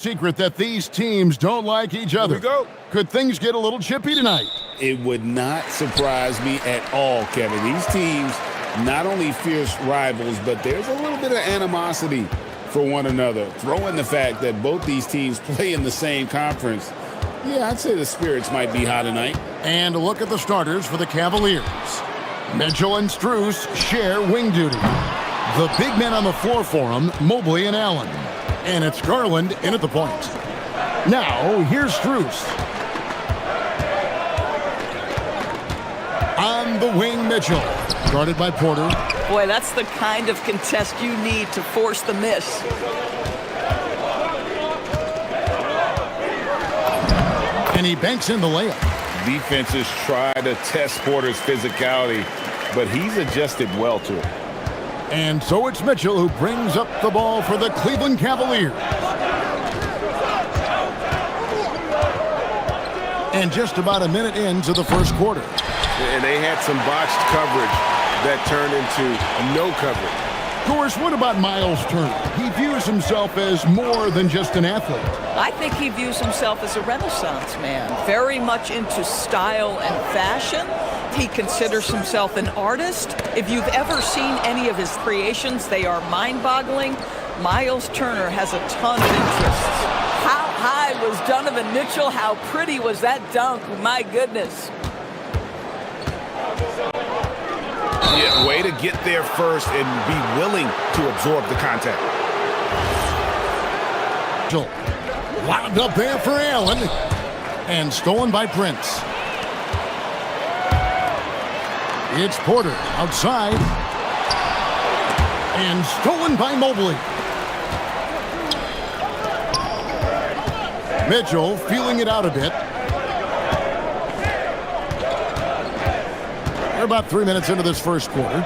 secret that these teams don't like each other. Here we go. Could things get a little chippy tonight? It would not surprise me at all, Kevin. These teams, not only fierce rivals, but there's a little bit of animosity for one another. Throw in the fact that both these teams play in the same conference. Yeah, I'd say the spirits might be high tonight. And a look at the starters for the Cavaliers. Mitchell and Strus share wing duty. The big men on the floor for them, Mobley and Allen. And it's Garland in at the point. Now, here's Strus. On the wing, Mitchell. Guarded by Porter. Boy, that's the kind of contest you need to force the miss. And he banks in the layup. Defenses try to test Porter's physicality, but he's adjusted well to it. And so it's Mitchell who brings up the ball for the Cleveland Cavaliers. And just about a minute into the first quarter. And they had some botched coverage that turned into no coverage. Of course, what about Miles Turner? He views himself as more than just an athlete. I think he views himself as a Renaissance man, very much into style and fashion. He considers himself an artist. If you've ever seen any of his creations, they are mind-boggling. Miles Turner has a ton of interests. How high was Donovan Mitchell? How pretty was that dunk? My goodness. Yeah, way to get there first and be willing to absorb the contact. Wound up there for Allen. And stolen by Prince. It's Porter outside. And stolen by Mobley. Mitchell feeling it out a bit. We're about 3 minutes into this first quarter.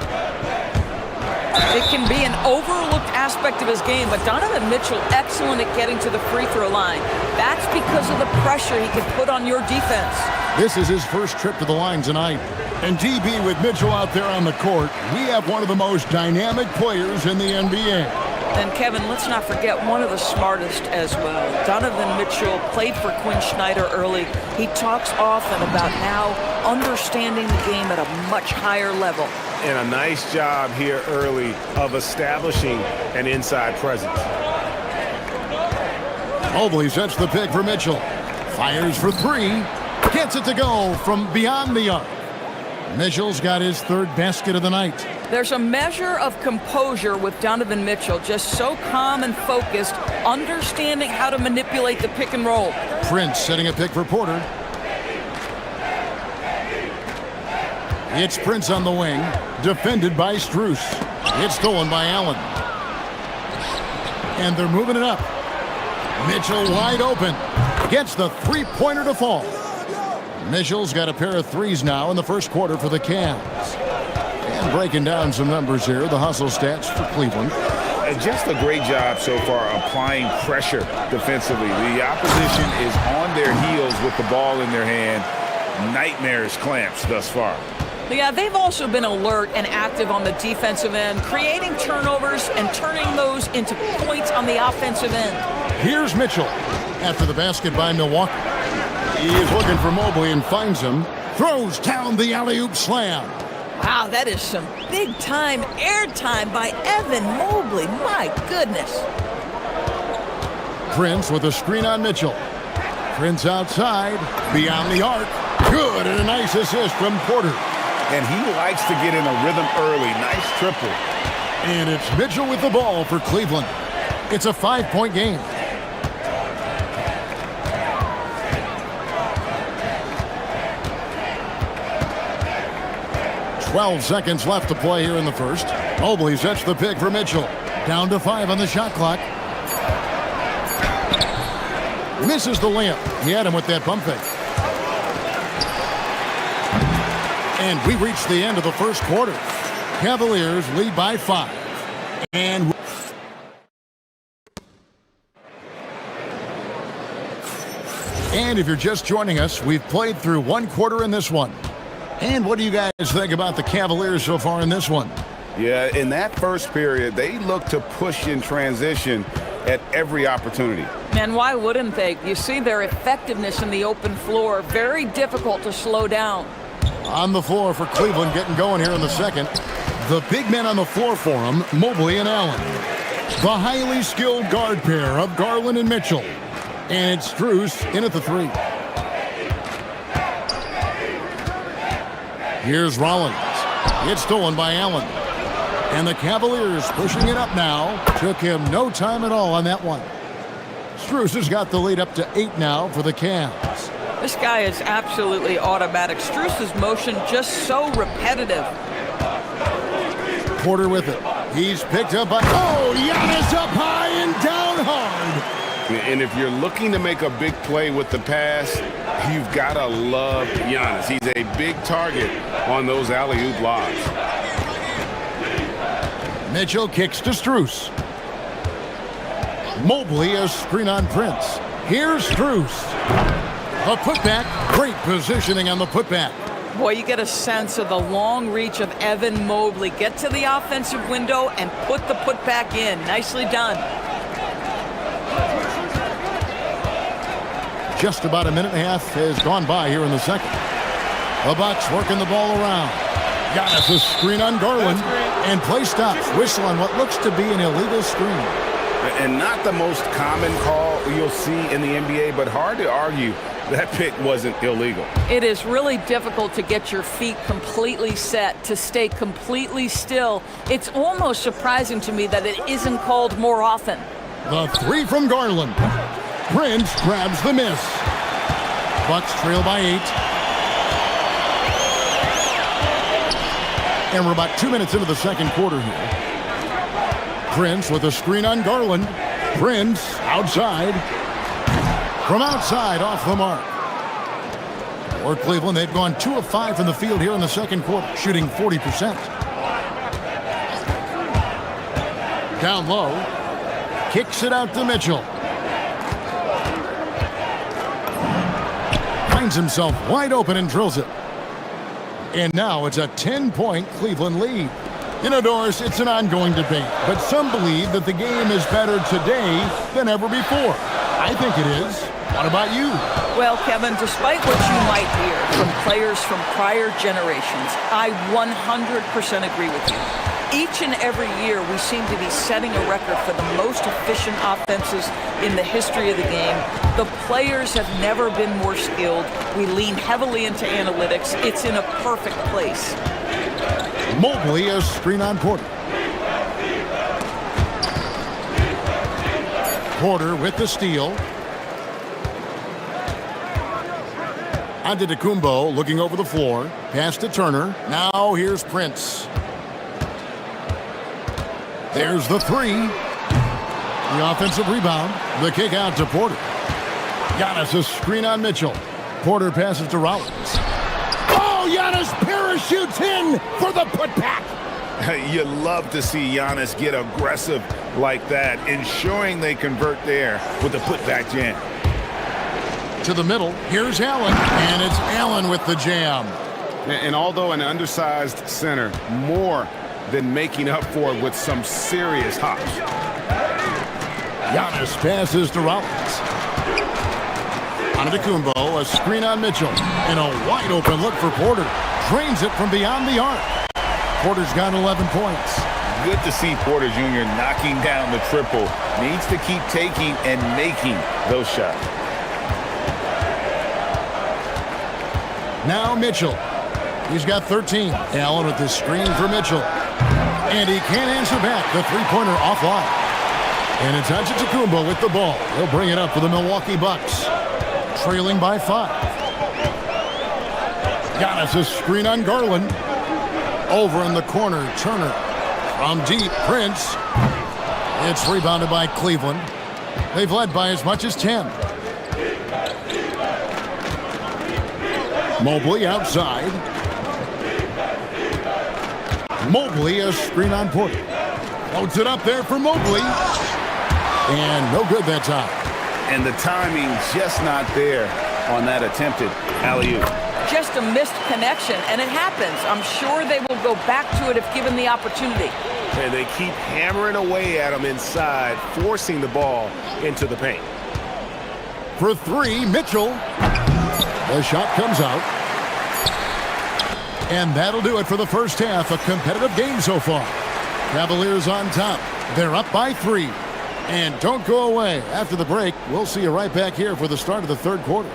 It can be an overlooked aspect of his game, but Donovan Mitchell excellent at getting to the free throw line. That's because of the pressure he can put on your defense. This is his first trip to the line tonight. And DB, with Mitchell out there on the court, we have one of the most dynamic players in the NBA. And Kevin, let's not forget one of the smartest as well. Donovan Mitchell played for Quinn Snyder early. He talks often about now understanding the game at a much higher level. And a nice job here early of establishing an inside presence. Mobley sets the pick for Mitchell. Fires for three. Gets it to go from beyond the arc. Mitchell's got his third basket of the night. There's a measure of composure with Donovan Mitchell, just so calm and focused, understanding how to manipulate the pick and roll. Prince setting a pick for Porter. It's Prince on the wing, defended by Strus. It's stolen by Allen. And they're moving it up. Mitchell wide open. Gets the three-pointer to fall. Mitchell's got a pair of threes now in the first quarter for the Cavs. And breaking down some numbers here, the hustle stats for Cleveland. Just a great job so far applying pressure defensively. The opposition is on their heels with the ball in their hand. Nightmarish clamps thus far. Yeah, they've also been alert and active on the defensive end, creating turnovers and turning those into points on the offensive end. Here's Mitchell after the basket by Milwaukee. He is looking for Mobley and finds him. Throws down the alley-oop slam. Wow, that is some big-time airtime by Evan Mobley. My goodness. Prince with a screen on Mitchell. Prince outside, beyond the arc. Good, and a nice assist from Porter. And he likes to get in a rhythm early. Nice triple. And it's Mitchell with the ball for Cleveland. It's a 5-point game. "12 seconds left to play here in the first. Mobley sets the pick for Mitchell. Down to 5 on the shot clock. Misses the layup. He had him with that pump fake. And we reach the end of the first quarter. Cavaliers lead by 5. And if you're just joining us, we've played through one quarter in this one. And what do you guys think about the Cavaliers so far in this one? Yeah, in that first period, they looked to push in transition at every opportunity. And why wouldn't they? You see their effectiveness in the open floor. Very difficult to slow down. On the floor for Cleveland, getting going here in the second. The big men on the floor for them, Mobley and Allen. The highly skilled guard pair of Garland and Mitchell. And it's Strus in at the three. Here's Rollins. It's stolen by Allen. And the Cavaliers pushing it up now. Took him no time at all on that one. Strus has got the lead up to 8 now for the Cavs. This guy is absolutely automatic. Strus's motion just so repetitive. Porter with it. He's picked up by... Oh, Giannis up high and down hard. And if you're looking to make a big play with the pass, you've got to love Giannis. He's a big target on those alley-oop lobs. Mitchell kicks to Strus. Mobley a screen on Prince. Here's Strus. A putback. Great positioning on the putback. Boy, you get a sense of the long reach of Evan Mobley. Get to the offensive window and put the putback in. Nicely done. Just about a minute and a half has gone by here in the second. The Bucks working the ball around. Giannis a screen on Garland. And play stops. Whistle on what looks to be an illegal screen. And not the most common call you'll see in the NBA, but hard to argue that pick wasn't illegal. It is really difficult to get your feet completely set, to stay completely still. It's almost surprising to me that it isn't called more often. The three from Garland. Prince grabs the miss. Bucks trail by 8. And we're about 2 minutes into the second quarter here. Prince with a screen on Garland. Prince outside. From outside, off the mark. For Cleveland, they've gone 2 of 5 from the field here in the second quarter, shooting 40%. Down low. Kicks it out to Mitchell. Finds himself wide open and drills it. And now it's a 10-point Cleveland lead. Indoors, it's an ongoing debate, but some believe that the game is better today than ever before. I think it is. What about you? Well, Kevin, despite what you might hear from players from prior generations, I 100% agree with you. Each and every year, we seem to be setting a record for the most efficient offenses in the history of the game. The players have never been more skilled. We lean heavily into analytics. It's in a perfect place. Mobley a screen on Porter. Porter with the steal. Antetokounmpo looking over the floor. Pass to Turner. Now here's Prince. There's the three. The offensive rebound. The kick out to Porter. Giannis a screen on Mitchell. Porter passes to Rollins. Oh, Giannis parachutes in for the putback. You love to see Giannis get aggressive like that, ensuring they convert there with the putback jam. To the middle, here's Allen, and it's Allen with the jam. And although an undersized center, more than making up for it with some serious hops. Giannis passes to Rollins. Antetokounmpo, a screen on Mitchell, and a wide open look for Porter. Drains it from beyond the arc. Porter's got 11 points. Good to see Porter Jr. knocking down the triple. Needs to keep taking and making those shots. Now Mitchell. He's got 13. Allen with the screen for Mitchell. And he can't answer back. The three-pointer offline. And it's Antetokounmpo with the ball. He'll bring it up for the Milwaukee Bucks. Trailing by 5. Giannis a screen on Garland. Over in the corner, Turner. From deep, Prince. It's rebounded by Cleveland. They've led by as much as 10. Mobley outside. Mobley a screen on Porter. Loads it up there for Mobley. And no good that time. And the timing just not there on that attempted alley-oop. Just a missed connection, and it happens. I'm sure they will go back to it if given the opportunity. And they keep hammering away at him inside, forcing the ball into the paint. For three, Mitchell. The shot comes out. And that'll do it for the first half. A competitive game so far. Cavaliers on top. They're up by 3. And don't go away. After the break, we'll see you right back here for the start of the third quarter.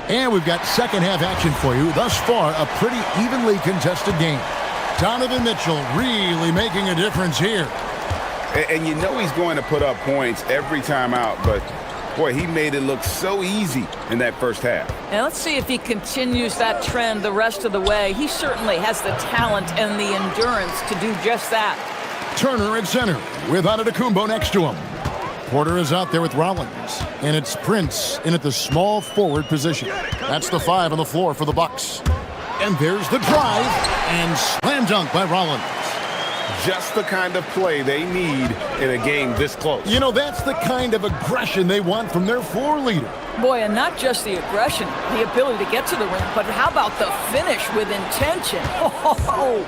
And we've got second half action for you. Thus far, a pretty evenly contested game. Donovan Mitchell really making a difference here. And you know he's going to put up points every time out, but boy, he made it look so easy in that first half. And let's see if he continues that trend the rest of the way. He certainly has the talent and the endurance to do just that. Turner at center with Antetokounmpo next to him. Porter is out there with Rollins, and it's Prince in at the small forward position. That's the 5 on the floor for the Bucks. And there's the drive, and slam dunk by Rollins. Just the kind of play they need in a game this close. You know, that's the kind of aggression they want from their floor leader. Boy, and not just the aggression, the ability to get to the rim, but how about the finish with intention? Oh.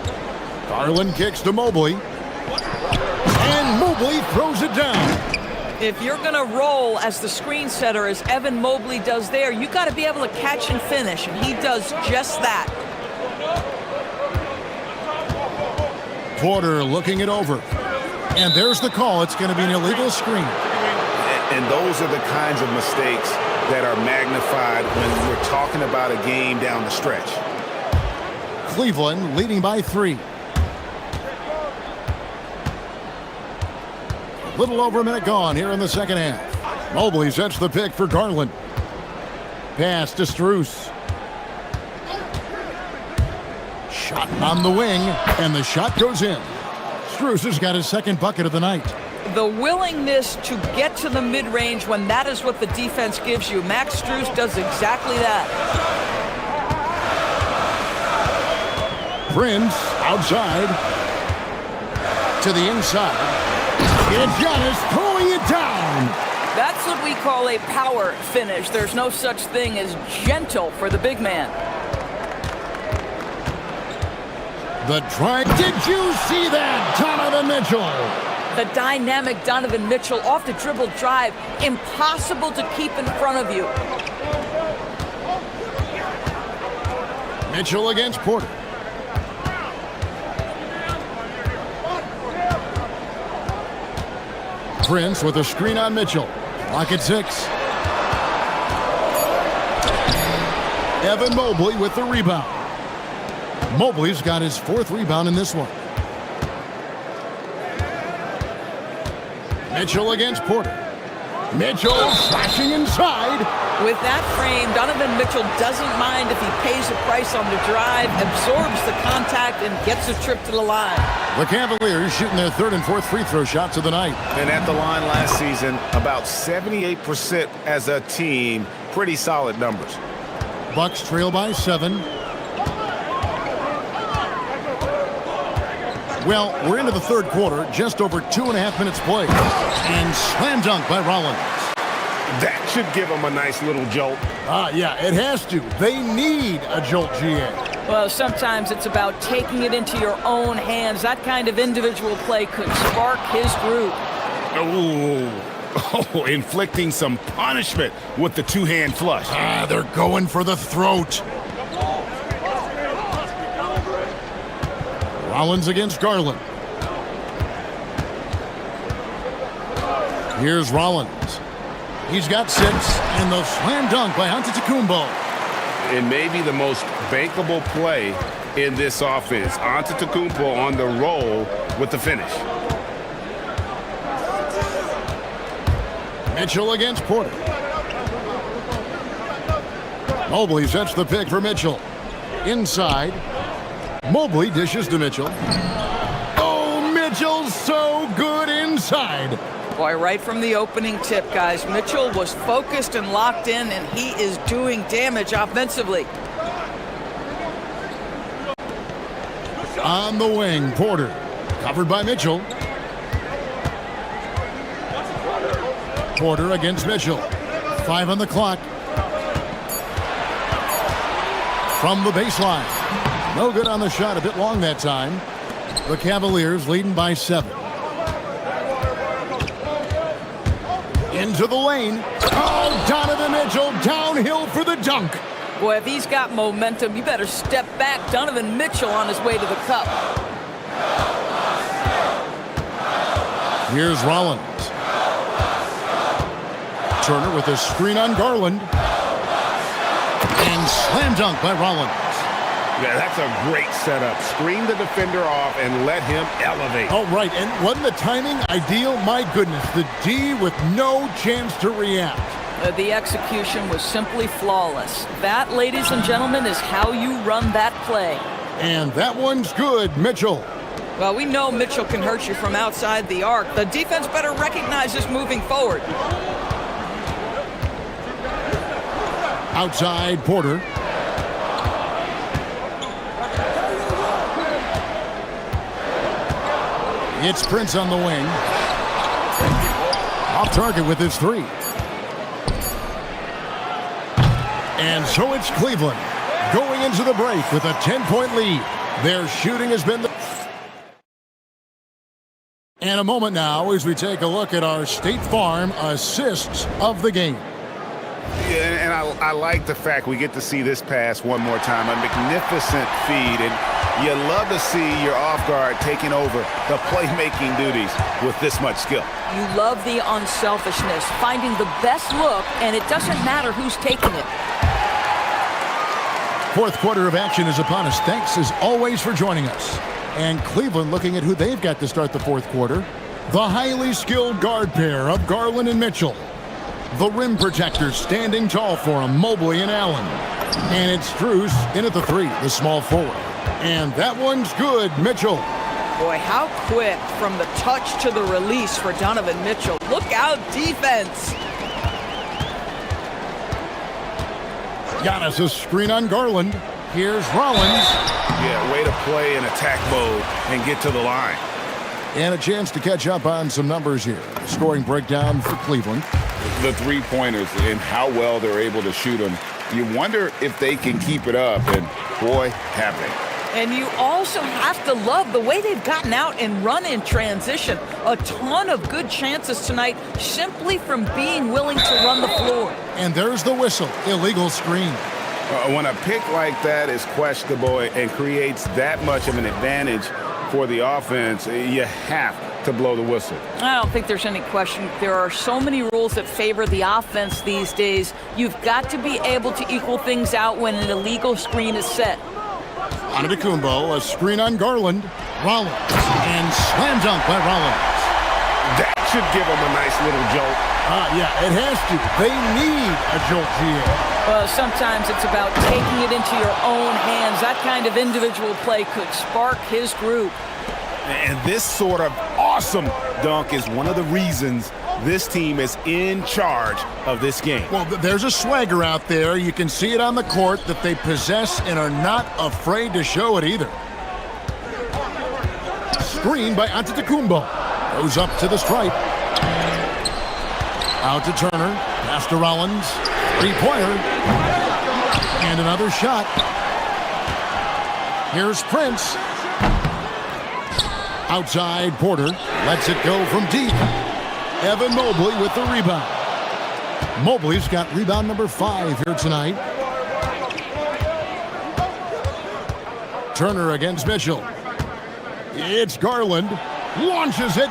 Garland kicks to Mobley, and Mobley throws it down. If you're going to roll as the screen setter, as Evan Mobley does there, you got to be able to catch and finish, and he does just that. Porter looking it over. And there's the call. It's going to be an illegal screen. And those are the kinds of mistakes that are magnified when we're talking about a game down the stretch. Cleveland leading by 3. A little over a minute gone here in the second half. Mobley sets the pick for Garland. Pass to Strus. Shot on the wing, and the shot goes in. Strus has got his second bucket of the night. The willingness to get to the mid-range when that is what the defense gives you. Max Strus does exactly that. Prince outside to the inside. And Giannis throwing it down. That's what we call a power finish. There's no such thing as gentle for the big man. The drive. Did you see that, Donovan Mitchell? The dynamic Donovan Mitchell off the dribble drive. Impossible to keep in front of you. Mitchell against Porter. Prince with a screen on Mitchell. Clock at 6. Evan Mobley with the rebound. Mobley's got his 4th rebound in this one. Mitchell against Porter. Mitchell slashing inside. With that frame, Donovan Mitchell doesn't mind if he pays a price on the drive, absorbs the contact, and gets a trip to the line. The Cavaliers shooting their 3rd and 4th free throw shots of the night. And at the line last season, about 78% as a team. Pretty solid numbers. Bucks trail by 7. Well, we're into the third quarter, just over 2.5 minutes played. And slam dunk by Rollins. That should give them a nice little jolt. Yeah, it has to. They need a jolt, GA. Well, sometimes it's about taking it into your own hands. That kind of individual play could spark his groove. Oh, inflicting some punishment with the two-hand flush. They're going for the throat. Rollins against Garland. Here's Rollins. He's got 6, and the slam dunk by Antetokounmpo. It may be the most bankable play in this offense. Antetokounmpo on the roll with the finish. Mitchell against Porter. Mobley sets the pick for Mitchell. Inside. Mobley dishes to Mitchell. Oh, Mitchell's so good inside. Boy, right from the opening tip, guys, Mitchell was focused and locked in, and he is doing damage offensively. On the wing, Porter. Covered by Mitchell. Porter against Mitchell. 5 on the clock. From the baseline. No good on the shot. A bit long that time. The Cavaliers leading by 7. Into the lane. Oh, Donovan Mitchell downhill for the dunk. Boy, if he's got momentum, you better step back. Donovan Mitchell on his way to the cup. Here's Rollins. Turner with a screen on Garland. And slam dunk by Rollins. Yeah, that's a great setup. Screen the defender off and let him elevate. Oh, right. And wasn't the timing ideal? My goodness. The D with no chance to react. The execution was simply flawless. That, ladies and gentlemen, is how you run that play. And that one's good, Mitchell. Well, we know Mitchell can hurt you from outside the arc. The defense better recognize this moving forward. Outside Porter. It's Prince on the wing. Off target with his 3. And so it's Cleveland going into the break with a 10-point lead. Their shooting has been And a moment now as we take a look at our State Farm assists of the game. Yeah, and I like the fact we get to see this pass one more time. A magnificent feed, and you love to see your off guard taking over the playmaking duties with this much skill. You love the unselfishness, finding the best look, and it doesn't matter who's taking it. Fourth quarter of action is upon us. Thanks as always for joining us. And Cleveland looking at who they've got to start the fourth quarter. The highly skilled guard pair of Garland and Mitchell. The rim protectors standing tall for him, Mobley and Allen. And it's Strus in at the 3, the small forward. And that one's good, Mitchell. Boy, how quick from the touch to the release for Donovan Mitchell. Look out, defense. Giannis a screen on Garland. Here's Rollins. Yeah, way to play in attack mode and get to the line. And a chance to catch up on some numbers here. Scoring breakdown for Cleveland. The three-pointers and how well they're able to shoot them. You wonder if they can keep it up, and boy, have they. And you also have to love the way they've gotten out and run in transition. A ton of good chances tonight simply from being willing to run the floor. And there's the whistle. Illegal screen. When a pick like that is questionable and creates that much of an advantage for the offense, you have to blow the whistle. I don't think there's any question. There are so many rules that favor the offense these days. You've got to be able to equal things out when an illegal screen is set. Antetokounmpo, a screen on Garland. Rollins. And slam dunk by Rollins. That should give them a nice little jolt. Yeah, it has to. They need a jolt here. Well, sometimes it's about taking it into your own hands. That kind of individual play could spark his group. And this sort of awesome dunk is one of the reasons this team is in charge of this game. Well, there's a swagger out there. You can see it on the court that they possess and are not afraid to show it either. Screen by Antetokounmpo. Goes up to the stripe. Out to Turner. Pass to Rollins. Three-pointer. And another shot. Here's Prince. Outside Porter. Lets it go from deep. Evan Mobley with the rebound. Mobley's got rebound number 5 here tonight. Turner against Mitchell. It's Garland. Launches it.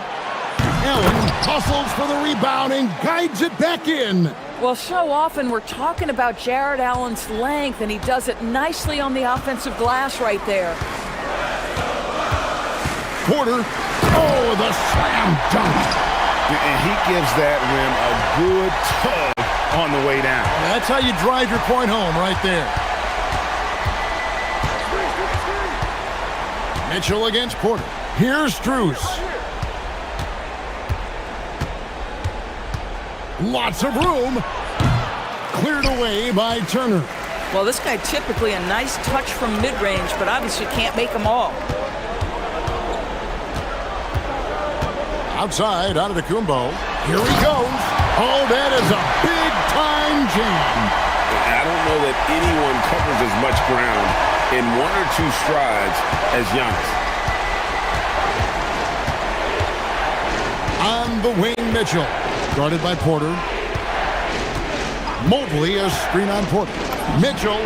Allen hustles for the rebound and guides it back in. Well, so often we're talking about Jared Allen's length, and he does it nicely on the offensive glass right there. Porter. Oh, the slam dunk. And he gives that rim a good tug on the way down. That's how you drive your point home right there. Mitchell against Porter. Here's Strus. Lots of room. Cleared away by Turner. Well, this guy typically a nice touch from mid-range, but obviously can't make them all. Outside, Antetokounmpo. Here he goes. Oh, that is a big-time jam. I don't know that anyone covers as much ground in 1 or 2 strides as Giannis. On the wing, Mitchell. Guarded by Porter. Mobley a screen on Porter. Mitchell.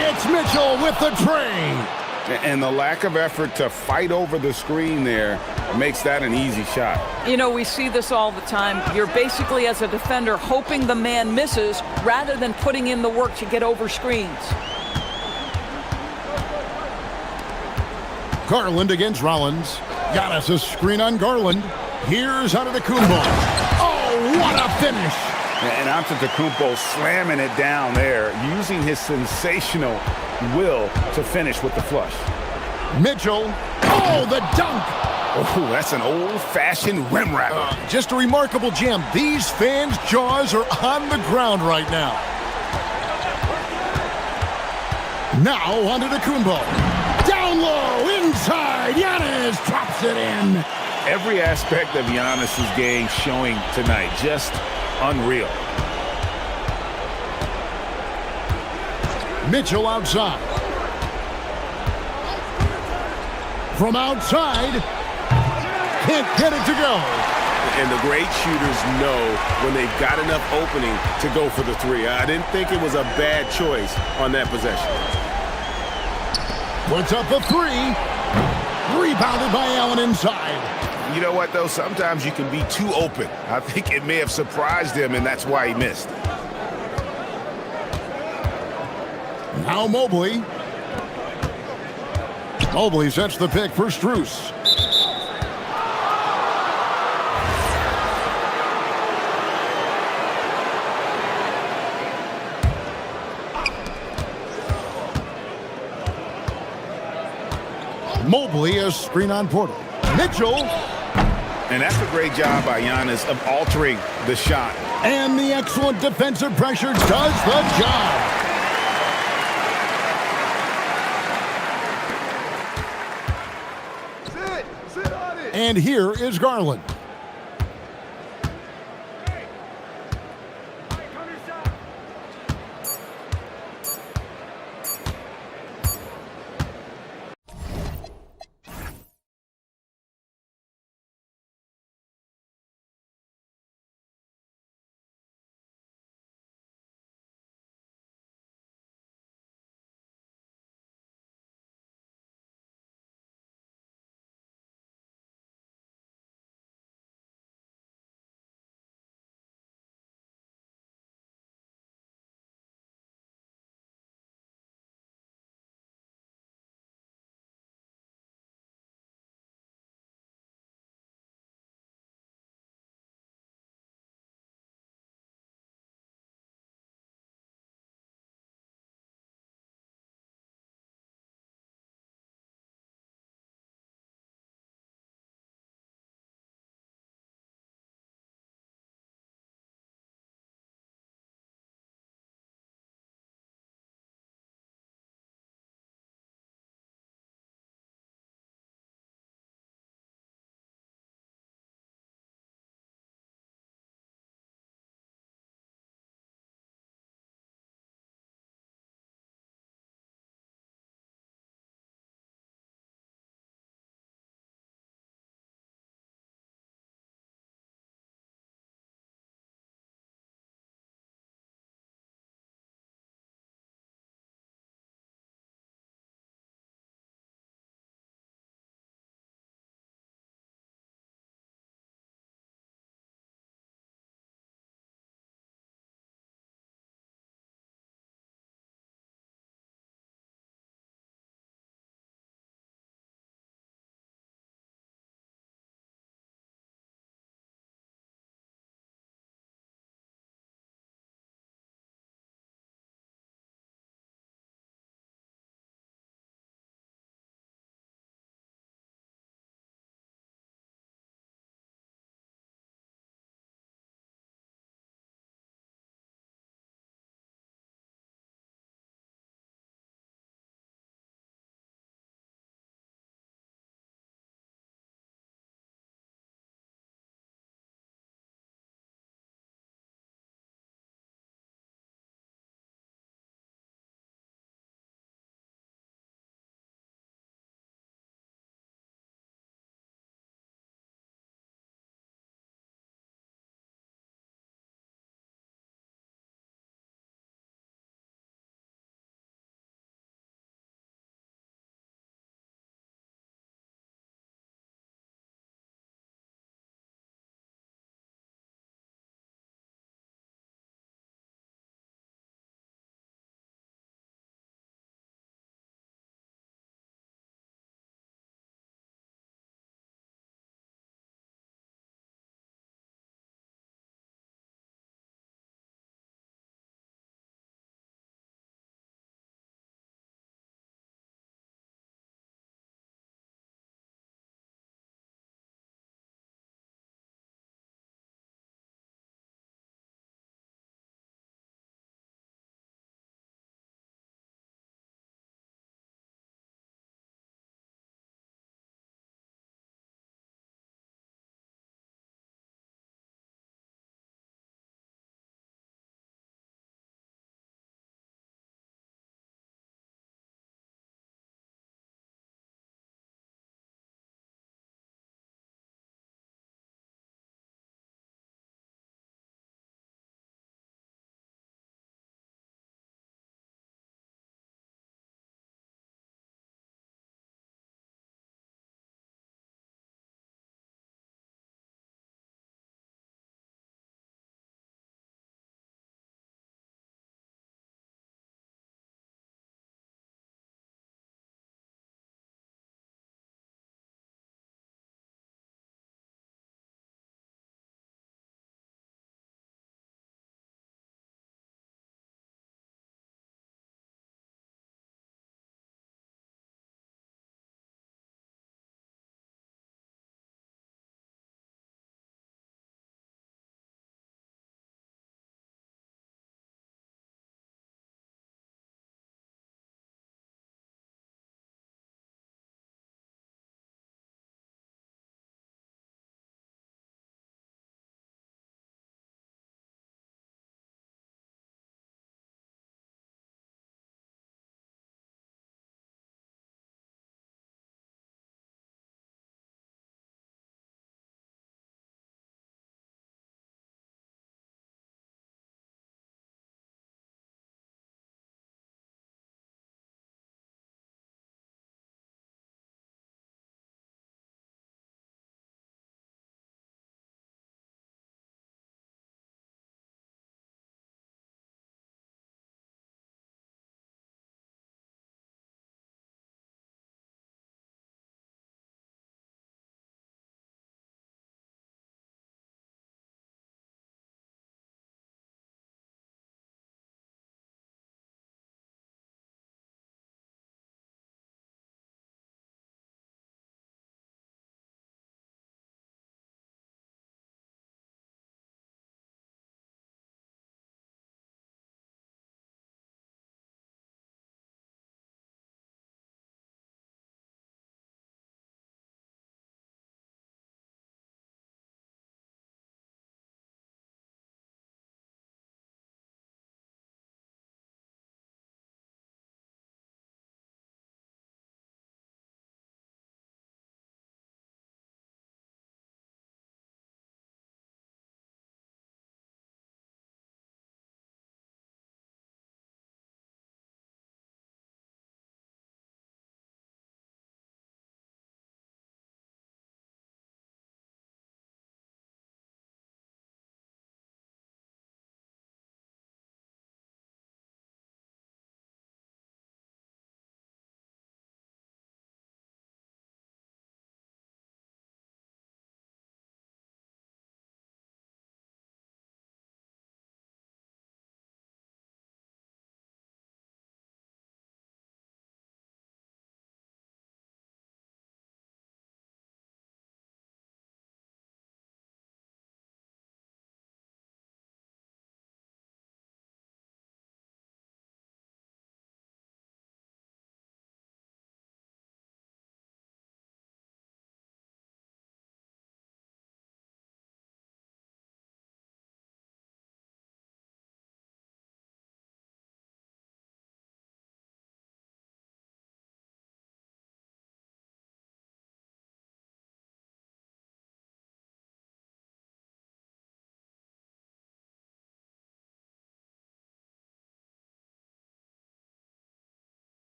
It's Mitchell with the tray. And the lack of effort to fight over the screen there makes that an easy shot. You know, we see this all the time. You're basically, as a defender, hoping the man misses rather than putting in the work to get over screens. Garland against Rollins. Giannis a screen on Garland. Here's Antetokounmpo. Oh, what a finish! And Antetokounmpo slamming it down there, using his sensational will to finish with the flush. Mitchell. Oh, the dunk! Oh, that's an old-fashioned rim wrapper. Just a remarkable jam. These fans' jaws are on the ground right now. Now Antetokounmpo. Down low, inside. Giannis drops it in. Every aspect of Giannis' game showing tonight. Just unreal. Mitchell outside. From outside. Can't get it to go. And the great shooters know when they've got enough opening to go for the three. I didn't think it was a bad choice on that possession. Puts up a three. Rebounded by Allen inside. You know what, though? Sometimes you can be too open. I think it may have surprised him, and that's why he missed. Now Mobley. Mobley sets the pick for Strus. Mobley a screen on Porter. Mitchell. And that's a great job by Giannis of altering the shot. And the excellent defensive pressure does the job. Sit on it. And here is Garland.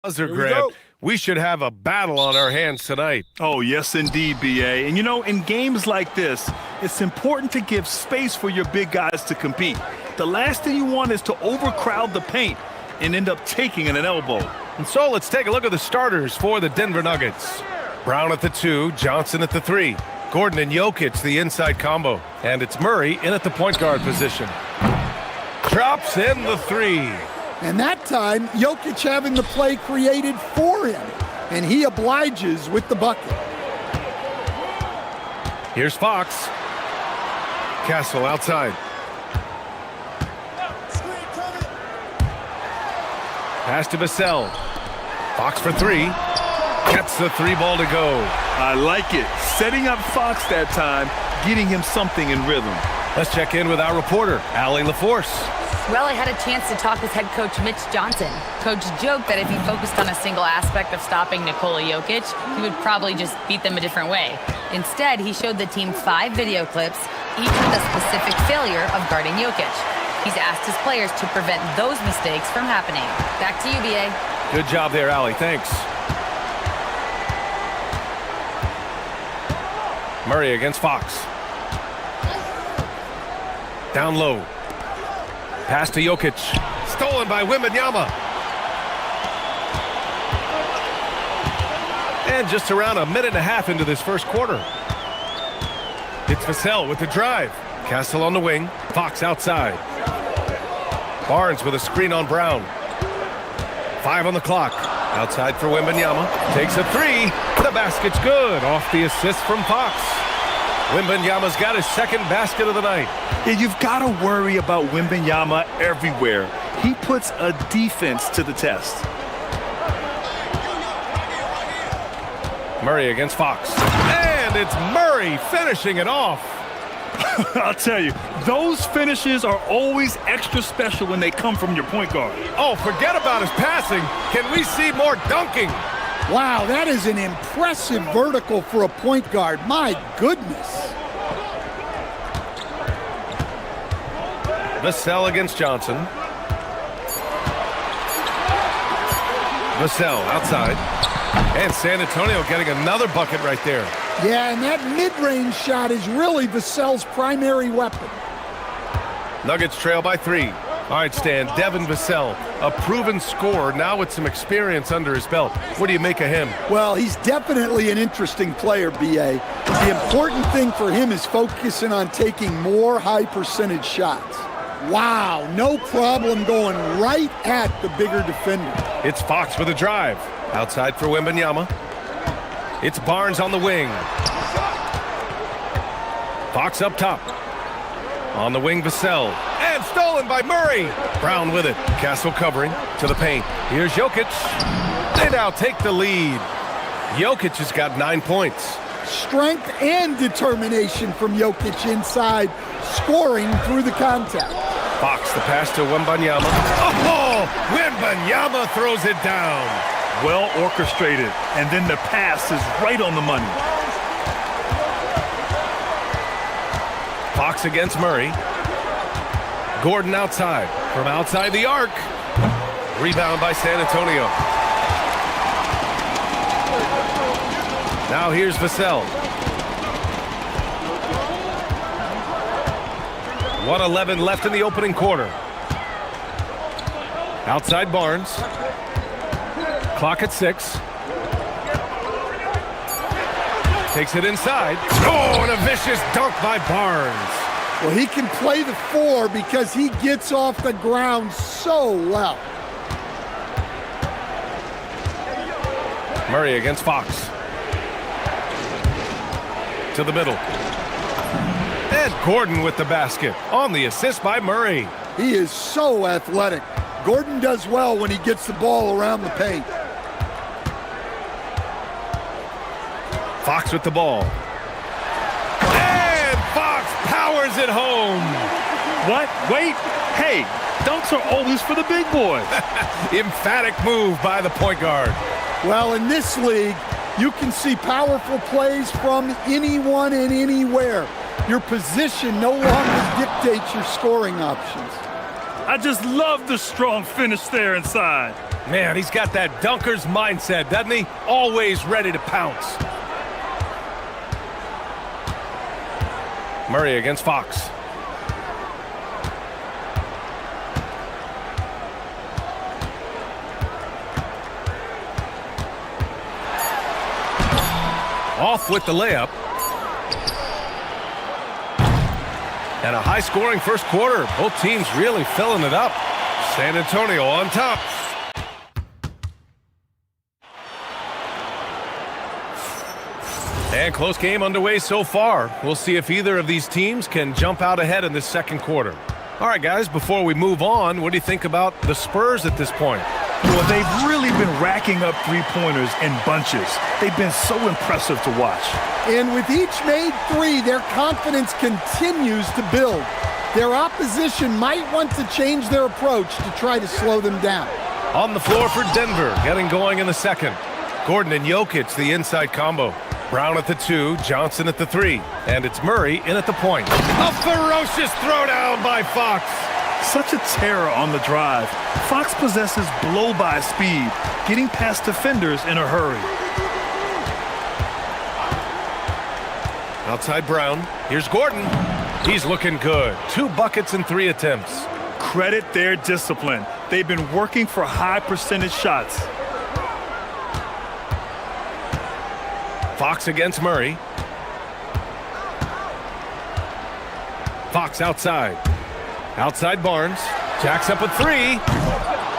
buzzer grab. We should have a battle on our hands tonight. Oh, yes, indeed, B.A. And, you know, in games like this, it's important to give space for your big guys to compete. The last thing you want is to overcrowd the paint and end up taking an elbow. And so let's take a look at the starters for the Denver Nuggets. Brown at the 2, Johnson at the 3. Gordon and Jokic, the inside combo. And it's Murray in at the point guard position. Drops in the 3. And that time, Jokic having the play created for him. And he obliges with the bucket. Here's Fox. Castle outside. Pass to Vassell. Fox for 3. Gets the 3 ball to go. I like it. Setting up Fox that time, getting him something in rhythm. Let's check in with our reporter, Allie LaForce. Well, I had a chance to talk with head coach Mitch Johnson. Coach joked that if he focused on a single aspect of stopping Nikola Jokic, he would probably just beat them a different way. Instead, he showed the team 5 video clips, each with a specific failure of guarding Jokic. He's asked his players to prevent those mistakes from happening. Back to you, B.A. Good job there, Allie. Thanks. Murray against Fox. Down low. Pass to Jokic. Stolen by Wembanyama. And just around a minute and a half into this first quarter. It's Vassell with the drive. Castle on the wing. Fox outside. Barnes with a screen on Brown. 5 on the clock. Outside for Wembanyama. Takes a 3. The basket's good. Off the assist from Fox. Wembanyama's got his second basket of the night. Yeah, you've got to worry about Wembanyama everywhere. He puts a defense to the test. Murray against Fox. And it's Murray finishing it off. I'll tell you, those finishes are always extra special when they come from your point guard. Oh, forget about his passing. Can we see more dunking? Wow, that is an impressive vertical for a point guard. My goodness. Vassell against Johnson. Vassell outside. And San Antonio getting another bucket right there. Yeah, and that mid-range shot is really Vassell's primary weapon. Nuggets trail by 3. All right, Stan, Devin Vassell, a proven scorer, now with some experience under his belt. What do you make of him? Well, he's definitely an interesting player, B.A. The important thing for him is focusing on taking more high-percentage shots. Wow, no problem going right at the bigger defender. It's Fox with a drive. Outside for Wembanyama. It's Barnes on the wing. Fox up top. On the wing, Vassell. And stolen by Murray. Brown with it. Castle covering to the paint. Here's Jokic. They now take the lead. Jokic has got 9 points. Strength and determination from Jokic inside, scoring through the contact. Fox, the pass to Wembanyama. Oh, Wembanyama throws it down. Well orchestrated, and then the pass is right on the money. Fox against Murray. Gordon outside. From outside the arc. Rebound by San Antonio. Now here's Vassell. 1:11 left in the opening quarter. Outside Barnes. Clock at 6. Takes it inside. Oh, and a vicious dunk by Barnes. Well, he can play the 4 because he gets off the ground so well. Murray against Fox. To the middle. And Gordon with the basket on the assist by Murray. He is so athletic. Gordon does well when he gets the ball around the paint. Fox with the ball. And Fox powers it home. What? Wait. Hey, dunks are always for the big boys. Emphatic move by the point guard. Well, in this league, you can see powerful plays from anyone and anywhere. Your position no longer dictates your scoring options. I just love the strong finish there inside. Man, he's got that dunker's mindset, doesn't he? Always ready to pounce. Murray against Fox. Off with the layup. And a high-scoring first quarter. Both teams really filling it up. San Antonio on top. And close game underway so far. We'll see if either of these teams can jump out ahead in this second quarter. All right, guys, before we move on, what do you think about the Spurs at this point? Well, they've really been racking up three-pointers in bunches. They've been so impressive to watch. And with each made three, their confidence continues to build. Their opposition might want to change their approach to try to slow them down. On the floor for Denver, getting going in the second. Gordon and Jokic, the inside combo. Brown at the 2, Johnson at the 3. And it's Murray in at the point. A ferocious throwdown by Fox. Such a terror on the drive. Fox possesses blow-by speed, getting past defenders in a hurry. Outside Brown. Here's Gordon. He's looking good. 2 buckets and 3 attempts. Credit their discipline. They've been working for high percentage shots. Fox against Murray. Fox outside. Outside Barnes. Jacks up a 3.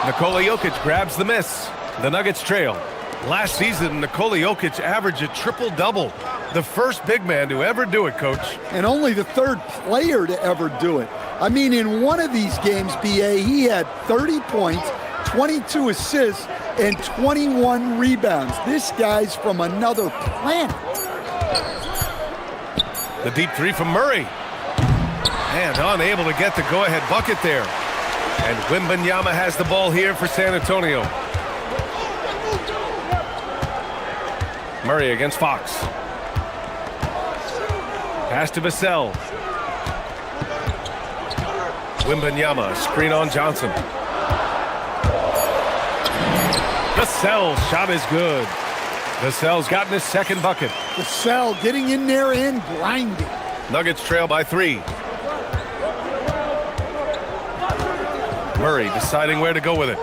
Nikola Jokic grabs the miss. The Nuggets trail. Last season, Nikola Jokic averaged a triple-double. The first big man to ever do it, Coach. And only the third player to ever do it. I mean, in one of these games, BA, he had 30 points, 22 assists, and 21 rebounds. This guy's from another planet. The deep 3 from Murray. And unable to get the go-ahead bucket there. And Wembanyama has the ball here for San Antonio. Murray against Fox. Pass to Vassell. Wembanyama, screen on Johnson. Vassell's shot is good. Vassell's gotten his second bucket. Vassell getting in there and grinding. Nuggets trail by 3. Murray deciding where to go with it.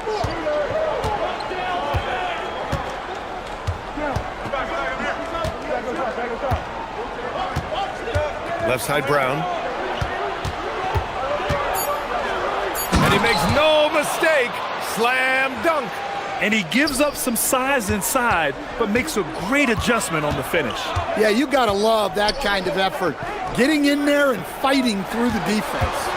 Left side Brown. And he makes no mistake. Slam dunk. And he gives up some size inside, but makes a great adjustment on the finish. Yeah, you gotta love that kind of effort. Getting in there and fighting through the defense.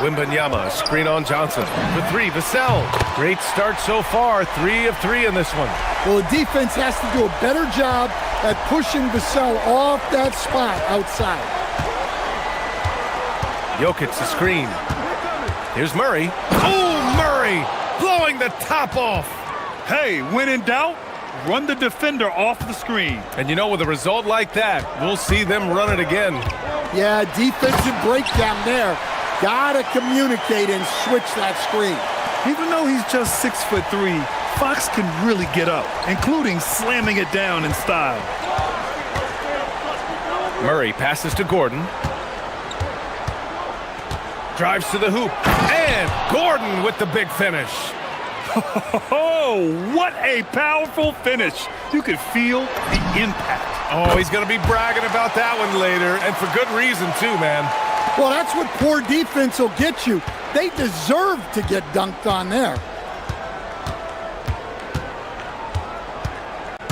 Wembanyama, screen on Johnson. For 3, Vassell. Great start so far. 3 of 3 in this one. Well, the defense has to do a better job at pushing Vassell off that spot outside. Jokic the screen. Here's Murray. Oh, Murray blowing the top off. Hey, when in doubt, run the defender off the screen. And you know, with a result like that, we'll see them run it again. Yeah, defensive breakdown there. Gotta communicate and switch that screen. Even though he's just 6'3", Fox can really get up, including slamming it down in style. Murray passes to Gordon. Drives to the hoop. And Gordon with the big finish. Oh, what a powerful finish. You could feel the impact. Oh, he's going to be bragging about that one later, and for good reason too, man. Well, that's what poor defense will get you. They deserve to get dunked on there.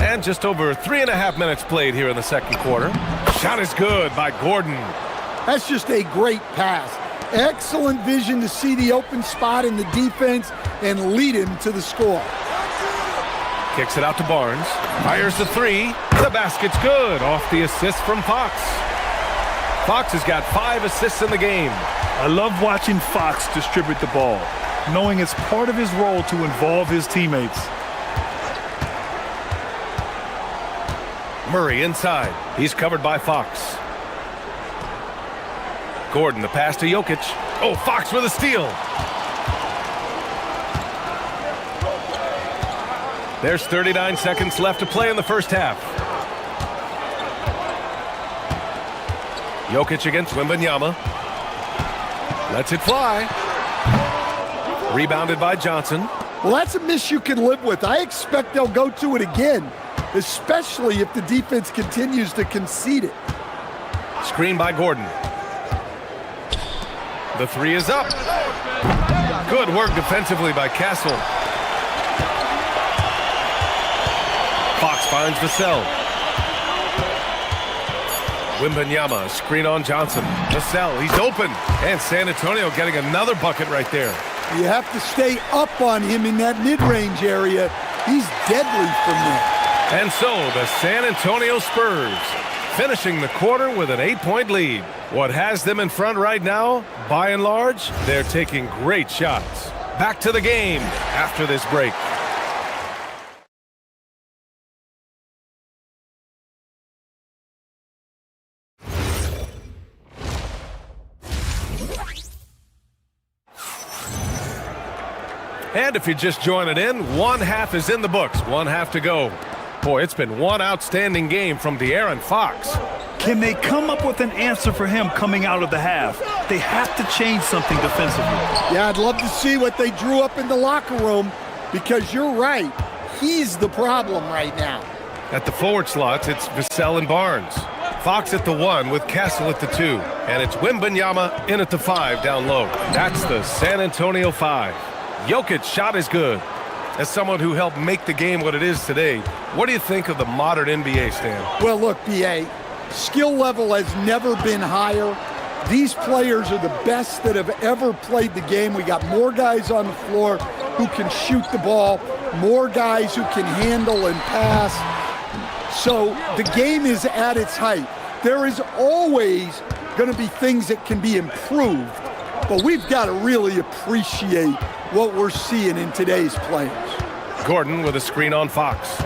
And just over 3.5 minutes played here in the second quarter. Shot is good by Gordon. That's just a great pass. Excellent vision to see the open spot in the defense and lead him to the score. Kicks it out to Barnes. Fires the 3. The basket's good off the assist from Fox. Fox has got 5 assists in the game. I love watching Fox distribute the ball, knowing it's part of his role to involve his teammates. Murray inside. He's covered by Fox. Gordon, the pass to Jokic. Oh, Fox with a steal. There's 39 seconds left to play in the first half. Jokic against Wembanyama. Lets it fly. Rebounded by Johnson. Well, that's a miss you can live with. I expect they'll go to it again, especially if the defense continues to concede it. Screen by Gordon. The three is up. Good work defensively by Castle. Fox finds Vassell. Wembanyama, screen on Johnson. Vassell, he's open. And San Antonio getting another bucket right there. You have to stay up on him in that mid-range area. He's deadly from there. And so the San Antonio Spurs finishing the quarter with an 8-point lead. What has them in front right now, by and large, they're taking great shots. Back to the game after this break. And if you're just joining in, one half is in the books, one half to go. Boy, it's been one outstanding game from De'Aaron Fox. Can they come up with an answer for him coming out of the half? They have to change something defensively. Yeah, I'd love to see what they drew up in the locker room, because you're right. He's the problem right now. At the forward slots, it's Vassell and Barnes. Fox at the 1 with Castle at the 2. And it's Wembanyama in at the 5 down low. That's the San Antonio 5. Jokic shot is good. As someone who helped make the game what it is today, what do you think of the modern NBA, Stan? Well, look, B.A., skill level has never been higher. These players are the best that have ever played the game. We got more guys on the floor who can shoot the ball, more guys who can handle and pass. So the game is at its height. There is always going to be things that can be improved, but we've got to really appreciate what we're seeing in today's players. Gordon with a screen on Fox.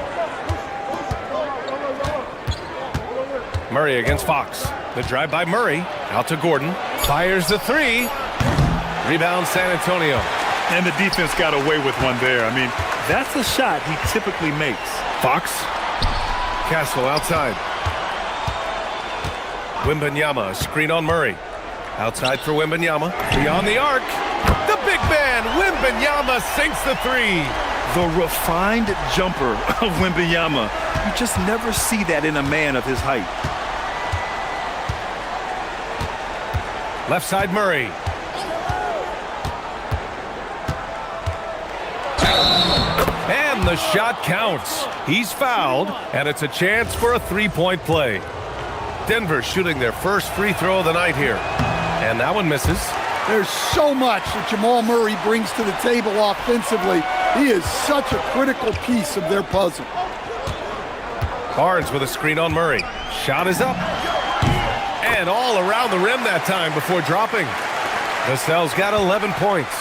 Murray against Fox. The drive by Murray. Out to Gordon. Fires the 3. Rebound San Antonio. And the defense got away with one there. I mean, that's a shot he typically makes. Fox. Castle outside. Wembanyama, screen on Murray. Outside for Wembanyama. Beyond the arc. The big man, Wembanyama, sinks the 3. The refined jumper of Wembanyama. You just never see that in a man of his height. Left side Murray. And the shot counts. He's fouled, and it's a chance for a 3-point play. Denver shooting their first free throw of the night here. And that one misses. There's so much that Jamal Murray brings to the table offensively. He is such a critical piece of their puzzle. Barnes with a screen on Murray. Shot is up. And all around the rim that time before dropping. Vassell's got 11 points.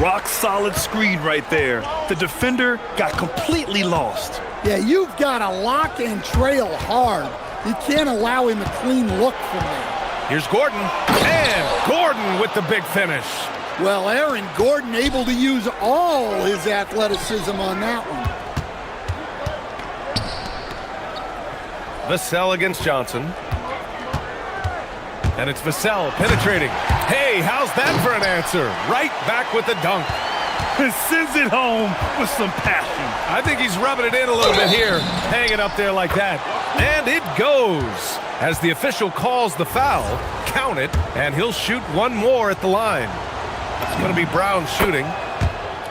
Rock solid screen right there. The defender got completely lost. Yeah, you've got to lock and trail hard. You can't allow him a clean look from there. Here's Gordon. And Gordon with the big finish. Well, Aaron Gordon able to use all his athleticism on that one. Vassell against Johnson. And it's Vassell penetrating. Hey, how's that for an answer? Right back with the dunk. Sends it home with some passion. I think he's rubbing it in a little bit here. Hang it up there like that. And it goes. As the official calls the foul, count it, and he'll shoot one more at the line. It's going to be Brown shooting.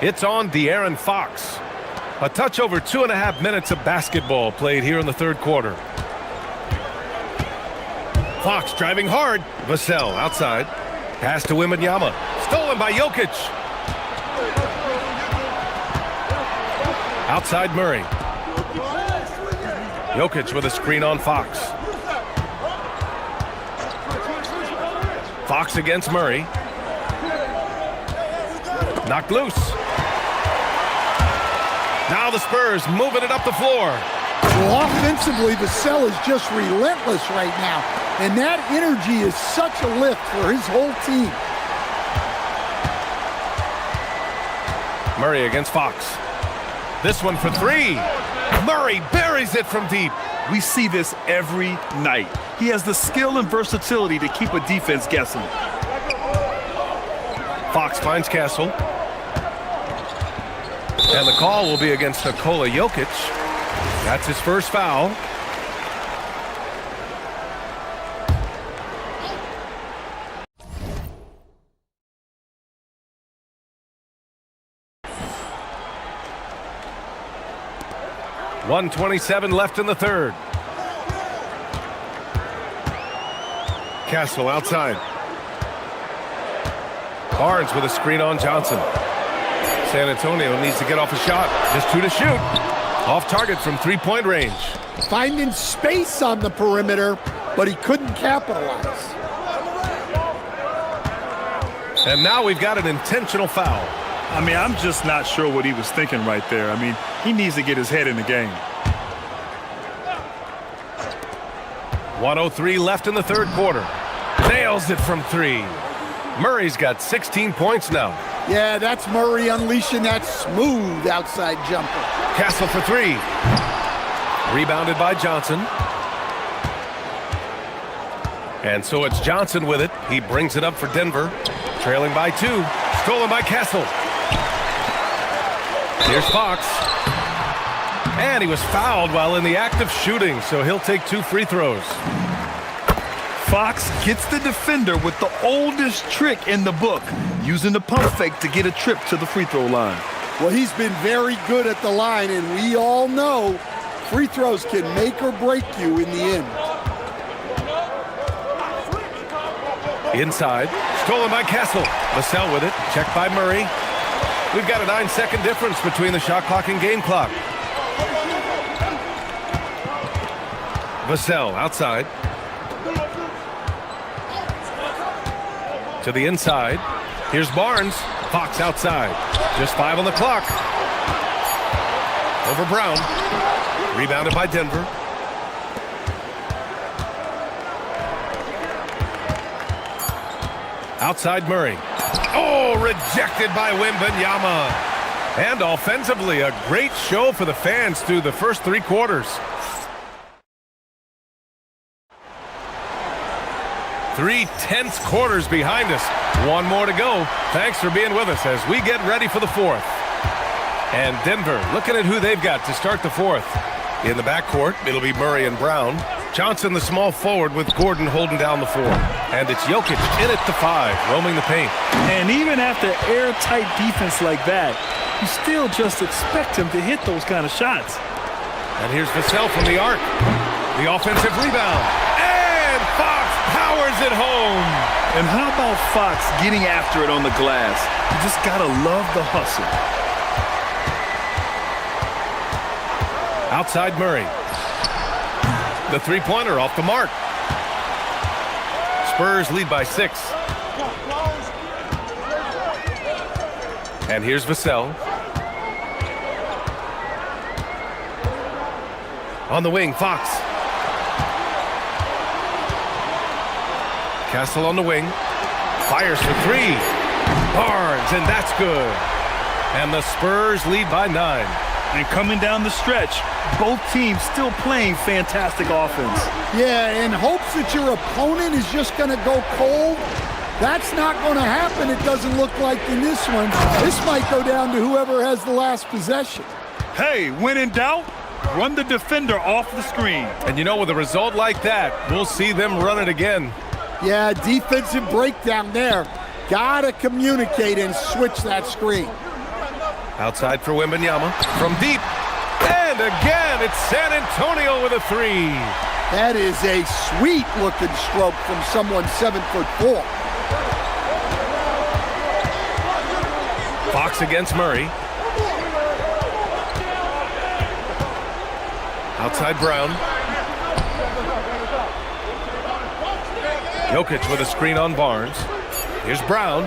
It's on De'Aaron Fox. A touch over 2.5 minutes of basketball played here in the third quarter. Fox driving hard. Vassell outside. Pass to Wembanyama. Stolen by Jokic. Outside Murray. Jokic with a screen on Fox. Fox against Murray. Knocked loose. Now the Spurs moving it up the floor. Well, offensively, Vassell is just relentless right now. And that energy is such a lift for his whole team. Murray against Fox. This one for three. Murray buries it from deep. We see this every night. He has the skill and versatility to keep a defense guessing. Fox finds Castle. And the call will be against Nikola Jokic. That's his first foul. .127 left in the third. Castle outside. Barnes with a screen on Johnson. San Antonio needs to get off a shot. Just 2 to shoot. Off target from three-point range. Finding space on the perimeter, but he couldn't capitalize. And now we've got an intentional foul. I mean, I'm just not sure what he was thinking right there. I mean, he needs to get his head in the game. 1:03 left in the third quarter. Nails it from three. Murray's got 16 points now. Yeah, that's Murray unleashing that smooth outside jumper. Castle for three. Rebounded by Johnson. And so it's Johnson with it. He brings it up for Denver. Trailing by 2. Stolen by Castle. Here's Fox. And he was fouled while in the act of shooting, so he'll take 2 free throws. Fox gets the defender with the oldest trick in the book, using the pump fake to get a trip to the free throw line. Well, he's been very good at the line, and we all know free throws can make or break you in the end. Inside. Stolen by Castle. Vassell with it. Checked by Murray. We've got a 9-second difference between the shot clock and game clock. Vassell outside. To the inside. Here's Barnes. Fox outside. Just 5 on the clock. Over Brown. Rebounded by Denver. Outside Murray. Oh, rejected by Wembanyama. And offensively, a great show for the fans through the first 3 quarters. 3 tense quarters behind us. 1 more to go. Thanks for being with us as we get ready for the 4th. And Denver looking at who they've got to start the 4th. In the backcourt, it'll be Murray and Brown. Johnson, the small forward, with Gordon holding down the 4. And it's Jokic in at the 5, roaming the paint. And even after airtight defense like that, you still just expect him to hit those kind of shots. And here's Vassell from the arc. The offensive rebound. And Fox powers it home. And how about Fox getting after it on the glass? You just gotta love the hustle. Outside Murray. The three-pointer off the mark. Spurs lead by 6. And here's Vassell. On the wing, Fox. Castle on the wing. Fires for 3. Barnes, and that's good. And the Spurs lead by 9. And coming down the stretch, both teams still playing fantastic offense. Yeah, in hopes that your opponent is just going to go cold. That's not going to happen, it doesn't look like in this one. This might go down to whoever has the last possession. Hey, when in doubt, run the defender off the screen. And you know, with a result like that, we'll see them run it again. Yeah, defensive breakdown there. Gotta communicate and switch that screen. Outside for Wembanyama. From deep. And again, it's San Antonio with a 3. That is a sweet-looking stroke from someone 7'4". Fox against Murray. Outside Brown. Jokic with a screen on Barnes. Here's Brown.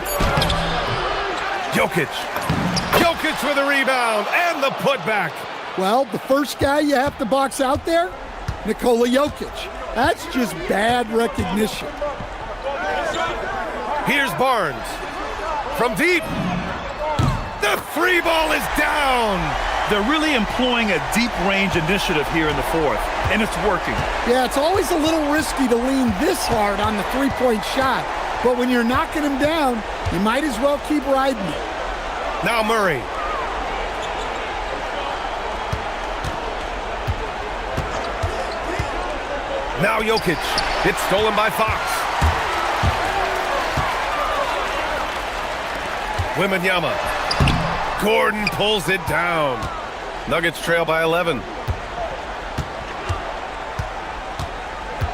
Jokic. Jokic with a rebound and the putback. Well, the first guy you have to box out there, Nikola Jokic. That's just bad recognition. Here's Barnes. From deep. The 3 ball is down. They're really employing a deep range initiative here in the fourth, and it's working. Yeah, it's always a little risky to lean this hard on the three-point shot, but when you're knocking him down, you might as well keep riding it. Now Murray. Now Jokic. It's stolen by Fox. Wembanyama. Gordon pulls it down. Nuggets trail by 11.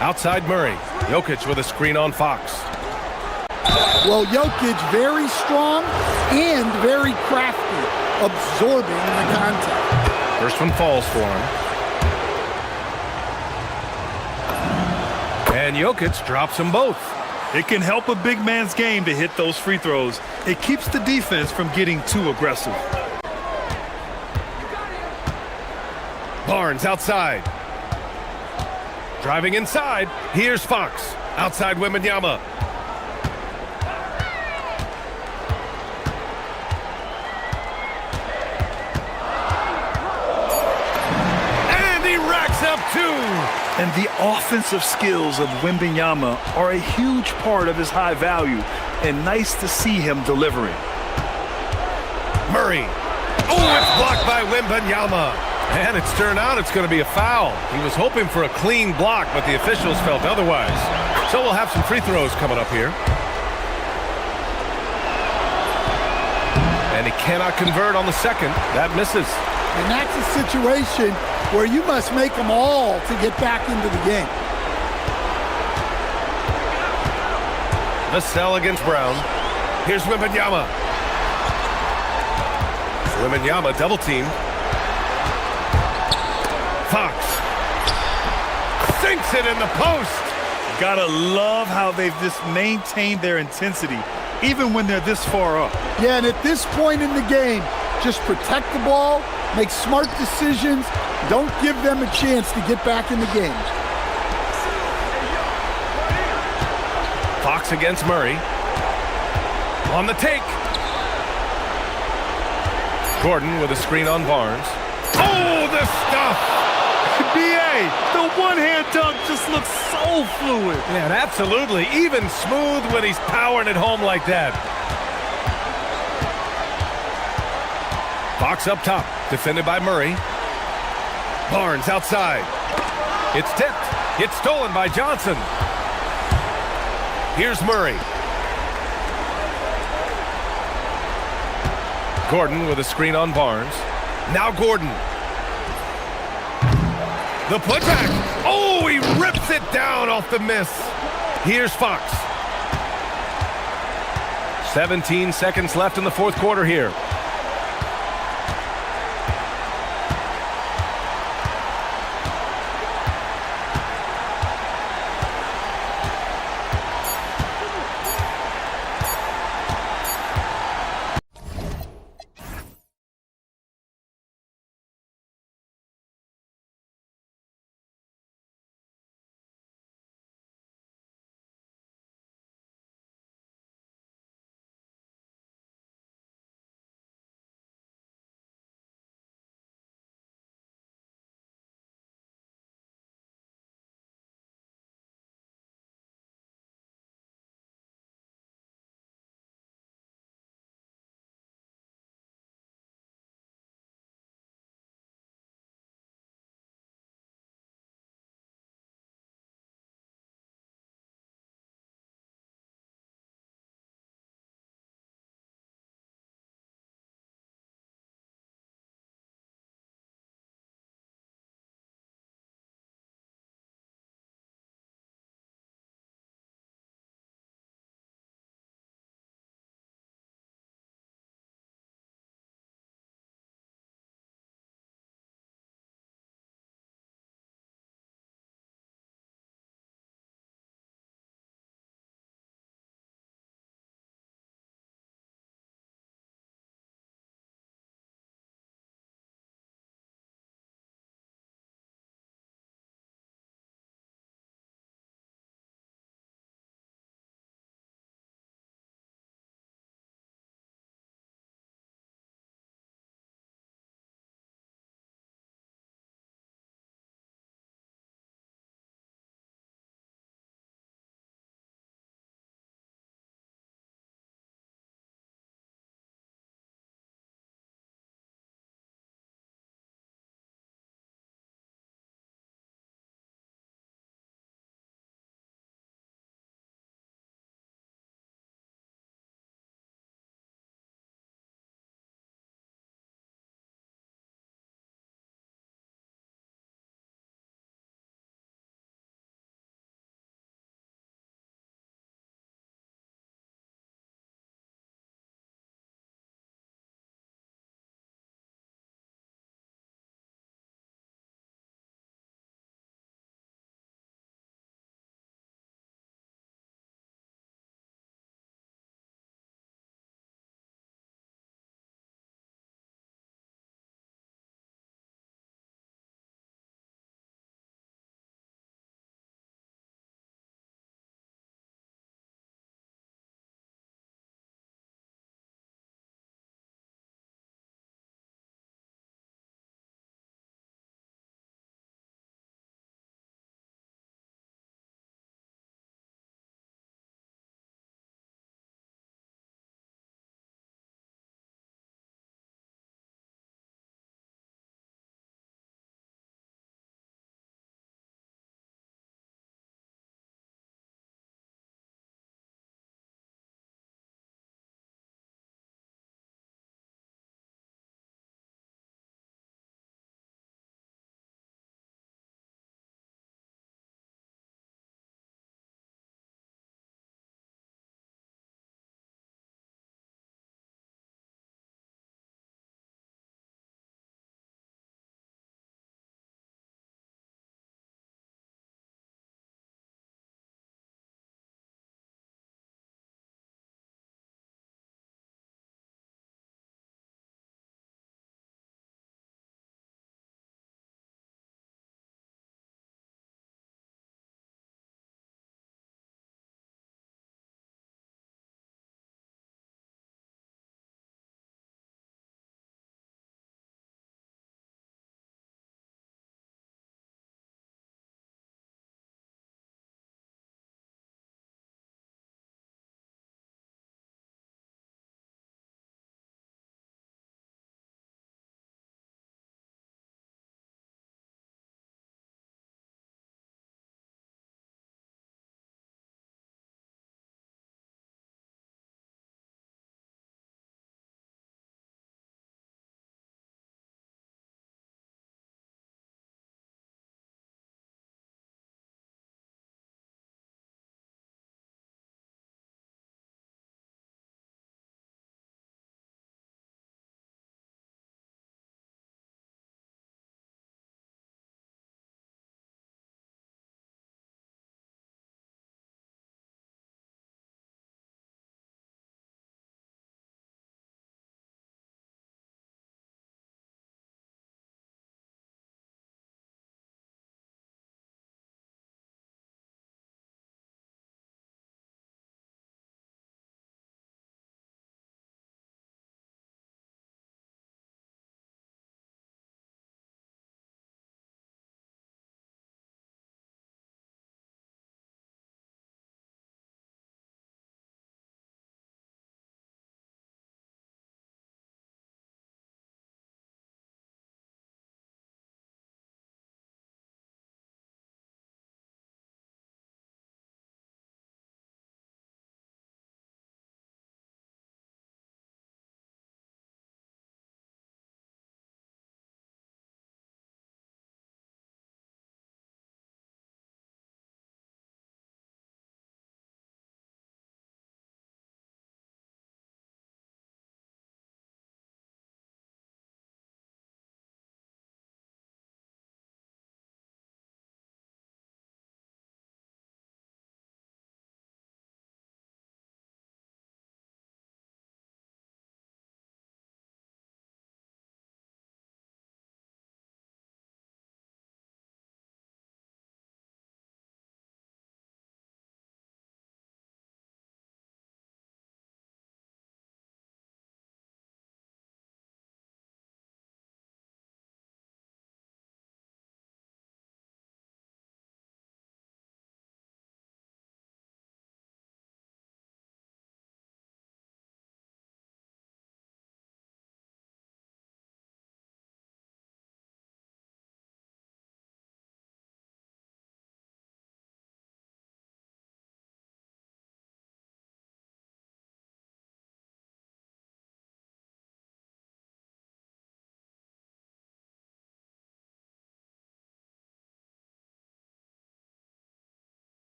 Outside Murray. Jokic with a screen on Fox. Well, Jokic very strong and very crafty, absorbing the contact. First one falls for him. And Jokic drops them both. It can help a big man's game to hit those free throws. It keeps the defense from getting too aggressive. Barnes outside. Driving inside. Here's Fox. Outside Wembanyama. And he racks up two. And the offensive skills of Wembanyama are a huge part of his high value, and nice to see him delivering. Murray. Oh, it's blocked by Wembanyama. And it's turned out it's going to be a foul. He was hoping for a clean block, but the officials felt otherwise. So we'll have some free throws coming up here. And he cannot convert on the second. That misses. And that's a situation where you must make them all to get back into the game. Vassell against Brown. Here's Wembanyama. Wembanyama double teamed. Fox sinks it in the post. Gotta love how they've just maintained their intensity, even when they're this far up. Yeah, and at this point in the game, just protect the ball, make smart decisions, don't give them a chance to get back in the game. Fox against Murray. On the take. Gordon with a screen on Barnes. Oh, the stuff! B.A., the one-hand dunk just looks so fluid. Yeah, and absolutely. Even smooth when he's powering it home like that. Fox up top, defended by Murray. Barnes outside. It's tipped. It's stolen by Johnson. Here's Murray. Gordon with a screen on Barnes. Now Gordon. The putback. Oh, he rips it down off the miss. Here's Fox. 17 seconds left in the fourth quarter here.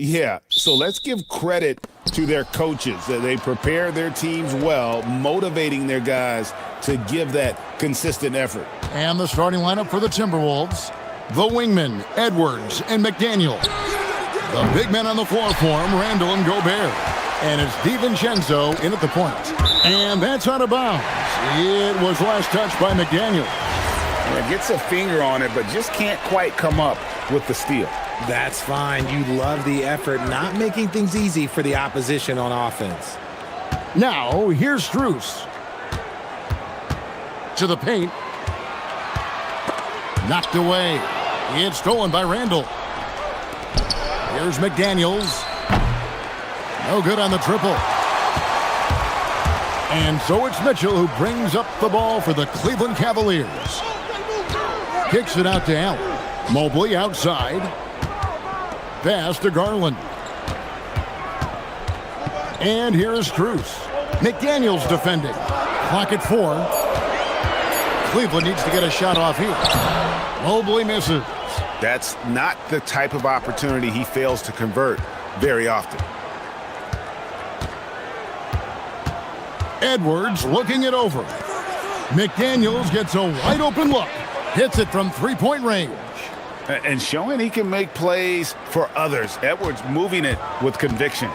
Yeah, so let's give credit to their coaches. They prepare their teams well, motivating their guys to give that consistent effort. And the starting lineup for the Timberwolves. The wingmen, Edwards and McDaniel. The big men on the floor for him, Randall and Gobert. And it's DiVincenzo in at the point. And that's out of bounds. It was last touched by McDaniel. Yeah, gets a finger on it, but just can't quite come up with the steal. That's fine. You love the effort, not making things easy for the opposition on offense. Now, here's Strus. To the paint. Knocked away. It's stolen by Randall. Here's McDaniels. No good on the triple. And so it's Mitchell who brings up the ball for the Cleveland Cavaliers. Kicks it out to Allen. Mobley outside. Pass to Garland. And here is Strus. McDaniels defending. Clock at 4. Cleveland needs to get a shot off here. Mobley misses. That's not the type of opportunity he fails to convert very often. Edwards looking it over. McDaniels gets a wide open look. Hits it from three-point range. And showing he can make plays for others. Edwards moving it with conviction.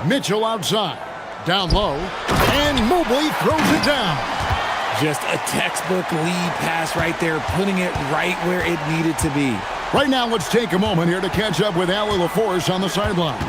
Mitchell outside. Down low. And Mobley throws it down. Just a textbook lead pass right there, putting it right where it needed to be. Right now, let's take a moment here to catch up with Allie LaForce on the sidelines.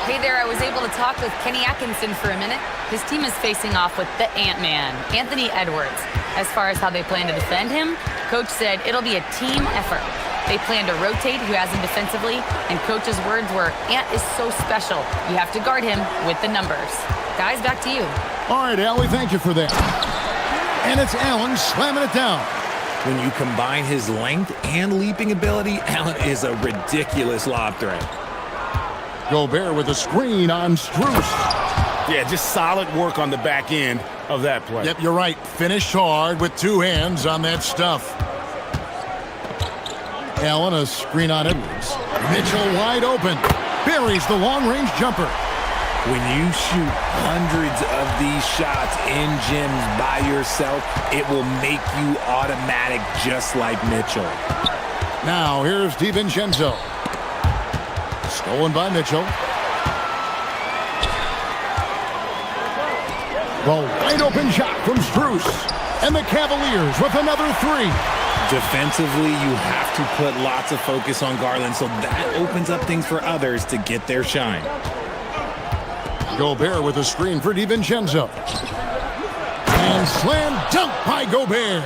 Hey there, I was able to talk with Kenny Atkinson for a minute. His team is facing off with the Ant-Man, Anthony Edwards. As far as how they plan to defend him, Coach said it'll be a team effort. They plan to rotate who has him defensively, and Coach's words were, Ant is so special. You have to guard him with the numbers. Guys, back to you. All right, Allie, thank you for that. And it's Allen slamming it down. When you combine his length and leaping ability, Allen is a ridiculous lob threat. Gobert with a screen on Strus. Yeah, just solid work on the back end of that play. Yep, you're right. Finished hard with two hands on that stuff. Allen, a screen on Edwards. Mitchell wide open. Buries the long-range jumper. When you shoot hundreds of these shots in gyms by yourself, it will make you automatic just like Mitchell. Now, here's DiVincenzo. Stolen by Mitchell. The wide open shot from Strus. And the Cavaliers with another three. Defensively, you have to put lots of focus on Garland, so that opens up things for others to get their shine. Gobert with a screen for DiVincenzo. And slam dunk by Gobert.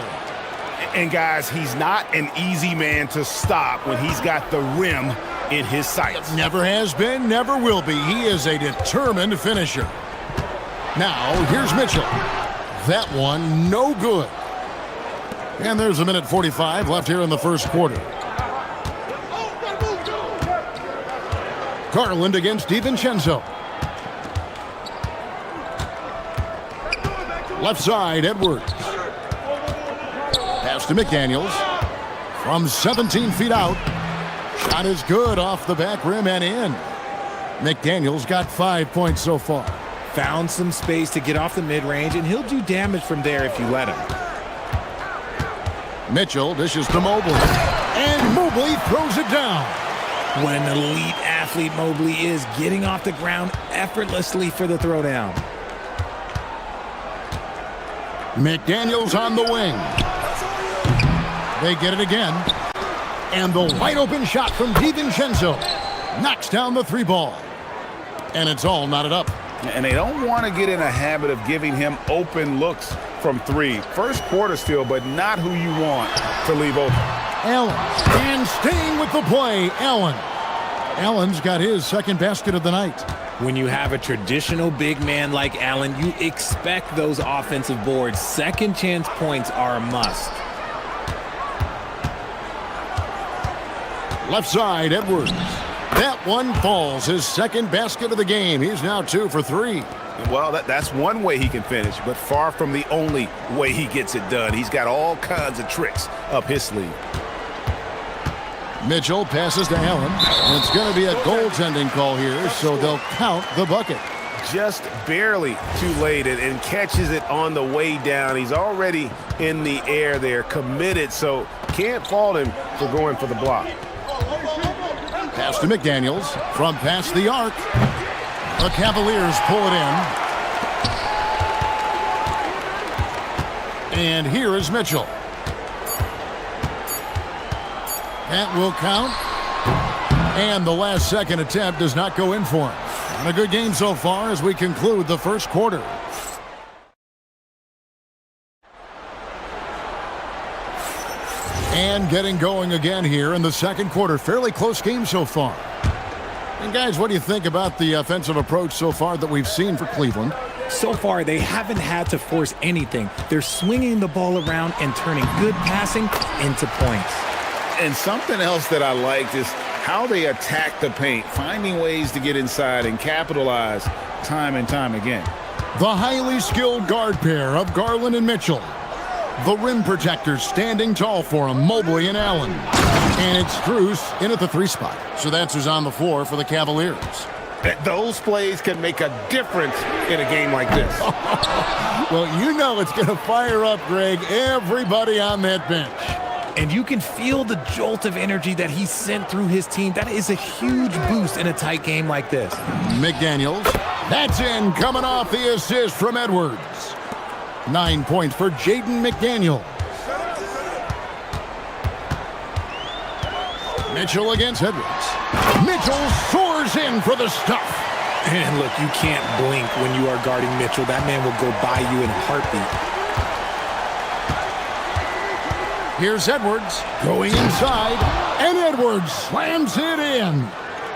And guys, he's not an easy man to stop when he's got the rim in his sights. Never has been, never will be. He is a determined finisher. Now, here's Mitchell. That one, no good. And there's a minute 45 left here in the first quarter. Garland against DiVincenzo. Left side, Edwards. Pass to McDaniels. From 17 feet out. Shot is good off the back rim and in. McDaniels got 5 points so far. Found some space to get off the mid-range, and he'll do damage from there if you let him. Mitchell dishes to Mobley. And Mobley throws it down. What an elite athlete Mobley is, getting off the ground effortlessly for the throwdown. McDaniels on the wing. They get it again. And the wide open shot from DiVincenzo knocks down the three ball. And it's all knotted up. And they don't want to get in a habit of giving him open looks from three. First quarter still, but not who you want to leave open. Allen. And staying with the play, Allen. Allen's got his second basket of the night. When you have a traditional big man like Allen, you expect those offensive boards. Second chance points are a must. Left side, Edwards. That one falls. His second basket of the game. He's now 2 for 3. Well, that's one way he can finish, but far from the only way he gets it done. He's got all kinds of tricks up his sleeve. Mitchell passes to Allen. And it's going to be a goaltending call here, so they'll count the bucket. Just barely too late and catches it on the way down. He's already in the air there, committed, so can't fault him for going for the block. Pass to McDaniels from past the arc. The Cavaliers pull it in. And here is Mitchell. That will count. And the last second attempt does not go in for him. And a good game so far as we conclude the first quarter. And getting going again here in the second quarter. Fairly close game so far. And guys, what do you think about the offensive approach so far that we've seen for Cleveland? So far, they haven't had to force anything. They're swinging the ball around and turning good passing into points. And something else that I liked is how they attack the paint, finding ways to get inside and capitalize time and time again. The highly skilled guard pair of Garland and Mitchell. The rim protectors standing tall for him, Mobley and Allen. And it's Strus in at the 3 spot. So that's who's on the floor for the Cavaliers. Those plays can make a difference in a game like this. Well, you know it's going to fire up, Greg, everybody on that bench. And you can feel the jolt of energy that he sent through his team. That is a huge boost in a tight game like this. McDaniels, that's in, coming off the assist from Edwards. 9 points for Jaden McDaniel. Mitchell against Edwards. Mitchell soars in for the stuff. And look, you can't blink when you are guarding Mitchell. That man will go by you in a heartbeat. Here's Edwards going inside, and Edwards slams it in.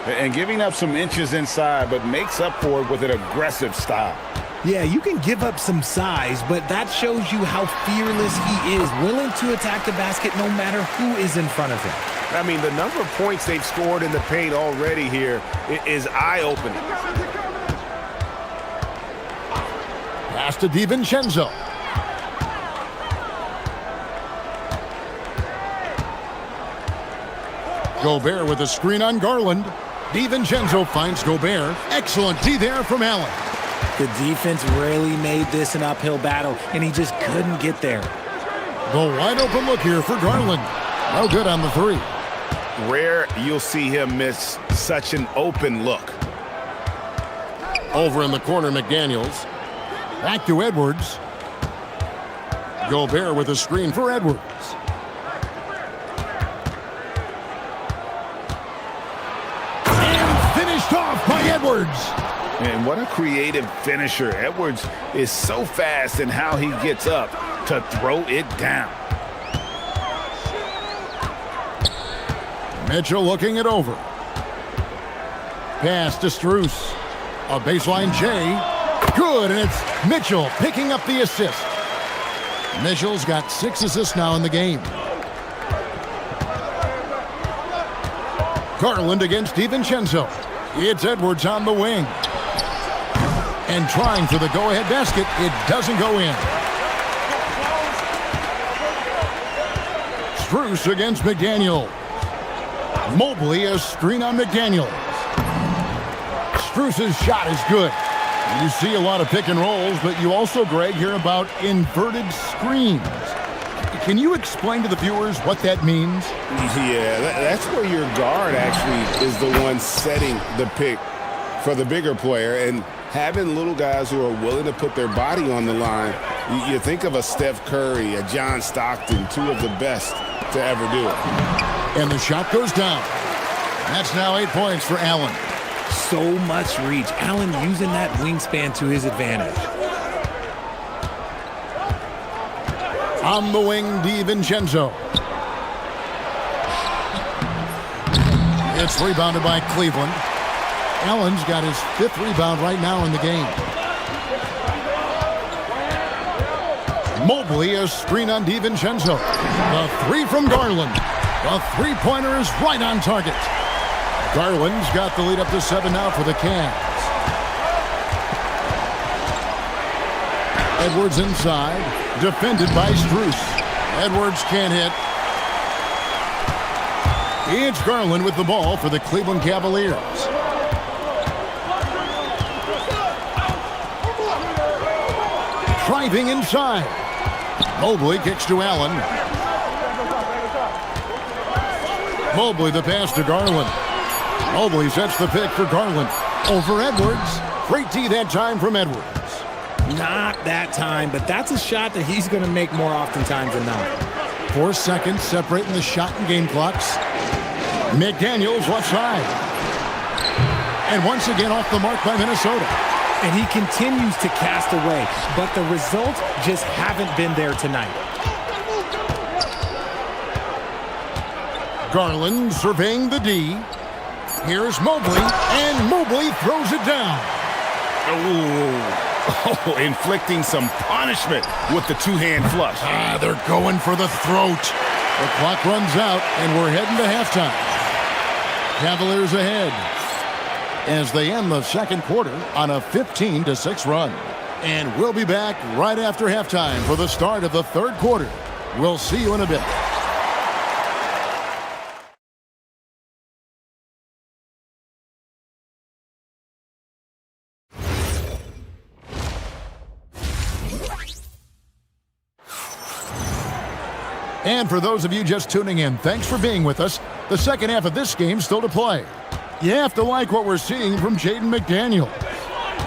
And giving up some inches inside, but makes up for it with an aggressive style. Yeah, you can give up some size, but that shows you how fearless he is, willing to attack the basket no matter who is in front of him. I mean, the number of points they've scored in the paint already here is eye-opening. Pass to DiVincenzo. Gobert with a screen on Garland. DiVincenzo finds Gobert. Excellent D there from Allen. The defense really made this an uphill battle, and he just couldn't get there. The wide open look here for Garland. No good on the 3. Rare you'll see him miss such an open look. Over in the corner, McDaniels. Back to Edwards. Gobert with a screen for Edwards. And finished off by Edwards. And what a creative finisher. Edwards is so fast in how he gets up to throw it down. Mitchell looking it over. Pass to Strus. A baseline J. Good, and it's Mitchell picking up the assist. Mitchell's got 6 assists now in the game. Garland against DiVincenzo. It's Edwards on the wing. And trying for the go-ahead basket. It doesn't go in. Strus against McDaniel. Mobley a screen on McDaniel. Strus's shot is good. You see a lot of pick and rolls, but you also, Greg, hear about inverted screens. Can you explain to the viewers what that means? Yeah, that's where your guard actually is the one setting the pick for the bigger player, and having little guys who are willing to put their body on the line. You think of a Steph Curry, a John Stockton, 2 of the best to ever do it. And the shot goes down. That's now 8 points for Allen. So much reach. Allen using that wingspan to his advantage. On the wing, DiVincenzo. It's rebounded by Cleveland. Allen's got his 5th rebound right now in the game. Mobley a screen on DiVincenzo. The 3 from Garland. The 3-pointer is right on target. Garland's got the lead up to 7 now for the Cavs. Edwards inside, defended by Strus. Edwards can't hit. It's Garland with the ball for the Cleveland Cavaliers. Driving inside. Mobley kicks to Allen. Mobley the pass to Garland. Mobley sets the pick for Garland. Over Edwards. Great D that time from Edwards. Not that time, but that's a shot that he's going to make more oftentimes than not. 4 seconds separating the shot and game clocks. McDaniels left side. And once again off the mark by Minnesota. And he continues to cast away, but the results just haven't been there tonight. Garland surveying the D. Here's Mobley, and Mobley throws it down. Oh, inflicting some punishment with the two-hand flush. They're going for the throat. The clock runs out, and we're heading to halftime. Cavaliers ahead as they end the second quarter on a 15-6 run. And we'll be back right after halftime for the start of the third quarter. We'll see you in a bit. And for those of you just tuning in, thanks for being with us. The second half of this game still to play. You have to like what we're seeing from Jaden McDaniels.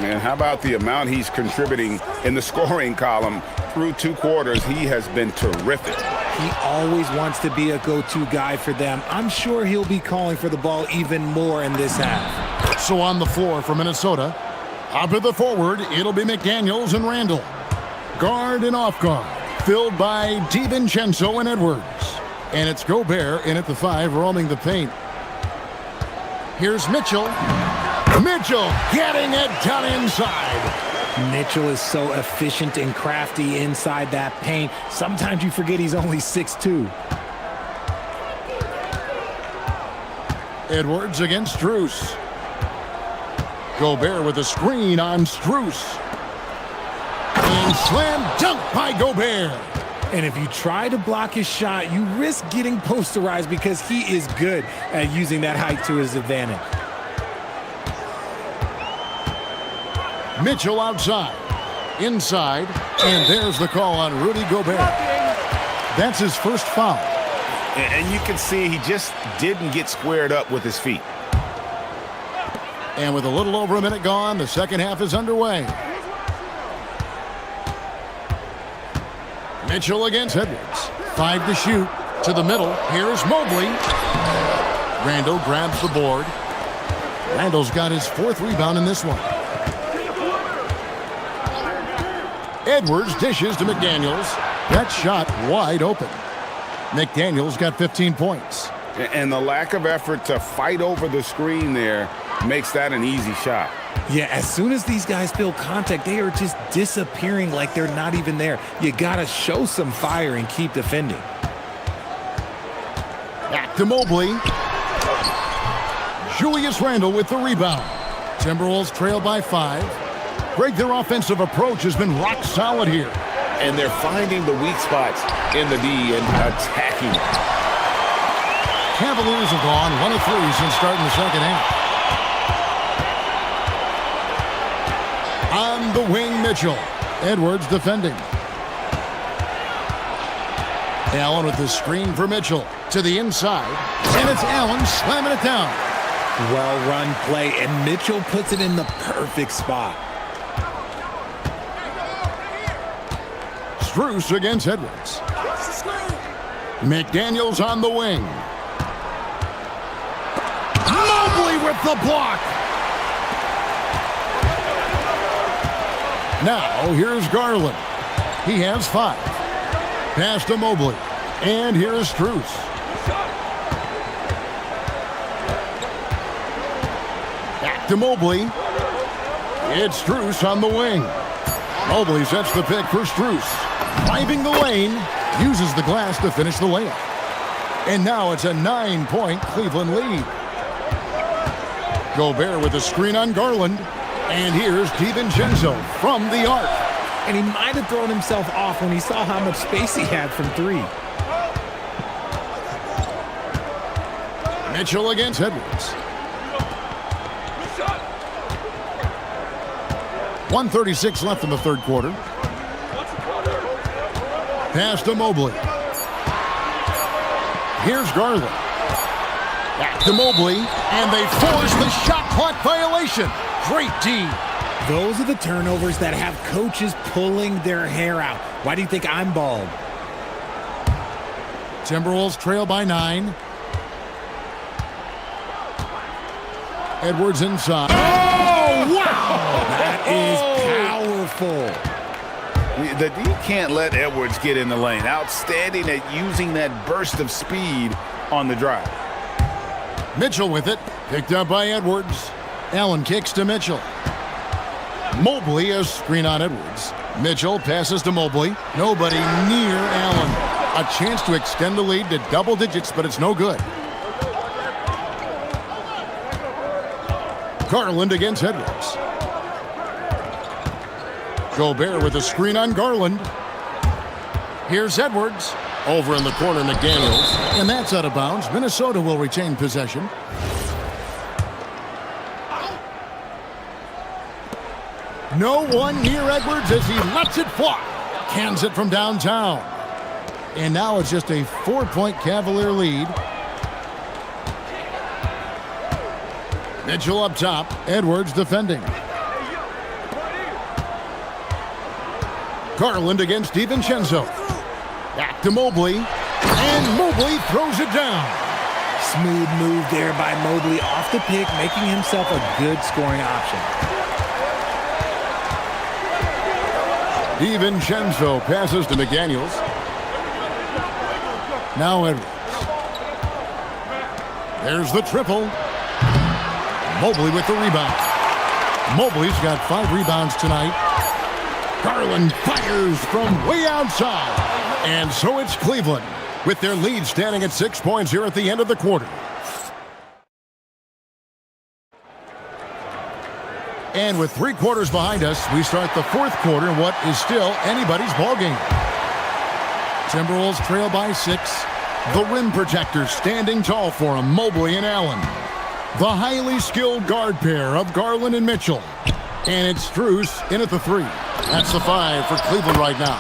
And how about the amount he's contributing in the scoring column through 2 quarters? He has been terrific. He always wants to be a go-to guy for them. I'm sure he'll be calling for the ball even more in this half. So on the floor for Minnesota, up at the forward, it'll be McDaniels and Randall. Guard and off guard, filled by DiVincenzo and Edwards. And it's Gobert in at the 5, roaming the paint. Here's Mitchell. Mitchell getting it done inside. Mitchell is so efficient and crafty inside that paint. Sometimes you forget he's only 6'2". Edwards against Strus. Gobert with a screen on Strus. And slam dunk by Gobert. And if you try to block his shot, you risk getting posterized because he is good at using that height to his advantage. Mitchell outside, inside, and there's the call on Rudy Gobert. That's his first foul. And you can see he just didn't get squared up with his feet. And with a little over a minute gone, the second half is underway. Mitchell against Edwards. 5 to shoot. To the middle. Here's Mobley. Randall grabs the board. Randall's got his 4th rebound in this one. Edwards dishes to McDaniels. That shot wide open. McDaniels got 15 points. And the lack of effort to fight over the screen there makes that an easy shot. Yeah, as soon as these guys feel contact, they are just disappearing like they're not even there. You gotta show some fire and keep defending. Back to Mobley. Julius Randle with the rebound. Timberwolves trail by 5. Greg, their offensive approach has been rock solid here. And they're finding the weak spots in the D and attacking. Cavaliers have gone 1 of 3 since starting the second half. On the wing, Mitchell. Edwards defending. Allen with the screen for Mitchell. To the inside. And it's Allen slamming it down. Well-run play, and Mitchell puts it in the perfect spot. Strus against Edwards. McDaniels on the wing. Mobley with the block. Now, here's Garland. He has 5. Pass to Mobley. And here's Strus. Back to Mobley. It's Strus on the wing. Mobley sets the pick for Strus. Driving the lane. Uses the glass to finish the layup. And now it's a 9-point Cleveland lead. Gobert with a screen on Garland. And here's DiVincenzo from the arc. And he might have thrown himself off when he saw how much space he had from 3. Mitchell against Edwards. 1:36 left in the third quarter. Pass to Mobley. Here's Garland. Back to Mobley, and they force the shot clock violation. Great D. Those are the turnovers that have coaches pulling their hair out. Why do you think I'm bald? Timberwolves trail by 9. Edwards inside. Oh, wow! That is powerful. The D can't let Edwards get in the lane. Outstanding at using that burst of speed on the drive. Mitchell with it. Picked up by Edwards. Allen kicks to Mitchell. Mobley, a screen on Edwards. Mitchell passes to Mobley. Nobody near Allen. A chance to extend the lead to double digits, but it's no good. Garland against Edwards. Gobert with a screen on Garland. Here's Edwards. Over in the corner, McDaniels. And that's out of bounds. Minnesota will retain possession. No one near Edwards as he lets it fly. Cans it from downtown. And now it's just a 4-point Cavalier lead. Mitchell up top. Edwards defending. Garland against DiVincenzo. Back to Mobley. And Mobley throws it down. Smooth move there by Mobley off the pick, making himself a good scoring option. DiVincenzo passes to McDaniels. Now Edwards. There's the triple. Mobley with the rebound. Mobley's got 5 rebounds tonight. Garland fires from way outside. And so it's Cleveland with their lead standing at 6 points here at the end of the quarter. And with 3 quarters behind us, we start the fourth quarter in what is still anybody's ballgame. Timberwolves trail by 6. The rim protectors standing tall for them, Mobley and Allen. The highly skilled guard pair of Garland and Mitchell. And it's Strus in at the 3. That's the 5 for Cleveland right now.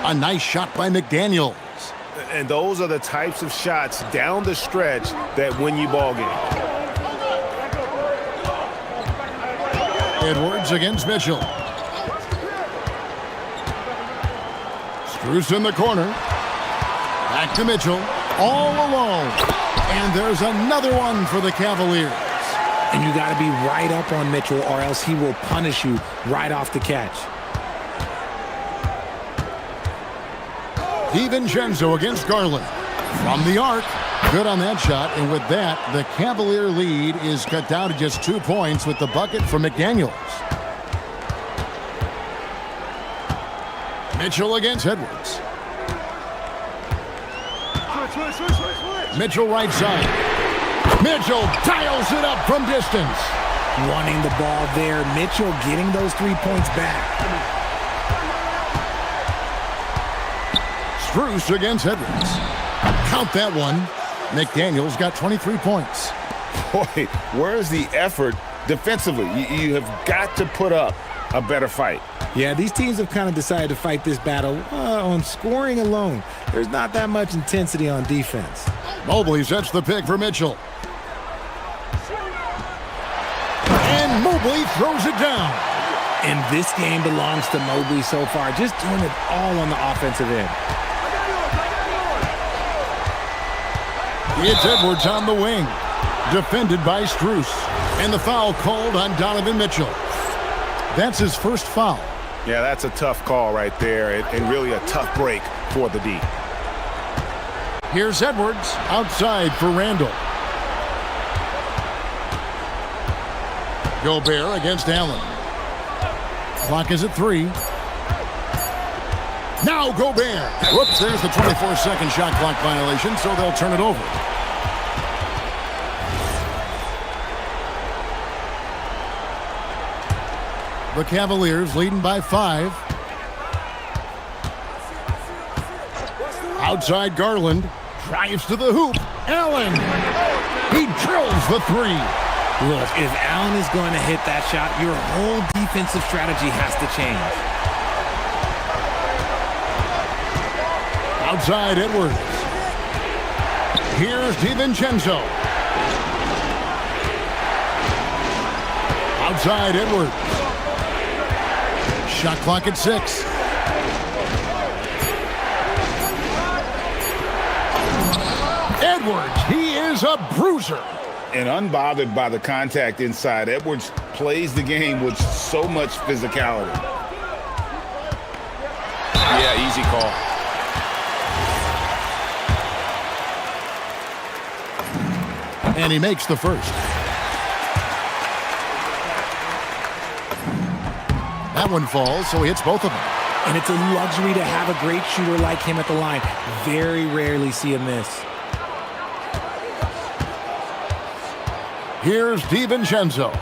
A nice shot by McDaniels. And those are the types of shots down the stretch that win you ball games. Edwards against Mitchell. Strus in the corner. Back to Mitchell. All alone. And there's another one for the Cavaliers. And you got to be right up on Mitchell or else he will punish you right off the catch. DiVincenzo against Garland. From the arc. Good on that shot. And with that, the Cavalier lead is cut down to just 2 points with the bucket from McDaniels. Mitchell against Edwards. Mitchell right side. Mitchell dials it up from distance. Wanting the ball there. Mitchell getting those 3 points back. Strus against Edwards. Count that one. McDaniels got 23 points. Boy, where's the effort defensively? You have got to put up a better fight. Yeah, these teams have kind of decided to fight this battle on scoring alone. There's not that much intensity on defense. Mobley sets the pick for Mitchell. And Mobley throws it down. And this game belongs to Mobley so far, just doing it all on the offensive end. It's Edwards on the wing. Defended by Strus. And the foul called on Donovan Mitchell. That's his first foul. Yeah, that's a tough call right there, and really a tough break for the D. Here's Edwards outside for Randall. Gobert against Allen. Clock is at 3. Now Gobert. Whoops, there's the 24-second shot clock violation, so they'll turn it over. The Cavaliers leading by 5. Outside Garland. Drives to the hoop. Allen. He drills the three. Look, if Allen is going to hit that shot, your whole defensive strategy has to change. Outside Edwards. Here's DiVincenzo. Outside Edwards. Shot clock at 6. Edwards, he is a bruiser. And unbothered by the contact inside, Edwards plays the game with so much physicality. Yeah, easy call. And he makes the first. That one falls, so he hits both of them. And it's a luxury to have a great shooter like him at the line. Very rarely see him miss. Here's DiVincenzo.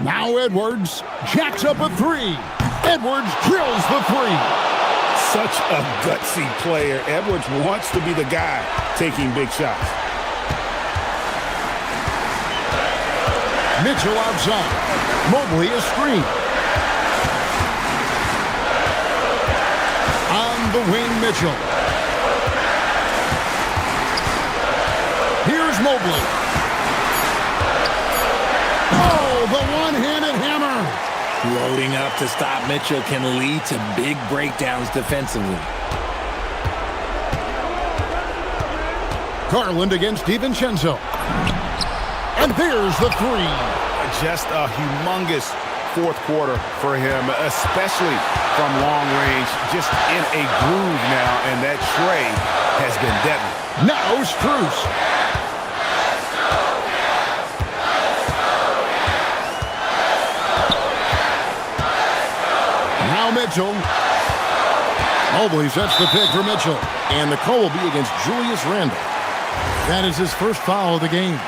Now Edwards jacks up a three. Edwards drills the three. Such a gutsy player. Edwards wants to be the guy taking big shots. Mitchell outside. Mobley a screen. On the wing, Mitchell. Here's Mobley. Oh, the one-handed hammer. Loading up to stop Mitchell can lead to big breakdowns defensively. Garland against DiVincenzo. And there's the three. Just a humongous fourth quarter for him, especially from long range. Just in a groove now, and that tray has been deadly. Now Strus. Now Mitchell. Mobley sets the pick for Mitchell. And the call will be against Julius Randle. That is his first foul of the game.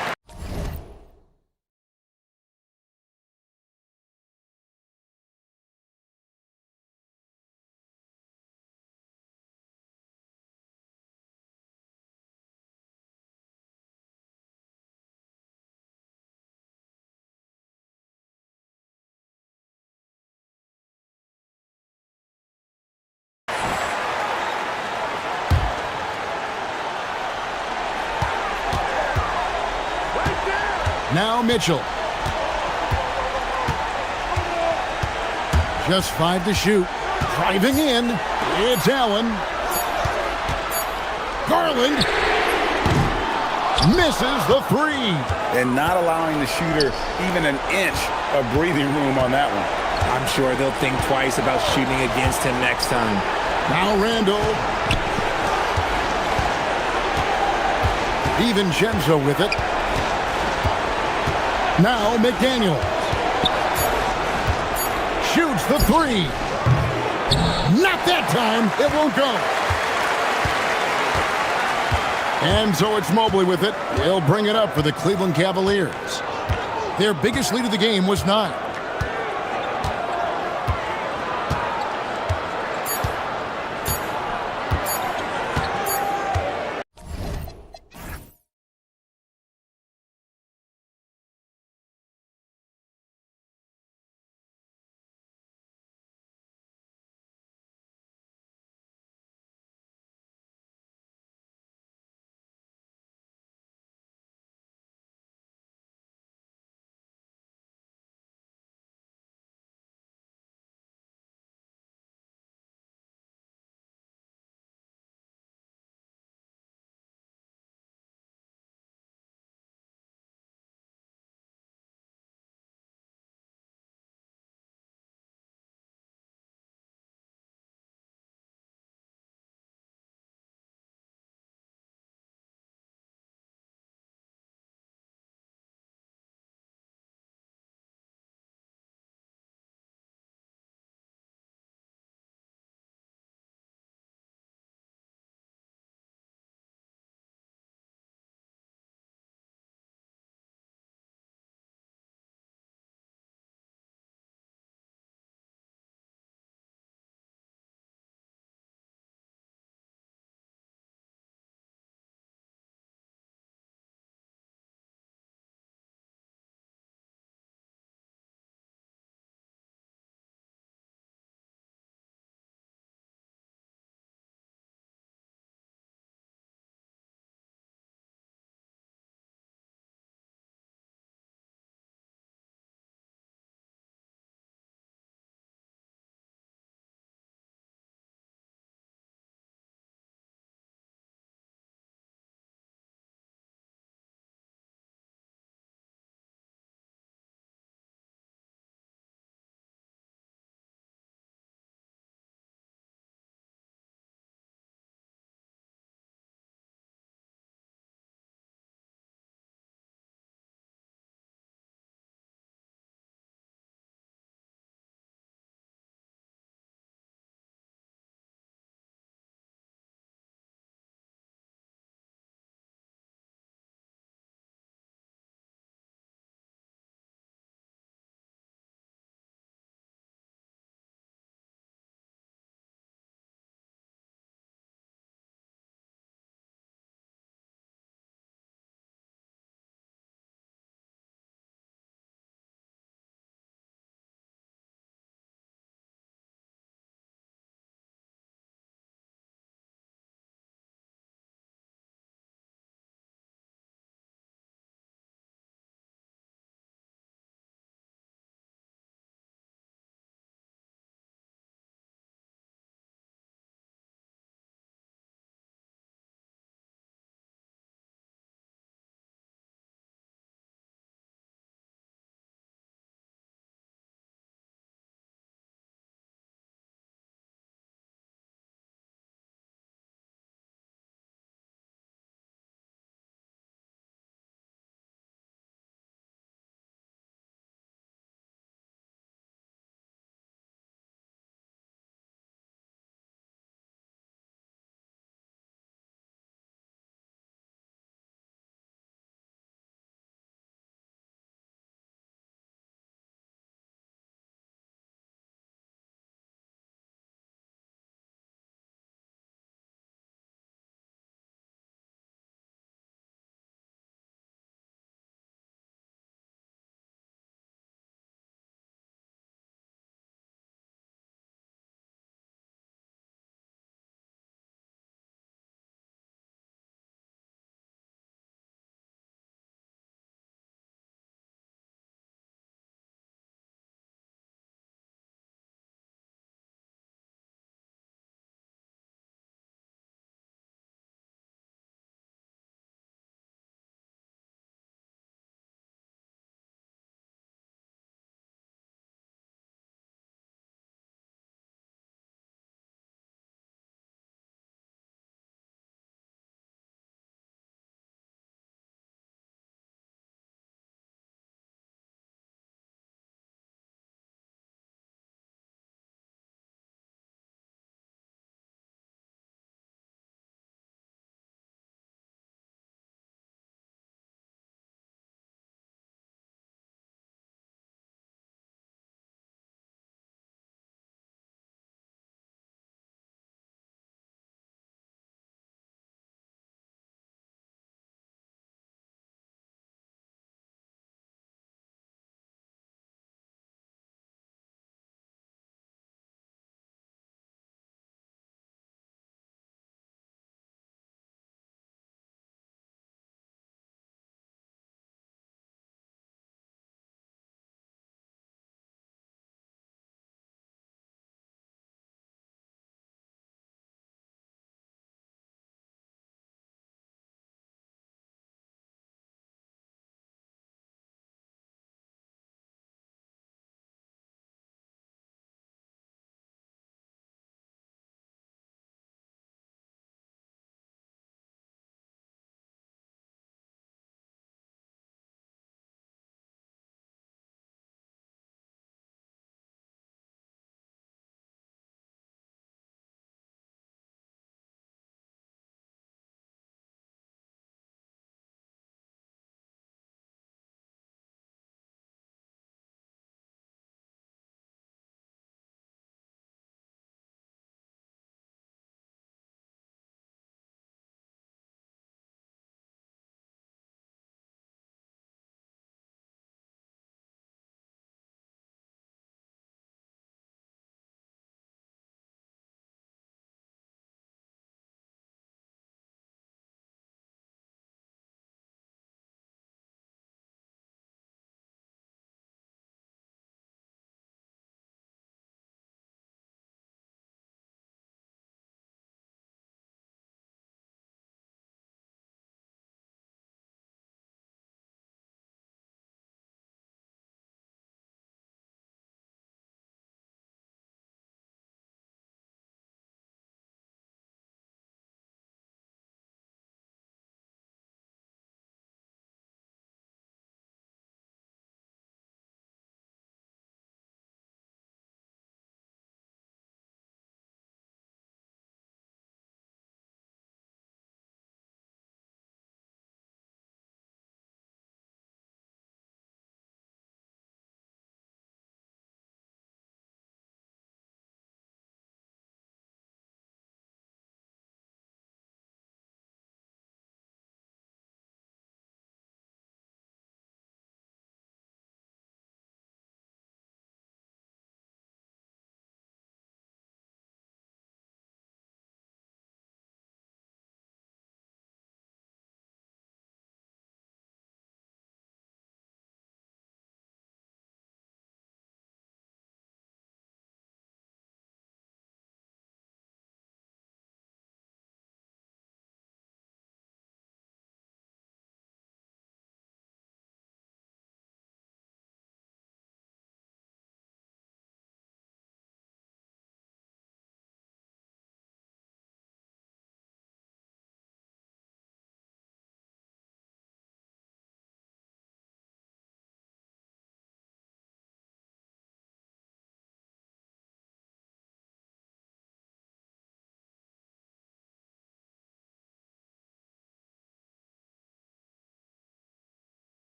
Now Mitchell. Just 5 to shoot. Driving in. It's Allen. Garland. Misses the three. And not allowing the shooter even an inch of breathing room on that one. I'm sure they'll think twice about shooting against him next time. Now Randall. DiVincenzo with it. Now McDaniel. Shoots the three. Not that time. It won't go. And so it's Mobley with it. He'll bring it up for the Cleveland Cavaliers. Their biggest lead of the game was 9.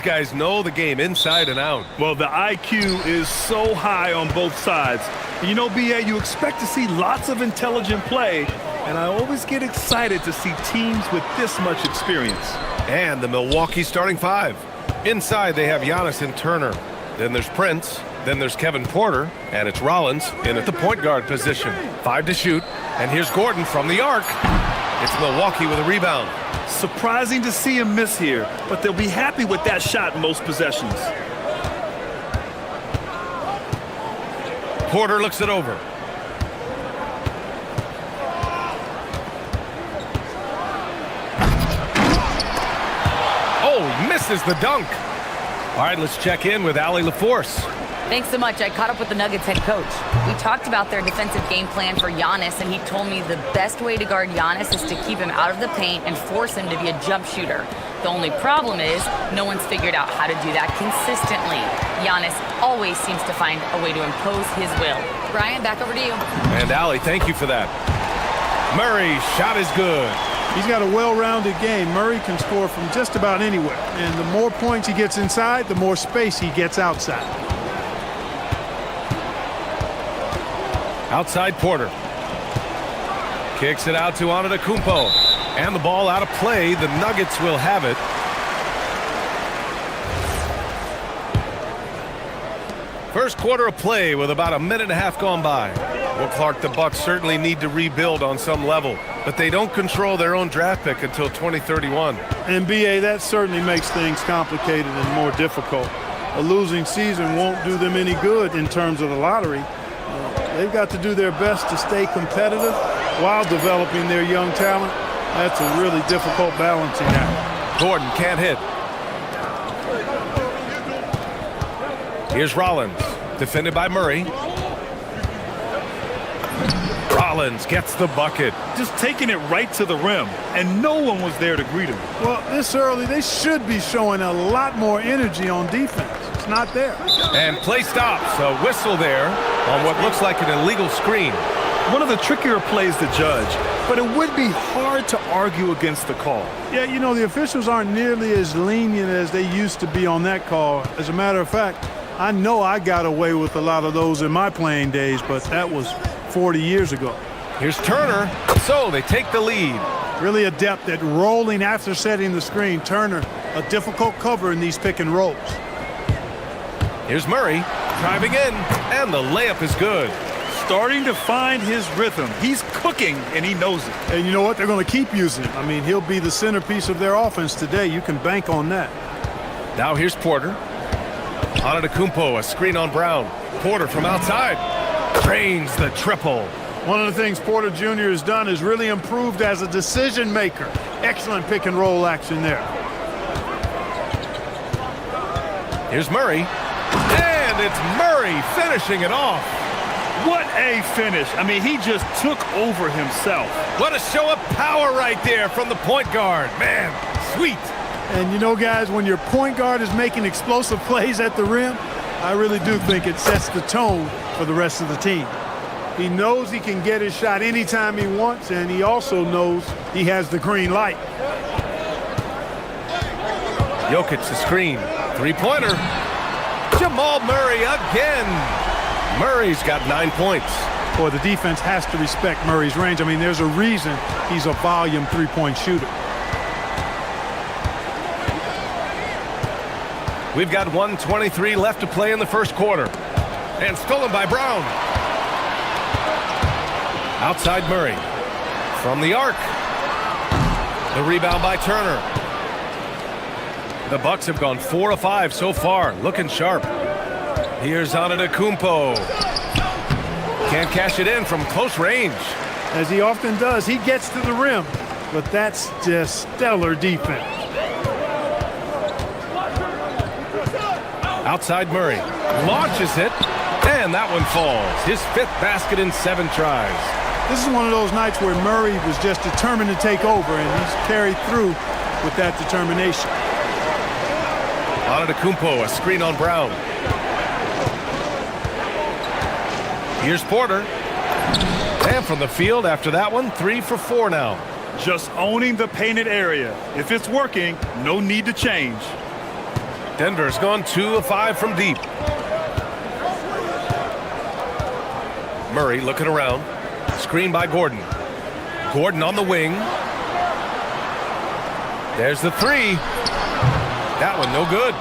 guys know the game inside and out. Well, the IQ is so high on both sides. And you know, BA, you expect to see lots of intelligent play, and I always get excited to see teams with this much experience. And the Milwaukee starting five. Inside, they have Giannis and Turner. Then there's Prince. Then there's Kevin Porter. And it's Rollins in at the point guard position. 5 to shoot. And here's Gordon from the arc. It's Milwaukee with a rebound. Surprising to see him miss here, but they'll be happy with that shot most possessions. Porter looks it over. Oh, he misses the dunk. All right, let's check in with Allie LaForce. Thanks so much. I caught up with the Nuggets head coach. We talked about their defensive game plan for Giannis, and he told me the best way to guard Giannis is to keep him out of the paint and force him to be a jump shooter. The only problem is no one's figured out how to do that consistently. Giannis always seems to find a way to impose his will. Brian, back over to you. And Allie, thank you for that. Murray's shot is good. He's got a well-rounded game. Murray can score from just about anywhere. And the more points he gets inside, the more space he gets outside. Outside Porter. Kicks it out to Antetokounmpo. And the ball out of play. The Nuggets will have it. First quarter of play with about a minute and a half gone by. Well, Clark, the Bucks certainly need to rebuild on some level, but they don't control their own draft pick until 2031. And BA, that certainly makes things complicated and more difficult. A losing season won't do them any good in terms of the lottery. They've got to do their best to stay competitive while developing their young talent. That's a really difficult balancing act. Gordon can't hit. Here's Rollins, defended by Murray. Rollins gets the bucket. Just taking it right to the rim, and no one was there to greet him. Well, this early, they should be showing a lot more energy on defense. It's not there. And play stops. A whistle there on what looks like an illegal screen. One of the trickier plays to judge, but it would be hard to argue against the call. Yeah, you know, the officials aren't nearly as lenient as they used to be on that call. As a matter of fact, I know I got away with a lot of those in my playing days, but that was 40 years ago. Here's Turner. So they take the lead. Really adept at rolling after setting the screen. Turner, a difficult cover in these pick and rolls. Here's Murray driving in, and the layup is good. Starting to find his rhythm. He's cooking, and he knows it. And you know what? They're going to keep using him. I mean, he'll be the centerpiece of their offense today. You can bank on that. Now here's Porter. Antetokounmpo, a screen on Brown. Porter from outside. Drains the triple. One of the things Porter Jr. has done is really improved as a decision maker. Excellent pick and roll action there. Here's Murray. And it's Murray finishing it off. What a finish. I mean, he just took over himself. What a show of power right there from the point guard. Man, sweet. And you know, guys, when your point guard is making explosive plays at the rim, I really do think it sets the tone for the rest of the team. He knows he can get his shot anytime he wants, and he also knows he has the green light. Jokic, the screen. Three-pointer. Jamal Murray again. Murray's got 9 points. Boy, the defense has to respect Murray's range. I mean, there's a reason he's a volume three-point shooter. We've got 1:23 left to play in the first quarter. And stolen by Brown. Outside Murray. From the arc. The rebound by Turner. The Bucks have gone 4 of 5 so far. Looking sharp. Here's Antetokounmpo. Can't cash it in from close range. As he often does, he gets to the rim. But that's just stellar defense. Outside Murray. Launches it. And that one falls. His 5th basket in 7 tries. This is one of those nights where Murray was just determined to take over, and he's carried through with that determination. Antetokounmpo, a screen on Brown. Here's Porter. And from the field after that one, 3 for 4 now. Just owning the painted area. If it's working, no need to change. Denver's gone 2 of 5 from deep. Murray looking around. Screen by Gordon. Gordon on the wing. There's the three. That one no good.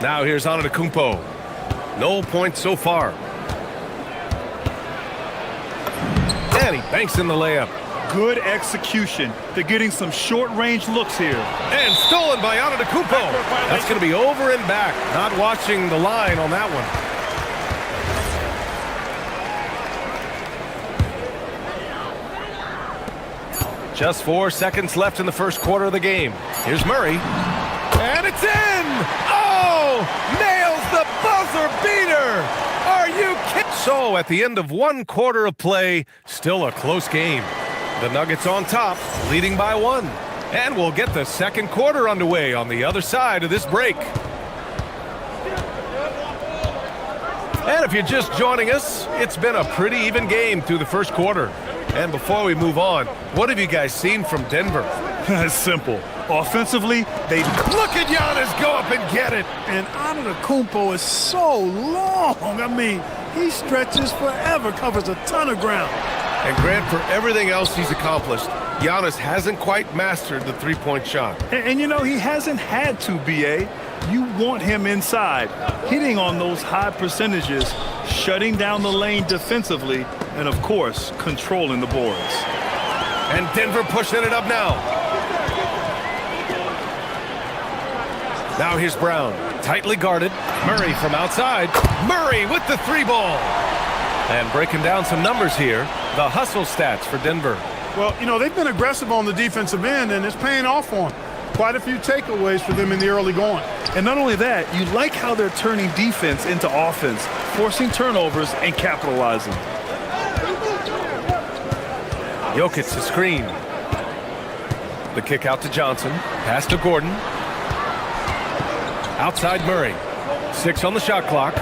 Now here's Antetokounmpo. No points so far. And he banks in the layup. Good execution. They're getting some short-range looks here. And stolen by Antetokounmpo. That's going to be over and back. Not watching the line on that one. Just 4 seconds left in the first quarter of the game. Here's Murray. And it's in! Oh! Nails the buzzer beater! Are you kidding? So at the end of 1 quarter of play, still a close game. The Nuggets on top, leading by 1. And we'll get the second quarter underway on the other side of this break. And if you're just joining us, it's been a pretty even game through the first quarter. And before we move on, what have you guys seen from Denver? It's simple. Offensively, they Look at Giannis go up and get it. And Antetokounmpo is so long. I mean, he stretches forever, covers a ton of ground. And Grant, for everything else he's accomplished, Giannis hasn't quite mastered the three-point shot. And you know, he hasn't had to, B.A. You want him inside, hitting on those high percentages, shutting down the lane defensively, and of course, controlling the boards. And Denver pushing it up now. Now here's Brown, tightly guarded. Murray from outside. Murray with the three ball. And breaking down some numbers here, the hustle stats for Denver. Well, you know, they've been aggressive on the defensive end, and it's paying off for them. Quite a few takeaways for them in the early going. And not only that, you like how they're turning defense into offense, forcing turnovers and capitalizing. Jokic to screen. The kick out to Johnson. Pass to Gordon. Outside Murray. 6 on the shot clock.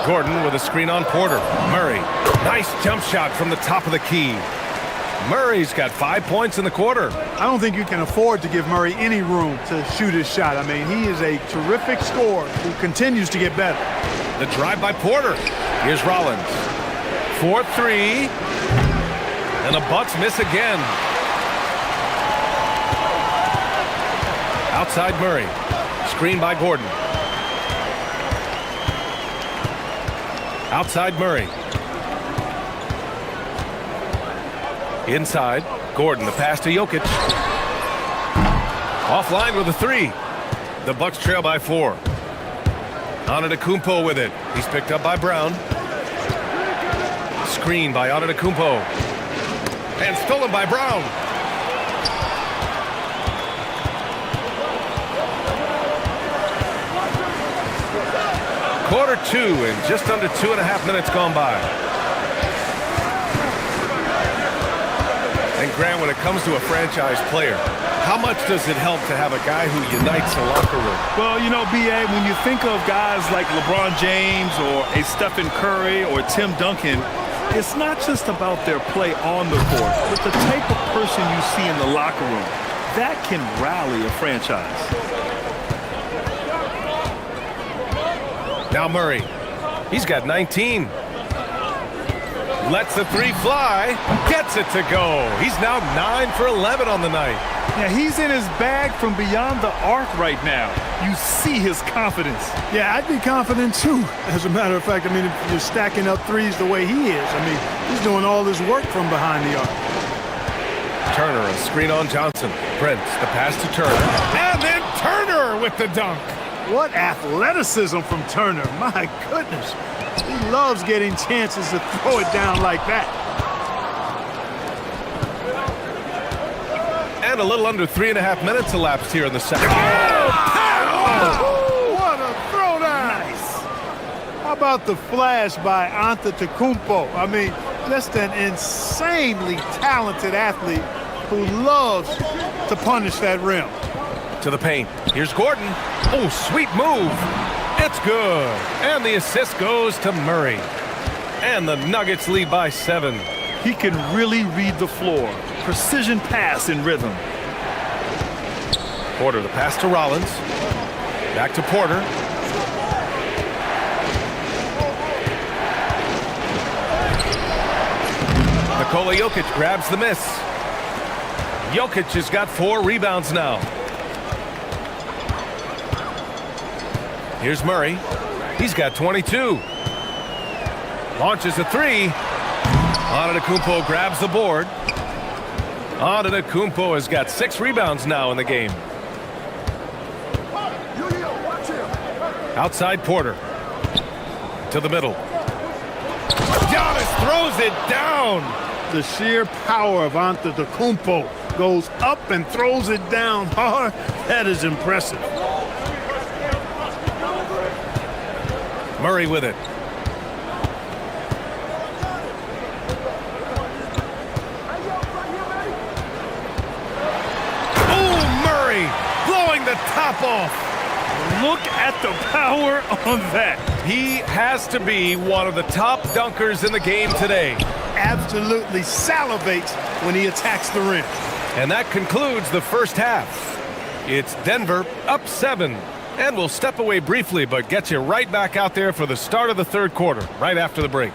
Gordon with a screen on Porter. Murray. Nice jump shot from the top of the key. Murray's got 5 points in the quarter. I don't think you can afford to give Murray any room to shoot his shot. I mean, he is a terrific scorer who continues to get better. The drive by Porter. Here's Rollins. 4-3. And the Bucks miss again. Outside Murray. Screen by Gordon. Outside Murray. Inside, Gordon, the pass to Jokic. Offline with a three. The Bucks trail by 4. Antetokounmpo with it. He's picked up by Brown. Screen by Antetokounmpo. And stolen by Brown. Quarter 2 and just under 2.5 minutes gone by. And Grant, when it comes to a franchise player, how much does it help to have a guy who unites the locker room? Well, you know, B.A., when you think of guys like LeBron James or a Stephen Curry or Tim Duncan, it's not just about their play on the court, but the type of person you see in the locker room. That can rally a franchise. Now Murray. He's got 19. Lets the three fly. Gets it to go. He's now 9 for 11 on the night. Yeah, he's in his bag from beyond the arc right now. You see his confidence. Yeah, I'd be confident too. As a matter of fact, I mean, if you're stacking up threes the way he is, I mean, he's doing all this work from behind the arc. Turner, a screen on Johnson. Prince, the pass to Turner. And then Turner with the dunk. What athleticism from Turner. My goodness. He loves getting chances to throw it down like that. And a little under 3.5 minutes elapsed here in the second. Oh, what a throwdown. Nice. How about the flash by Antetokounmpo? I mean, just an insanely talented athlete who loves to punish that rim. To the paint. Here's Gordon. Oh, sweet move. It's good. And the assist goes to Murray. And the Nuggets lead by 7. He can really read the floor. Precision pass in rhythm. Porter, the pass to Rollins. Back to Porter. Nikola Jokic grabs the miss. Jokic has got 4 rebounds now. Here's Murray. He's got 22. Launches a 3. Antetokounmpo grabs the board. Antetokounmpo has got 6 rebounds now in the game. Outside Porter. To the middle. Giannis throws it down. The sheer power of Antetokounmpo goes up and throws it down hard. That is impressive. Murray with it. Oh, Murray blowing the top off. Look at the power on that. He has to be one of the top dunkers in the game today. Absolutely salivates when he attacks the rim. And that concludes the first half. It's Denver up 7. And we'll step away briefly, but get you right back out there for the start of the third quarter, right after the break.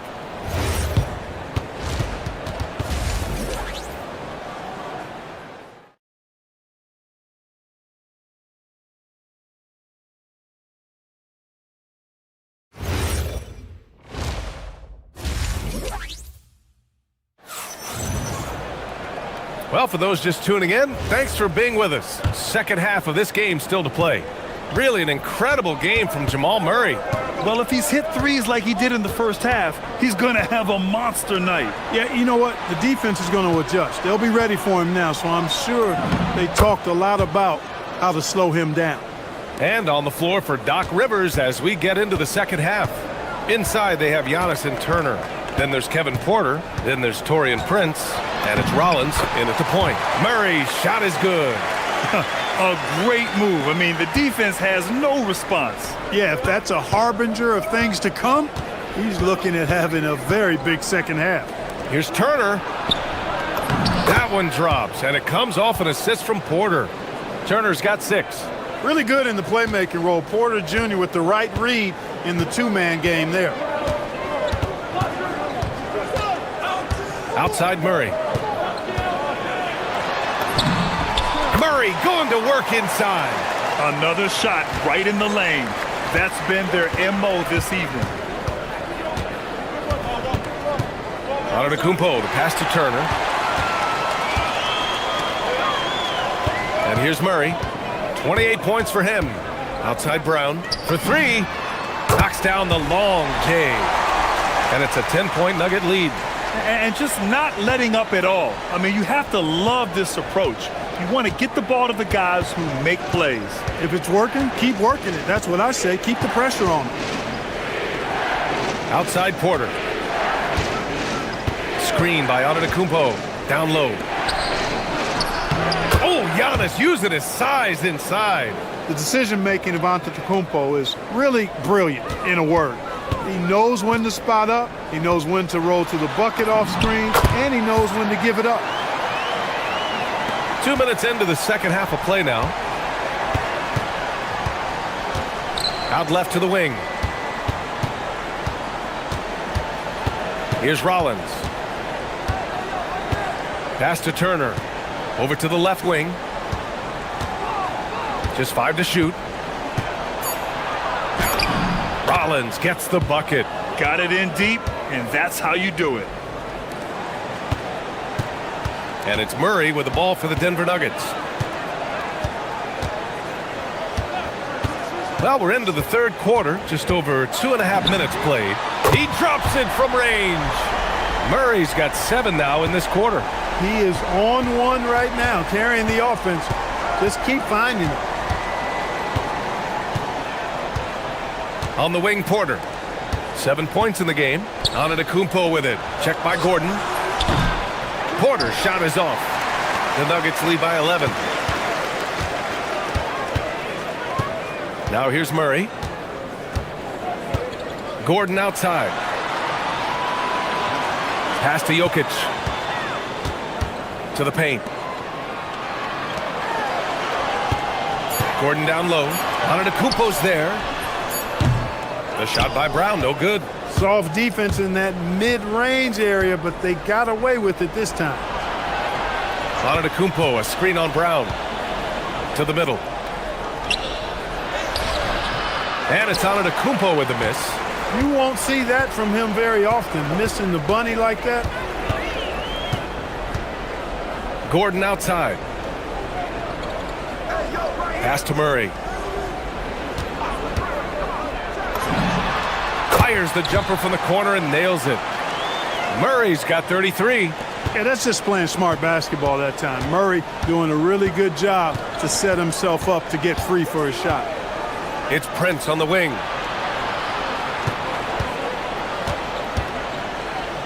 Well, for those just tuning in, thanks for being with us. Second half of this game still to play. Really an incredible game from Jamal Murray. Well, if he's hit threes like he did in the first half, he's going to have a monster night. Yeah, you know what? The defense is going to adjust. They'll be ready for him now, so I'm sure they talked a lot about how to slow him down. And on the floor for Doc Rivers as we get into the second half. Inside, they have Giannis and Turner. Then there's Kevin Porter. Then there's Taurean Prince. And it's Rollins in at the point. Murray's shot is good. A great move. I mean, the defense has no response. Yeah, if that's a harbinger of things to come, he's looking at having a very big second half. Here's Turner. That one drops, and it comes off an assist from Porter. Turner's got 6. Really good in the playmaking role. Porter Jr. with the right read in the two-man game there. Outside Murray. Murray going to work inside. Another shot right in the lane. That's been their MO this evening. Antetokounmpo, the pass to Turner. And here's Murray. 28 points for him. Outside Brown for 3. Knocks down the long J. And it's a 10-point Nugget lead. And just not letting up at all. I mean, you have to love this approach. You want to get the ball to the guys who make plays. If it's working, keep working it. That's what I say. Keep the pressure on him. Outside Porter. Screen by Antetokounmpo. Down low. Oh, Giannis using his size inside. The decision-making of Antetokounmpo is really brilliant, in a word. He knows when to spot up, he knows when to roll to the bucket off screen, and he knows when to give it up. 2 minutes into the second half of play now. Out left to the wing. Here's Rollins. Pass to Turner. Over to the left wing. Just 5 to shoot. Rollins gets the bucket. Got it in deep, and that's how you do it. And it's Murray with the ball for the Denver Nuggets. Well, we're into the third quarter. Just over 2.5 minutes played. He drops it from range. Murray's got 7 now in this quarter. He is on one right now, carrying the offense. Just keep finding it. On the wing, Porter. 7 points in the game. Antetokounmpo with it. Checked by Gordon. Porter's shot is off. The Nuggets lead by 11. Now here's Murray. Gordon outside. Pass to Jokic. To the paint. Gordon down low. Antetokounmpo's there. The shot by Brown, no good. Soft defense in that mid-range area, but they got away with it this time. Antetokounmpo, a screen on Brown. To the middle. And it's Antetokounmpo with the miss. You won't see that from him very often, missing the bunny like that. Gordon outside. Pass to Murray. Fires the jumper from the corner and nails it. Murray's got 33. Yeah, that's just playing smart basketball that time. Murray doing a really good job to set himself up to get free for his shot. It's Prince on the wing.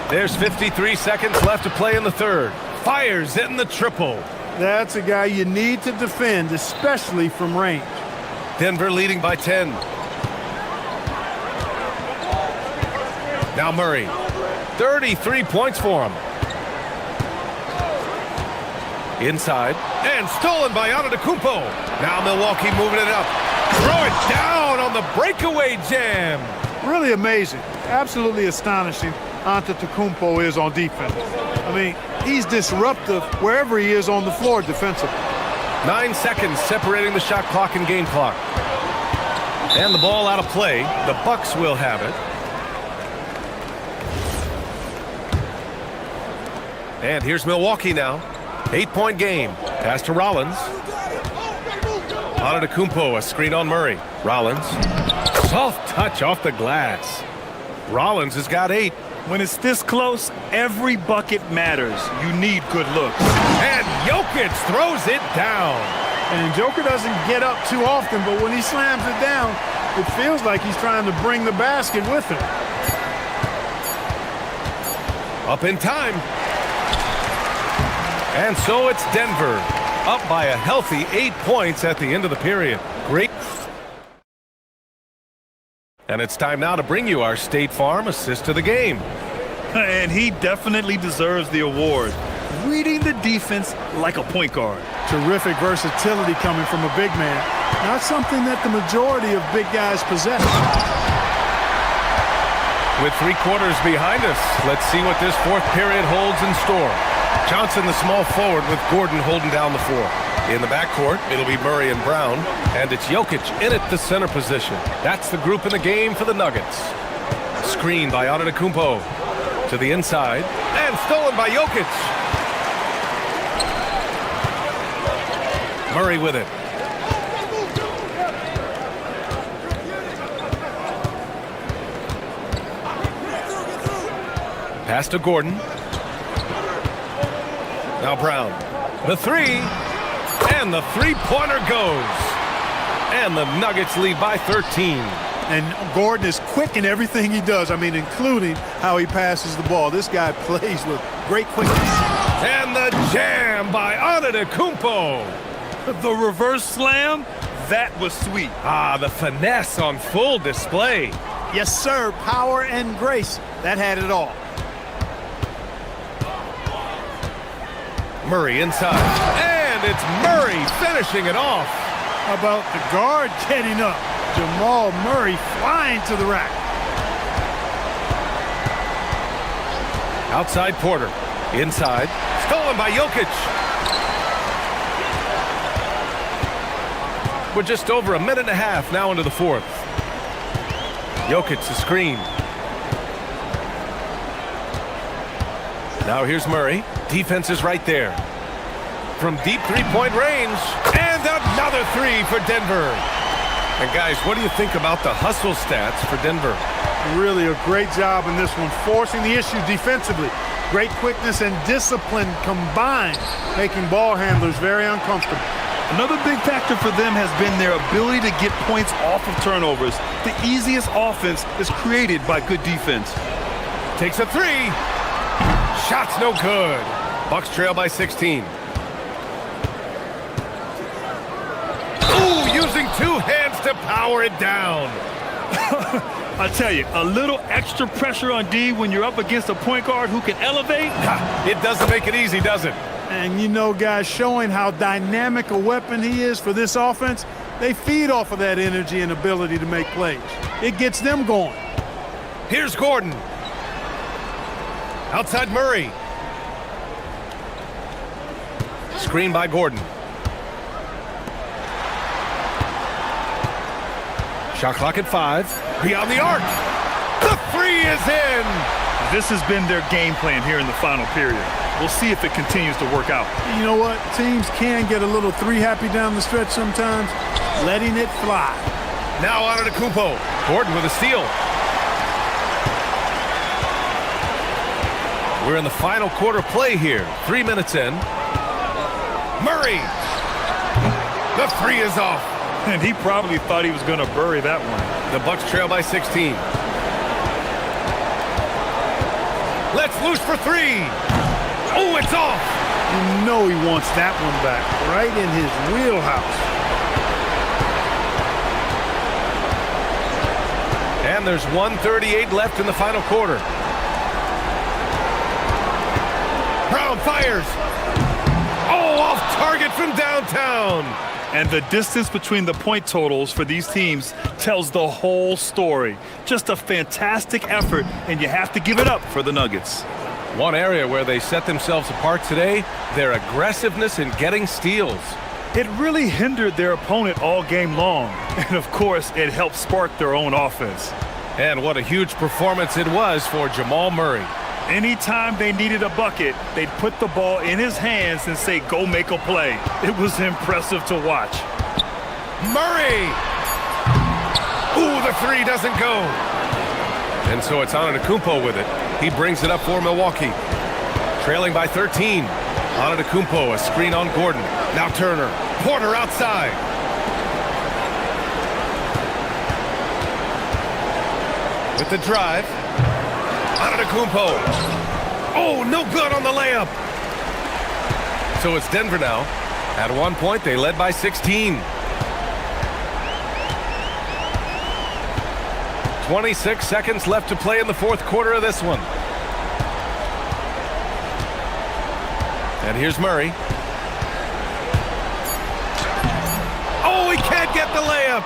There's 53 seconds left to play in the third. Fires it in the triple. That's a guy you need to defend, especially from range. Denver leading by 10. Now Murray. 33 points for him. Inside. And stolen by Antetokounmpo. Now Milwaukee moving it up. Throw it down on the breakaway jam. Really amazing. Absolutely astonishing Antetokounmpo is on defense. I mean, he's disruptive wherever he is on the floor defensively. 9 seconds separating the shot clock and game clock. And the ball out of play. The Bucks will have it. And here's Milwaukee now. 8-point game. Pass to Rollins. Antetokounmpo, a screen on Murray. Rollins. Soft touch off the glass. Rollins has got 8. When it's this close, every bucket matters. You need good looks. And Jokic throws it down. And Joker doesn't get up too often, but when he slams it down, it feels like he's trying to bring the basket with him. Up in time. And so it's Denver, up by a healthy 8 points at the end of the period. Great. And it's time now to bring you our State Farm assist to the game. And he definitely deserves the award. Reading the defense like a point guard. Terrific versatility coming from a big man. Not something that the majority of big guys possess. With 3 quarters behind us, let's see what this fourth period holds in store. Johnson, the small forward, with Gordon holding down the floor. In the backcourt, it'll be Murray and Brown, and it's Jokic in at the center position. That's the group in the game for the Nuggets. Screen by Antetokounmpo to the inside, and stolen by Jokic. Murray with it. Pass to Gordon. Now Brown. The 3. And the three-pointer goes. And the Nuggets lead by 13. And Gordon is quick in everything he does. I mean, including how he passes the ball. This guy plays with great quickness. And the jam by Antetokounmpo. The reverse slam, that was sweet. Ah, the finesse on full display. Yes, sir. Power and grace. That had it all. Murray inside. And it's Murray finishing it off. How about the guard getting up? Jamal Murray flying to the rack. Outside Porter. Inside. Stolen by Jokic. We're just over a minute and a half now into the fourth. Jokic the screen. Now here's Murray. Defense is right there. From deep three-point range. And another 3 for Denver. And guys, what do you think about the hustle stats for Denver? Really a great job in this one, forcing the issue defensively. Great quickness and discipline combined, making ball handlers very uncomfortable. Another big factor for them has been their ability to get points off of turnovers. The easiest offense is created by good defense. Takes a 3. Shot's no good. Bucks trail by 16. Ooh, using 2 hands to power it down. I tell you, a little extra pressure on D when you're up against a point guard who can elevate. It doesn't make it easy, does it? And you know, guys, showing how dynamic a weapon he is for this offense, They feed off of that energy and ability to make plays. It gets them going. Here's Gordon. Outside Murray. Screen by Gordon. Shot clock at 5. Beyond the arc. The three is in. This has been their game plan here in the final period. We'll see if it continues to work out. You know what? Teams can get a little three happy down the stretch sometimes. Letting it fly. Now on to Kumpo. Gordon with a steal. We're in the final quarter play here. 3 minutes in. Murray. The three is off. And he probably thought he was going to bury that one. The Bucks trail by 16. Let's loose for 3. Oh, it's off. You know he wants that one back. Right in his wheelhouse. And there's 1:38 left in the final quarter. Brown fires. Oh, off target from downtown. And the distance between the point totals for these teams tells the whole story. Just a fantastic effort, and you have to give it up for the Nuggets. One area where they set themselves apart today, their aggressiveness in getting steals. It really hindered their opponent all game long. And of course, it helped spark their own offense. And what a huge performance it was for Jamal Murray. Anytime they needed a bucket, they'd put the ball in his hands and say, go make a play. It was impressive to watch. Murray! Ooh, the three doesn't go. And so it's Antetokounmpo with it. He brings it up for Milwaukee. Trailing by 13. Antetokounmpo, a screen on Gordon. Now Turner. Porter outside. With the drive. Antetokounmpo. Oh, no good on the layup. So it's Denver now. At one point, they led by 16. 26 seconds left to play in the fourth quarter of this one. And here's Murray. Oh, he can't get the layup.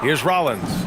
Here's Rollins.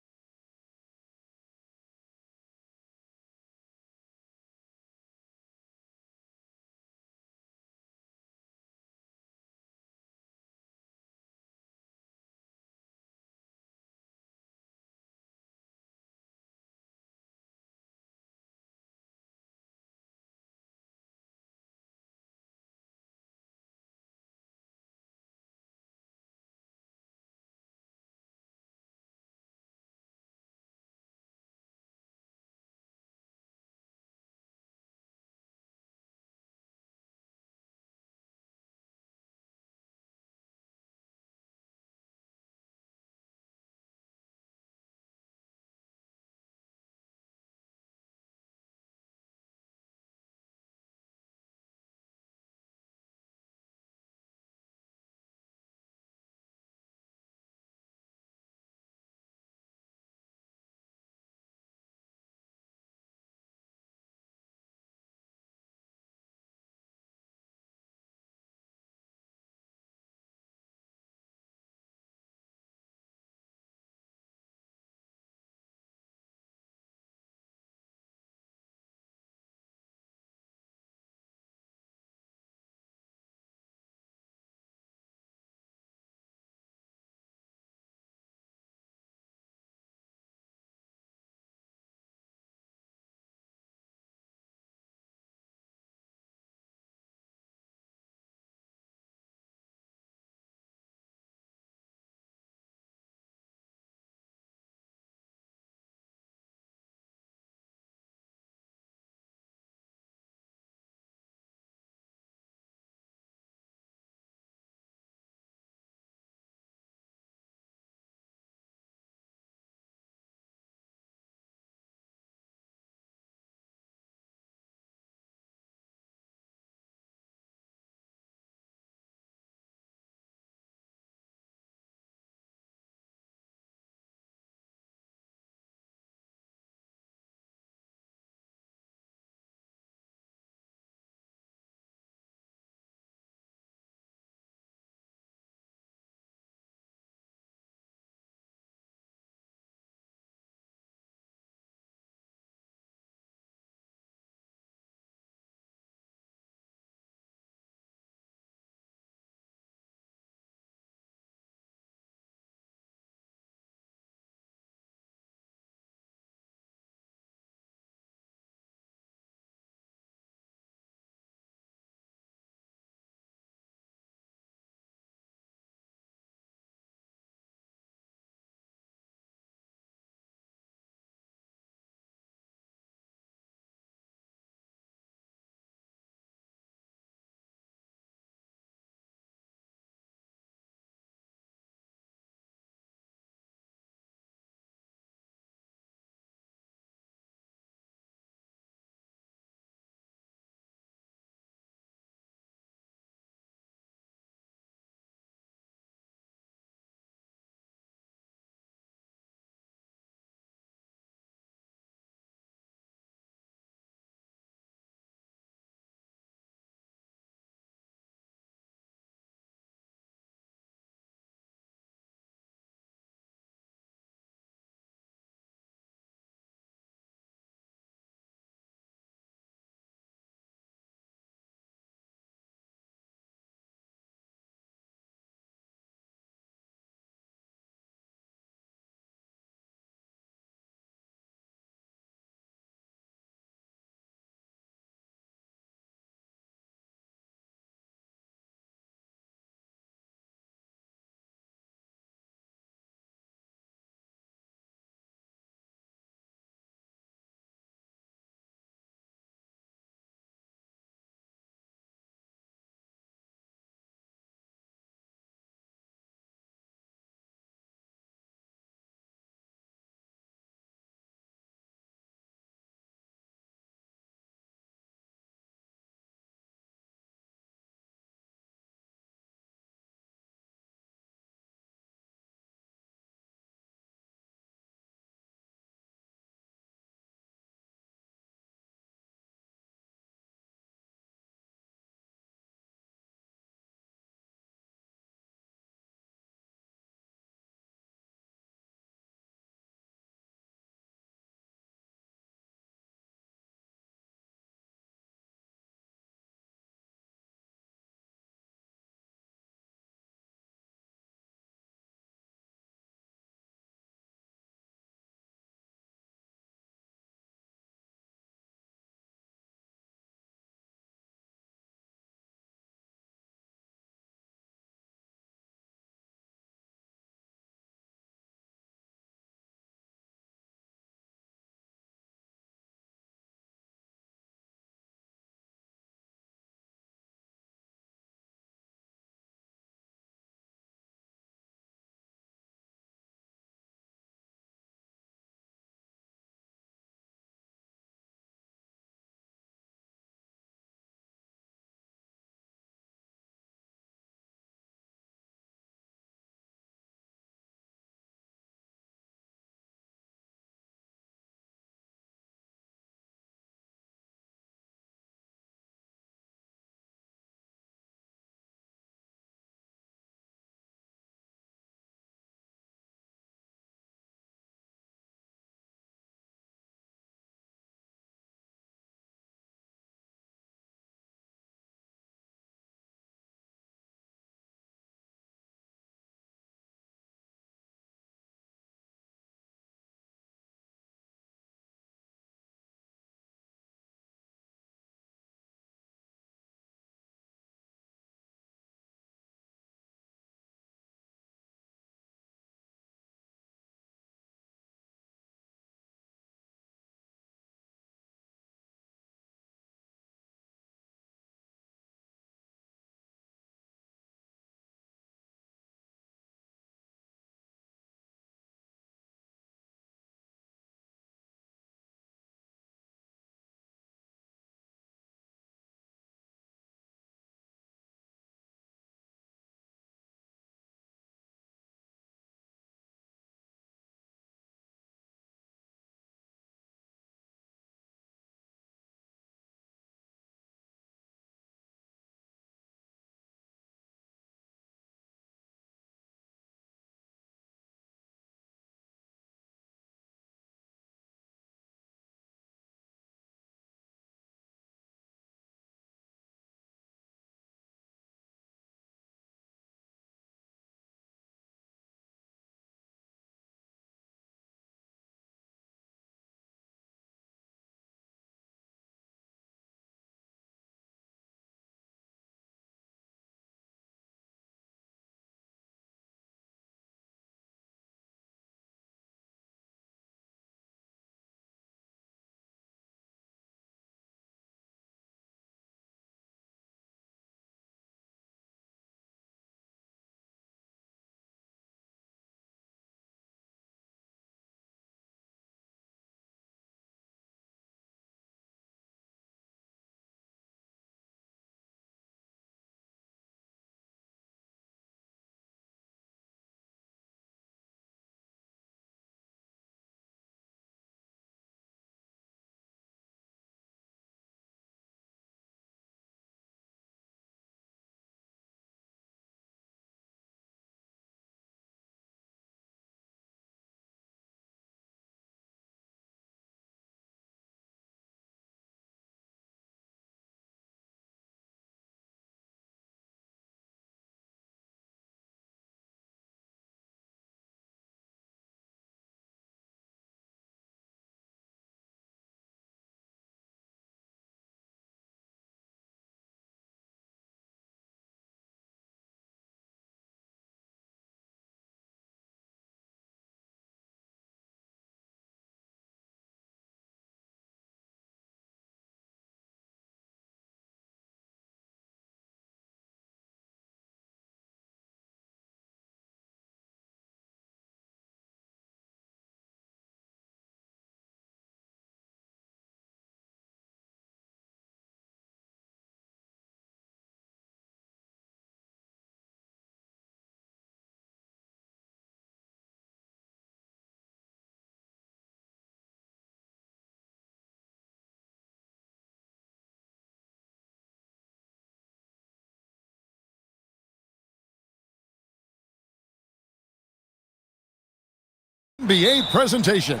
NBA presentation.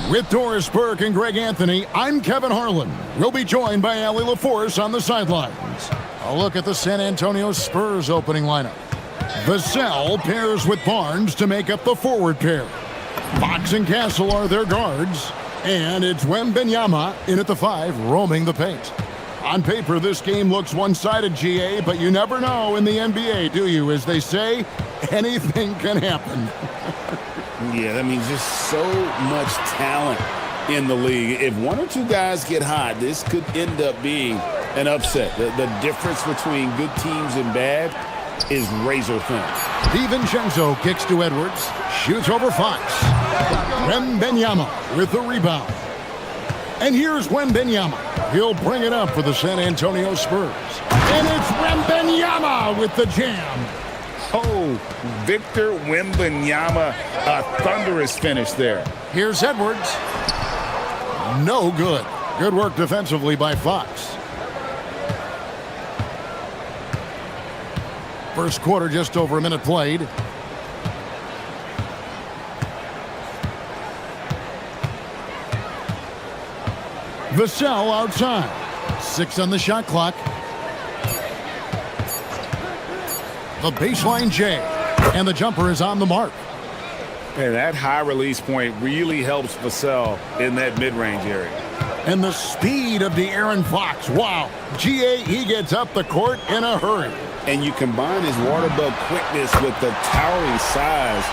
With Doris Burke and Greg Anthony, I'm Kevin Harlan. We'll be joined by Allie LaForce on the sidelines. A look at the San Antonio Spurs opening lineup. Vassell pairs with Barnes to make up the forward pair. Fox and Castle are their guards. And it's Wembanyama in at the 5, roaming the paint. On paper, this game looks one-sided, GA, but you never know in the NBA, do you? As they say, anything can happen. Yeah, that means just so much talent in the league. If one or two guys get hot, this could end up being an upset. The difference between good teams and bad is razor thin. DiVincenzo kicks to Edwards, shoots over Fox. Wembanyama with the rebound. And here's Wembanyama. He'll bring it up for the San Antonio Spurs. And it's Wembanyama with the jam. Oh, Victor Wembanyama, a thunderous finish there. Here's Edwards. No good. Good work defensively by Fox. First quarter, just over a minute played. Vassell outside. 6 on the shot clock. The baseline J. And the jumper is on the mark. And that high release point really helps Vassell in that mid-range area. And the speed of De'Aaron Fox. Wow. GA, he gets up the court in a hurry. And you combine his water bug quickness with the towering size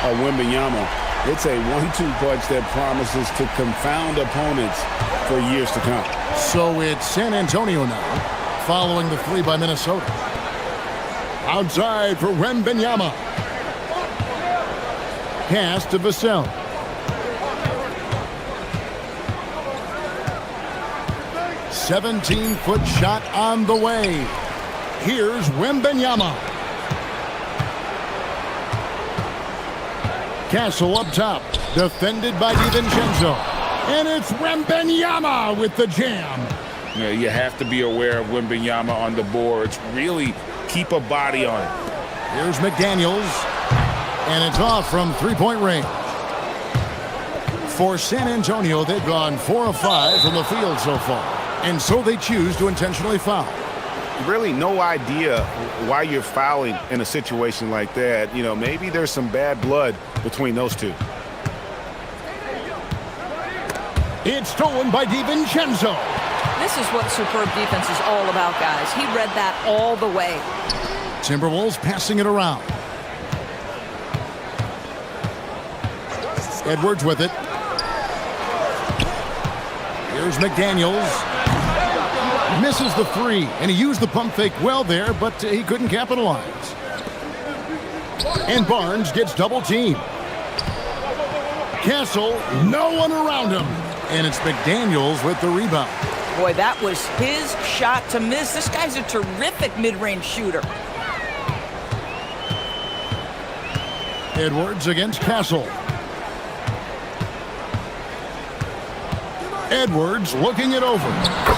of Wembanyama. It's a 1-2 punch that promises to confound opponents for years to come. So it's San Antonio now, following the 3 by Minnesota. Outside for Wembanyama. Pass to Vassell. "17-foot shot on the way. Here's Wembanyama. Castle up top, defended by DiVincenzo. And it's Wembanyama with the jam. You have to be aware of Wembanyama on the boards. Really keep a body on it. Here's McDaniels. And it's off from three-point range. For San Antonio, they've gone 4 of 5 from the field so far. And so they choose to intentionally foul. Really no idea why you're fouling in a situation like that. You know, maybe there's some bad blood between those two. It's stolen by DiVincenzo. This is what superb defense is all about, guys. He read that all the way. Timberwolves passing it around. Edwards with it. Here's McDaniels. Misses the 3, and he used the pump fake well there, but he couldn't capitalize. And Barnes gets double teamed. Castle, no one around him. And it's McDaniels with the rebound. Boy, that was his shot to miss. This guy's a terrific mid-range shooter. Edwards against Castle. Edwards looking it over.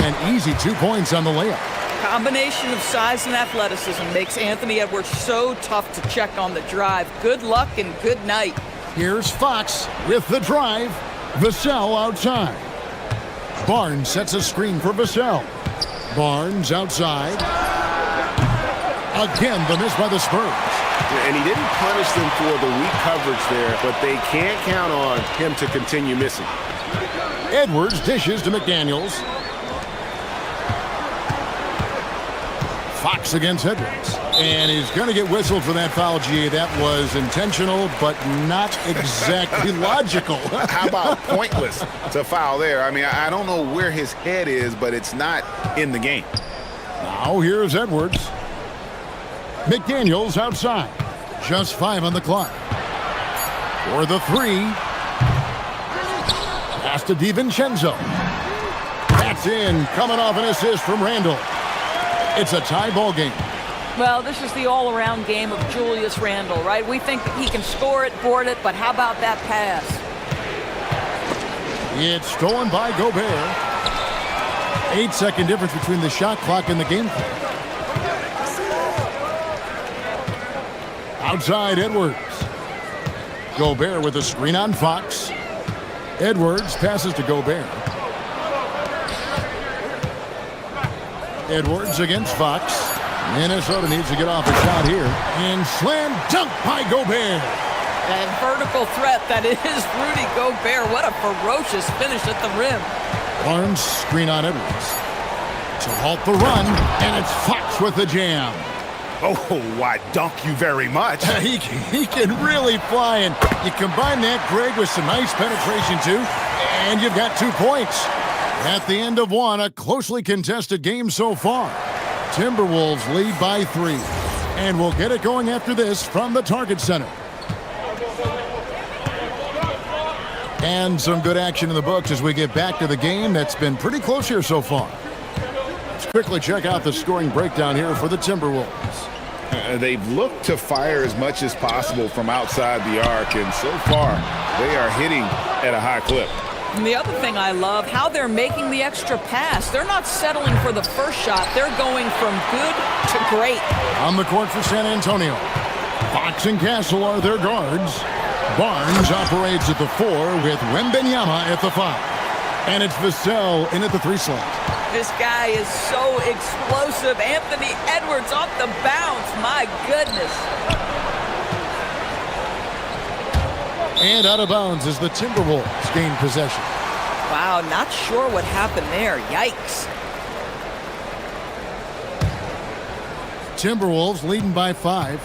An easy 2 points on the layup. Combination of size and athleticism makes Anthony Edwards so tough to check on the drive. Good luck and good night. Here's Fox with the drive. Vassell outside. Barnes sets a screen for Vassell. Barnes outside. Again, the miss by the Spurs. And he didn't punish them for the weak coverage there, but they can't count on him to continue missing. Edwards dishes to McDaniels. Fox against Edwards. And he's going to get whistled for that foul, G. That was intentional, but not exactly logical. How about pointless to foul there? I mean, I don't know where his head is, but it's not in the game. Now here's Edwards. McDaniels outside. Just 5 on the clock. For the 3. Pass to DiVincenzo. That's in, coming off an assist from Randle. It's a tie ball game. Well, this is the all-around game of Julius Randle, right? We think that he can score it, board it, but how about that pass? It's stolen by Gobert. 8-second difference between the shot clock and the game clock. Outside Edwards. Gobert with a screen on Fox. Edwards passes to Gobert. Edwards against Fox. Minnesota needs to get off a shot here. And slam dunk by Gobert. And vertical threat that is Rudy Gobert. What a ferocious finish at the rim. Barnes screen on Edwards. To halt the run, and it's Fox with the jam. Oh, why, dunk you very much. He can really fly, and you combine that, Greg, with some nice penetration, too, and you've got 2 points. At the end of one, a closely contested game so far. Timberwolves lead by 3, and we'll get it going after this from the Target Center. And some good action in the books as we get back to the game that's been pretty close here so far. Let's quickly check out the scoring breakdown here for the Timberwolves. They've looked to fire as much as possible from outside the arc, and so far they are hitting at a high clip. And the other thing I love, how they're making the extra pass. They're not settling for the first shot. They're going from good to great. On the court for San Antonio, Fox and Castle are their guards. Barnes operates at the 4 with Wembanyama at the 5. And it's Vassell in at the 3 slot. This guy is so explosive. Anthony Edwards off the bounce. My goodness. And out of bounds as the Timberwolves gain possession. Wow, not sure what happened there. Yikes. Timberwolves leading by 5.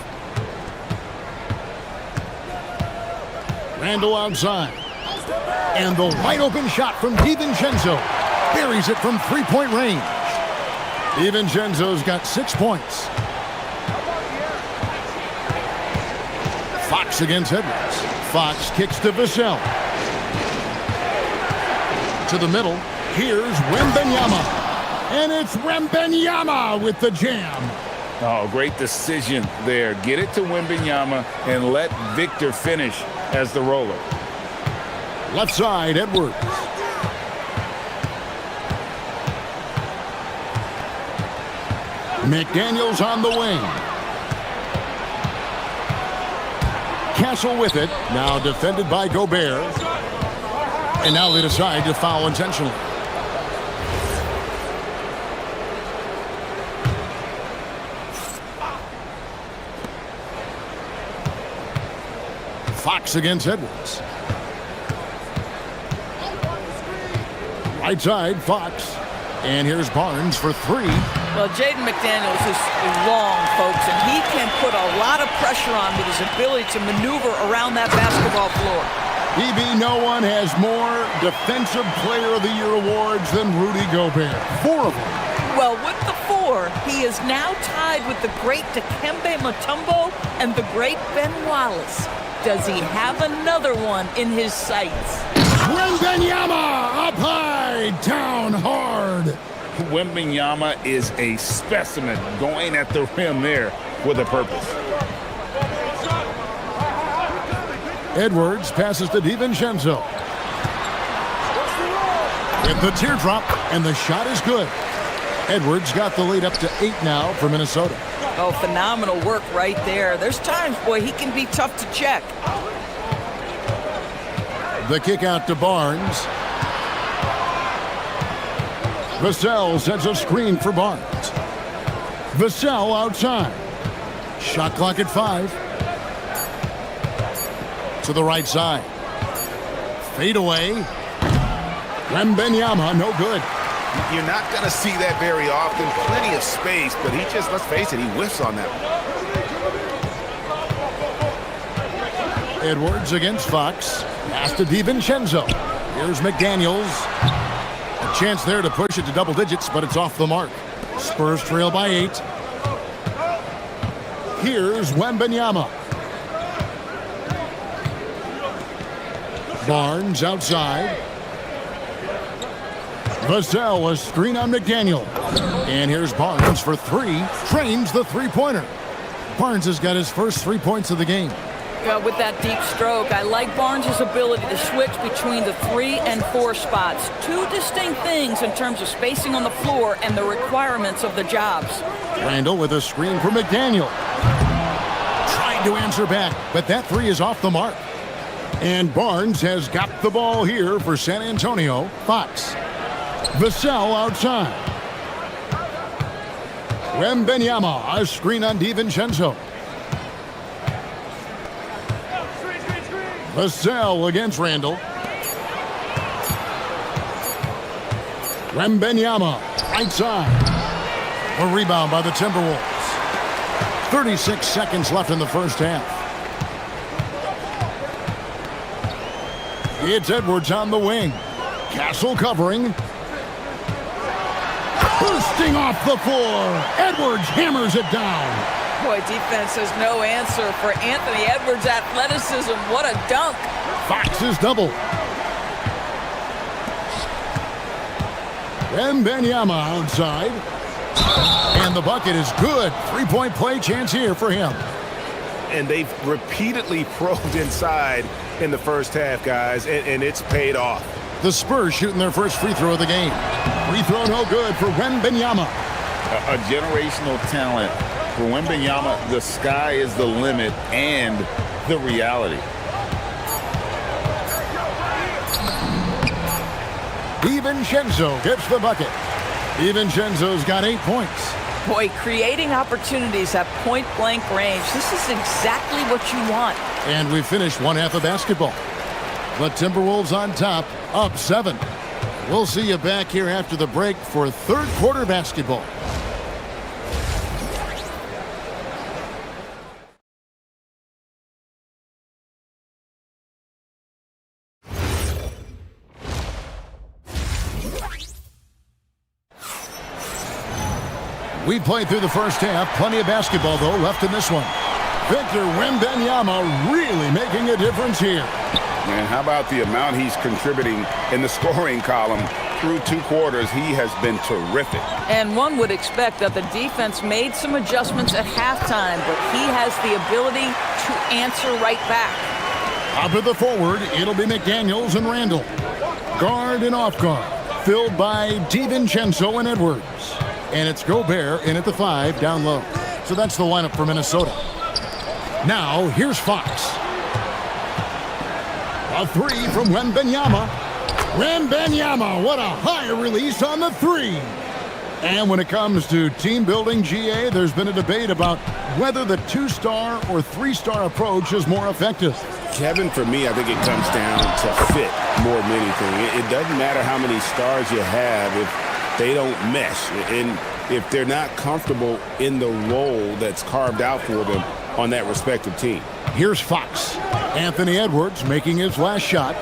Randall outside. And the wide open shot from DiVincenzo. Buries it from 3-point range. DiVincenzo's got 6 points. Fox against Edwards. Fox kicks to Vassell. To the middle. Here's Wembanyama. And it's Wembanyama with the jam. Oh, great decision there. Get it to Wembanyama and let Victor finish as the roller. Left side, Edwards. McDaniels on the wing. Castle with it. Now defended by Gobert. And now they decide to foul intentionally. Fox against Edwards. Right side, Fox. And here's Barnes for 3. Well, Jaden McDaniels is long, folks, and he can put a lot of pressure on with his ability to maneuver around that basketball floor. BB, no one has more Defensive Player of the Year awards than Rudy Gobert. 4 of them. Well, with the 4, he is now tied with the great Dikembe Mutombo and the great Ben Wallace. Does he have another one in his sights? Wembanyama up high, down hard. Wembanyama is a specimen going at the rim there with a purpose. Edwards passes to DiVincenzo. With the teardrop, and the shot is good. Edwards got the lead up to 8 now for Minnesota. Oh, phenomenal work right there. There's times, boy, he can be tough to check. The kick out to Barnes. Vassell sets a screen for Barnes. Vassell outside. Shot clock at 5. To the right side. Fade away. Wembanyama, no good. You're not going to see that very often. Plenty of space, but he just, let's face it, he whiffs on that one. Edwards against Fox. Pass to DiVincenzo. Here's McDaniels. A chance there to push it to double digits, but it's off the mark. Spurs trail by 8. Here's Wembanyama. Barnes outside. Vassell, a screen on McDaniel. And here's Barnes for 3. Trains the three-pointer. Barnes has got his first 3 points of the game. With that deep stroke, I like Barnes' ability to switch between the 3 and 4 spots. 2 distinct things in terms of spacing on the floor and the requirements of the jobs. Randall with a screen for McDaniel. Trying to answer back, but that 3 is off the mark. And Barnes has got the ball here for San Antonio. Fox. Vassell outside. Wembenyama, a screen on DiVincenzo. Vassell against Randall. Wembenyama, right side. A rebound by the Timberwolves. 36 seconds left in the first half. It's Edwards on the wing. Castle covering. Bursting off the floor. Edwards hammers it down. Boy, defense has no answer for Anthony Edwards' athleticism. What a dunk. Fox is double. Wembenyama outside. And the bucket is good. Three-point play chance here for him. And they've repeatedly probed inside in the first half, guys, and it's paid off. The Spurs shooting their first free throw of the game. Free throw no good for Wembenyama. A generational talent. For Wembenyama, the sky is the limit and the reality. DiVincenzo gets the bucket. DiVincenzo's got 8 points. Boy, creating opportunities at point-blank range. This is exactly what you want. And we finished one half of basketball. The Timberwolves on top, up 7. We'll see you back here after the break for third quarter basketball. We played through the first half. Plenty of basketball, though, left in this one. Victor Wembanyama really making a difference here. And how about the amount he's contributing in the scoring column through 2 quarters? He has been terrific. And one would expect that the defense made some adjustments at halftime, but he has the ability to answer right back. Up at the forward, it'll be McDaniels and Randall. Guard and off guard, filled by DiVincenzo and Edwards. And it's Gobert in at the 5 down low. So that's the lineup for Minnesota. Now, here's Fox. A 3 from Wembanyama. Wembanyama, what a high release on the 3. And when it comes to team building, GA, there's been a debate about whether the 2-star or 3-star approach is more effective. Kevin, for me, I think it comes down to fit more than anything. It doesn't matter how many stars you have if they don't mesh. And if they're not comfortable in the role that's carved out for them on that respective team. Here's Fox. Anthony Edwards making his last shot.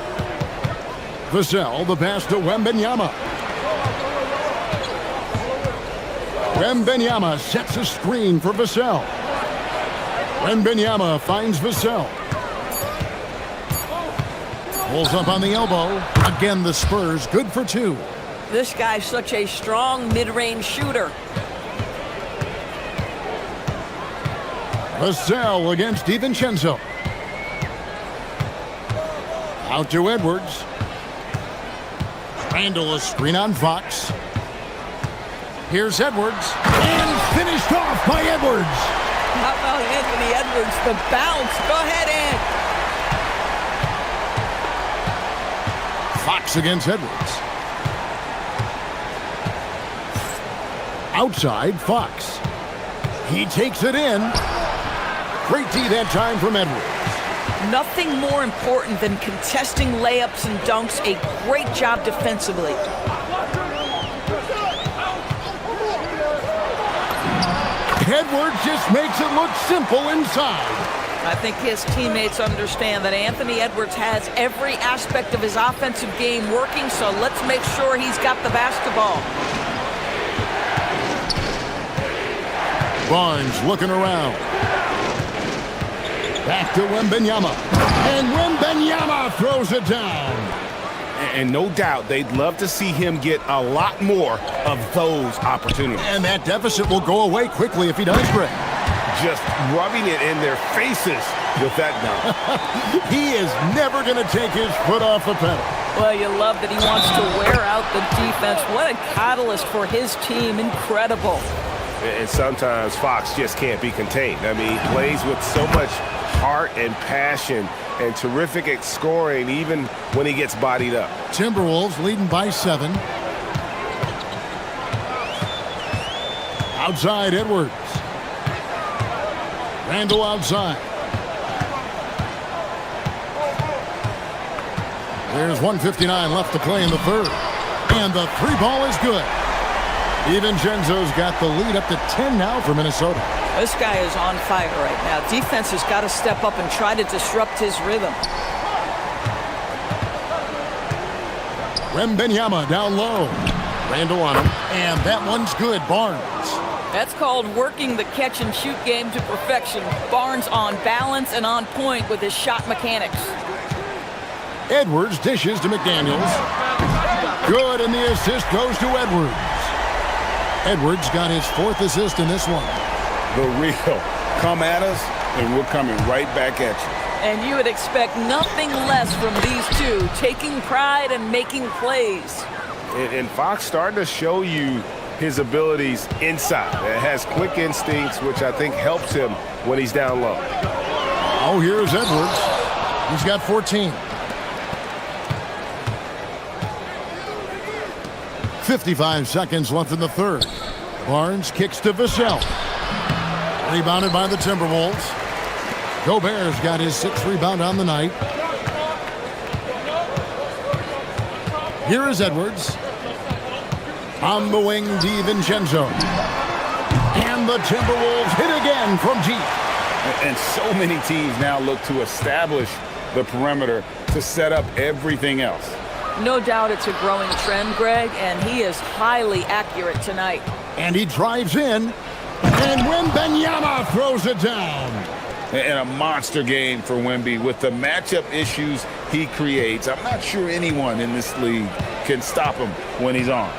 Vassell, the pass to Wembanyama. Wembanyama sets a screen for Vassell. Wembanyama finds Vassell. Pulls up on the elbow. Again, the Spurs good for 2. This guy's such a strong mid-range shooter. Vassell against DiVincenzo. Out to Edwards. Randall, a screen on Fox. Here's Edwards. And finished off by Edwards. How about Anthony Edwards? The bounce. Go ahead, Ed. Fox against Edwards. Outside, Fox. He takes it in. Great D that time from Edwards. Nothing more important than contesting layups and dunks. A great job defensively. Edwards just makes it look simple inside. I think his teammates understand that Anthony Edwards has every aspect of his offensive game working, so let's make sure he's got the basketball. Barnes looking around. Back to Wembanyama. And Wembanyama throws it down. And no doubt they'd love to see him get a lot more of those opportunities. And that deficit will go away quickly if he does, Greg. Just rubbing it in their faces with that dunk. He is never going to take his foot off the pedal. Well, you love that he wants to wear out the defense. What a catalyst for his team. Incredible. And sometimes Fox just can't be contained. I mean, he plays with so much heart and passion and terrific at scoring even when he gets bodied up. Timberwolves leading by 7. Outside Edwards. Randall outside. There's 1:59 left to play in the third. And the three ball is good. DiVincenzo's got the lead up to 10 now for Minnesota. This guy is on fire right now. Defense has got to step up and try to disrupt his rhythm. Wembanyama down low. Randall on him. And that one's good. Barnes. That's called working the catch-and-shoot game to perfection. Barnes on balance and on point with his shot mechanics. Edwards dishes to McDaniels. Good, and the assist goes to Edwards. Edwards got his 4th assist in this one. The real. Come at us, and we're coming right back at you. And you would expect nothing less from these two, taking pride and making plays. And Fox starting to show you his abilities inside. It has quick instincts, which I think helps him when he's down low. Oh, here's Edwards. He's got 14. 55 seconds left in the third. Barnes kicks to Vassell. Rebounded by the Timberwolves. Gobert's got his 6th rebound on the night. Here is Edwards. On the wing, DiVincenzo. And the Timberwolves hit again from deep. And so many teams now look to establish the perimeter to set up everything else. No doubt it's a growing trend, Greg, and he is highly accurate tonight. And he drives in. And Wembanyama throws it down. And a monster game for Wemby with the matchup issues he creates. I'm not sure anyone in this league can stop him when he's on.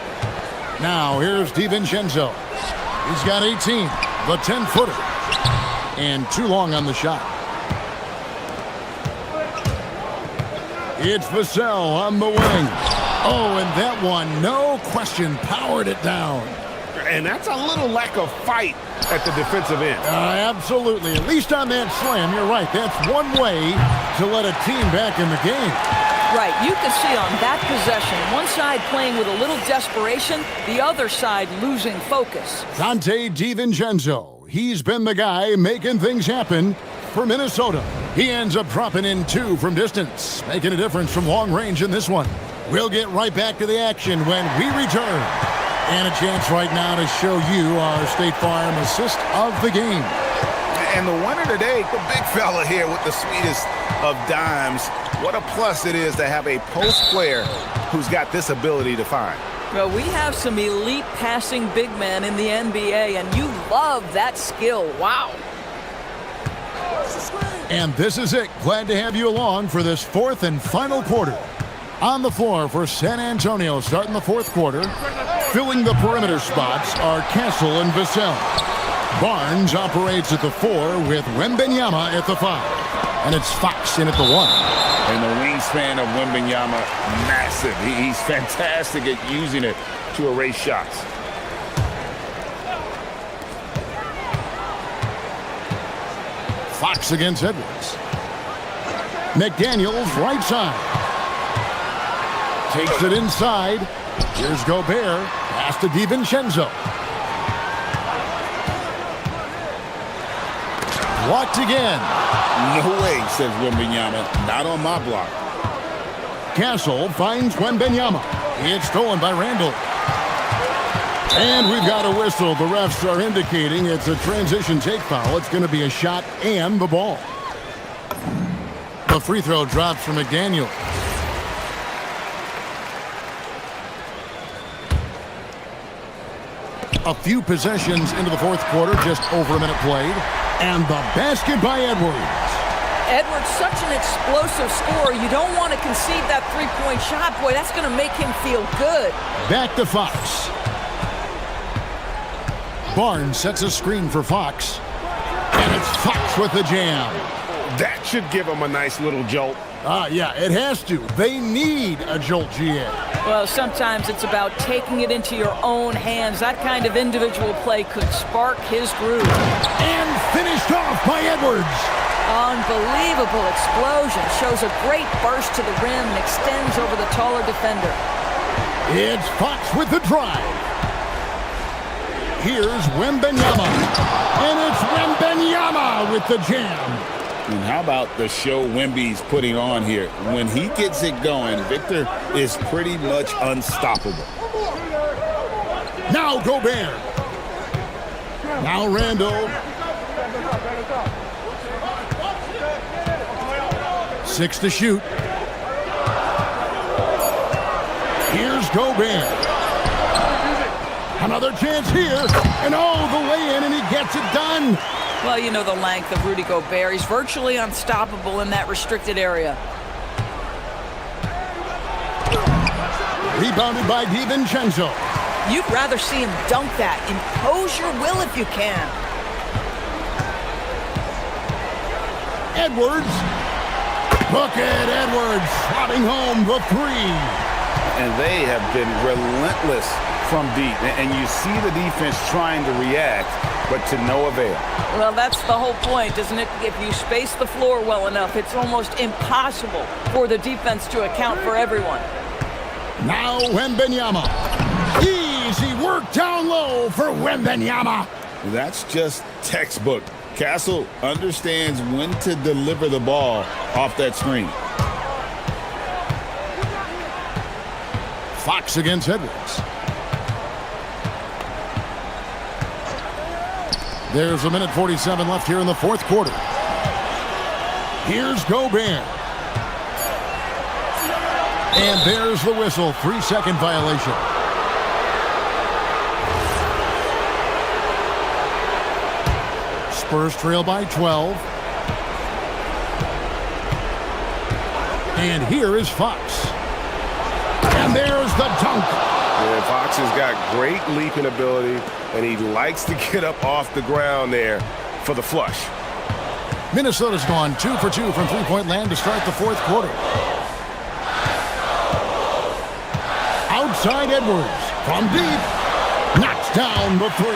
Now here's DiVincenzo. He's got 18, the 10-footer. And too long on the shot. It's Vassell on the wing. Oh, and that one, no question, powered it down. And that's a little lack of fight at the defensive end. Absolutely. At least on that slam, you're right. That's one way to let a team back in the game. Right. You can see on that possession, one side playing with a little desperation, the other side losing focus. Dante DiVincenzo. He's been the guy making things happen for Minnesota. He ends up dropping in 2 from distance, making a difference from long range in this one. We'll get right back to the action when we return. And a chance right now to show you our State Farm assist of the game. And the winner today, the big fella here with the sweetest of dimes. What a plus it is to have a post player who's got this ability to find. Well, we have some elite passing big men in the NBA, and you love that skill. Wow. And this is it. Glad to have you along for this 4th and final quarter. On the floor for San Antonio starting the 4th quarter. Filling the perimeter spots are Castle and Vassell. Barnes operates at the 4 with Wembanyama at the 5. And it's Fox in at the 1. And the wingspan of Wembanyama, massive. He's fantastic at using it to erase shots. Fox against Edwards. McDaniels right side. Takes it inside. Here's Gobert. Pass to DiVincenzo. Blocked again. No way, says Wembanyama. Not on my block. Castle finds Wembanyama. It's stolen by Randall. And we've got a whistle. The refs are indicating it's a transition take foul. It's going to be a shot and the ball. The free throw drops from McDaniel. A few possessions into the 4th quarter, just over a minute played. And the basket by Edwards. Edwards, such an explosive scorer. You don't want to concede that three-point shot. Boy, that's going to make him feel good. Back to Fox. Barnes sets a screen for Fox. And it's Fox with the jam. That should give them a nice little jolt. Yeah, it has to. They need a jolt, GA. Well, sometimes it's about taking it into your own hands. That kind of individual play could spark his groove. And finished off by Edwards. Unbelievable explosion. Shows a great burst to the rim and extends over the taller defender. It's Fox with the drive. Here's Wembanyama. And it's Wembanyama with the jam. And how about the show Wemby's putting on here? When he gets it going, Victor is pretty much unstoppable. Now Gobert. Now Randall. 6 to shoot. Here's Gobert. Another chance here. And the lay-in, and he gets it done. Well, you know the length of Rudy Gobert. He's virtually unstoppable in that restricted area. Rebounded by DiVincenzo. You'd rather see him dunk that. Impose your will if you can. Edwards. Look at Edwards slotting home the 3. And they have been relentless from deep. And you see the defense trying to react, but to no avail. Well, that's the whole point, isn't it? If you space the floor well enough, it's almost impossible for the defense to account for everyone. Now Wembanyama. Easy work down low for Wembanyama. That's just textbook. Castle understands when to deliver the ball off that screen. Fox against Edwards. There's 1:47 left here in the fourth quarter. Here's Gobert. And there's the whistle. 3-second violation. Spurs trail by 12. And here is Fox. And there's the dunk. Yeah, Fox has got great leaping ability, and he likes to get up off the ground there for the flush. Minnesota's gone 2 for 2 from three-point land to start the fourth quarter. Outside Edwards from deep. Knocks down the 3.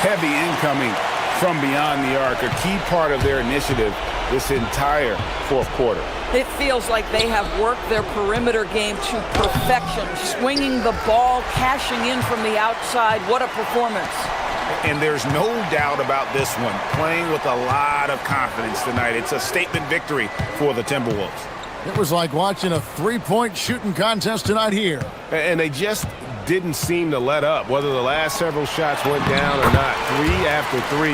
Heavy incoming from beyond the arc, a key part of their initiative this entire fourth quarter. It feels like they have worked their perimeter game to perfection, swinging the ball, cashing in from the outside. What a performance. And there's no doubt about this one. Playing with a lot of confidence tonight. It's a statement victory for the Timberwolves. It was like watching a three-point shooting contest tonight here. And they just didn't seem to let up. Whether the last several shots went down or not, 3 after 3,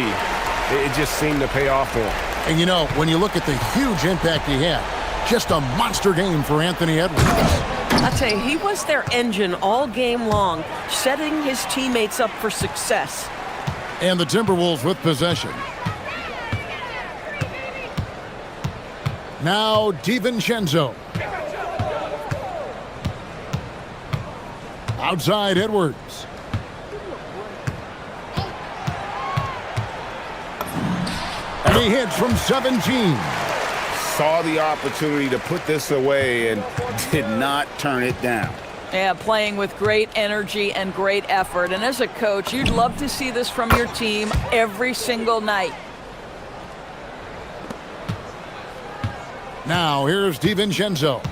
it just seemed to pay off for them. And you know, when you look at the huge impact he had, just a monster game for Anthony Edwards. I'll tell you, he was their engine all game long, setting his teammates up for success. And the Timberwolves with possession. Now DiVincenzo. Outside Edwards. And he hits from 17. Saw the opportunity to put this away and did not turn it down. Yeah, playing with great energy and great effort. And as a coach, you'd love to see this from your team every single night. Now here's DiVincenzo.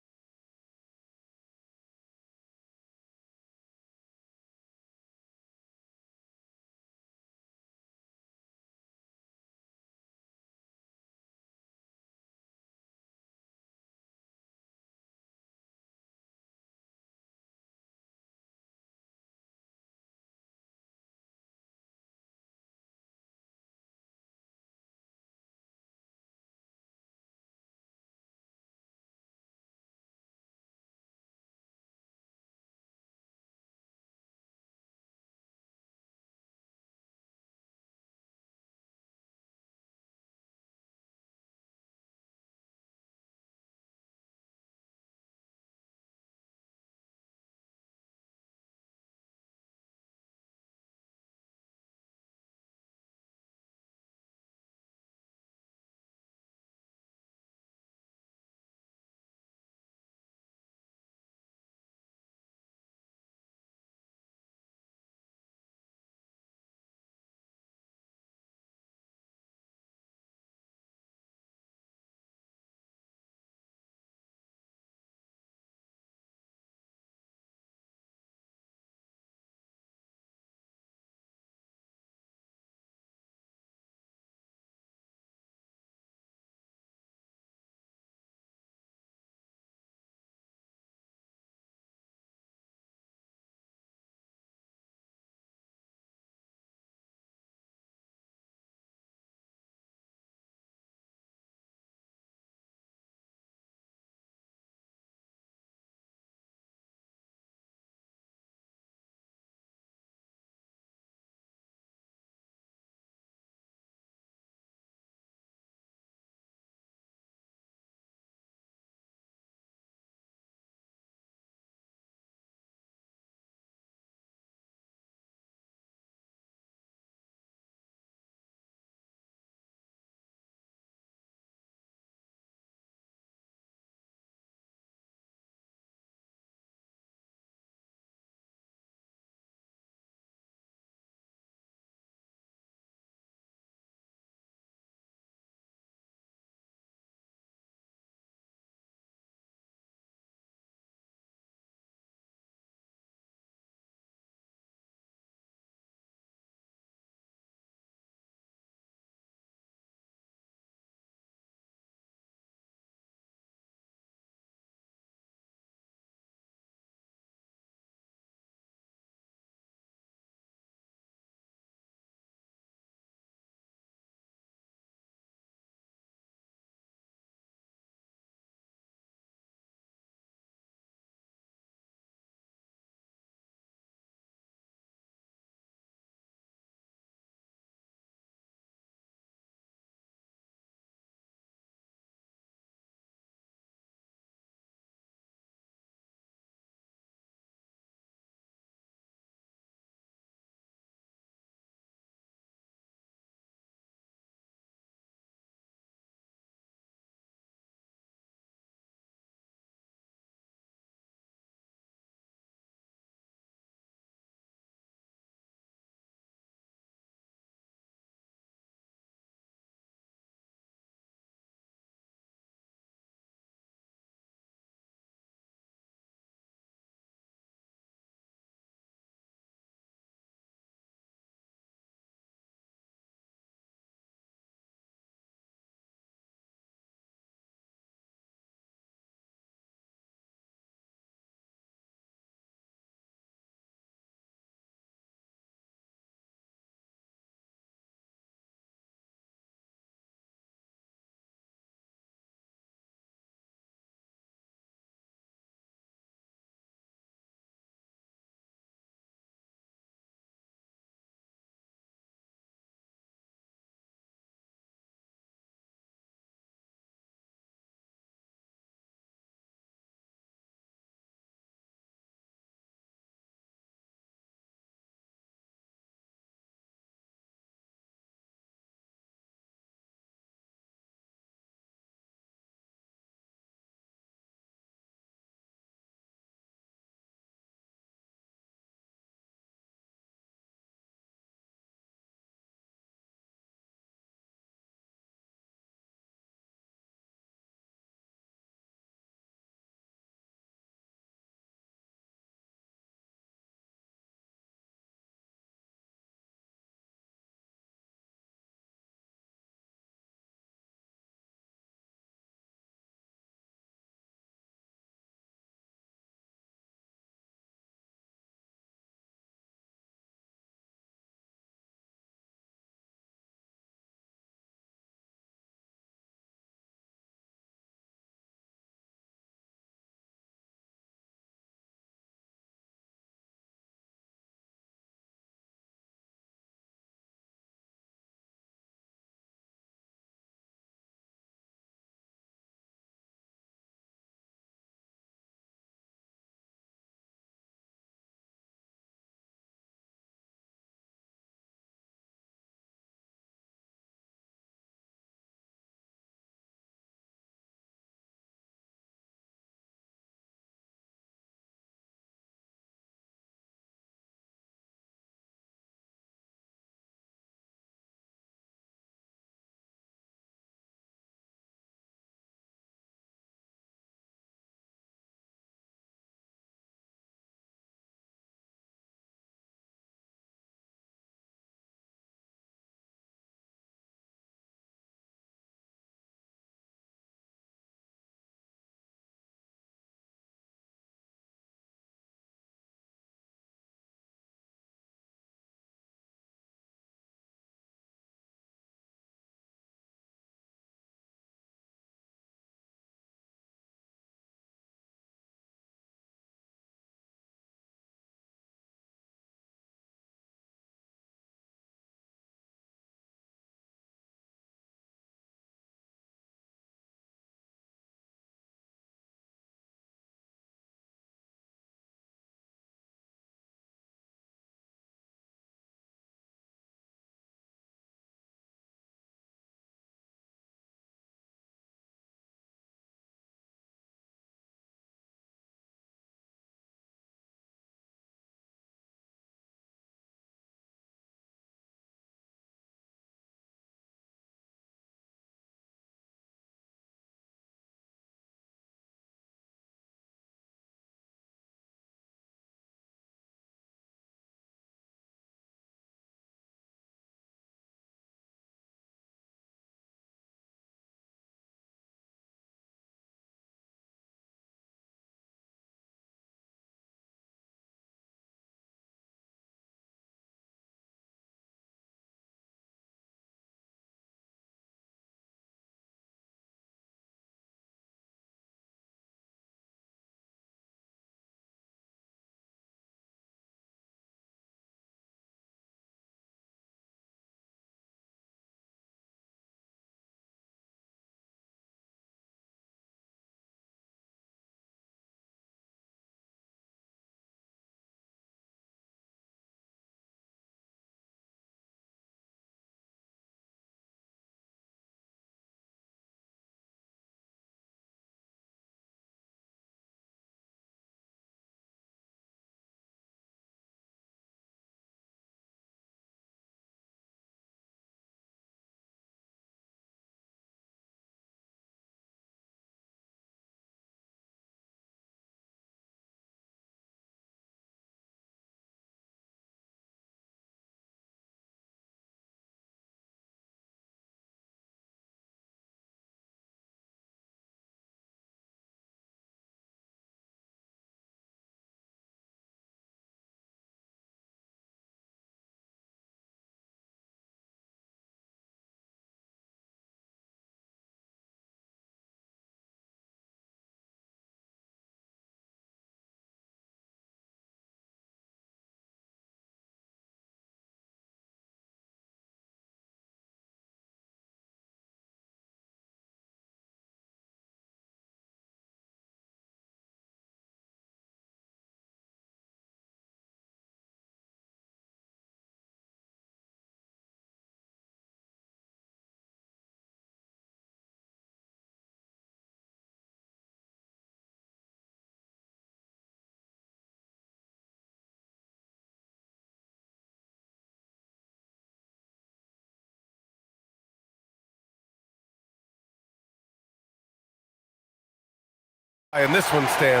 In this one, Stan,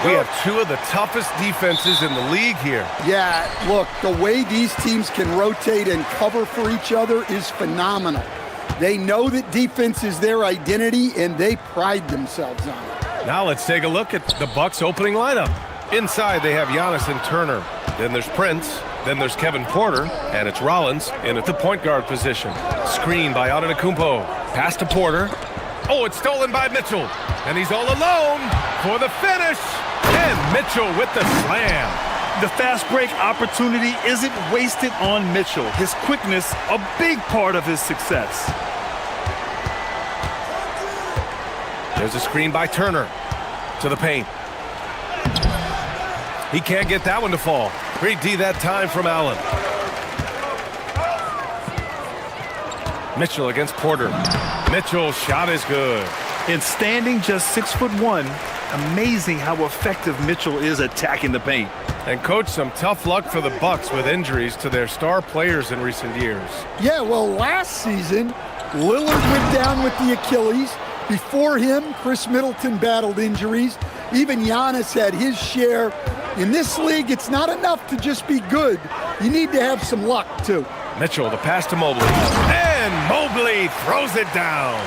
we have two of the toughest defenses in the league here. Yeah, look, the way these teams can rotate and cover for each other is phenomenal. They know that defense is their identity, and they pride themselves on it. Now let's take a look at the Bucks' opening lineup. Inside, they have Giannis and Turner. Then there's Prince. Then there's Kevin Porter. And it's Rollins in at the point guard position. Screen by Antetokounmpo. Pass to Porter. Oh, it's stolen by Mitchell. And he's all alone for the finish. And Mitchell with the slam. The fast break opportunity isn't wasted on Mitchell. His quickness, a big part of his success. There's a screen by Turner to the paint. He can't get that one to fall. Great D that time from Allen. Mitchell against Porter. Mitchell's shot is good. And standing just 6'1", amazing how effective Mitchell is attacking the paint. And coach, some tough luck for the Bucks with injuries to their star players in recent years. Yeah, well, last season, Lillard went down with the Achilles. Before him, Chris Middleton battled injuries. Even Giannis had his share. In this league, it's not enough to just be good. You need to have some luck, too. Mitchell, the pass to Mobley. And Mobley throws it down.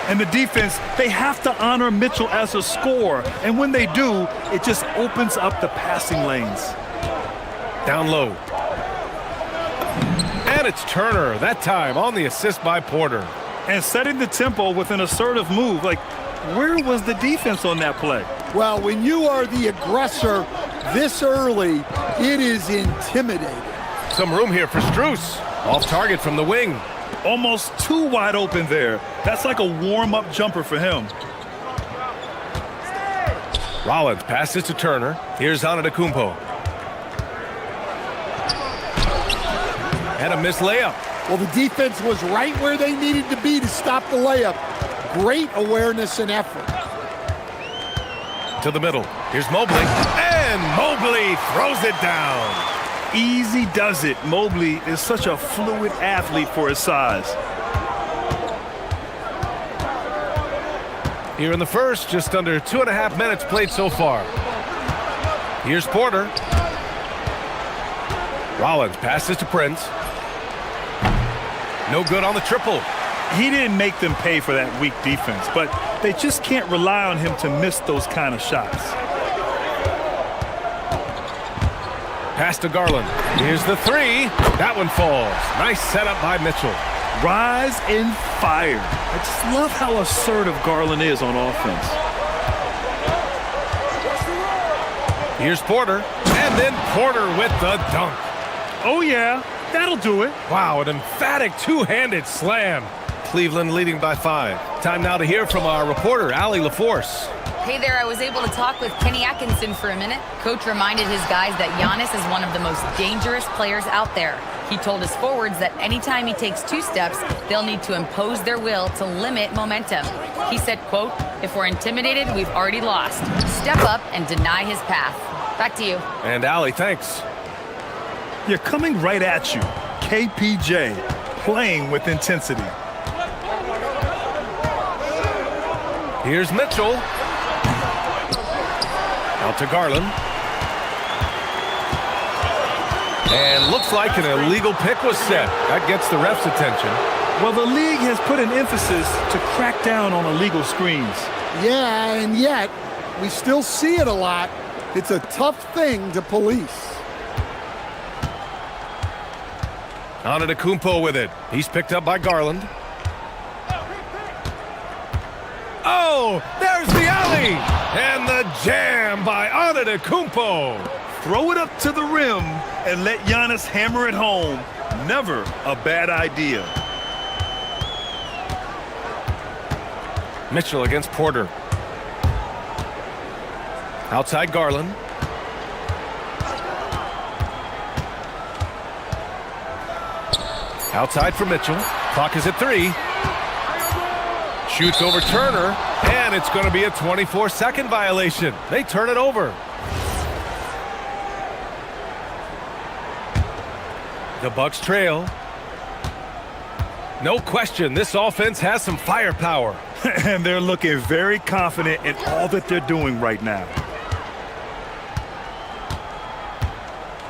And the defense, they have to honor Mitchell as a scorer. And when they do, it just opens up the passing lanes. Down low. And it's Turner, that time on the assist by Porter. And setting the tempo with an assertive move. Like, where was the defense on that play? Well, when you are the aggressor this early, it is intimidating. Some room here for Strus. Off target from the wing. Almost too wide open there. That's like a warm-up jumper for him. Rollins passes to Turner. Here's Antetokounmpo. And a missed layup. Well, the defense was right where they needed to be to stop the layup. Great awareness and effort. To the middle. Here's Mobley. And Mobley throws it down. Easy does it. Mobley is such a fluid athlete for his size. Here in the first, just under 2.5 minutes played so far. Here's Porter. Rollins passes to Prince. No good on the triple. He didn't make them pay for that weak defense, but they just can't rely on him to miss those kind of shots. Pass to Garland. Here's the three. That one falls. Nice setup by Mitchell. Rise and fire. I just love how assertive Garland is on offense. Here's Porter. And then Porter with the dunk. Oh, yeah. That'll do it. Wow, an emphatic two-handed slam. Cleveland leading by 5. Time now to hear from our reporter, Allie LaForce. Hey there, I was able to talk with Kenny Atkinson for a minute. Coach reminded his guys that Giannis is one of the most dangerous players out there. He told his forwards that anytime he takes 2 steps, they'll need to impose their will to limit momentum. He said, quote, "If we're intimidated, we've already lost. Step up and deny his path." Back to you. And Allie, thanks. You're coming right at you. KPJ, playing with intensity. Here's Mitchell. Out to Garland. And looks like an illegal pick was set. That gets the ref's attention. Well, the league has put an emphasis to crack down on illegal screens. Yeah, and yet, we still see it a lot. It's a tough thing to police. Antetokounmpo with it. He's picked up by Garland. Oh, there's the alley! And the jam by Antetokounmpo. Throw it up to the rim and let Giannis hammer it home. Never a bad idea. Mitchell against Porter. Outside Garland. Outside for Mitchell. Clock is at 3. Shoots over Turner, and it's going to be a 24-second violation. They turn it over. The Bucks trail. No question, this offense has some firepower. And they're looking very confident in all that they're doing right now.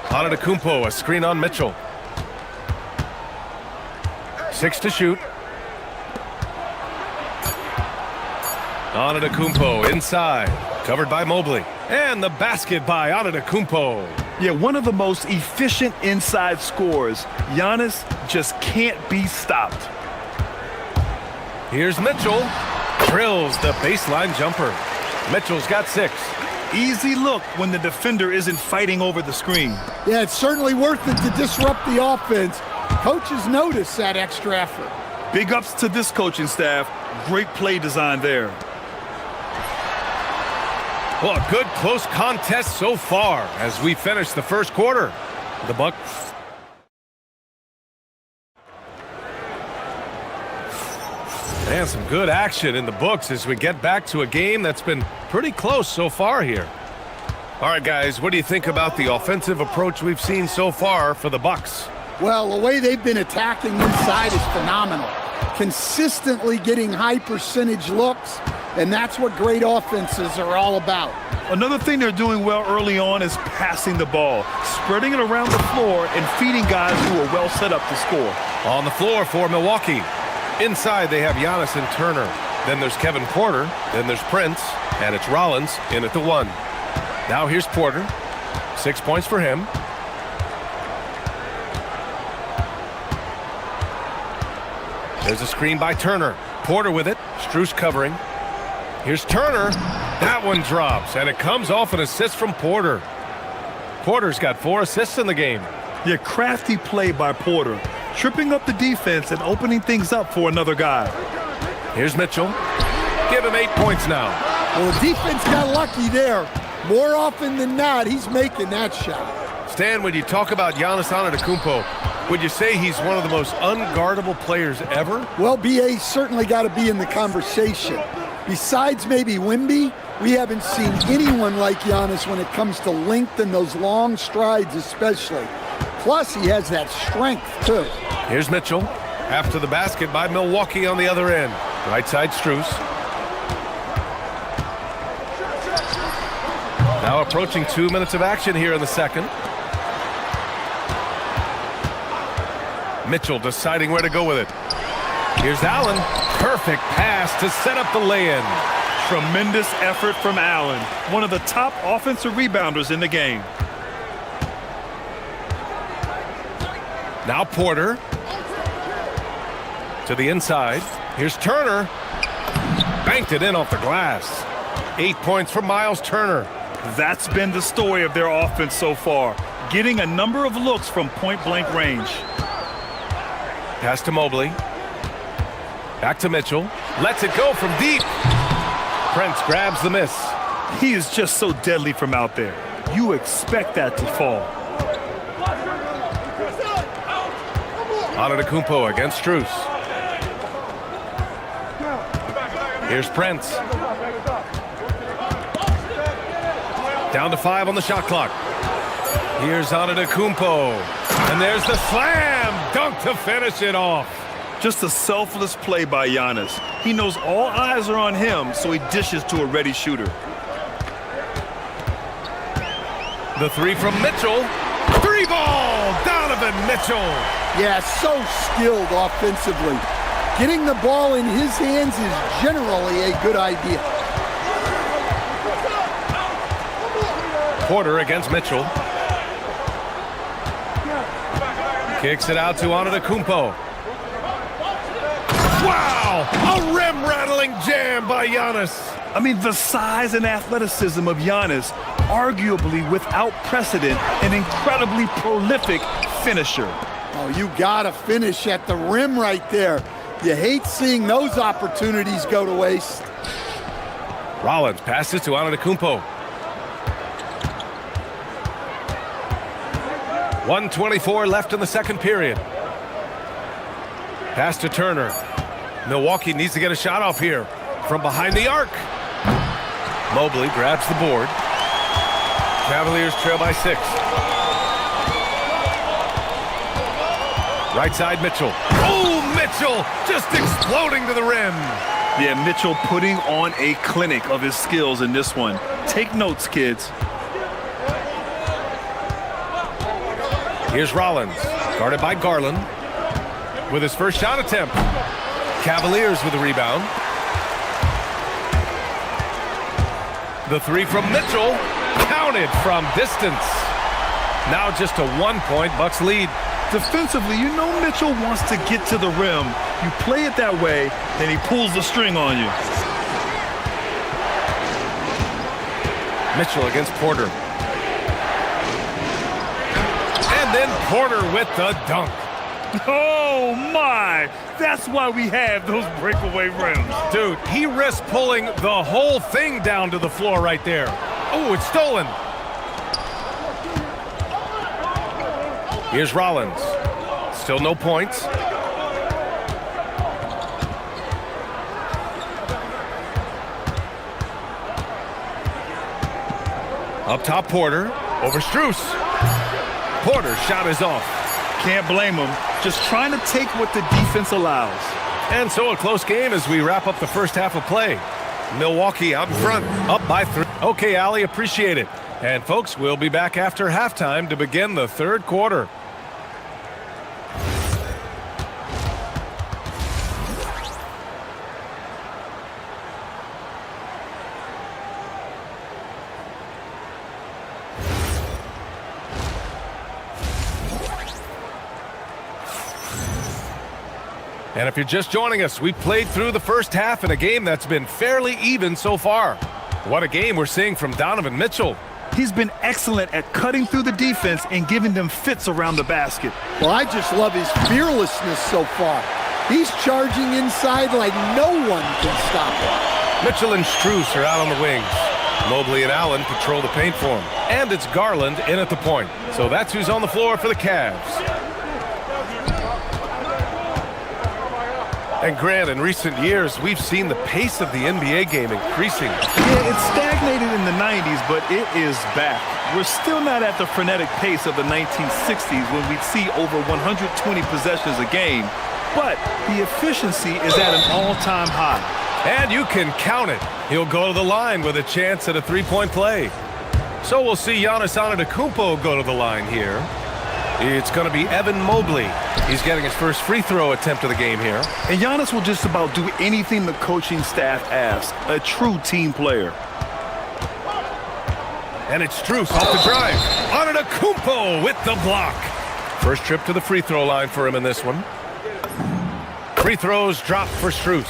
Antetokounmpo, a screen on Mitchell. 6 to shoot. Antetokounmpo inside, covered by Mobley. And the basket by Antetokounmpo. Yeah, one of the most efficient inside scorers. Giannis just can't be stopped. Here's Mitchell. Drills the baseline jumper. Mitchell's got 6. Easy look when the defender isn't fighting over the screen. Yeah, it's certainly worth it to disrupt the offense. Coaches notice that extra effort. Big ups to this coaching staff. Great play design there. Well, a good close contest so far as we finish the first quarter. The Bucks. And some good action in the books as we get back to a game that's been pretty close so far here. All right, guys, what do you think about the offensive approach we've seen so far for the Bucks? Well, the way they've been attacking inside is phenomenal. Consistently getting high percentage looks, and that's what great offenses are all about. Another thing they're doing well early on is passing the ball, spreading it around the floor and feeding guys who are well set up to score. On the floor for Milwaukee. Inside, they have Giannis and Turner. Then there's Kevin Porter. Then there's Prince. And it's Rollins in at the 1. Now here's Porter. 6 points for him. There's a screen by Turner. Porter with it. Strus covering. Here's Turner. That one drops, and it comes off an assist from Porter. Porter's got 4 assists in the game. Yeah, crafty play by Porter. Tripping up the defense and opening things up for another guy. Here's Mitchell. Give him 8 points now. Well, the defense got lucky there. More often than not, he's making that shot. Stan, when you talk about Giannis Antetokounmpo, would you say he's one of the most unguardable players ever? Well, BA's certainly got to be in the conversation. Besides maybe Wemby, we haven't seen anyone like Giannis when it comes to length and those long strides especially. Plus, he has that strength, too. Here's Mitchell. After the basket by Milwaukee on the other end. Right side, Strus. Now approaching 2 minutes of action here in the second. Mitchell deciding where to go with it. Here's Allen. Perfect pass to set up the lay-in. Tremendous effort from Allen, one of the top offensive rebounders in the game. Now Porter. To the inside. Here's Turner. Banked it in off the glass. 8 points for Miles Turner. That's been the story of their offense so far, getting a number of looks from point-blank range. Pass to Mobley. Back to Mitchell. Lets it go from deep. Prince grabs the miss. He is just so deadly from out there. You expect that to fall. Antetokounmpo against Strus. Here's Prince. Down to 5 on the shot clock. Here's Antetokounmpo. And there's the slam dunk to finish it off. Just a selfless play by Giannis. He knows all eyes are on him, so he dishes to a ready shooter. The 3 from Mitchell. 3-ball, Donovan Mitchell. Yeah, so skilled offensively. Getting the ball in his hands is generally a good idea. Porter against Mitchell. Kicks it out to Antetokounmpo. Wow! A rim-rattling jam by Giannis. I mean, the size and athleticism of Giannis, arguably without precedent, an incredibly prolific finisher. Oh, you gotta finish at the rim right there. You hate seeing those opportunities go to waste. Rollins passes to Antetokounmpo. 1:24 left in the second period. Pass to Turner. Milwaukee needs to get a shot off here from behind the arc. Mobley grabs the board. Cavaliers trail by 6. Right side, Mitchell. Oh, Mitchell just exploding to the rim. Yeah, Mitchell putting on a clinic of his skills in this one. Take notes, kids. Here's Rollins, guarded by Garland, with his first shot attempt. Cavaliers with the rebound. The three from Mitchell, counted from distance. Now just a 1-point Bucks lead. Defensively, you know Mitchell wants to get to the rim. You play it that way, then he pulls the string on you. Mitchell against Porter. And then Porter with the dunk. Oh, my! That's why we have those breakaway rims. Dude, he risked pulling the whole thing down to the floor right there. Oh, it's stolen. Here's Rollins. Still no points. Up top, Porter. Over Strus. Porter's shot is off. Can't blame him. Just trying to take what the defense allows. And so a close game as we wrap up the first half of play. Milwaukee out in front, up by 3. Okay, Allie, appreciate it. And folks, we'll be back after halftime to begin the third quarter. And if you're just joining us, we played through the first half in a game that's been fairly even so far. What a game we're seeing from Donovan Mitchell. He's been excellent at cutting through the defense and giving them fits around the basket. Well, I just love his fearlessness so far. He's charging inside like no one can stop him. Mitchell and Strus are out on the wings. Mobley and Allen patrol the paint for him. And it's Garland in at the point. So that's who's on the floor for the Cavs. And Grant, in recent years, we've seen the pace of the NBA game increasing. Yeah, it stagnated in the 90s, but it is back. We're still not at the frenetic pace of the 1960s when we'd see over 120 possessions a game, but the efficiency is at an all-time high. And you can count it. He'll go to the line with a chance at a three-point play. So we'll see Giannis Antetokounmpo go to the line here. It's going to be Evan Mobley. He's getting his first free throw attempt of the game here. And Giannis will just about do anything the coaching staff asks. A true team player. And it's Strus off the drive. Antetokounmpo with the block. First trip to the free throw line for him in this one. Free throws dropped for Strus.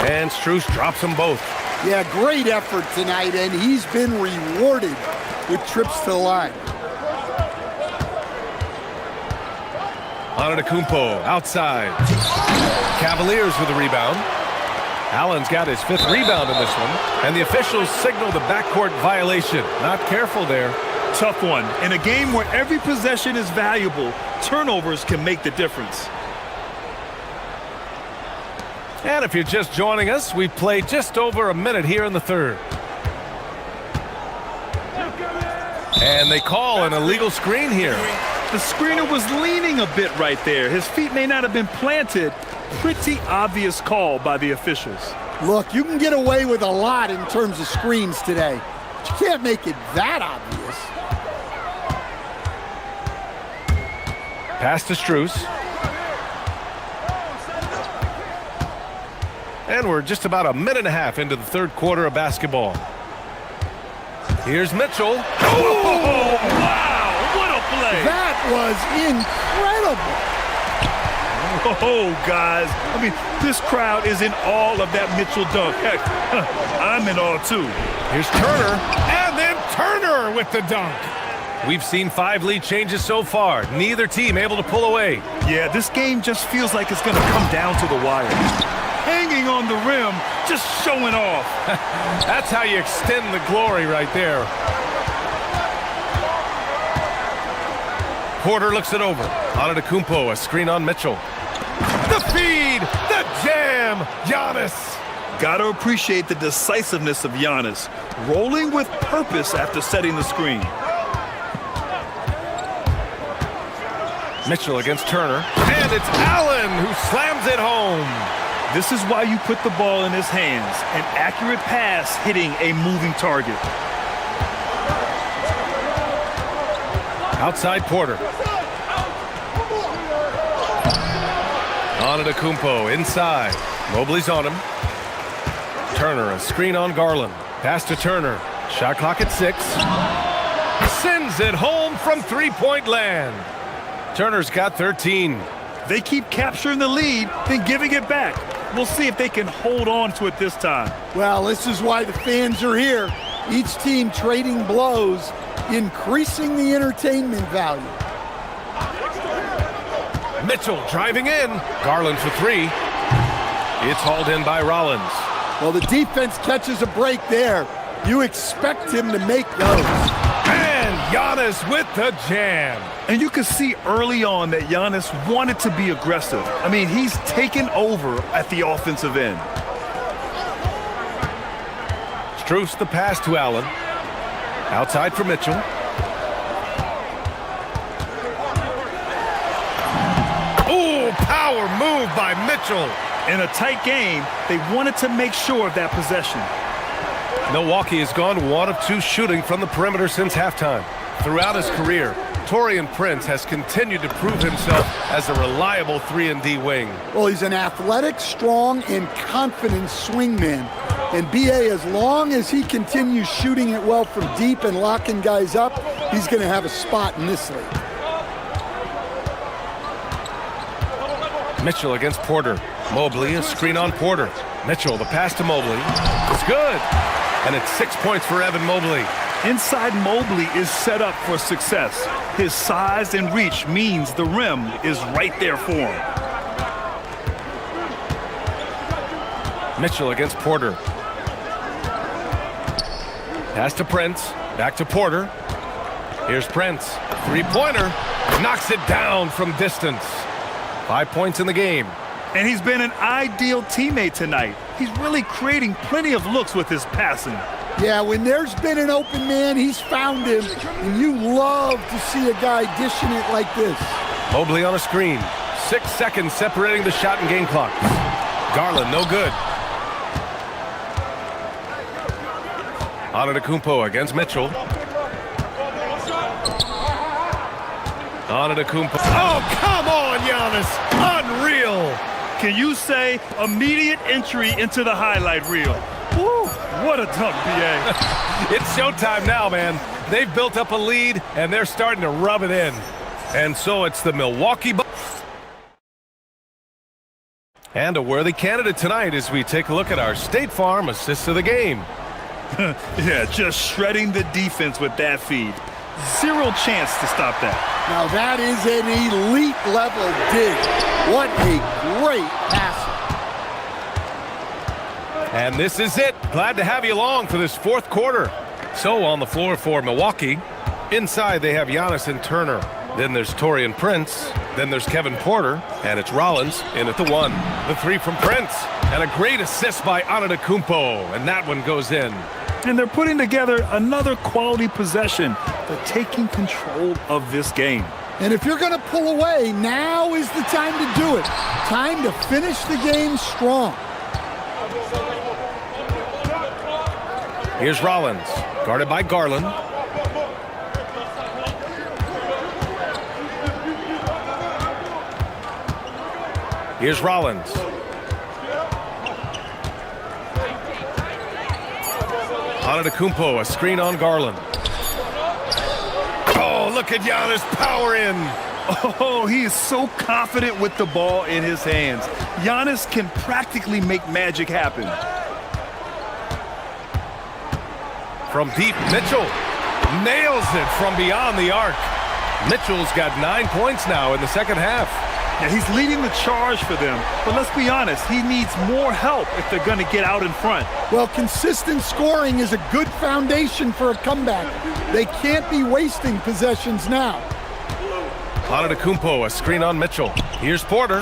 And Strus drops them both. Yeah, great effort tonight, and he's been rewarded with trips to the line. Antetokounmpo outside. Cavaliers with the rebound. Allen's got his 5th rebound in this one. And the officials signal the backcourt violation. Not careful there. Tough one. In a game where every possession is valuable, turnovers can make the difference. And if you're just joining us, we've played just over a minute here in the third. And they call an illegal screen here. The screener was leaning a bit right there. His feet may not have been planted. Pretty obvious call by the officials. Look, you can get away with a lot in terms of screens today. But you can't make it that obvious. Pass to Strus. And we're just about a minute and a half into the third quarter of basketball. Here's Mitchell. Oh, wow, what a play. That was incredible. Oh, guys, I mean, this crowd is in awe of that Mitchell dunk. Heck, I'm in awe, too. Here's Turner, and then Turner with the dunk. We've seen 5 lead changes so far. Neither team able to pull away. Yeah, this game just feels like it's going to come down to the wire. Hanging on the rim, just showing off. That's how you extend the glory right there. Porter looks it over. Antetokounmpo, a screen on Mitchell. The feed, the jam, Giannis. Gotta appreciate the decisiveness of Giannis, rolling with purpose after setting the screen. Mitchell against Turner. And it's Allen who slams it home. This is why you put the ball in his hands. An accurate pass hitting a moving target. Outside Porter. Antetokounmpo inside. Mobley's on him. Turner, a screen on Garland. Pass to Turner. Shot clock at 6. Sends it home from three-point land. Turner's got 13. They keep capturing the lead, then giving it back. We'll see if they can hold on to it this time. Well, this is why the fans are here. Each team trading blows, increasing the entertainment value. Mitchell driving in. Garland for 3. It's hauled in by Rollins. Well, the defense catches a break there. You expect him to make those. And Giannis with the jam. And you can see early on that Giannis wanted to be aggressive. I mean, he's taken over at the offensive end. Strus the pass to Allen. Outside for Mitchell. Ooh, power move by Mitchell. In a tight game, they wanted to make sure of that possession. Milwaukee has gone 1 of 2 shooting from the perimeter since halftime. Throughout his career, Taurean Prince has continued to prove himself as a reliable 3-and-D wing. Well, he's an athletic, strong, and confident swingman. And B.A., as long as he continues shooting it well from deep and locking guys up, he's going to have a spot in this league. Mitchell against Porter. Mobley, a screen on Porter. Mitchell, the pass to Mobley. It's good. And it's 6 points for Evan Mobley. Inside Mobley is set up for success. His size and reach means the rim is right there for him. Mitchell against Porter. Pass to Prince. Back to Porter. Here's Prince. Three-pointer. Knocks it down from distance. 5 points in the game. And he's been an ideal teammate tonight. He's really creating plenty of looks with his passing. Yeah, when there's been an open man, he's found him. And you love to see a guy dishing it like this. Mobley on a screen. 6 seconds separating the shot and game clock. Garland, no good. Antetokounmpo against Mitchell. Antetokounmpo. Oh, come on, Giannis. Unreal. Can you say immediate entry into the highlight reel? Woo, what a dunk, B.A. It's showtime now, man. They've built up a lead, and they're starting to rub it in. And so it's the Milwaukee Bucks. And a worthy candidate tonight as we take a look at our State Farm assists of the game. Yeah, just shredding the defense with that feed. Zero chance to stop that. Now that is an elite level dig. What a great passer. And this is it. Glad to have you along for this fourth quarter. So on the floor for Milwaukee, inside they have Giannis and Turner. Then there's Taurean Prince. Then there's Kevin Porter. And it's Rollins in at the 1. The 3 from Prince. And a great assist by Antetokounmpo. And that one goes in. And they're putting together another quality possession. They're taking control of this game. And if you're going to pull away, now is the time to do it. Time to finish the game strong. Here's Rollins, guarded by Garland. Here's Rollins. Antetokounmpo, a screen on Garland. Oh, look at Giannis power in. Oh, he is so confident with the ball in his hands. Giannis can practically make magic happen. From deep, Mitchell nails it from beyond the arc. Mitchell's got 9 points now in the second half. Yeah, he's leading the charge for them. But let's be honest, he needs more help if they're going to get out in front. Well, consistent scoring is a good foundation for a comeback. They can't be wasting possessions now. Antetokounmpo, a screen on Mitchell. Here's Porter,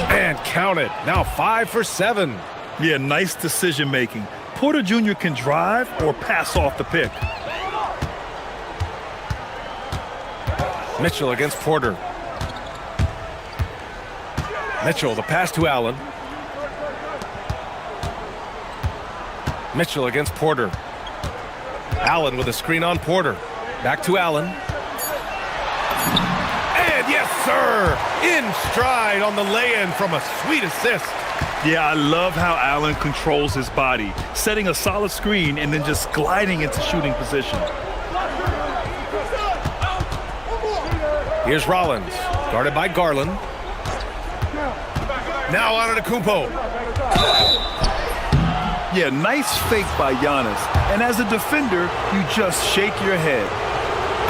and count it. Now 5 for 7. Yeah, nice decision making. Porter Jr. can drive or pass off the pick. Mitchell against Porter. Mitchell, the pass to Allen. Mitchell against Porter. Allen with a screen on Porter. Back to Allen. And yes, sir! In stride on the lay-in from a sweet assist. Yeah, I love how Allen controls his body, setting a solid screen and then just gliding into shooting position. Here's Rollins, guarded by Garland. Now on to Kumpo. Yeah, nice fake by Giannis. And as a defender, you just shake your head.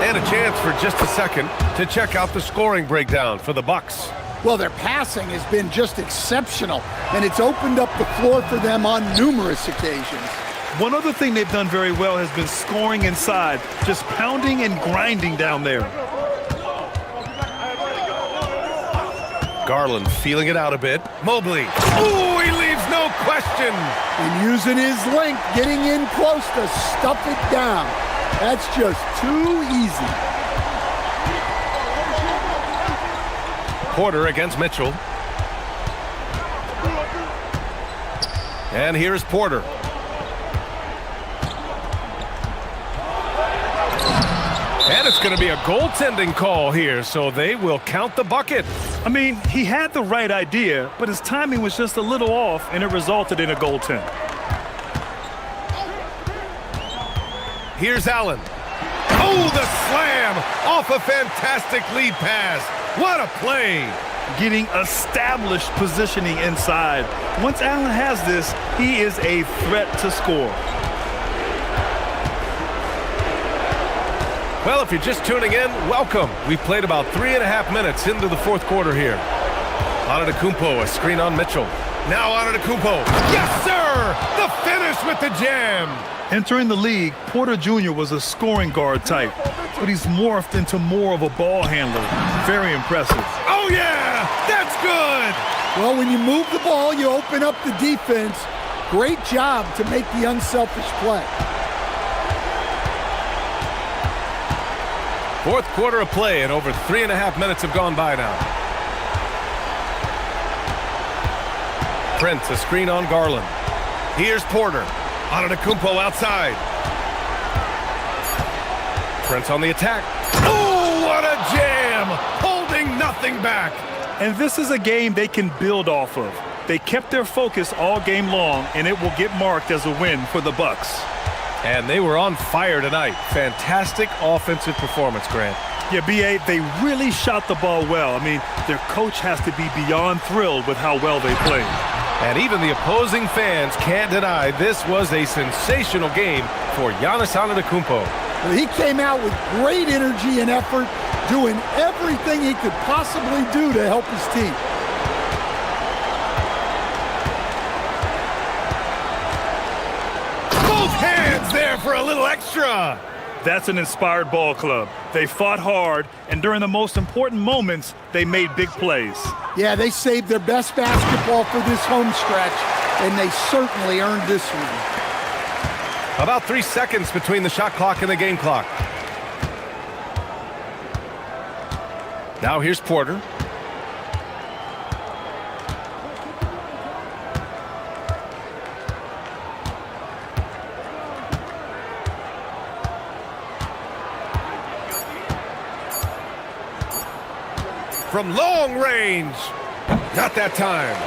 And a chance for just a second to check out the scoring breakdown for the Bucks. Well, their passing has been just exceptional, and it's opened up the floor for them on numerous occasions. One other thing they've done very well has been scoring inside, just pounding and grinding down there. Garland feeling it out a bit. Mobley. Ooh, he leaves no question. And using his length, getting in close to stuff it down. That's just too easy. Porter against Mitchell. And here's Porter. And it's going to be a goaltending call here, so they will count the bucket. I mean, he had the right idea, but his timing was just a little off, and it resulted in a goaltend. Here's Allen. Oh, the slam off a fantastic lead pass. What a play. Getting established positioning inside. Once Allen has this, he is a threat to score. Well, if you're just tuning in, welcome. We've played about 3.5 minutes into the fourth quarter here. Antetokounmpo, a screen on Mitchell. Now Antetokounmpo. Yes, sir! The finish with the jam. Entering the league, Porter Jr. was a scoring guard type, but he's morphed into more of a ball handler. Very impressive. Oh, yeah! That's good! Well, when you move the ball, you open up the defense. Great job to make the unselfish play. Fourth quarter of play, and over 3.5 minutes have gone by now. Prince, a screen on Garland. Here's Porter. Antetokounmpo outside. Prince on the attack. Oh, what a jam! Holding nothing back. And this is a game they can build off of. They kept their focus all game long, and it will get marked as a win for the Bucks. And they were on fire tonight. Fantastic offensive performance, Grant. Yeah, B.A., they really shot the ball well. I mean, their coach has to be beyond thrilled with how well they played. And even the opposing fans can't deny this was a sensational game for Giannis Antetokounmpo. Well, he came out with great energy and effort, doing everything he could possibly do to help his team. Both hands there for a little extra. That's an inspired ball club. They fought hard, and during the most important moments, they made big plays. Yeah, they saved their best basketball for this home stretch, and they certainly earned this one. About 3 seconds between the shot clock and the game clock. Now here's Porter. From long range. Not that time.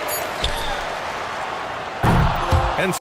And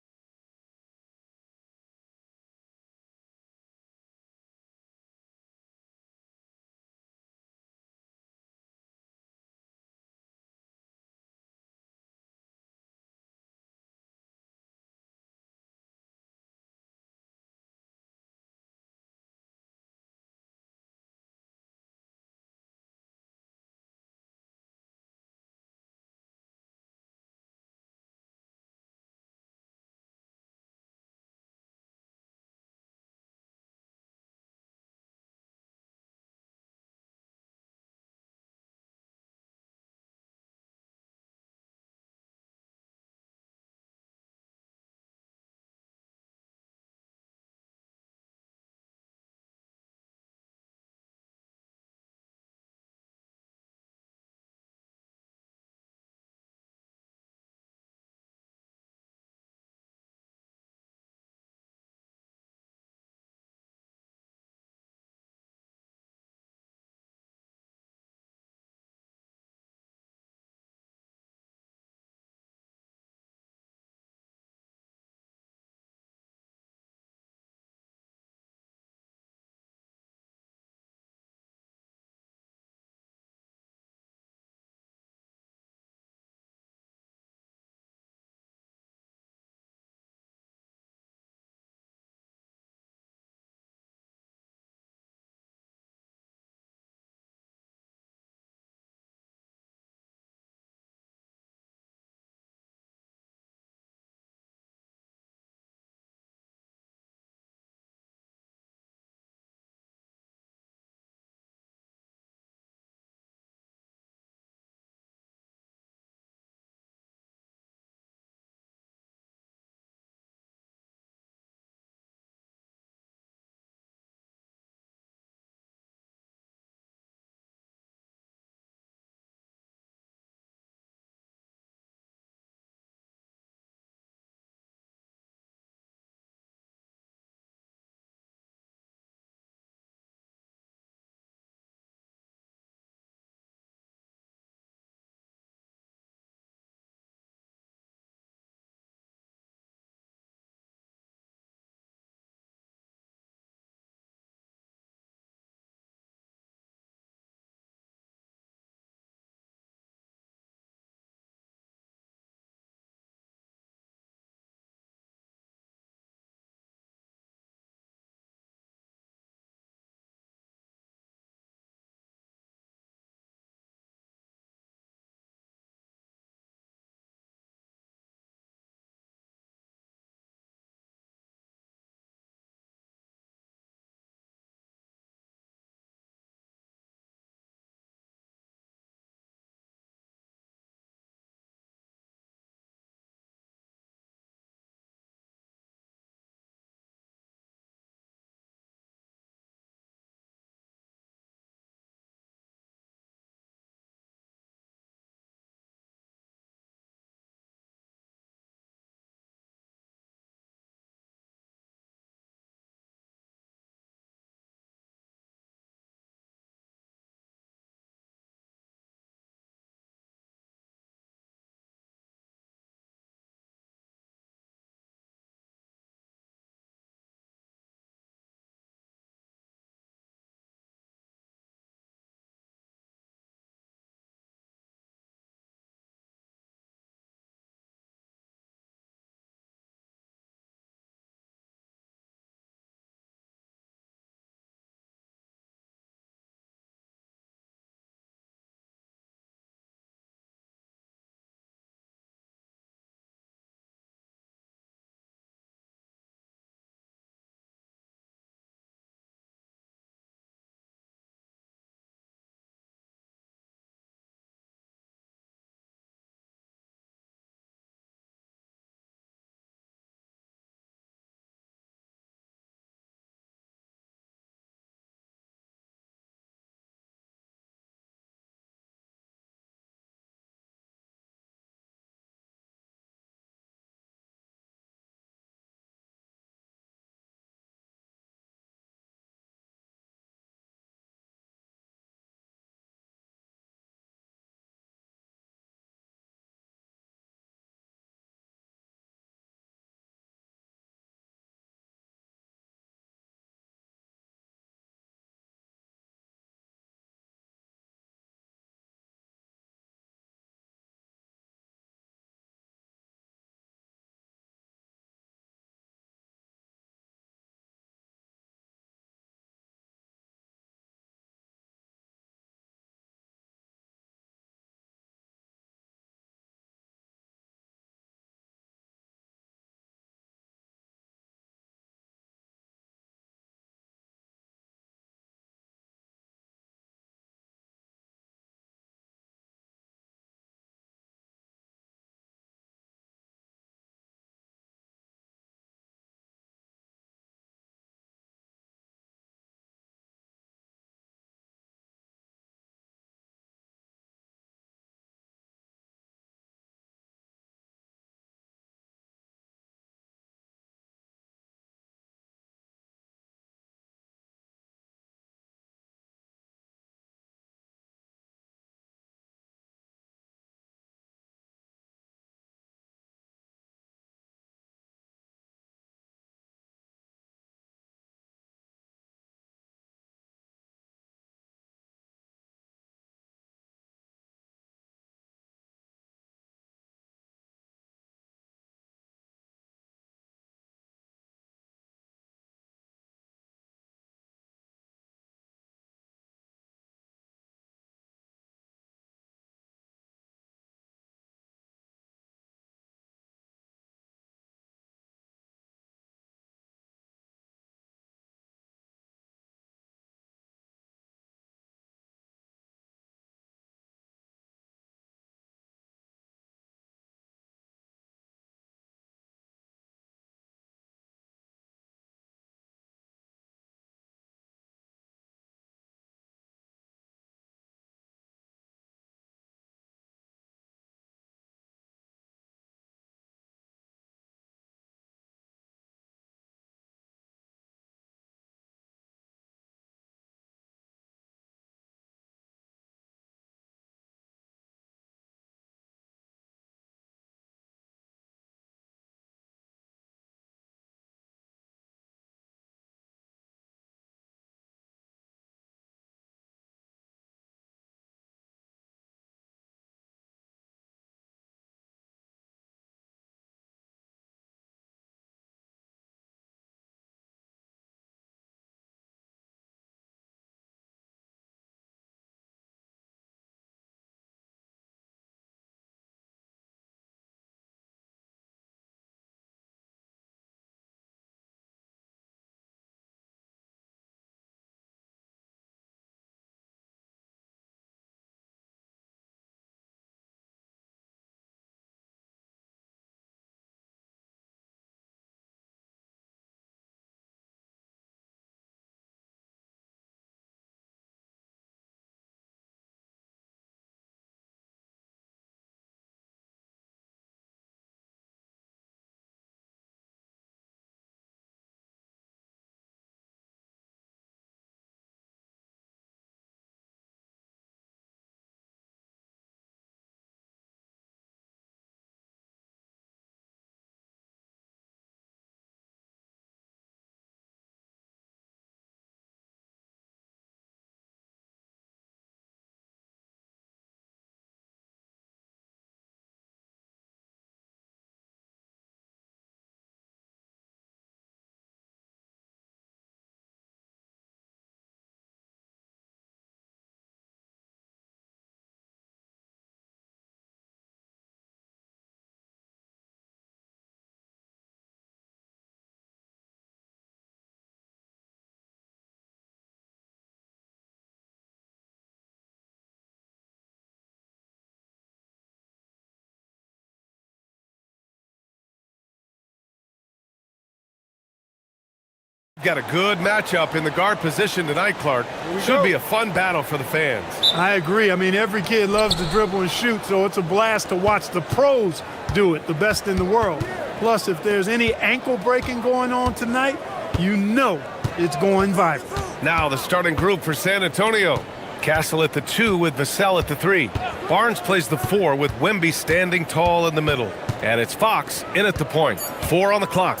Got a good matchup in the guard position tonight, Clark. Should be a fun battle for the fans. I agree. I mean, every kid loves to dribble and shoot, so it's a blast to watch the pros do it, the best in the world. Plus, if there's any ankle breaking going on tonight, you know it's going viral. Now the starting group for San Antonio. Castle at the 2 with Vassell at the 3. Barnes plays the 4 with Wemby standing tall in the middle. And it's Fox in at the point. 4 on the clock.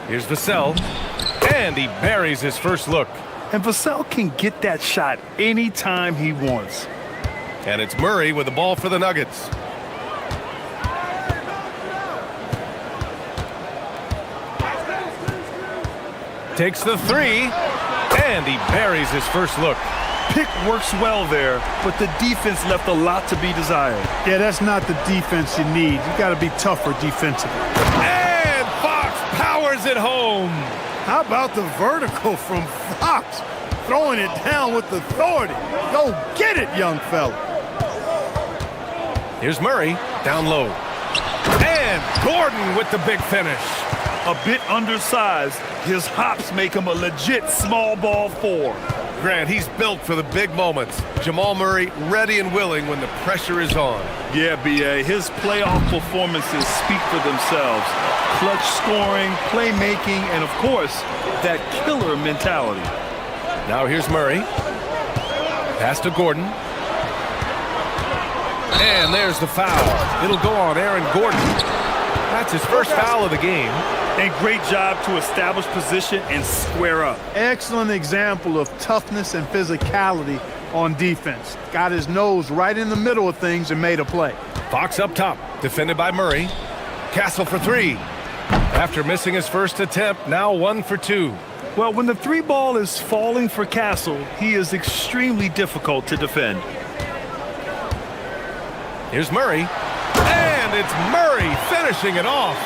Here's Vassell, and he buries his first look. And Vassell can get that shot anytime he wants. And it's Murray with the ball for the Nuggets. Takes the 3, and he buries his first look. Pick works well there, but the defense left a lot to be desired. Yeah, that's not the defense you need. You got to be tougher defensively. And Fox powers it home. How about the vertical from Fox? Throwing it down with authority. Go get it, young fella. Here's Murray, down low. And Gordon with the big finish. A bit undersized, his hops make him a legit small ball 4. Grant, he's built for the big moments. Jamal Murray ready and willing when the pressure is on. Yeah, B.A., his playoff performances speak for themselves. Clutch scoring, playmaking, and of course, that killer mentality. Now here's Murray. Pass to Gordon. And there's the foul. It'll go on Aaron Gordon. That's his first foul of the game. And great job to establish position and square up. Excellent example of toughness and physicality on defense. Got his nose right in the middle of things and made a play. Fox up top, defended by Murray. Castle for 3. After missing his first attempt, now 1 for 2. Well, when the 3 ball is falling for Castle, he is extremely difficult to defend. Here's Murray. And it's Murray finishing it off.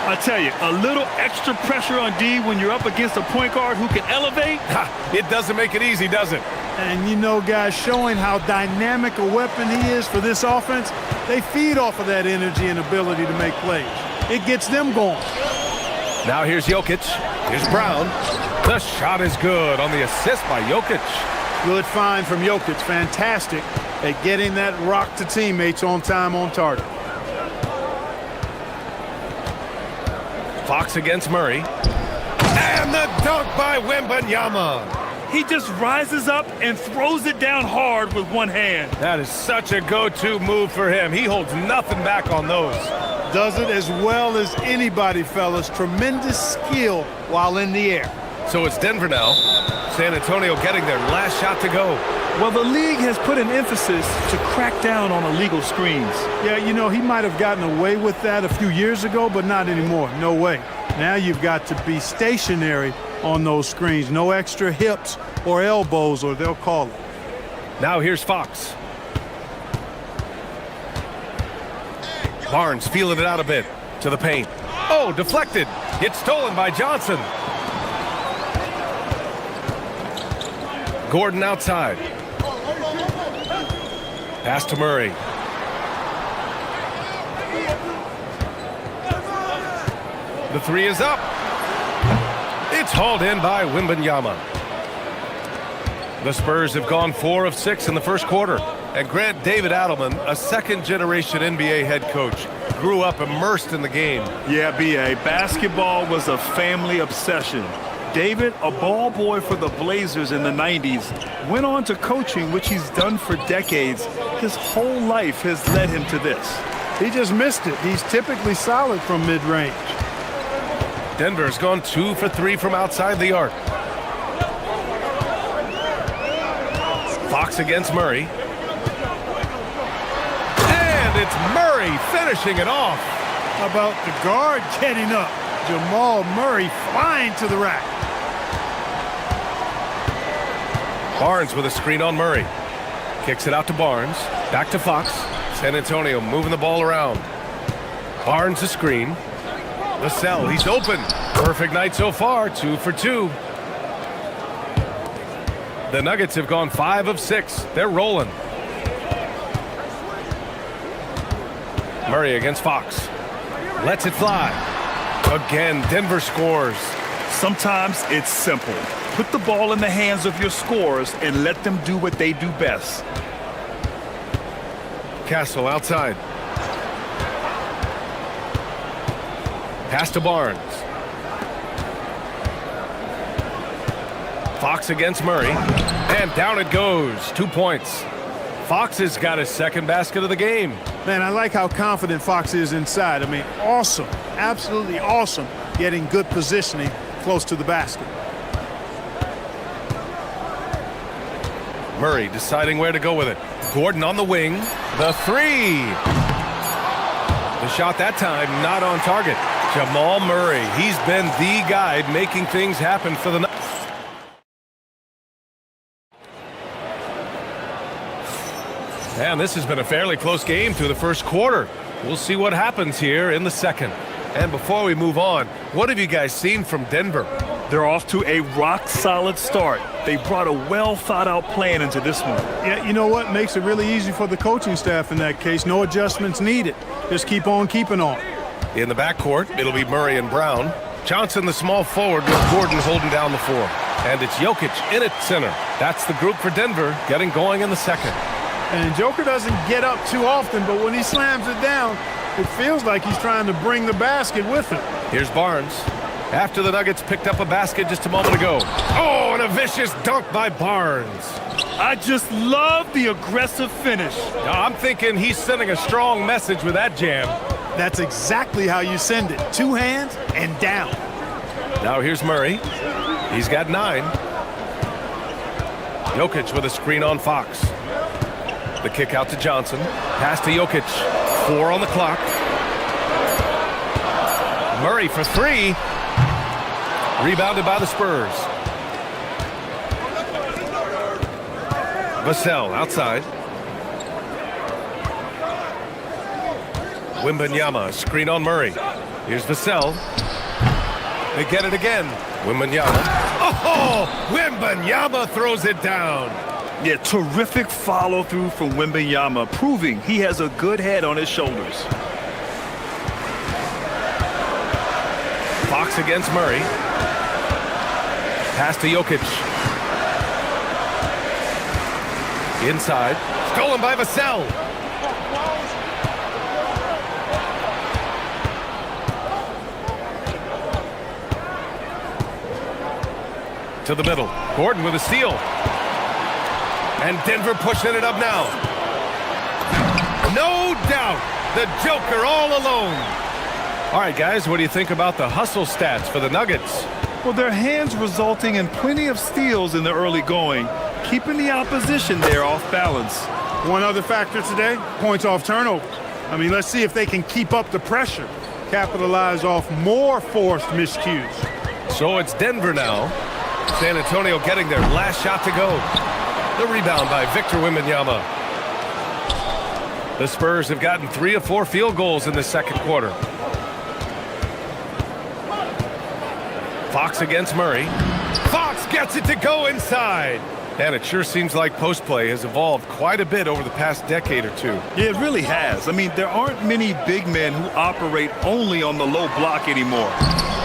I tell you, a little extra pressure on D when you're up against a point guard who can elevate. It doesn't make it easy, does it? And you know, guys, showing how dynamic a weapon he is for this offense, they feed off of that energy and ability to make plays. It gets them going. Now here's Jokic. Here's Brown. The shot is good on the assist by Jokic. Good find from Jokic. Fantastic at getting that rock to teammates on time, on target. Fox against Murray. And the dunk by Wembanyama. He just rises up and throws it down hard with one hand. That is such a go-to move for him. He holds nothing back on those. Does it as well as anybody, fellas. Tremendous skill while in the air. So it's Denver now. San Antonio getting their last shot to go. Well, the league has put an emphasis to crack down on illegal screens. Yeah, you know, he might have gotten away with that a few years ago, but not anymore. No way. Now you've got to be stationary on those screens. No extra hips or elbows, or they'll call it. Now here's Fox. Barnes feeling it out a bit to the paint. Oh, deflected. It's stolen by Johnson. Gordon outside. Pass to Murray. The 3 is up. It's hauled in by Wembanyama. The Spurs have gone 4 of 6 in the first quarter. And Grant, David Adelman, a second-generation NBA head coach, grew up immersed in the game. Yeah, B.A., basketball was a family obsession. David, a ball boy for the Blazers in the 90s, went on to coaching, which he's done for decades. His whole life has led him to this. He just missed it. He's typically solid from mid-range. Denver's gone 2 for 3 from outside the arc. Fox against Murray. And it's Murray finishing it off. How about the guard getting up? Jamal Murray flying to the rack. Barnes with a screen on Murray. Kicks it out to Barnes. Back to Fox. San Antonio moving the ball around. Barnes a screen. Vassell, he's open. Perfect night so far, 2 for 2. The Nuggets have gone 5 of 6. They're rolling. Murray against Fox. Lets it fly. Again, Denver scores. Sometimes it's simple. Put the ball in the hands of your scorers and let them do what they do best. Castle outside. Pass to Barnes. Fox against Murray. And down it goes. 2 points. Fox has got his second basket of the game. Man, I like how confident Fox is inside. I mean, awesome. Absolutely awesome. Getting good positioning close to the basket. Murray deciding where to go with it. Gordon on the wing. The three. The shot that time not on target. Jamal Murray. He's been the guy making things happen for the Nuggets. And this has been a fairly close game through the first quarter. We'll see what happens here in the second. And before we move on, what have you guys seen from Denver? They're off to a rock-solid start. They brought a well-thought-out plan into this one. Yeah, you know what? Makes it really easy for the coaching staff in that case. No adjustments needed. Just keep on keeping on. In the backcourt, it'll be Murray and Brown. Johnson, the small forward, with Gordon holding down the floor. And it's Jokic in at center. That's the group for Denver getting going in the second. And Joker doesn't get up too often, but when he slams it down, it feels like he's trying to bring the basket with him. Here's Barnes. After the Nuggets picked up a basket just a moment ago. Oh, and a vicious dunk by Barnes. I just love the aggressive finish. Now, I'm thinking he's sending a strong message with that jam. That's exactly how you send it. 2 hands and down. Now here's Murray. He's got 9. Jokic with a screen on Fox. The kick out to Johnson. Pass to Jokic. 4 on the clock. Murray for 3. Rebounded by the Spurs. Vassell outside. Wembanyama, screen on Murray. Here's Vassell. They get it again. Wembanyama. Oh! Wembanyama throws it down. Yeah, terrific follow-through from Wembanyama, proving he has a good head on his shoulders. Fox against Murray. Pass to Jokic. Inside. Stolen by Vassell. To the middle. Gordon with a steal. And Denver pushing it up now. No doubt. The Joker all alone. All right, guys, what do you think about the hustle stats for the Nuggets? Well, their hands resulting in plenty of steals in the early going, keeping the opposition there off balance. One other factor today, points off turnover. I mean, let's see if they can keep up the pressure, capitalize off more forced miscues. So it's Denver now. San Antonio getting their last shot to go. The rebound by Victor Wembanyama. The Spurs have gotten 3 of 4 field goals in the second quarter. Fox against Murray. Fox gets it to go inside. And it sure seems like post play has evolved quite a bit over the past decade or two. Yeah, it really has. I mean, there aren't many big men who operate only on the low block anymore.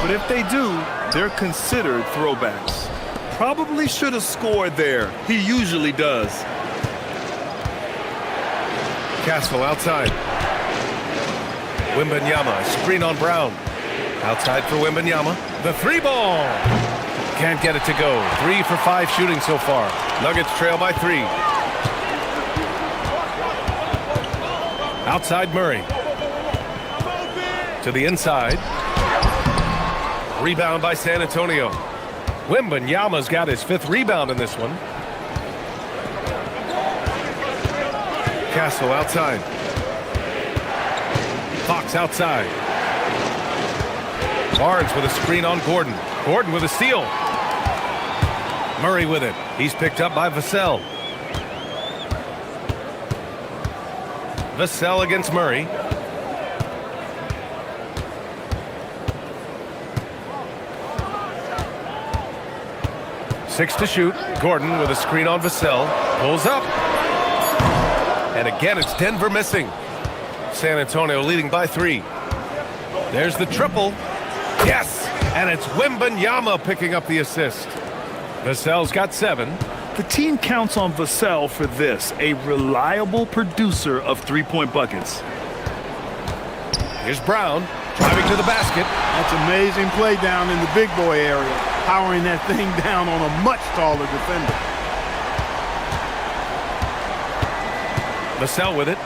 But if they do, they're considered throwbacks. Probably should have scored there. He usually does. Castle outside. Wembanyama, screen on Brown. Outside for Wembanyama. The 3 ball. Can't get it to go. 3 for 5 shooting so far. Nuggets trail by 3. Outside Murray. To the inside. Rebound by San Antonio. Wembanyama's got his 5th rebound in this one. Castle outside. Fox outside. Barnes with a screen on Gordon. Gordon with a steal. Murray with it. He's picked up by Vassell. Vassell against Murray. Six to shoot. Gordon with a screen on Vassell. Pulls up. And again, it's Denver missing. San Antonio leading by 3. There's the triple. Yes! And it's Wembanyama picking up the assist. Vassell's got 7. The team counts on Vassell for this, a reliable producer of three-point buckets. Here's Brown driving to the basket. That's amazing play down in the big boy area, powering that thing down on a much taller defender. Vassell with it.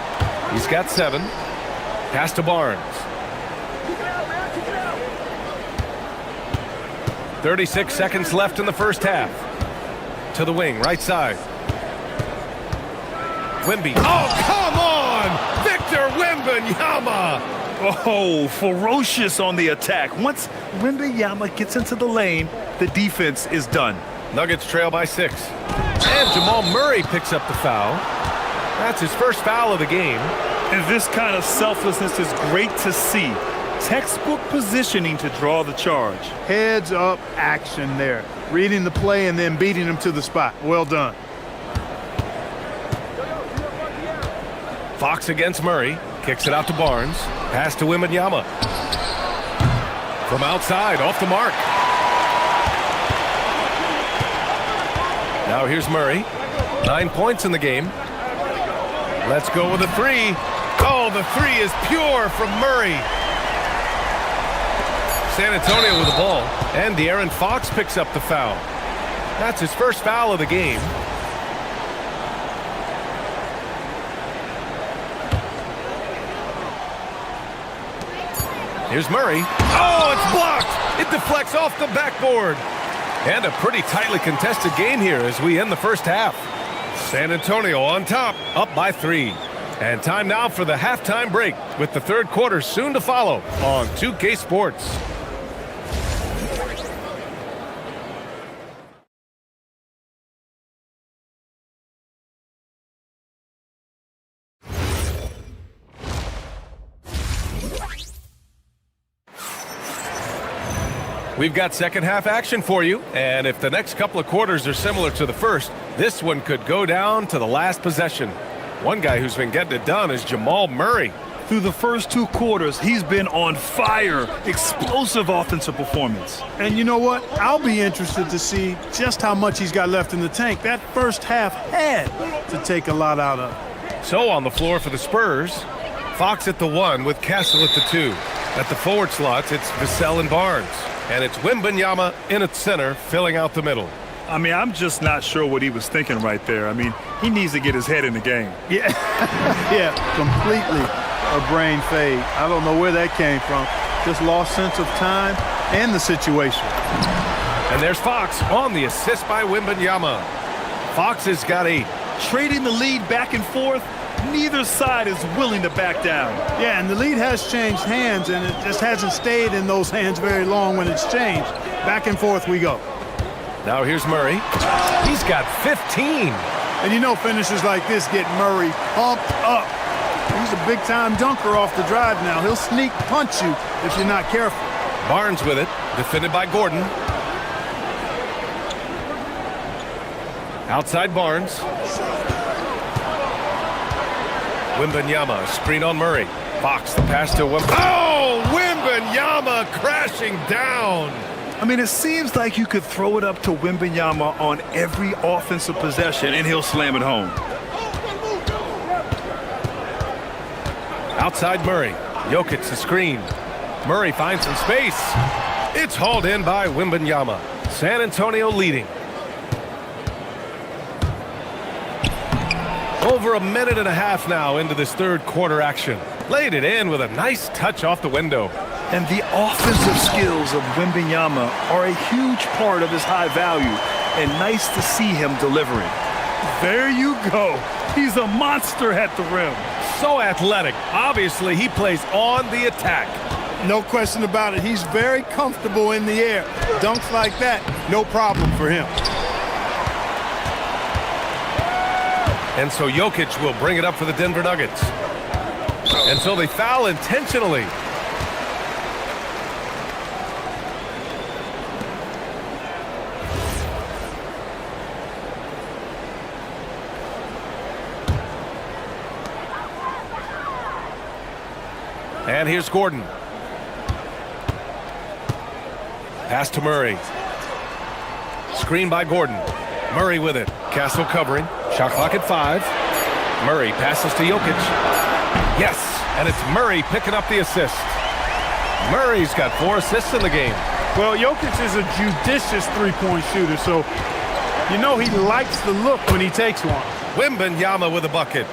He's got 7. Pass to Barnes. 36 seconds left in the first half. To the wing, right side. Wemby. Oh, come on! Victor Wembanyama! Oh, ferocious on the attack. Once Wembanyama gets into the lane, the defense is done. Nuggets trail by 6. And Jamal Murray picks up the foul. That's his first foul of the game. And this kind of selflessness is great to see. Textbook positioning to draw the charge. Heads up action there. Reading the play and then beating him to the spot. Well done. Fox against Murray. Kicks it out to Barnes. Pass to Wembanyama. From outside, off the mark. Now here's Murray. 9 points in the game. Let's go with a 3. Oh, the 3 is pure from Murray. San Antonio with the ball. And De'Aaron Fox picks up the foul. That's his first foul of the game. Here's Murray. Oh, it's blocked. It deflects off the backboard. And a pretty tightly contested game here as we end the first half. San Antonio on top, up by 3. And time now for the halftime break with the third quarter soon to follow on 2K Sports. We've got second half action for you, and if the next couple of quarters are similar to the first, this one could go down to the last possession. One guy who's been getting it done is Jamal Murray. Through the first 2 quarters, he's been on fire. Explosive offensive performance. And you know what? I'll be interested to see just how much he's got left in the tank. That first half had to take a lot out of. So on the floor for the Spurs, Fox at the 1 with Castle at the 2. At the forward slots, it's Vassell and Barnes. And it's Wembanyama in its center, filling out the middle. I mean, I'm just not sure what he was thinking right there. I mean, he needs to get his head in the game. Yeah, yeah, completely a brain fade. I don't know where that came from. Just lost sense of time and the situation. And there's Fox on the assist by Wembanyama. Fox has got 8. Trading the lead back and forth, neither side is willing to back down. Yeah, and the lead has changed hands, and it just hasn't stayed in those hands very long when it's changed. Back and forth we go. Now here's Murray. He's got 15. And you know finishers like this get Murray pumped up. He's a big-time dunker off the drive now. He'll sneak punch you if you're not careful. Barnes with it, defended by Gordon. Outside Barnes. Wembanyama, screen on Murray. Fox, the pass to Oh, Wembanyama crashing down. I mean, it seems like you could throw it up to Wembanyama on every offensive possession, and he'll slam it home. Outside Murray. Jokic, the screen. Murray finds some space. It's hauled in by Wembanyama. San Antonio leading. Over a minute and a half now into this third quarter action. Laid it in with a nice touch off the window. And the offensive skills of Wembanyama are a huge part of his high value, and nice to see him delivering. There you go. He's a monster at the rim. So athletic. Obviously, he plays on the attack. No question about it. He's very comfortable in the air. Dunks like that, no problem for him. And so Jokic will bring it up for the Denver Nuggets. And so they foul intentionally. And here's Gordon. Pass to Murray. Screen by Gordon. Murray with it. Castle covering. Shot clock at 5. Murray passes to Jokic. Yes, and it's Murray picking up the assist. Murray's got 4 assists in the game. Well, Jokic is a judicious three-point shooter, so you know he likes the look when he takes one. Wembanyama with a bucket.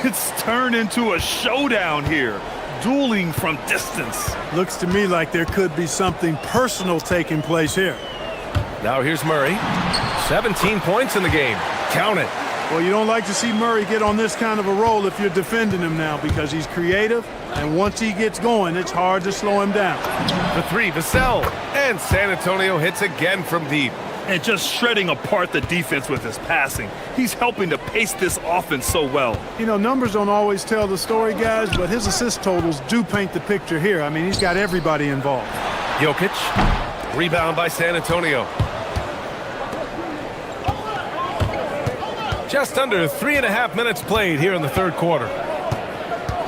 It's turned into a showdown here. Dueling from distance. Looks to me like there could be something personal taking place here. Now here's Murray. 17 points in the game. Count it. Well, you don't like to see Murray get on this kind of a roll if you're defending him now because he's creative, and once he gets going, it's hard to slow him down. The 3, Vassell. And San Antonio hits again from deep. And just shredding apart the defense with his passing. He's helping to pace this offense so well. You know, numbers don't always tell the story, guys, but his assist totals do paint the picture here. I mean, he's got everybody involved. Jokic. Rebound by San Antonio. Just under 3.5 minutes played here in the third quarter.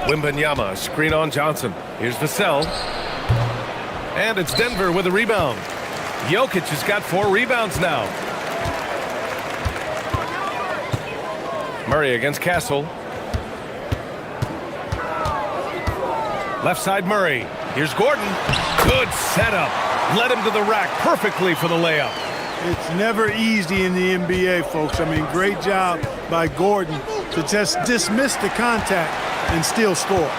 Wembanyama, screen on Johnson. Here's Vassell. And it's Denver with a rebound. Jokic has got 4 rebounds now. Murray against Castle. Left side Murray. Here's Gordon. Good setup. Led him to the rack perfectly for the layup. It's never easy in the NBA, folks. I mean, great job by Gordon to just dismiss the contact and still score.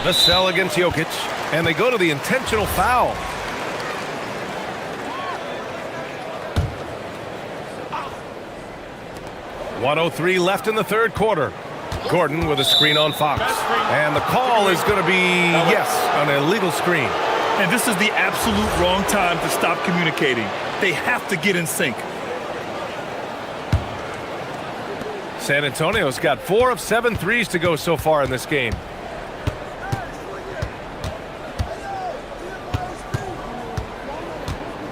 Vassell against Jokic, and they go to the intentional foul. .103 left in the third quarter. Gordon with a screen on Fox. And the call is going to be, yes, an illegal screen. And this is the absolute wrong time to stop communicating. They have to get in sync. San Antonio's got 4 of 7 threes to go so far in this game.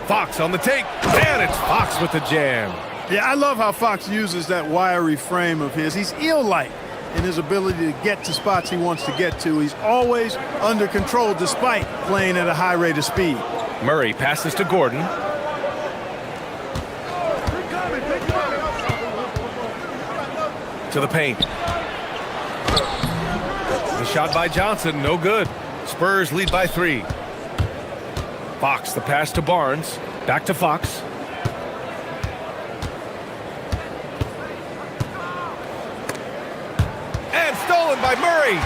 Fox on the take, and it's Fox with the jam. Yeah, I love how Fox uses that wiry frame of his. He's eel-like in his ability to get to spots he wants to get to. He's always under control despite playing at a high rate of speed. Murray passes to Gordon. To the paint. The shot by Johnson, no good. Spurs lead by 3. Fox, the pass to Barnes. Back to Fox. And stolen by Murray.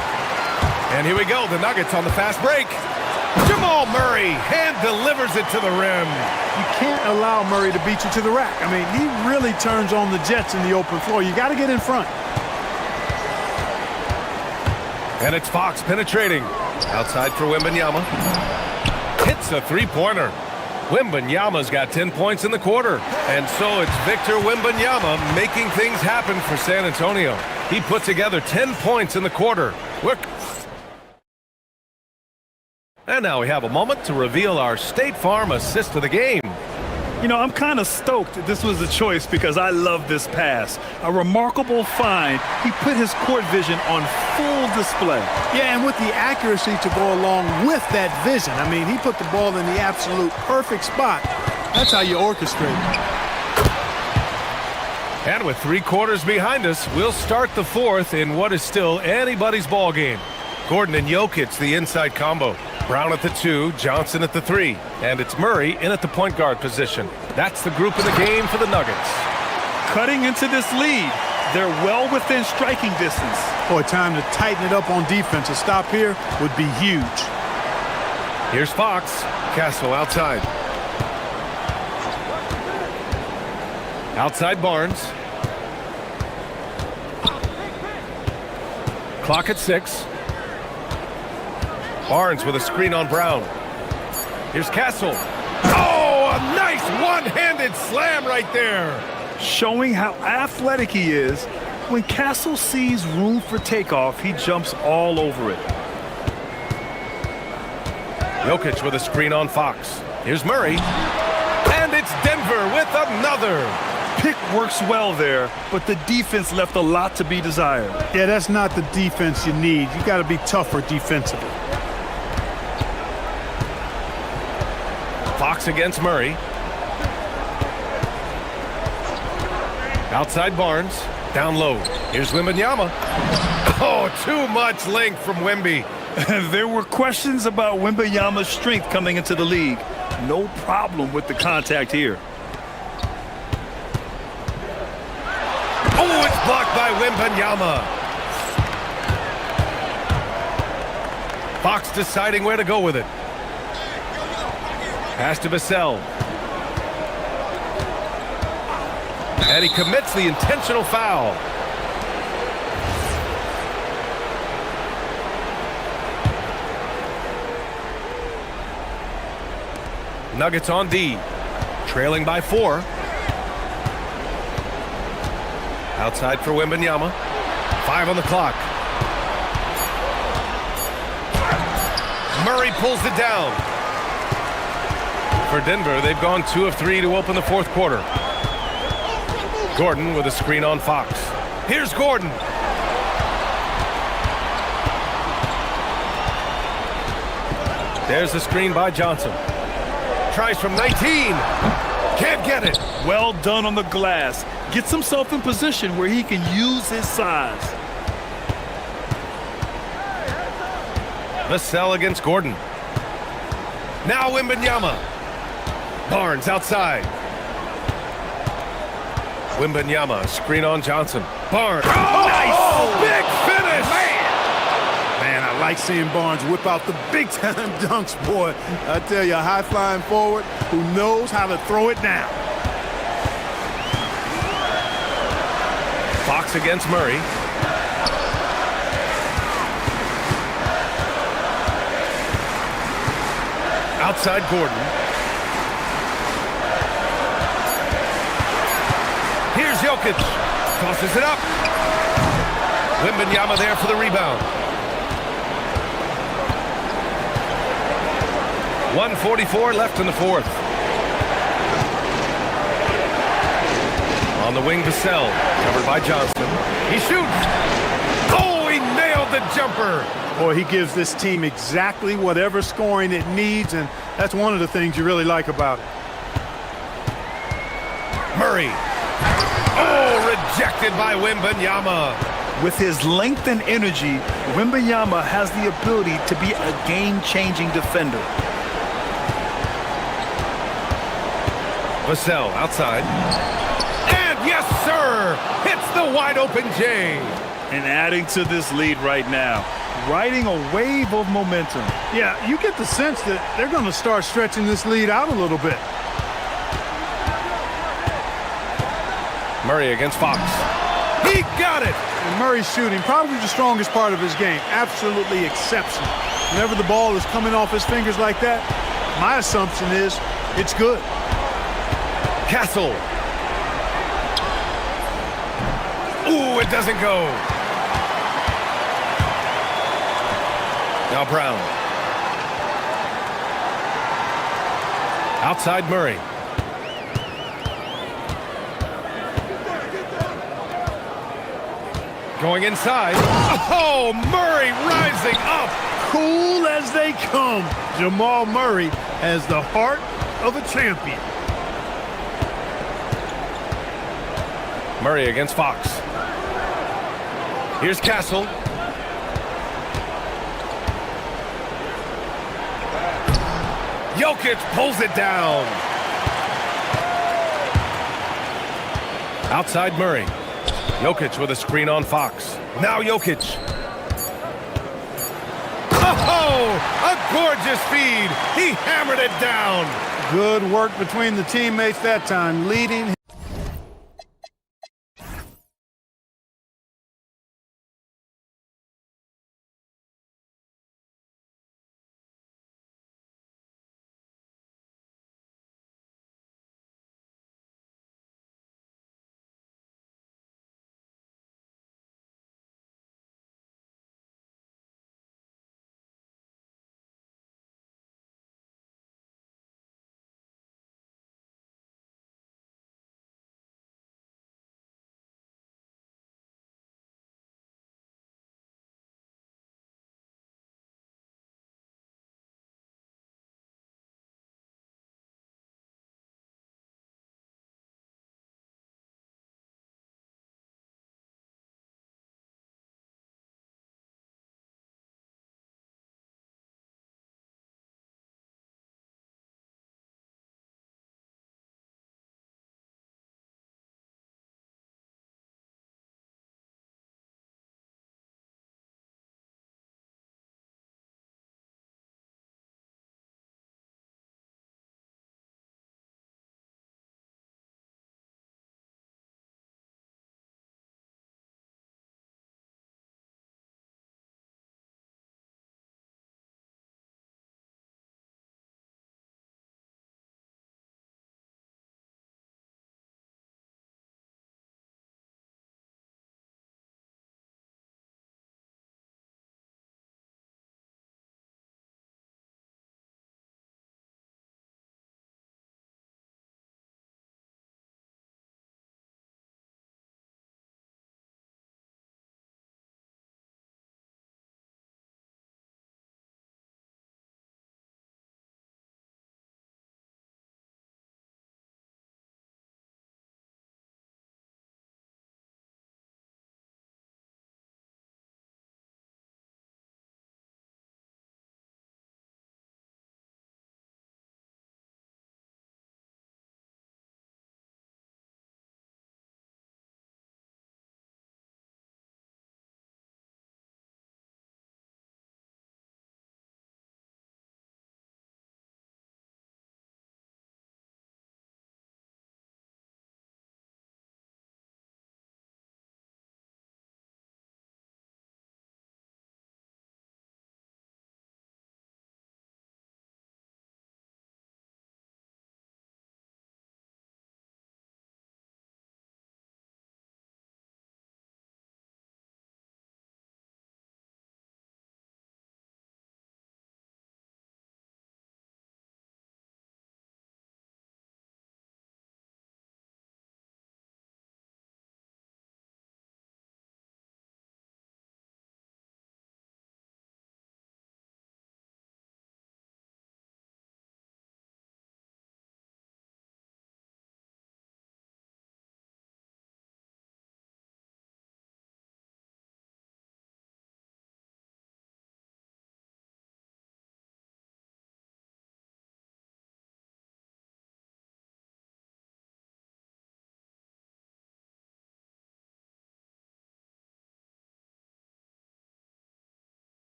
And here we go, the Nuggets on the fast break. Jamal Murray hand delivers it to the rim. You can't allow Murray to beat you to the rack. I mean, he really turns on the Jets in the open floor. You got to get in front. And it's Fox penetrating. Outside for Wembanyama. Hits a three-pointer. Wembanyama's got 10 points in the quarter. And so it's Victor Wembanyama making things happen for San Antonio. He put together 10 points in the quarter. And now we have a moment to reveal our State Farm assist of the game. You know, I'm kind of stoked that this was a choice because I love this pass. A remarkable find. He put his court vision on full display. Yeah, and with the accuracy to go along with that vision. I mean, he put the ball in the absolute perfect spot. That's how you orchestrate it. And with 3 quarters behind us, we'll start the fourth in what is still anybody's ball game. Gordon and Jokic, the inside combo. Brown at the 2, Johnson at the 3. And it's Murray in at the point guard position. That's the group in the game for the Nuggets. Cutting into this lead. They're well within striking distance. Boy, time to tighten it up on defense. A stop here would be huge. Here's Fox. Castle outside. Outside Barnes. Clock at 6. Barnes with a screen on Brown. Here's Castle. Oh, a nice one-handed slam right there. Showing how athletic he is. When Castle sees room for takeoff, he jumps all over it. Jokic with a screen on Fox. Here's Murray. And it's Denver with another. Pick works well there, but the defense left a lot to be desired. Yeah, that's not the defense you need. You got to be tougher defensively. Fox against Murray. Outside Barnes. Down low. Here's Wembanyama. Oh, too much length from Wemby. There were questions about Wembanyama's strength coming into the league. No problem with the contact here. Oh, it's blocked by Wembanyama. Fox deciding where to go with it. Pass to Vassell. And he commits the intentional foul. Nuggets on D. Trailing by 4. Outside for Wembanyama. 5 on the clock. Murray pulls it down. For Denver, they've gone 2 of 3 to open the fourth quarter. Gordon with a screen on Fox. Here's Gordon. There's the screen by Johnson. Tries from 19. Can't get it. Well done on the glass. Gets himself in position where he can use his size. Vassell against Gordon. Now Wembanyama. Barnes outside. Wembanyama, screen on Johnson. Barnes. Oh, nice! Big finish! Man, I like seeing Barnes whip out the big-time dunks, boy. I tell you, a high-flying forward who knows how to throw it down. Fox against Murray. Outside Gordon. Here's Jokic. Tosses it up. Wembanyama there for the rebound. 1:44 left in the fourth. On the wing, Vassell. Covered by Johnson. He shoots. Oh, he nailed the jumper. Boy, he gives this team exactly whatever scoring it needs, and that's one of the things you really like about it. Murray. Oh, rejected by Wembanyama. With his length and energy, Wembanyama has the ability to be a game-changing defender. Vassell outside. And yes, sir! Hits the wide-open J. And adding to this lead right now, riding a wave of momentum. Yeah, you get the sense that they're going to start stretching this lead out a little bit. Murray against Fox. He got it! And Murray's shooting, probably the strongest part of his game. Absolutely exceptional. Whenever the ball is coming off his fingers like that, my assumption is it's good. Castle. Ooh, it doesn't go. Now Brown. Outside Murray. Going inside. Oh, Murray rising up. Cool as they come. Jamal Murray has the heart of a champion. Murray against Fox. Here's Castle. Jokic pulls it down. Outside Murray. Jokic with a screen on Fox. Now Jokic. Oh, a gorgeous feed. He hammered it down. Good work between the teammates that time, leading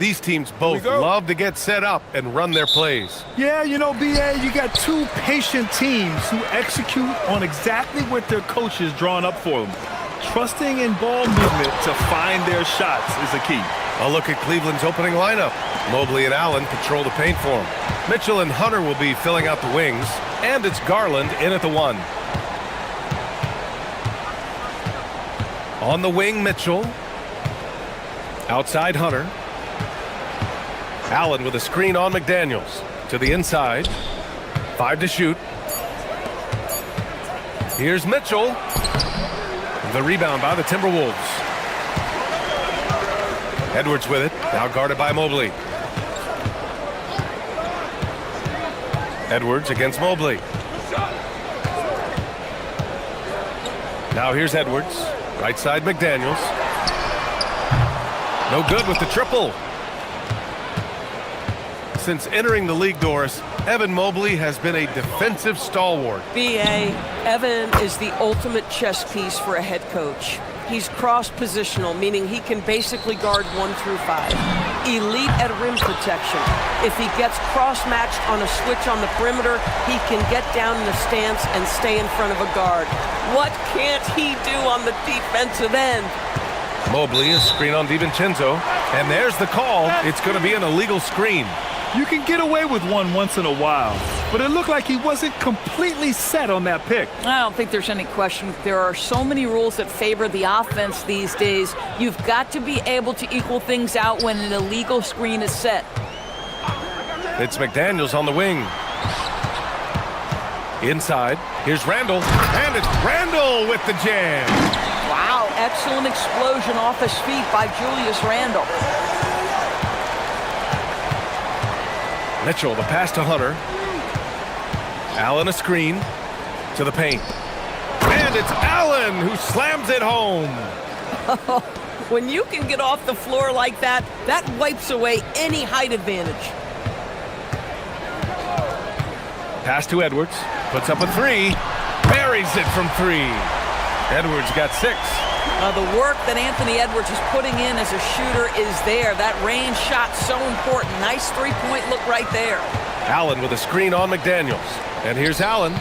These teams both love to get set up and run their plays. Yeah, you know, BA, you got two patient teams who execute on exactly what their coach is drawing up for them. Trusting in ball movement to find their shots is the key. A look at Cleveland's opening lineup. Mobley and Allen patrol the paint for him. Mitchell and Hunter will be filling out the wings. And it's Garland in at the 1. On the wing, Mitchell. Outside, Hunter. Allen with a screen on McDaniels. To the inside. 5 to shoot. Here's Mitchell. The rebound by the Timberwolves. Edwards with it. Now guarded by Mobley. Edwards against Mobley. Now here's Edwards. Right side McDaniels. No good with the triple. Since entering the league, Doris, Evan Mobley has been a defensive stalwart. BA, Evan is the ultimate chess piece for a head coach. He's cross-positional, meaning he can basically guard 1 through 5. Elite at rim protection. If he gets cross-matched on a switch on the perimeter, he can get down in the stance and stay in front of a guard. What can't he do on the defensive end? Mobley is screen on DiVincenzo, and there's the call. It's going to be an illegal screen. You can get away with one once in a while, but it looked like he wasn't completely set on that pick. I don't think there's any question. There are so many rules that favor the offense these days. You've got to be able to equal things out when an illegal screen is set. It's McDaniels on the wing. Inside, here's Randall, and it's Randall with the jam. Wow, excellent explosion off his feet by Julius Randle. Mitchell, the pass to Hunter. Allen a screen to the paint. And it's Allen who slams it home. When you can get off the floor like that, that wipes away any height advantage. Pass to Edwards. Puts up a 3. Buries it from 3. Edwards got 6. The work that Anthony Edwards is putting in as a shooter is there. That range shot so important. Nice three-point look right there. Allen with a screen on McDaniels. And here's Allen.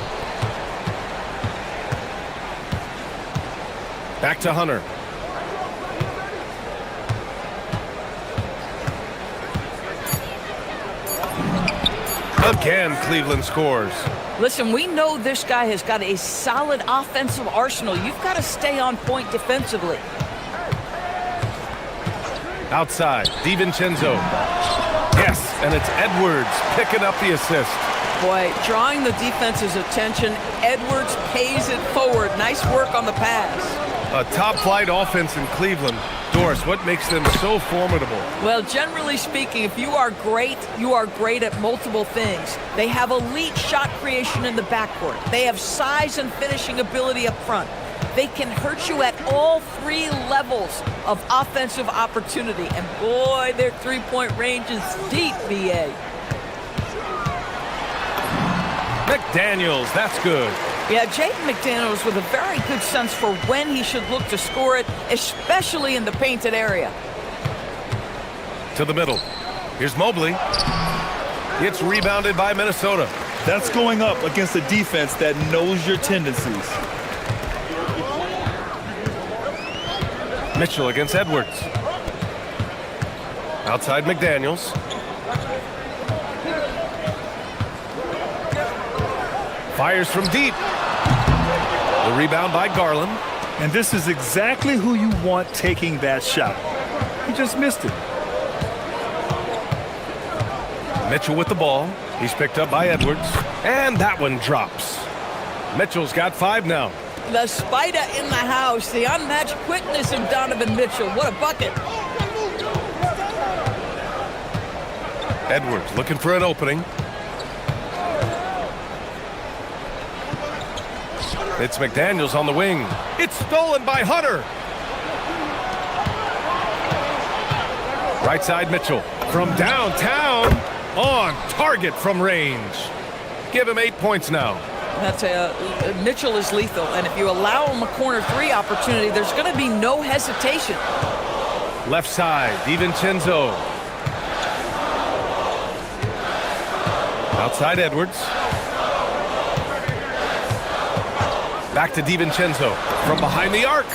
Back to Hunter. Again, Cleveland scores. Listen, we know this guy has got a solid offensive arsenal. You've got to stay on point defensively. Outside, DiVincenzo. Yes, and it's Edwards picking up the assist. Boy, drawing the defense's attention, Edwards pays it forward. Nice work on the pass. A top-flight offense in Cleveland. Doris, what makes them so formidable? Well, generally speaking, if you are great at multiple things. They have elite shot creation in the backcourt. They have size and finishing ability up front. They can hurt you at all 3 levels of offensive opportunity. And boy, their three-point range is deep, BA. McDaniels, that's good. Yeah, Jaden McDaniels with a very good sense for when he should look to score it, especially in the painted area. To the middle. Here's Mobley. It's rebounded by Minnesota. That's going up against a defense that knows your tendencies. Mitchell against Edwards. Outside McDaniels. Fires from deep. The rebound by Garland. And this is exactly who you want taking that shot. He just missed it. Mitchell with the ball. He's picked up by Edwards. And that one drops. Mitchell's got 5 now. The spider in the house. The unmatched quickness of Donovan Mitchell. What a bucket. Edwards looking for an opening. It's McDaniels on the wing. It's stolen by Hunter. Right side Mitchell. From downtown. On target from range. Give him 8 points now. That's Mitchell is lethal, and if you allow him a corner 3 opportunity, there's going to be no hesitation. Left side, DiVincenzo. Outside Edwards. Back to DiVincenzo. From behind the arc.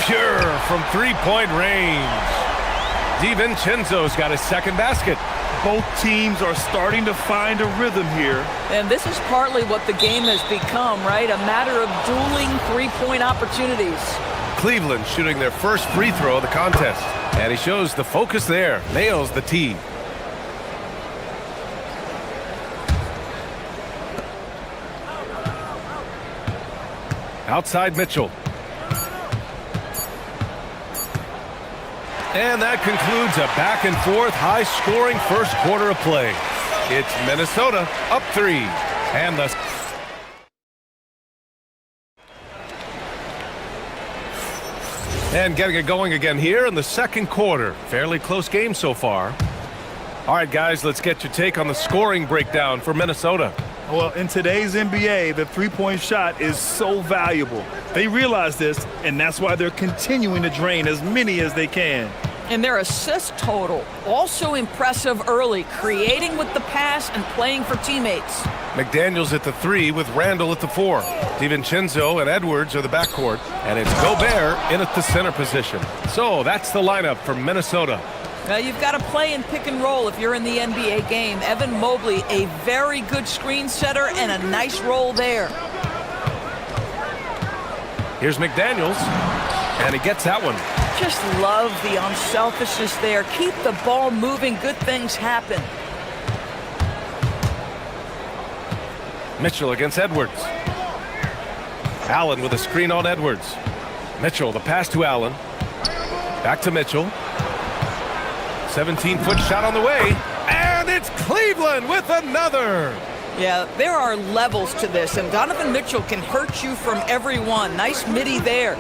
Pure from three-point range. DiVincenzo's got his second basket. Both teams are starting to find a rhythm here. And this is partly what the game has become, right? A matter of dueling three-point opportunities. Cleveland shooting their first free throw of the contest. And he shows the focus there. Nails the tee. Outside Mitchell. And that concludes a back-and-forth, high-scoring first quarter of play. It's Minnesota up 3. And the... And getting it going again here in the second quarter. Fairly close game so far. All right, guys, let's get your take on the scoring breakdown for Minnesota. Well, in today's NBA, the three-point shot is so valuable. They realize this, and that's why they're continuing to drain as many as they can. And their assist total, also impressive early, creating with the pass and playing for teammates. McDaniels at the 3 with Randall at the 4. DiVincenzo and Edwards are the backcourt. And it's Gobert in at the center position. So that's the lineup for Minnesota. Now you've got to play in pick and roll if you're in the NBA game. Evan Mobley, a very good screen setter and a nice roll there. Here's McDaniels, and he gets that one. Just love the unselfishness there. Keep the ball moving. Good things happen. Mitchell against Edwards. Allen with a screen on Edwards. Mitchell, the pass to Allen. Back to Mitchell. 17-foot shot on the way, and it's Cleveland with another. Yeah, there are levels to this, and Donovan Mitchell can hurt you from every one. Nice midi there.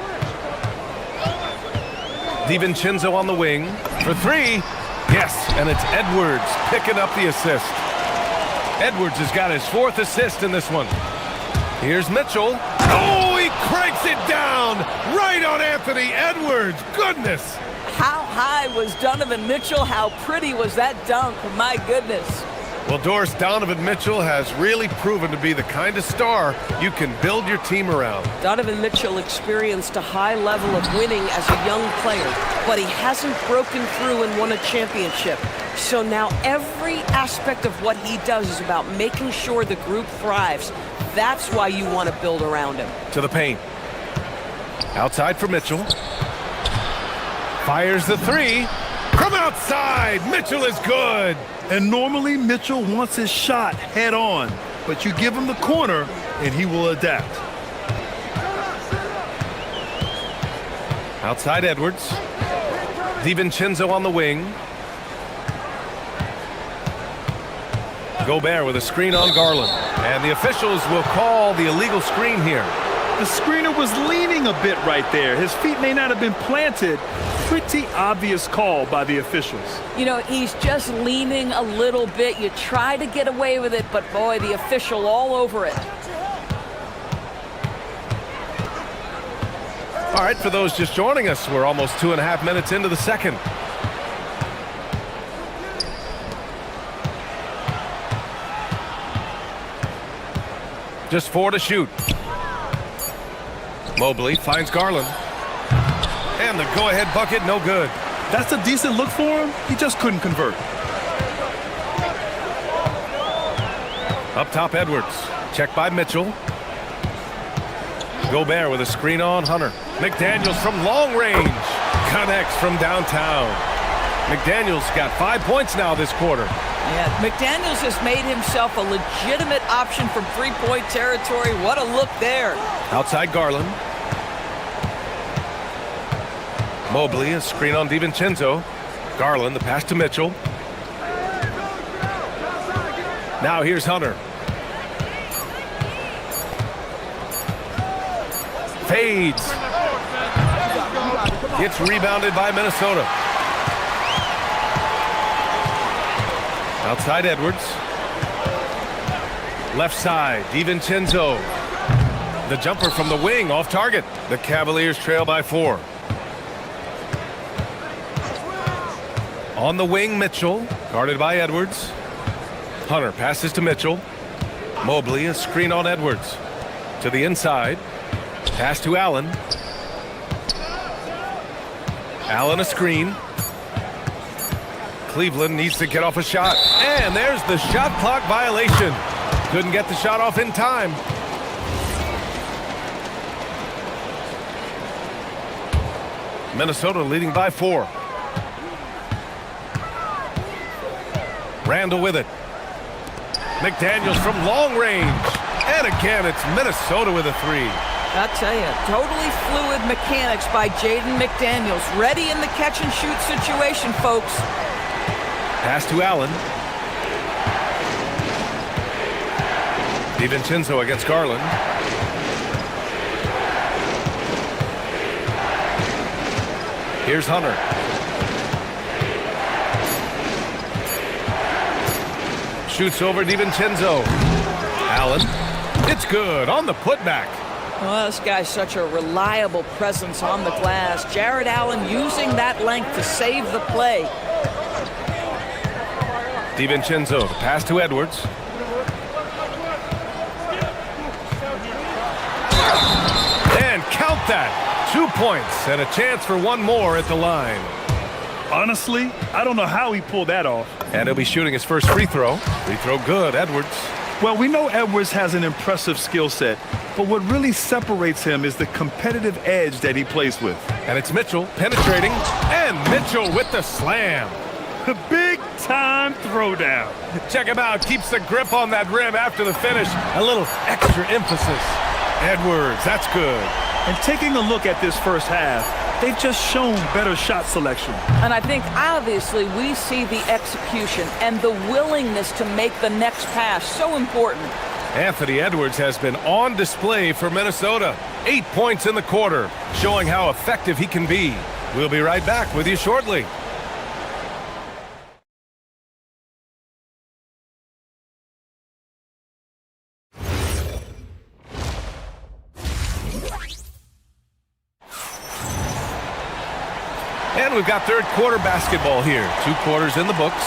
DiVincenzo on the wing for 3. Yes, and it's Edwards picking up the assist. Edwards has got his 4th assist in this one. Here's Mitchell. Oh, he cranks it down right on Anthony Edwards. Goodness. How high was Donovan Mitchell? How pretty was that dunk? My goodness. Well, Doris, Donovan Mitchell has really proven to be the kind of star you can build your team around. Donovan Mitchell experienced a high level of winning as a young player, but he hasn't broken through and won a championship. So now every aspect of what he does is about making sure the group thrives. That's why you want to build around him. To the paint. Outside for Mitchell. Fires the 3. From outside, Mitchell is good. And normally Mitchell wants his shot head on, but you give him the corner and he will adapt. Outside Edwards. DiVincenzo on the wing. Gobert with a screen on Garland. And the officials will call the illegal screen here. The screener was leaning a bit right there. His feet may not have been planted. Pretty obvious call by the officials. You know, he's just leaning a little bit. You try to get away with it, but boy, the official all over it. All right, for those just joining us, we're almost 2.5 minutes into the second. Just 4 to shoot. Mobley finds Garland. And the go-ahead bucket, no good. That's a decent look for him. He just couldn't convert. Up top, Edwards. Checked by Mitchell. Gobert with a screen on Hunter. McDaniels from long range. Connects from downtown. McDaniels got 5 points now this quarter. Yeah, McDaniels has made himself a legitimate option from three-point territory. What a look there. Outside Garland. Mobley, a screen on DiVincenzo. Garland, the pass to Mitchell. Now here's Hunter. Fades. Gets rebounded by Minnesota. Outside Edwards. Left side, DiVincenzo. The jumper from the wing, off target. The Cavaliers trail by 4. On the wing, Mitchell, guarded by Edwards. Hunter passes to Mitchell. Mobley, a screen on Edwards. To the inside. Pass to Allen. Allen a screen. Cleveland needs to get off a shot. And there's the shot clock violation. Couldn't get the shot off in time. Minnesota leading by 4. Randall with it. McDaniels from long range. And again, it's Minnesota with a 3. I'll tell you, totally fluid mechanics by Jaden McDaniels. Ready in the catch-and-shoot situation, folks. Pass to Allen. DiVincenzo against Garland. Here's Hunter. Shoots over DiVincenzo. Allen. It's good on the putback. Well, this guy's such a reliable presence on the glass. Jared Allen using that length to save the play. DiVincenzo, the pass to Edwards. And count that. 2 points and a chance for one more at the line. Honestly, I don't know how he pulled that off. And he'll be shooting his first free throw. Free throw good, Edwards. Well, we know Edwards has an impressive skill set, but what really separates him is the competitive edge that he plays with. And it's Mitchell penetrating, and Mitchell with the slam. The big-time throwdown. Check him out. Keeps the grip on that rim after the finish. A little extra emphasis. Edwards, that's good. And taking a look at this first half, they've just shown better shot selection. And I think, obviously, we see the execution and the willingness to make the next pass so important. Anthony Edwards has been on display for Minnesota. 8 points in the quarter, showing how effective he can be. We'll be right back with you shortly. And we've got third quarter basketball here. 2 quarters in the books.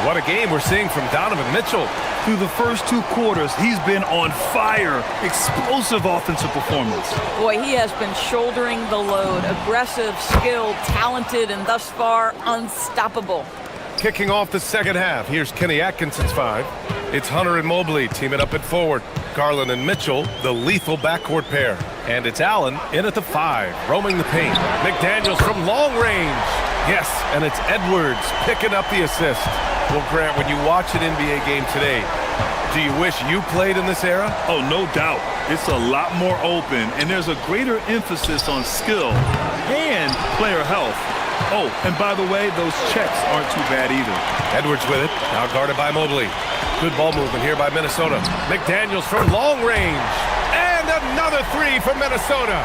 What a game we're seeing from Donovan Mitchell. Through the first 2 quarters, he's been on fire. Explosive offensive performance. Boy, he has been shouldering the load. Aggressive, skilled, talented, and thus far, unstoppable. Kicking off the second half, here's Kenny Atkinson's 5. It's Hunter and Mobley teaming up at forward. Garland and Mitchell, the lethal backcourt pair. And it's Allen in at the 5, roaming the paint. McDaniels from long range. Yes, and it's Edwards picking up the assist. Well, Grant, when you watch an NBA game today, do you wish you played in this era? Oh, no doubt. It's a lot more open, and there's a greater emphasis on skill and player health. Oh, and by the way, those checks aren't too bad either. Edwards with it, now guarded by Mobley. Good ball movement here by Minnesota. McDaniels from long range. And another 3 for Minnesota.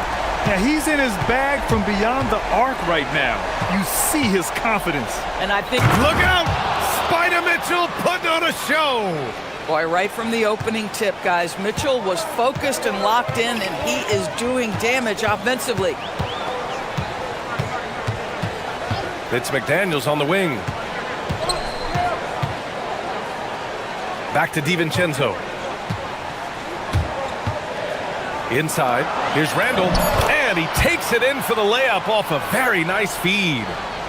Now, he's in his bag from beyond the arc right now. You see his confidence. And I think... Look out! Spider Mitchell putting on a show. Boy, right from the opening tip, guys, Mitchell was focused and locked in, and he is doing damage offensively. It's McDaniels on the wing. Back to DiVincenzo. Inside, here's Randall, and he takes it in for the layup off a very nice feed.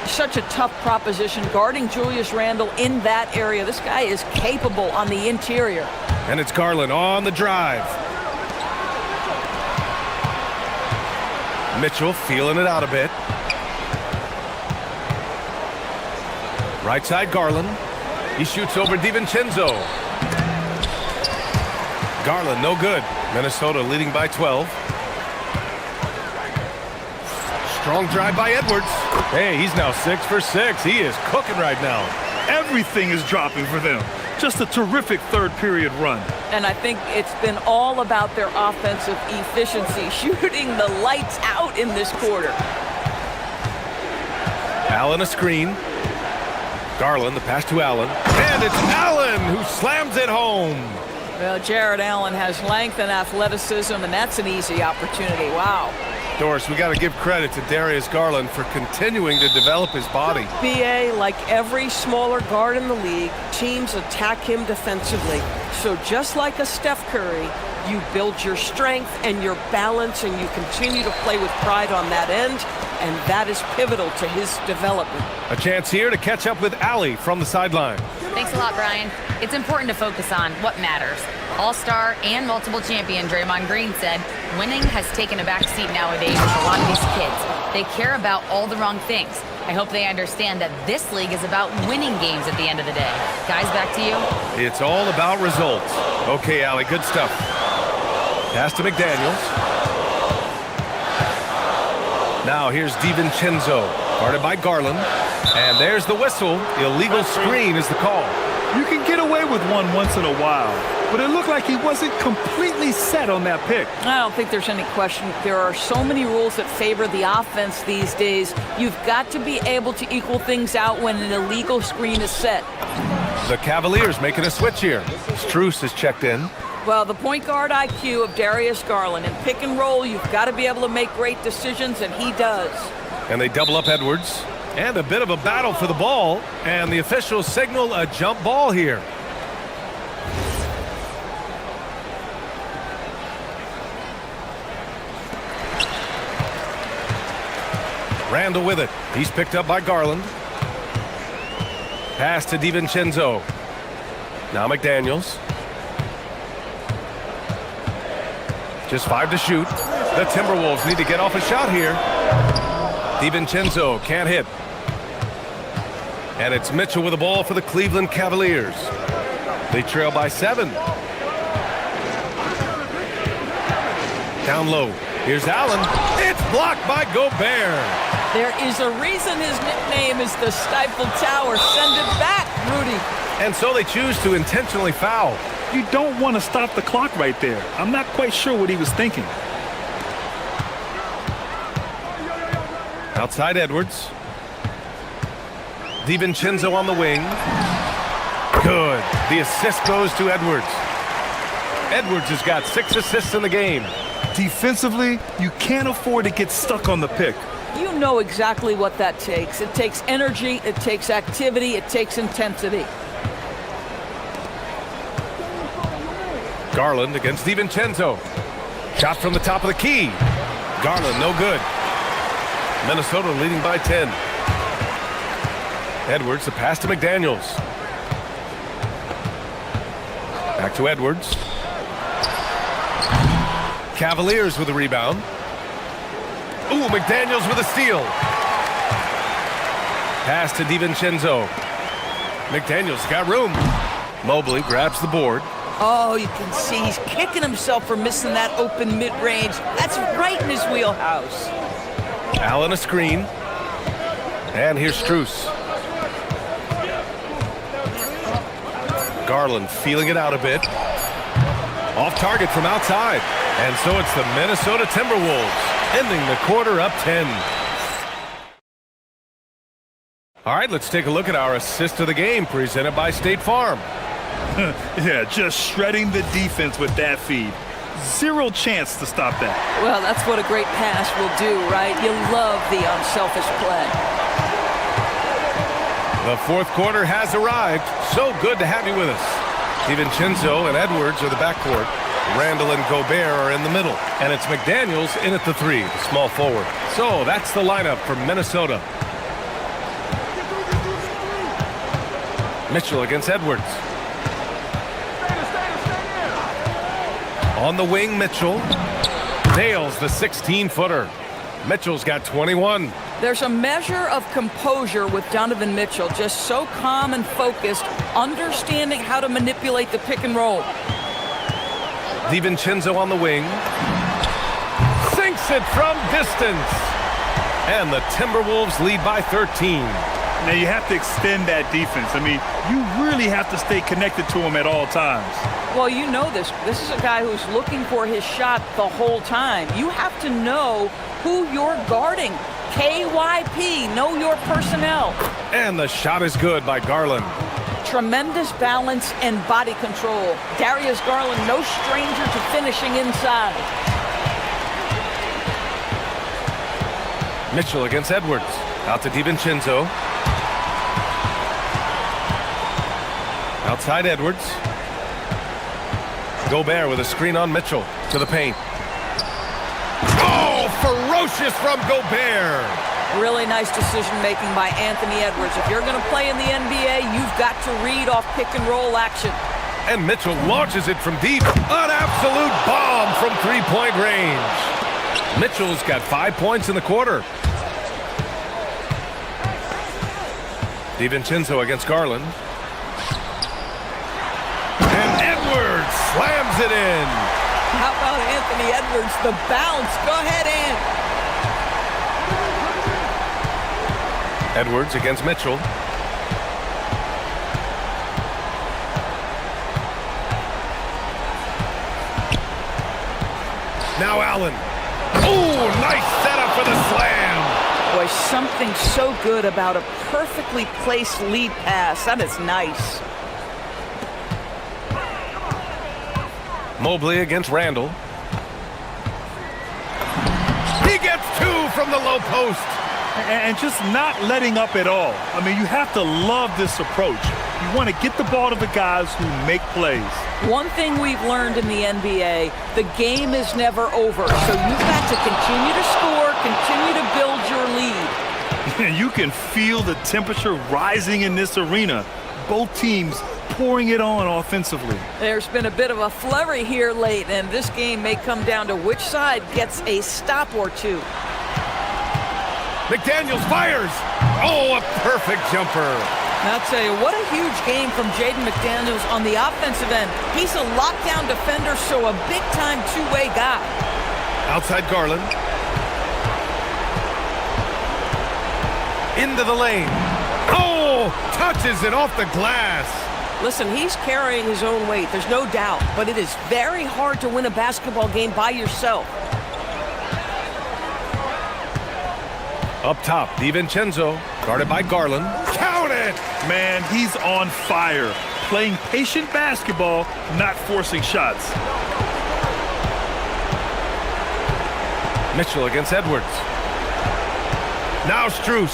Such a tough proposition guarding Julius Randle in that area. This guy is capable on the interior. And it's Garland on the drive. Mitchell feeling it out a bit. Right side Garland. He shoots over DiVincenzo. Garland no good. Minnesota leading by 12. Strong drive by Edwards. Hey, he's now 6 for 6. He is cooking right now. Everything is dropping for them. Just a terrific third period run. And I think it's been all about their offensive efficiency, shooting the lights out in this quarter. Allen a screen. Garland, the pass to Allen. And it's Allen who slams it home. Well, Jared Allen has length and athleticism, and that's an easy opportunity. Wow. Doris, we got to give credit to Darius Garland for continuing to develop his body. BA, like every smaller guard in the league, teams attack him defensively. So just like a Steph Curry, you build your strength and your balance, and you continue to play with pride on that end, and that is pivotal to his development. A chance here to catch up with Allie from the sideline. Thanks a lot, Brian. It's important to focus on what matters. All-star and multiple champion Draymond Green said winning has taken a back seat nowadays with a lot of these kids. They care about all the wrong things. I hope they understand that this league is about winning games at the end of the day. Guys, back to you. It's all about results. Okay, Allie, good stuff. Pass to McDaniels. Now here's DiVincenzo, guarded by Garland. And there's the whistle. Illegal screen is the call. You can get away with one once in a while, but it looked like he wasn't completely set on that pick. I don't think there's any question. There are so many rules that favor the offense these days. You've got to be able to equal things out when an illegal screen is set. The Cavaliers making a switch here. Strus is checked in. Well, the point guard IQ of Darius Garland. In pick and roll, you've got to be able to make great decisions, and he does. And they double up Edwards. And a bit of a battle for the ball. And the officials signal a jump ball here. Randall with it. He's picked up by Garland. Pass to DiVincenzo. Now McDaniels. Just 5 to shoot. The Timberwolves need to get off a shot here. DiVincenzo can't hit. And it's Mitchell with the ball for the Cleveland Cavaliers. They trail by 7. Down low. Here's Allen. It's blocked by Gobert. There is a reason his nickname is the Stifle Tower. Send it back, Rudy. And so they choose to intentionally foul. You don't want to stop the clock right there. I'm not quite sure what he was thinking. Outside Edwards. DiVincenzo on the wing. Good. The assist goes to Edwards. Edwards has got 6 assists in the game. Defensively, you can't afford to get stuck on the pick. You know exactly what that takes. It takes energy, it takes activity, it takes intensity. Garland against DiVincenzo. Shot from the top of the key. Garland, no good. Minnesota leading by 10. Edwards, the pass to McDaniels. Back to Edwards. Cavaliers with a rebound. Ooh, McDaniels with a steal. Pass to DiVincenzo. McDaniels got room. Mobley grabs the board. Oh, you can see he's kicking himself for missing that open mid-range. That's right in his wheelhouse. Allen a screen. And here's Strus. Garland feeling it out a bit. Off target from outside. And so it's the Minnesota Timberwolves ending the quarter up 10. All right, let's take a look at our assist of the game presented by State Farm. Yeah, just shredding the defense with that feed. Zero chance to stop that. Well, that's what a great pass will do, right? You love the unselfish play. The fourth quarter has arrived. So good to have you with us. DiVincenzo and Edwards are the backcourt. Randall and Gobert are in the middle. And it's McDaniels in at the 3, the small forward. So that's the lineup for Minnesota. Mitchell against Edwards. On the wing, Mitchell nails the 16-footer. Mitchell's got 21. There's a measure of composure with Donovan Mitchell, just so calm and focused, understanding how to manipulate the pick and roll. DiVincenzo on the wing. Sinks it from distance. And the Timberwolves lead by 13. Now you have to extend that defense. I mean, you really have to stay connected to him at all times. Well, you know this. This is a guy who's looking for his shot the whole time. You have to know who you're guarding. KYP, know your personnel. And the shot is good by Garland. Tremendous balance and body control. Darius Garland, no stranger to finishing inside. Mitchell against Edwards. Out to DiVincenzo. Outside Edwards. Gobert with a screen on Mitchell to the paint. Oh, ferocious from Gobert. Really nice decision-making by Anthony Edwards. If you're going to play in the NBA, you've got to read off pick-and-roll action. And Mitchell launches it from deep. An absolute bomb from three-point range. Mitchell's got 5 points in the quarter. DiVincenzo against Garland. And Edwards slams it in. How about Anthony Edwards? The bounce. Go ahead, Ant. Edwards against Mitchell. Now Allen. Oh, nice setup for the slam. Boy, something so good about a perfectly placed lead pass. That is nice. Mobley against Randall. He gets 2 from the low post. And just not letting up at all. I mean, you have to love this approach. You want to get the ball to the guys who make plays. One thing we've learned in the NBA, the game is never over. So you've got to continue to score, continue to build your lead. You can feel the temperature rising in this arena. Both teams pouring it on offensively. There's been a bit of a flurry here late, and this game may come down to which side gets a stop or two. McDaniels fires. Oh, a perfect jumper. I'll tell you, what a huge game from Jaden McDaniels on the offensive end. He's a lockdown defender, so a big-time two-way guy. Outside Garland. Into the lane. Oh, touches it off the glass. Listen, he's carrying his own weight, there's no doubt, but it is very hard to win a basketball game by yourself. Up top, DiVincenzo, guarded by Garland. Count it! Man, he's on fire. Playing patient basketball, not forcing shots. Mitchell against Edwards. Now Strus.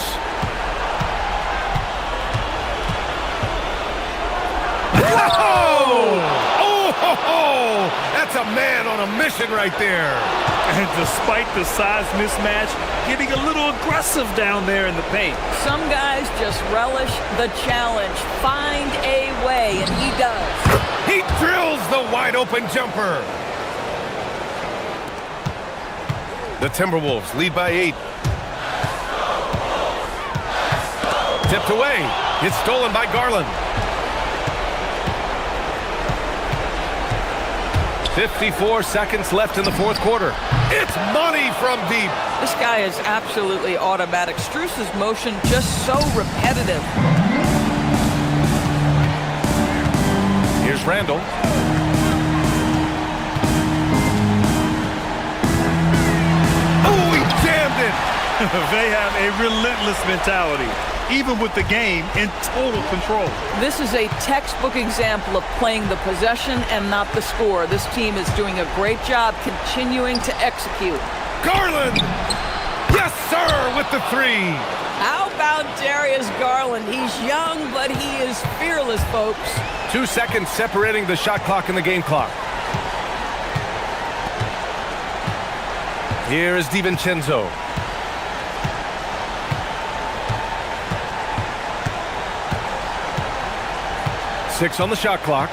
Oh, that's a man on a mission right there. And despite the size mismatch, getting a little aggressive down there in the paint. Some guys just relish the challenge. Find a way, and he does. He drills the wide-open jumper. The Timberwolves lead by 8. Tipped away. It's stolen by Garland. 54 seconds left in the fourth quarter. It's money from deep. This guy is absolutely automatic. Strus's motion just so repetitive. Here's Randall. Oh, he jammed it. They have a relentless mentality, even with the game in total control. This is a textbook example of playing the possession and not the score. This team is doing a great job continuing to execute. Garland! Yes, sir, with the 3. How about Darius Garland? He's young, but he is fearless, folks. 2 seconds separating the shot clock and the game clock. Here is DiVincenzo. 6 on the shot clock.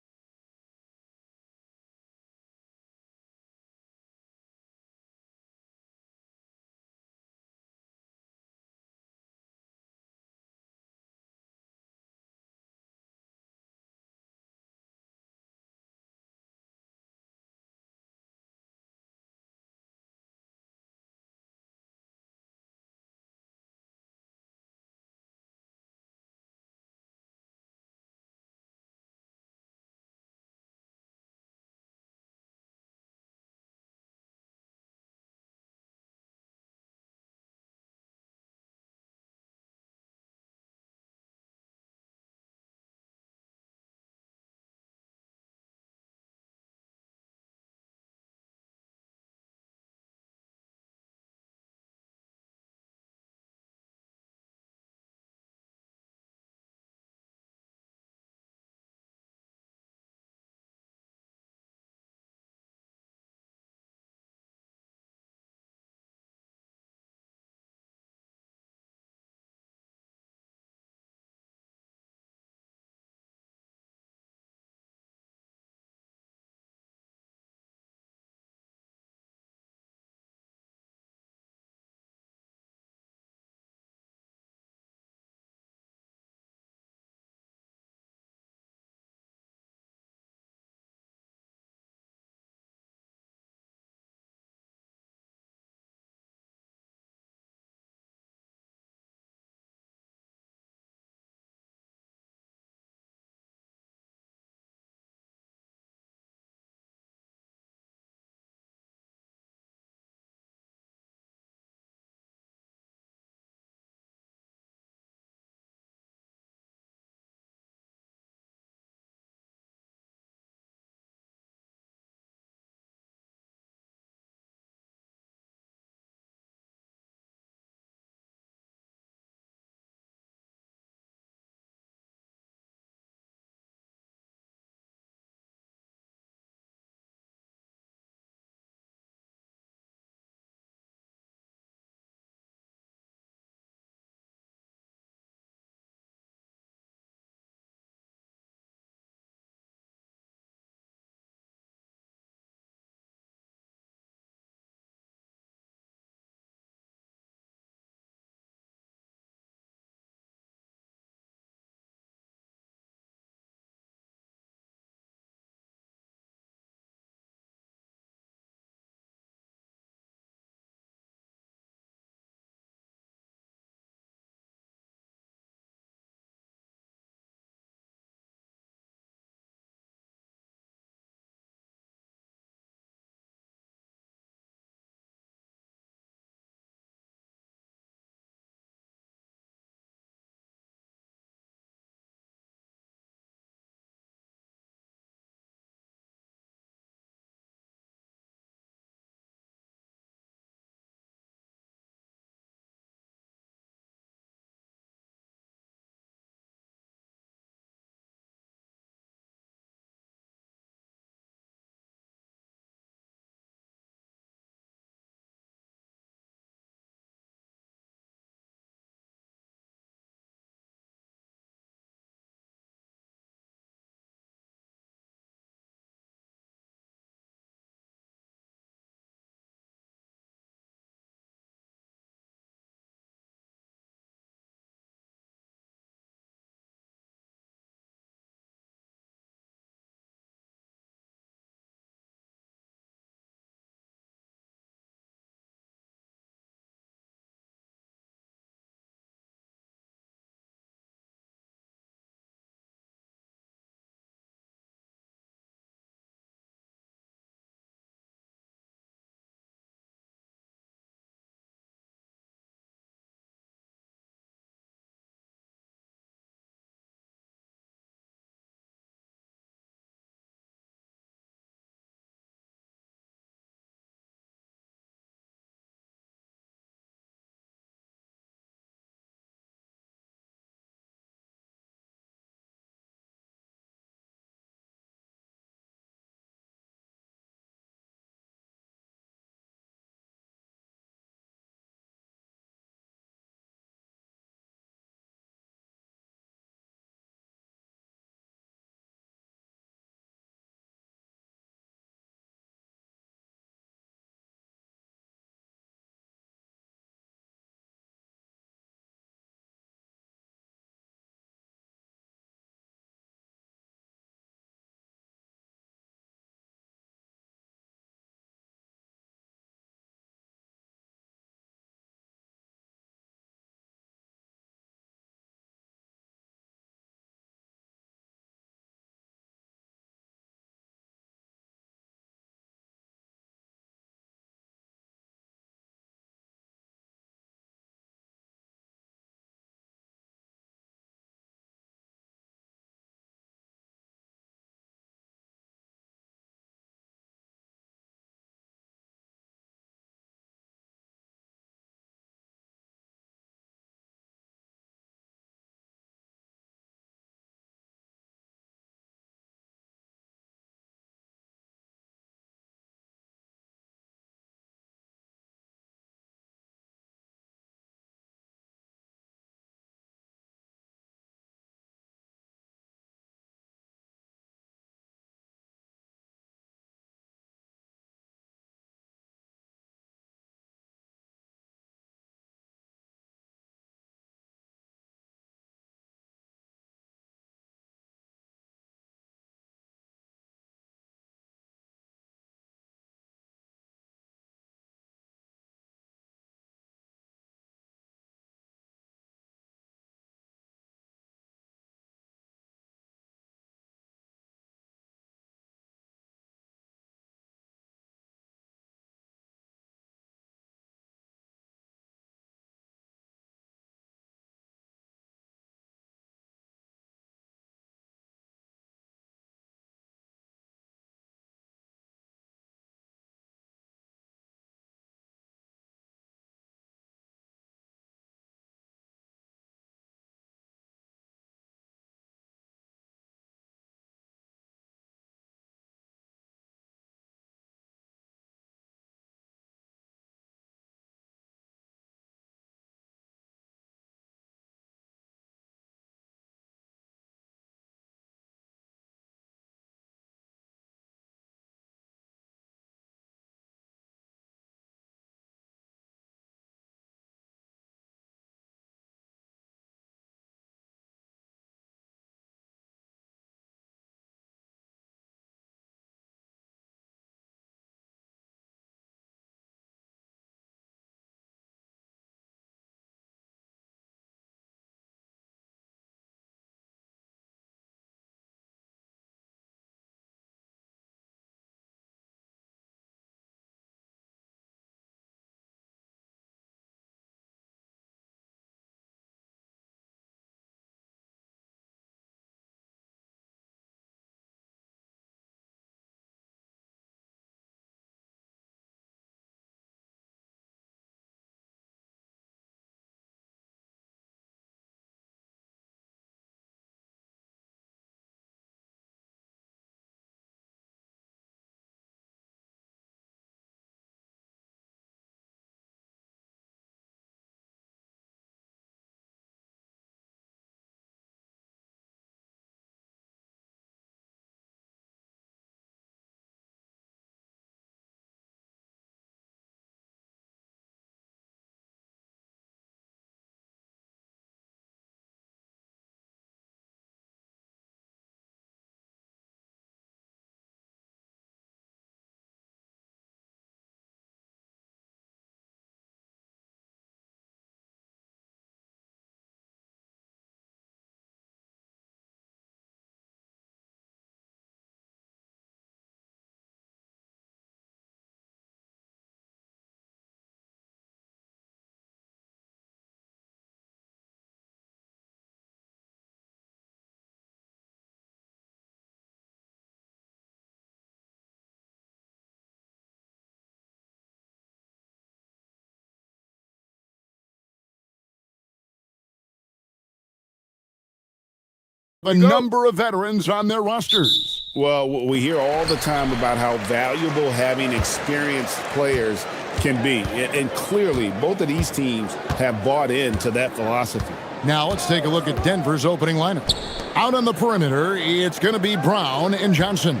a number of veterans on their rosters. Well, we hear all the time about how valuable having experienced players can be. And clearly, both of these teams have bought into that philosophy. Now let's take a look at Denver's opening lineup. Out on the perimeter, it's going to be Brown and Johnson.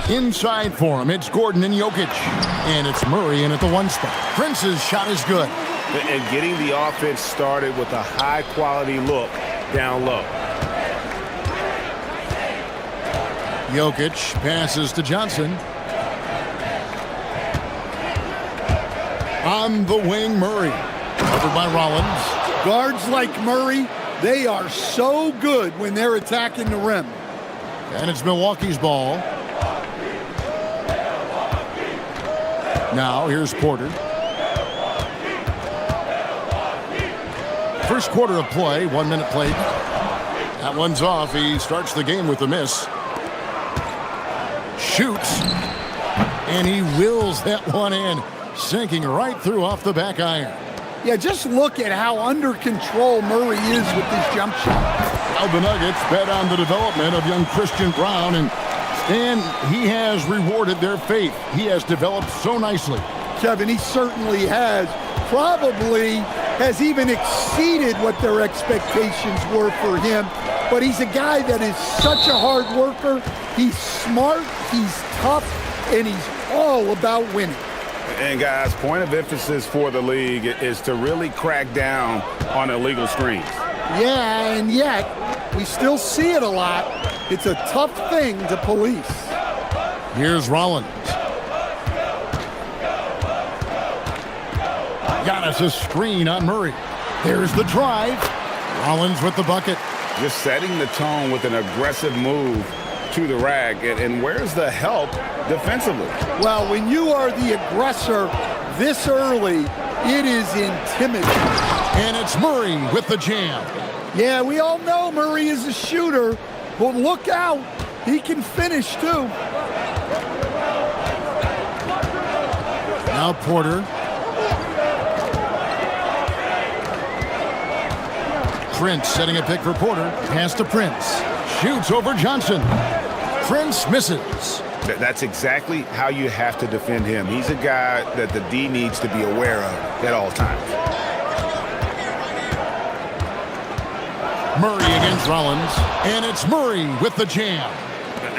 Inside for him, it's Gordon and Jokic. And it's Murray in at the one spot. Prince's shot is good. And getting the offense started with a high-quality look down low. Jokic passes to Johnson. On the wing, Murray. Covered by Rollins. Guards like Murray, they are so good when they're attacking the rim. And it's Milwaukee's ball. Now, here's Porter. First quarter of play, 1 minute played. That one's off. He starts the game with a miss. Shoots. And he wills that one in, sinking right through off the back iron. Yeah, just look at how under control Murray is with this jump shot. Now the Nuggets bet on the development of young Christian Brown, and he has rewarded their faith. He has developed so nicely. Kevin, he certainly has. Probably has even exceeded what their expectations were for him. But he's a guy that is such a hard worker. He's smart, he's tough, and he's all about winning. And guys, point of emphasis for the league is to really crack down on illegal screens. Yeah, and yet we still see it a lot. It's a tough thing to police. Here's Rollins. Giannis' screen on Murray. There's the drive. Rollins with the bucket. Just setting the tone with an aggressive move to the rack. And where's the help defensively? Well, when you are the aggressor this early, it is intimidating. And it's Murray with the jam. Yeah, we all know Murray is a shooter, but look out. He can finish, too. Now Porter. Prince setting a pick for Porter. Pass to Prince. Shoots over Johnson. Prince misses. That's exactly how you have to defend him. He's a guy that the D needs to be aware of at all times. Murray against Rollins. And it's Murray with the jam.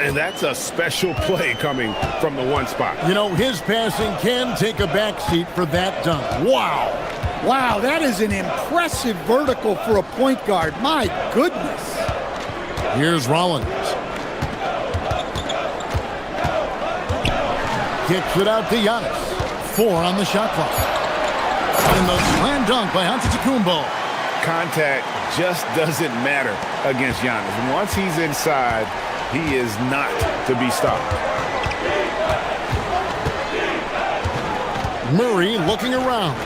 And that's a special play coming from the one spot. You know, his passing can take a backseat for that dunk. Wow. Wow, that is an impressive vertical for a point guard. My goodness. Here's Rollins. Kicks it out to Giannis. 4 on the shot clock. And the slam dunk by Antetokounmpo. Contact just doesn't matter against Giannis. And once he's inside, he is not to be stopped. Murray looking around.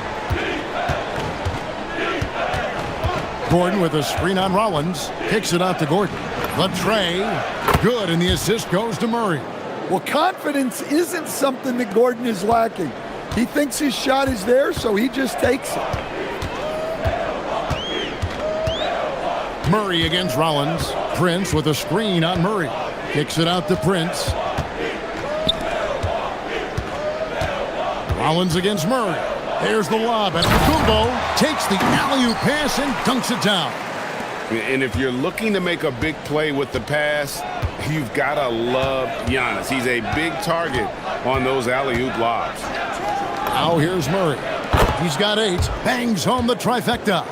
Gordon with a screen on Rollins. Kicks it out to Gordon. The tray. Good, and the assist goes to Murray. Well, confidence isn't something that Gordon is lacking. He thinks his shot is there, so he just takes it. Murray against Rollins. Prince with a screen on Murray. Kicks it out to Prince. Rollins against Murray. There's the lob. Antetokounmpo takes the alley-oop pass and dunks it down. And if you're looking to make a big play with the pass, you've got to love Giannis. He's a big target on those alley-oop lobs. Now here's Murray. He's got 8. Bangs home the trifecta.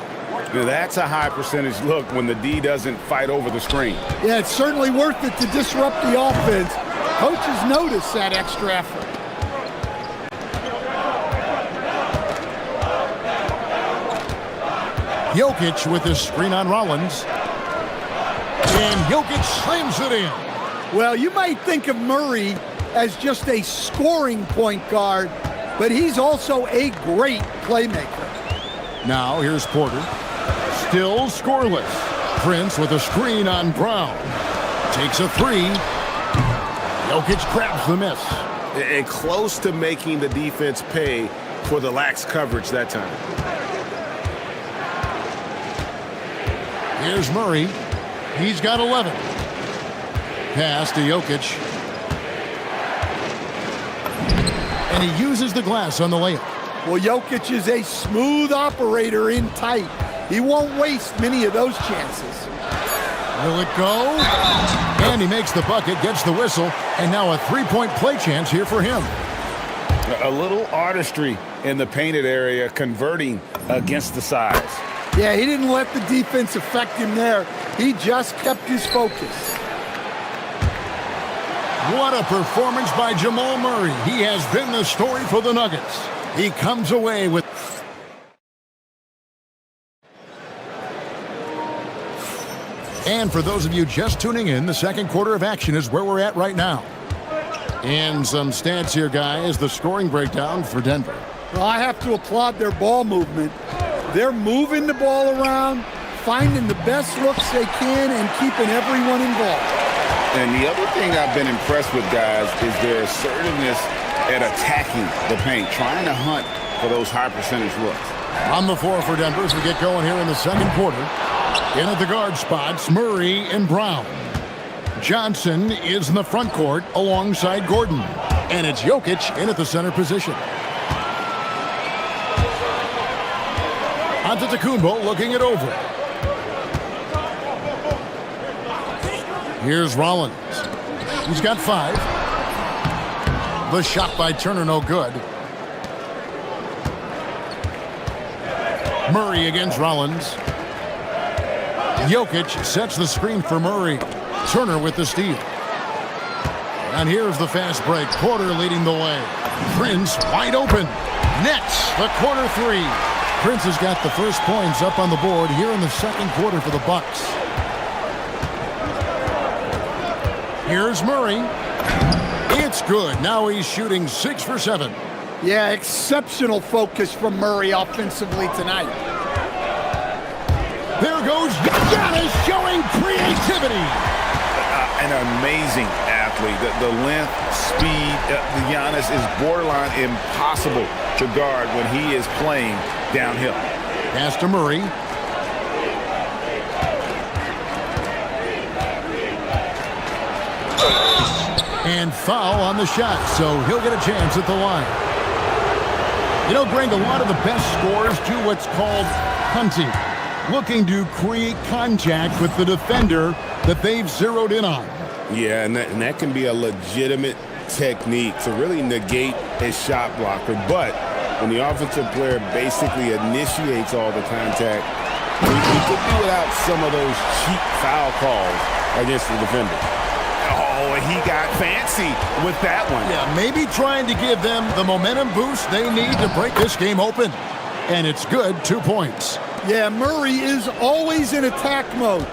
Now that's a high percentage look when the D doesn't fight over the screen. Yeah, it's certainly worth it to disrupt the offense. Coaches notice that extra effort. Jokic with his screen on Rollins. And Jokic slams it in. Well, you might think of Murray as just a scoring point guard, but he's also a great playmaker. Now here's Porter. Still scoreless. Prince with a screen on Brown. Takes a 3. Jokic grabs the miss. And close to making the defense pay for the lax coverage that time. Here's Murray. He's got 11. Pass to Jokic. And he uses the glass on the layup. Well, Jokic is a smooth operator in tight. He won't waste many of those chances. Will it go? And he makes the bucket, gets the whistle, and now a three-point play chance here for him. A little artistry in the painted area, converting against the size. Yeah, he didn't let the defense affect him there. He just kept his focus. What a performance by Jamal Murray. He has been the story for the Nuggets. He comes away with... And for those of you just tuning in, the second quarter of action is where we're at right now. And some stats here, guys. The scoring breakdown for Denver. Well, I have to applaud their ball movement. They're moving the ball around, finding the best looks they can, and keeping everyone involved. And the other thing I've been impressed with, guys, is their assertiveness at attacking the paint, trying to hunt for those high percentage looks. On the floor for Denver as we get going here in the second quarter. In at the guard spots, Murray and Brown. Johnson is in the front court alongside Gordon. And it's Jokic in at the center position. Antetokounmpo looking it over. Here's Rollins. He's got 5. The shot by Turner, no good. Murray against Rollins. Jokic sets the screen for Murray. Turner with the steal. And here's the fast break. Porter leading the way. Prince wide open. Nets the corner 3. Prince has got the first points up on the board here in the second quarter for the Bucks. Here's Murray. It's good. Now he's shooting 6 for 7. Yeah, exceptional focus from Murray offensively tonight. There goes Giannis showing creativity. An amazing athlete. The length, speed, Giannis is borderline impossible to guard when he is playing downhill. Pass to Murray. And foul on the shot, so he'll get a chance at the line. You know, Greg, a lot of the best scorers do what's called hunting, looking to create contact with the defender that they've zeroed in on. Yeah, and that can be a legitimate technique to really negate a shot blocker. But when the offensive player basically initiates all the contact, we could do without some of those cheap foul calls against the defender. Oh, he got fancy with that one. Yeah, maybe trying to give them the momentum boost they need to break this game open. And it's good, 2 points. Yeah, Murray is always in attack mode,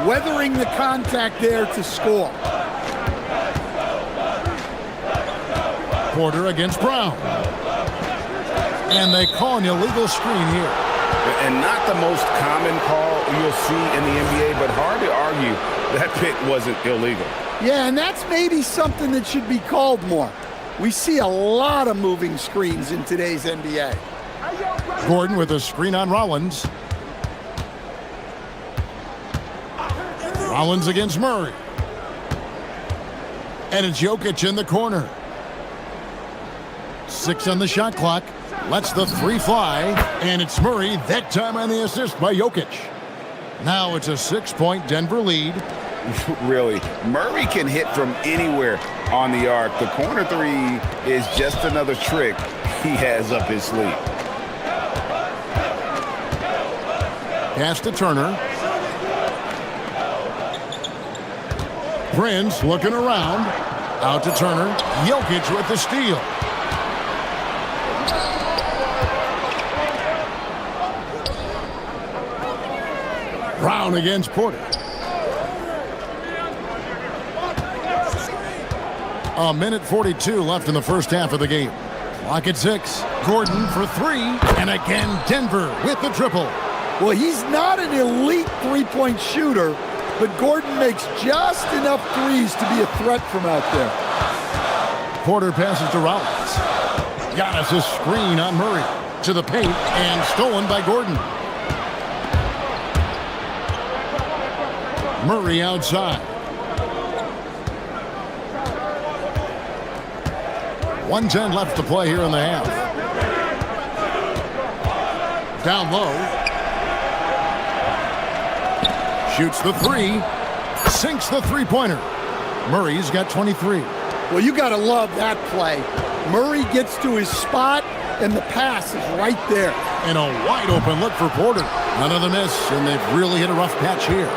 weathering the contact there to score. Porter against Brown. And they call an illegal screen here. And not the most common call you'll see in the NBA, but hard to argue that pick wasn't illegal. Yeah, and that's maybe something that should be called more. We see a lot of moving screens in today's NBA. Gordon with a screen on Rollins. Rollins against Murray. And it's Jokic in the corner. 6 on the shot clock. Lets the 3 fly. And it's Murray, that time on the assist by Jokic. Now it's a 6-point Denver lead. Really, Murray can hit from anywhere on the arc. The corner 3 is just another trick he has up his sleeve. Pass to Turner. Prince looking around. Out to Turner. Jokic with the steal. Brown against Porter. A minute 42 left in the first half of the game. Clock at 6. Gordon for 3. And again, Denver with the triple. Well, he's not an elite three-point shooter, but Gordon makes just enough threes to be a threat from out there. Porter passes to Rollins. Giannis a screen on Murray. To the paint and stolen by Gordon. Murray outside. 1:10 left to play here in the half. Down low. Shoots the three. Sinks the three-pointer. Murray's got 23. Well, you got to love that play. Murray gets to his spot, and the pass is right there. And a wide-open look for Porter. Another miss, and they've really hit a rough patch here.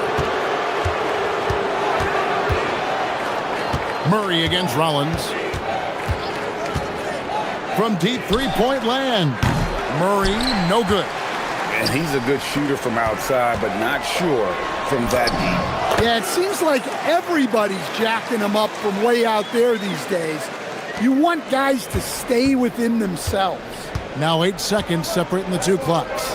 Murray against Rollins. From deep three-point land. Murray, no good. And he's a good shooter from outside, but not sure from that deep. Yeah, it seems like everybody's jacking him up from way out there these days. You want guys to stay within themselves. Now 8 seconds separating the two clocks.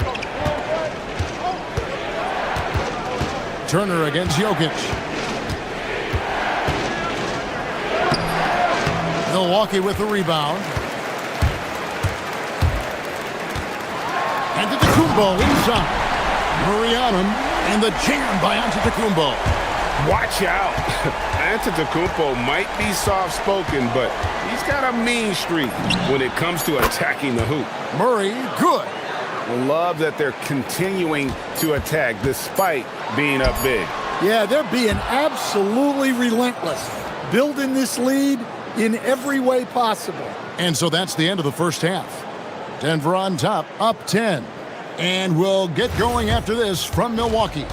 Turner against Jokic. Milwaukee with the rebound. Antetokounmpo inside. Murray on him, and the jam by Antetokounmpo. Watch out. Antetokounmpo might be soft-spoken, but he's got a mean streak when it comes to attacking the hoop. Murray, good. Love that they're continuing to attack despite being up big. Yeah, they're being absolutely relentless, building this lead in every way possible. And so that's the end of the first half. Denver on top, up 10. And we'll get going after this from Milwaukee.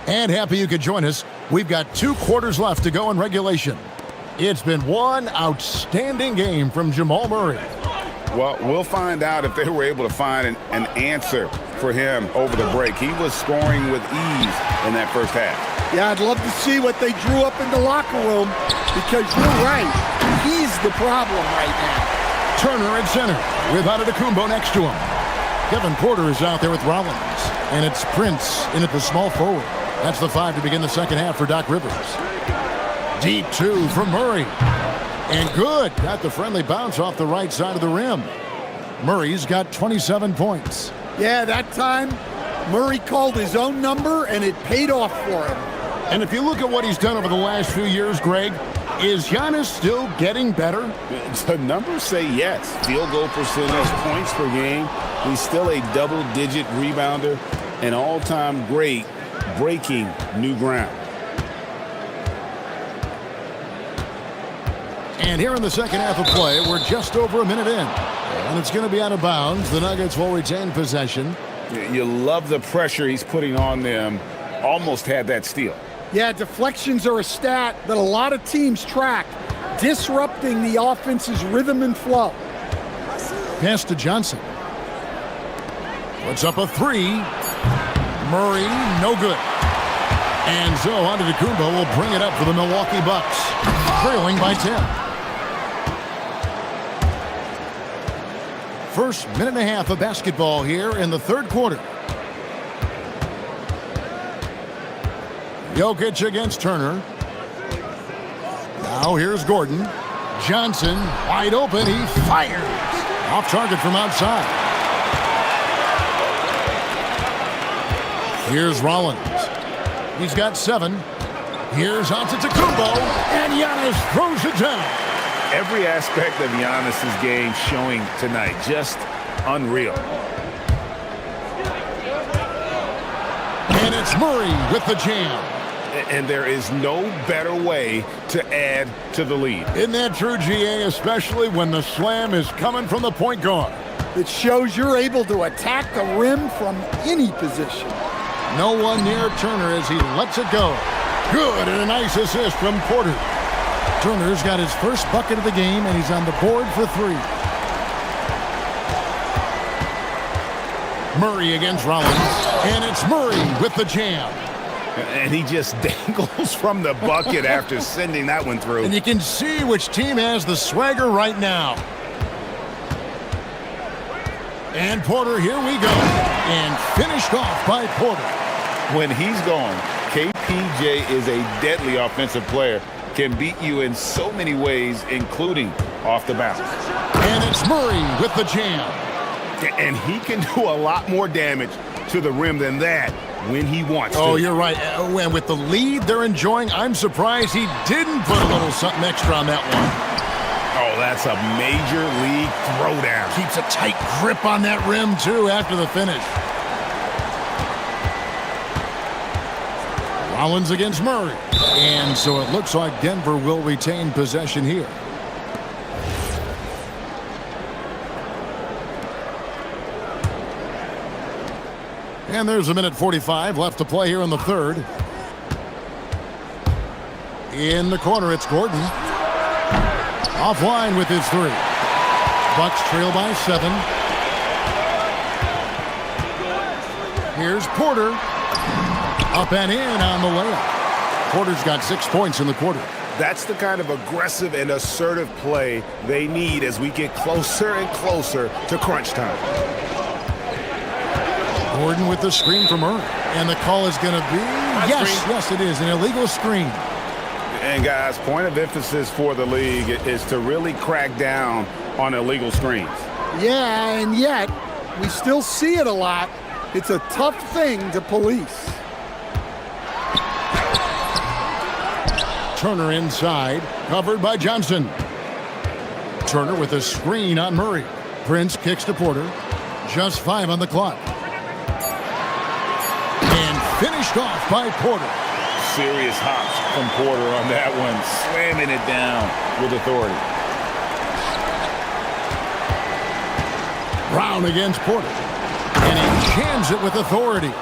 And happy you could join us. We've got 2 quarters left to go in regulation. It's been one outstanding game from Jamal Murray. Well, we'll find out if they were able to find an answer for him over the break. He was scoring with ease in that first half. Yeah, I'd love to see what they drew up in the locker room, because you're right. He's the problem right now. Turner at center with Antetokounmpo next to him. Kevin Porter is out there with Rollins. And it's Prince in at the small forward. That's the 5 to begin the second half for Doc Rivers. Deep 2 from Murray. And good. Got the friendly bounce off the right side of the rim. Murray's got 27 points. Yeah, that time Murray called his own number, and it paid off for him. And if you look at what he's done over the last few years, Greg, is Giannis still getting better? The numbers say yes. Field goal percentage, points per game. He's still a double-digit rebounder, an all-time great, breaking new ground. And here in the second half of play, we're just over a minute in. And it's going to be out of bounds. The Nuggets will retain possession. You love the pressure he's putting on them. Almost had that steal. Yeah, deflections are a stat that a lot of teams track, disrupting the offense's rhythm and flow. Pass to Johnson. Puts up a 3. Murray, no good. And so Antetokounmpo will bring it up for the Milwaukee Bucks, trailing by 10. First minute and a half of basketball here in the third quarter. Jokic against Turner. Now here's Gordon. Johnson wide open. He fires. Off target from outside. Here's Rollins. He's got 7. Here's Antetokounmpo, and Giannis throws it down. Every aspect of Giannis's game showing tonight, just unreal. And it's Murray with the jam. And there is no better way to add to the lead. Isn't that true, GA, especially when the slam is coming from the point guard? It shows you're able to attack the rim from any position. No one near Turner as he lets it go. Good, and a nice assist from Porter. Turner's got his first bucket of the game, and he's on the board for 3. Murray against Rollins, and it's Murray with the jam. And he just dangles from the bucket after sending that one through. And you can see which team has the swagger right now. And Porter, here we go. And finished off by Porter. When he's gone, KPJ is a deadly offensive player. Can beat you in so many ways, including off the bounce. And it's Murray with the jam. And he can do a lot more damage to the rim than that when he wants to. Oh, you're right. And with the lead they're enjoying, I'm surprised he didn't put a little something extra on that one. Oh, that's a major league throwdown. Keeps a tight grip on that rim, too, after the finish. Rollins against Murray. And so it looks like Denver will retain possession here. And there's 1:45 left to play here in the third. In the corner, it's Gordon. Offline with his three. Bucks trail by 7. Here's Porter. Up and in on the layup. Porter's got 6 points in the quarter. That's the kind of aggressive and assertive play they need as we get closer and closer to crunch time. Gordon with the screen from Murray. And the call is going to be... Yes, it is. An illegal screen. And guys, point of emphasis for the league is to really crack down on illegal screens. Yeah, and yet we still see it a lot. It's a tough thing to police. Turner inside, covered by Johnson. Turner with a screen on Murray. Prince kicks to Porter. Just 5 on the clock. And finished off by Porter. Serious hops from Porter on that one, slamming it down with authority. Brown against Porter. And he jams it with authority.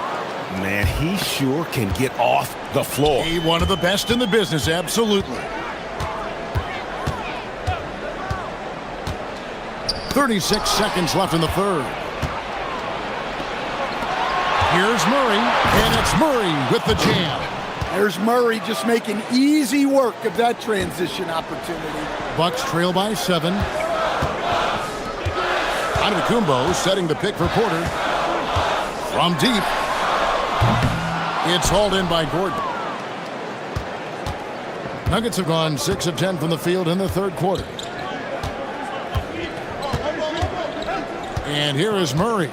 Man, he sure can get off the floor. He one of the best in the business, absolutely. 36 seconds left in the third. Here's Murray, and it's Murray with the jam. There's Murray just making easy work of that transition opportunity. Bucks trail by 7. Antetokounmpo setting the pick for Porter. From deep. It's hauled in by Gordon. Nuggets have gone 6 of 10 from the field in the third quarter. And here is Murray.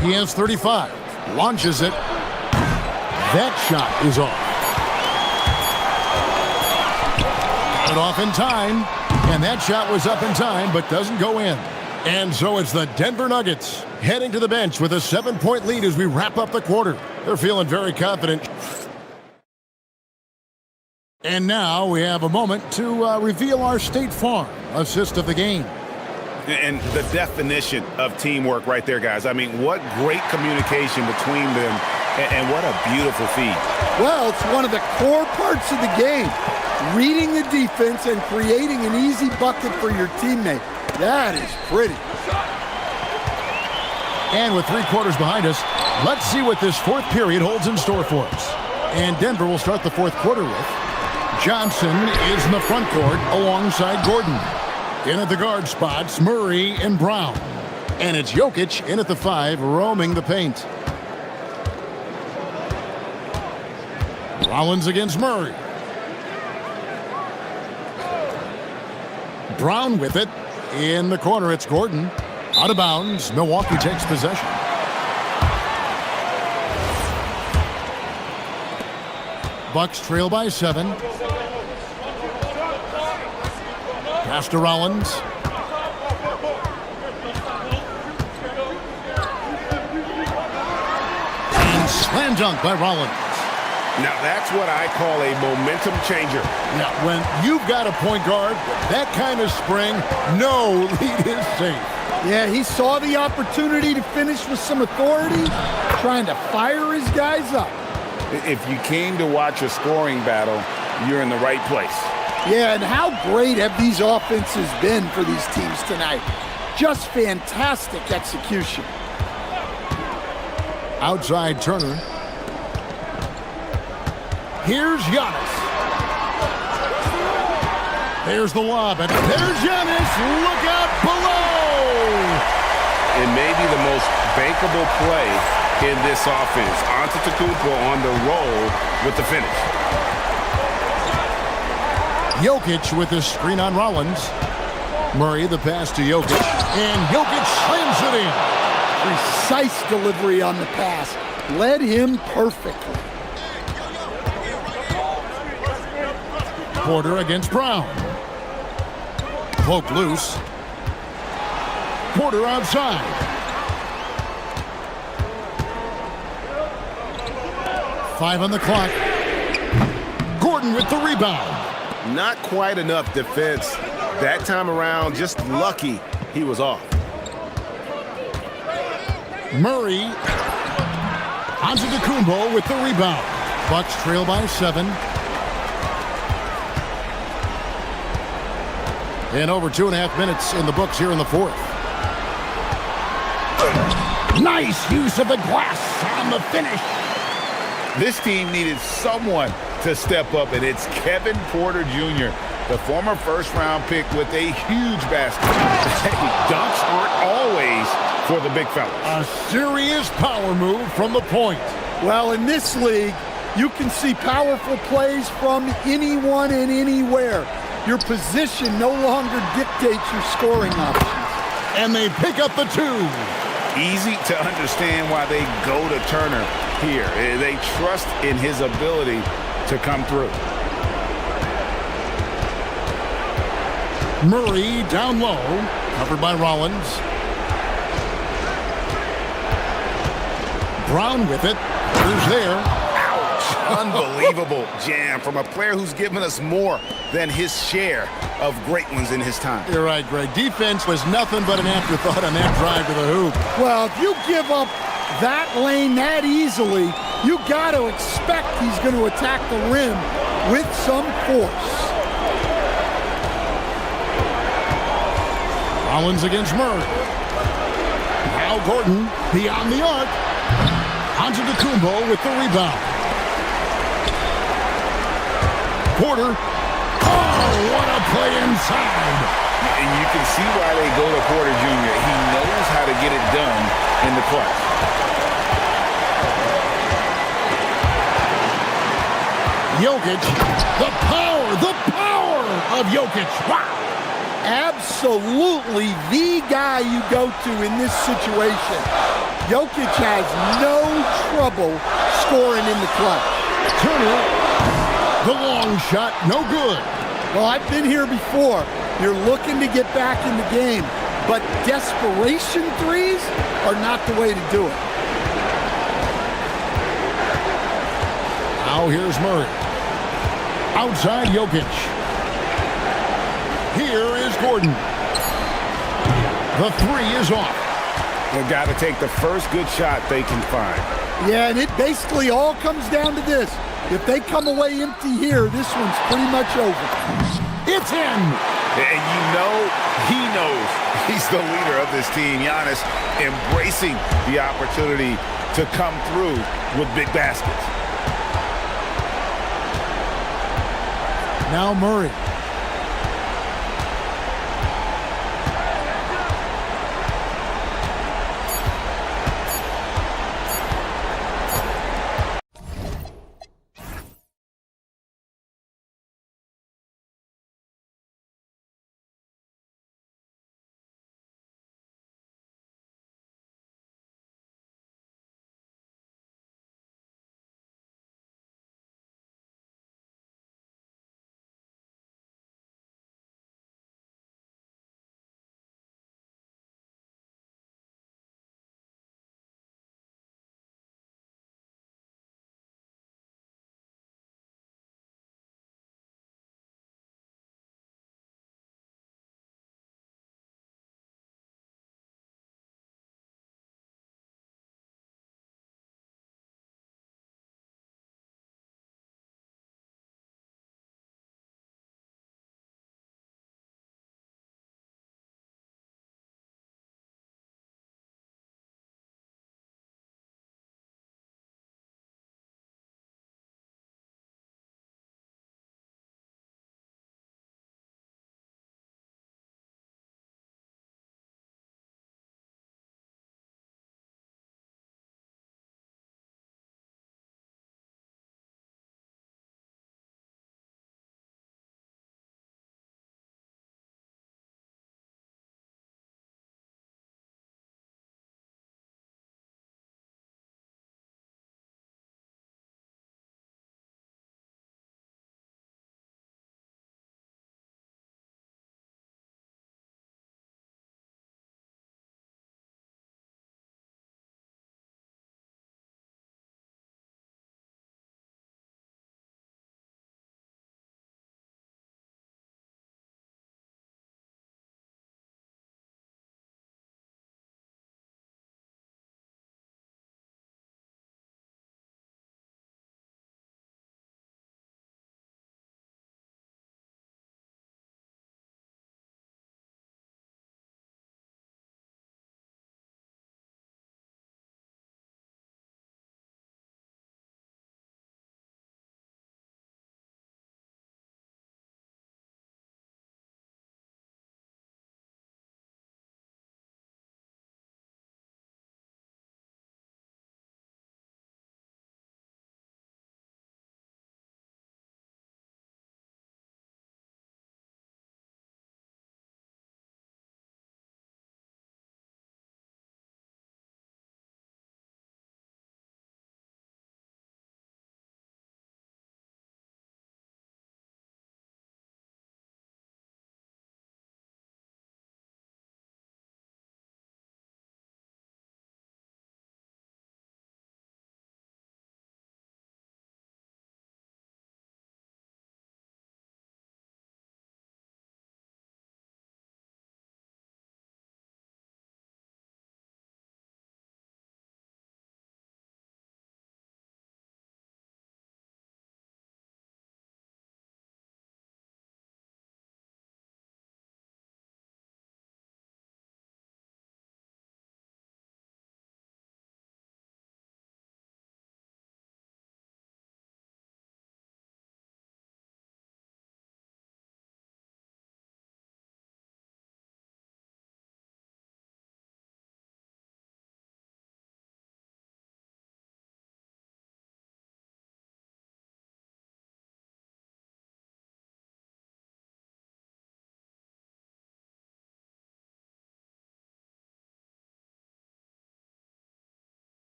He has 35. Launches it. That shot is off. Got it off in time. And that shot was up in time, but doesn't go in. And so it's the Denver Nuggets heading to the bench with a 7-point lead as we wrap up the quarter. They're feeling very confident. And now we have a moment to reveal our State Farm assist of the game. And the definition of teamwork right there, guys. I mean, what great communication between them, and what a beautiful feed. Well, it's one of the core parts of the game. Reading the defense and creating an easy bucket for your teammate. That is pretty. And with 3 quarters behind us, let's see what this fourth period holds in store for us. And Denver will start the fourth quarter with Johnson is in the front court alongside Gordon. In at the guard spots, Murray and Brown. And it's Jokic in at the 5, roaming the paint. Rollins against Murray. Brown with it. In the corner, it's Gordon. Out of bounds, Milwaukee takes possession. Bucks trail by 7. Pass to Rollins. And slam dunk by Rollins. Now that's what I call a momentum changer. Yeah, when you've got a point guard, that kind of spring, no lead is safe. Yeah, he saw the opportunity to finish with some authority, trying to fire his guys up. If you came to watch a scoring battle, you're in the right place. Yeah, and how great have these offenses been for these teams tonight? Just fantastic execution. Outside Turner. Here's Giannis. There's the lob, and there's Giannis. Look out below! It may be the most bankable play in this offense. Antetokounmpo on the roll with the finish. Jokic with the screen on Rollins. Murray the pass to Jokic, and Jokic slams it in. Precise delivery on the pass. Led him perfectly. Porter against Brown. Poke loose. Porter outside. Five on the clock. Gordon with the rebound. Not quite enough defense that time around. Just lucky he was off. Murray. Antetokounmpo with the rebound. Bucks trail by 7. And over 2.5 minutes in the books here in the fourth. Nice use of the glass on the finish. This team needed someone to step up, and it's Kevin Porter Jr., the former first-round pick with a huge basket. Dunks aren't always for the big fellas. A serious power move from the point. Well, in this league, you can see powerful plays from anyone and anywhere. Your position no longer dictates your scoring options. And they pick up the 2. Easy to understand why they go to Turner here. They trust in his ability to come through. Murray down low, covered by Rollins. Brown with it. Who's there? Unbelievable jam from a player who's given us more than his share of great ones in his time. You're right, Greg. Defense was nothing but an afterthought on that drive to the hoop. Well, if you give up that lane that easily, you got to expect he's going to attack the rim with some force. Rollins against Murray. Now Gordon beyond the arc. Antetokounmpo with the rebound. Porter. Oh, what a play inside. And you can see why they go to Porter Jr. He knows how to get it done in the clutch. Jokic. The power of Jokic. Wow. Absolutely the guy you go to in this situation. Jokic has no trouble scoring in the clutch. Turner. The long shot, no good. Well, I've been here before. You're looking to get back in the game, but desperation threes are not the way to do it. Now here's Murray. Outside Jokic. Here is Gordon. The 3 is off. They've got to take the first good shot they can find. Yeah, and it basically all comes down to this. If they come away empty here, this one's pretty much over. It's in! And you know he knows he's the leader of this team. Giannis embracing the opportunity to come through with big baskets. Now Murray.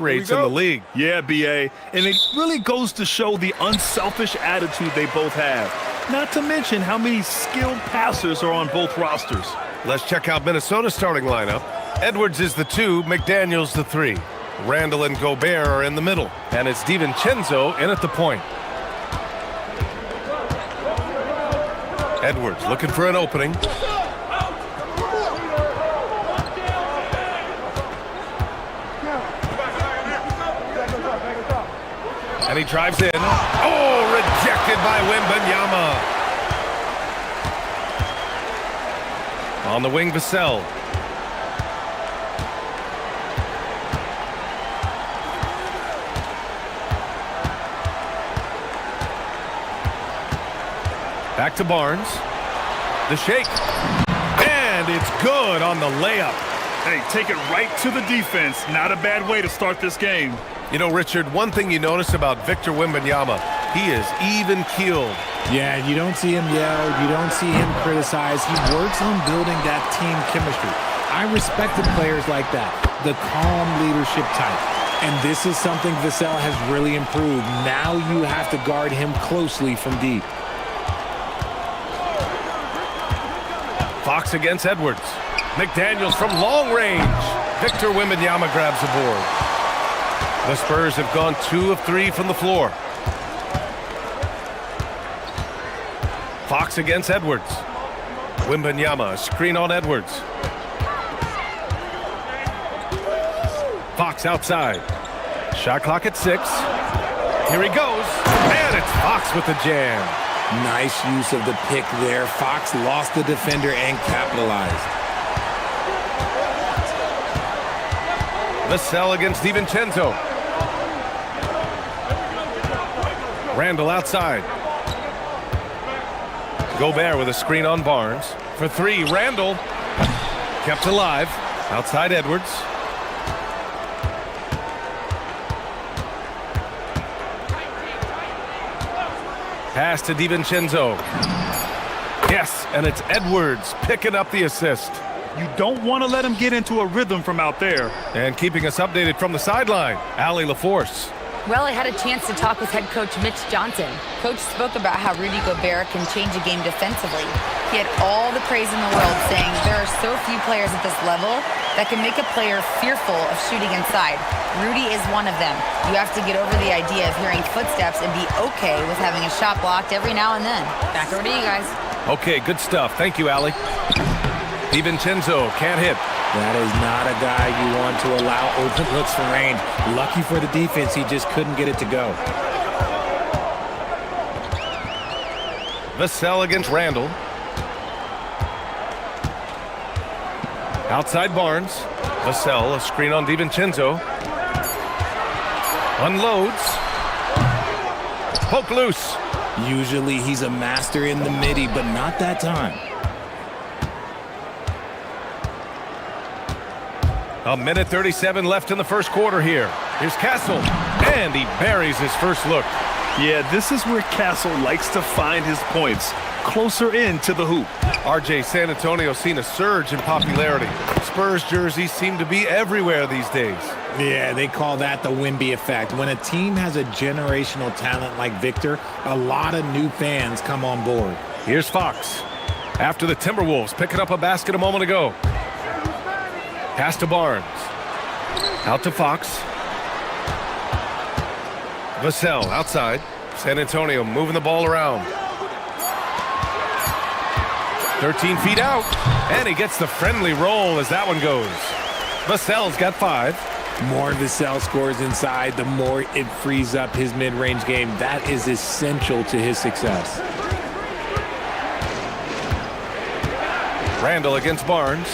rates in the league. Yeah, BA. And it really goes to show the unselfish attitude they both have. Not to mention how many skilled passers are on both rosters. Let's check out Minnesota's starting lineup. Edwards is the 2, McDaniels the 3. Randall and Gobert are in the middle. And it's DiVincenzo in at the point. Edwards looking for an opening. And he drives in. Oh, rejected by Wembanyama. On the wing, Vassell. Back to Barnes. The shake. And it's good on the layup. Hey, take it right to the defense. Not a bad way to start this game. You know, Richard, one thing you notice about Victor Wembanyama, he is even-keeled. Yeah, you don't see him yell. You don't see him criticize. He works on building that team chemistry. I respected players like that, the calm leadership type. And this is something Vassell has really improved. Now you have to guard him closely from deep. Fox against Edwards. McDaniels from long range. Victor Wembanyama grabs the board. The Spurs have gone 2 of 3 from the floor. Fox against Edwards. Wembanyama, a screen on Edwards. Fox outside. Shot clock at 6. Here he goes. And it's Fox with the jam. Nice use of the pick there. Fox lost the defender and capitalized. Vassell against DiVincenzo. Randall outside. Gobert with a screen on Barnes. For 3, Randall. Kept alive. Outside Edwards. Pass to DiVincenzo. Yes, and it's Edwards picking up the assist. You don't want to let him get into a rhythm from out there. And keeping us updated from the sideline, Allie LaForce. Well, I had a chance to talk with head coach Mitch Johnson. Coach spoke about how Rudy Gobert can change a game defensively. He had all the praise in the world, saying there are so few players at this level that can make a player fearful of shooting inside. Rudy is one of them. You have to get over the idea of hearing footsteps and be okay with having a shot blocked every now and then. Back over to you guys. Okay, good stuff. Thank you, Allie. DiVincenzo can't hit. That is not a guy you want to allow open looks from range. Lucky for the defense, he just couldn't get it to go. Vassell against Randall. Outside Barnes. Vassell, a screen on DiVincenzo. Unloads. Poke loose. Usually he's a master in the midi, but not that time. A minute 37 left in the first quarter here. Here's Castle, and he buries his first look. Yeah, this is where Castle likes to find his points, closer in to the hoop. RJ, San Antonio's seen a surge in popularity. Spurs jerseys seem to be everywhere these days. Yeah, they call that the Wemby effect. When a team has a generational talent like Victor, a lot of new fans come on board. Here's Fox. After the Timberwolves picking up a basket a moment ago. Pass to Barnes. Out to Fox. Vassell outside. San Antonio moving the ball around. 13 feet out. And he gets the friendly roll as that one goes. Vassell's got 5. More Vassell scores inside, the more it frees up his mid-range game. That is essential to his success. Randall against Barnes.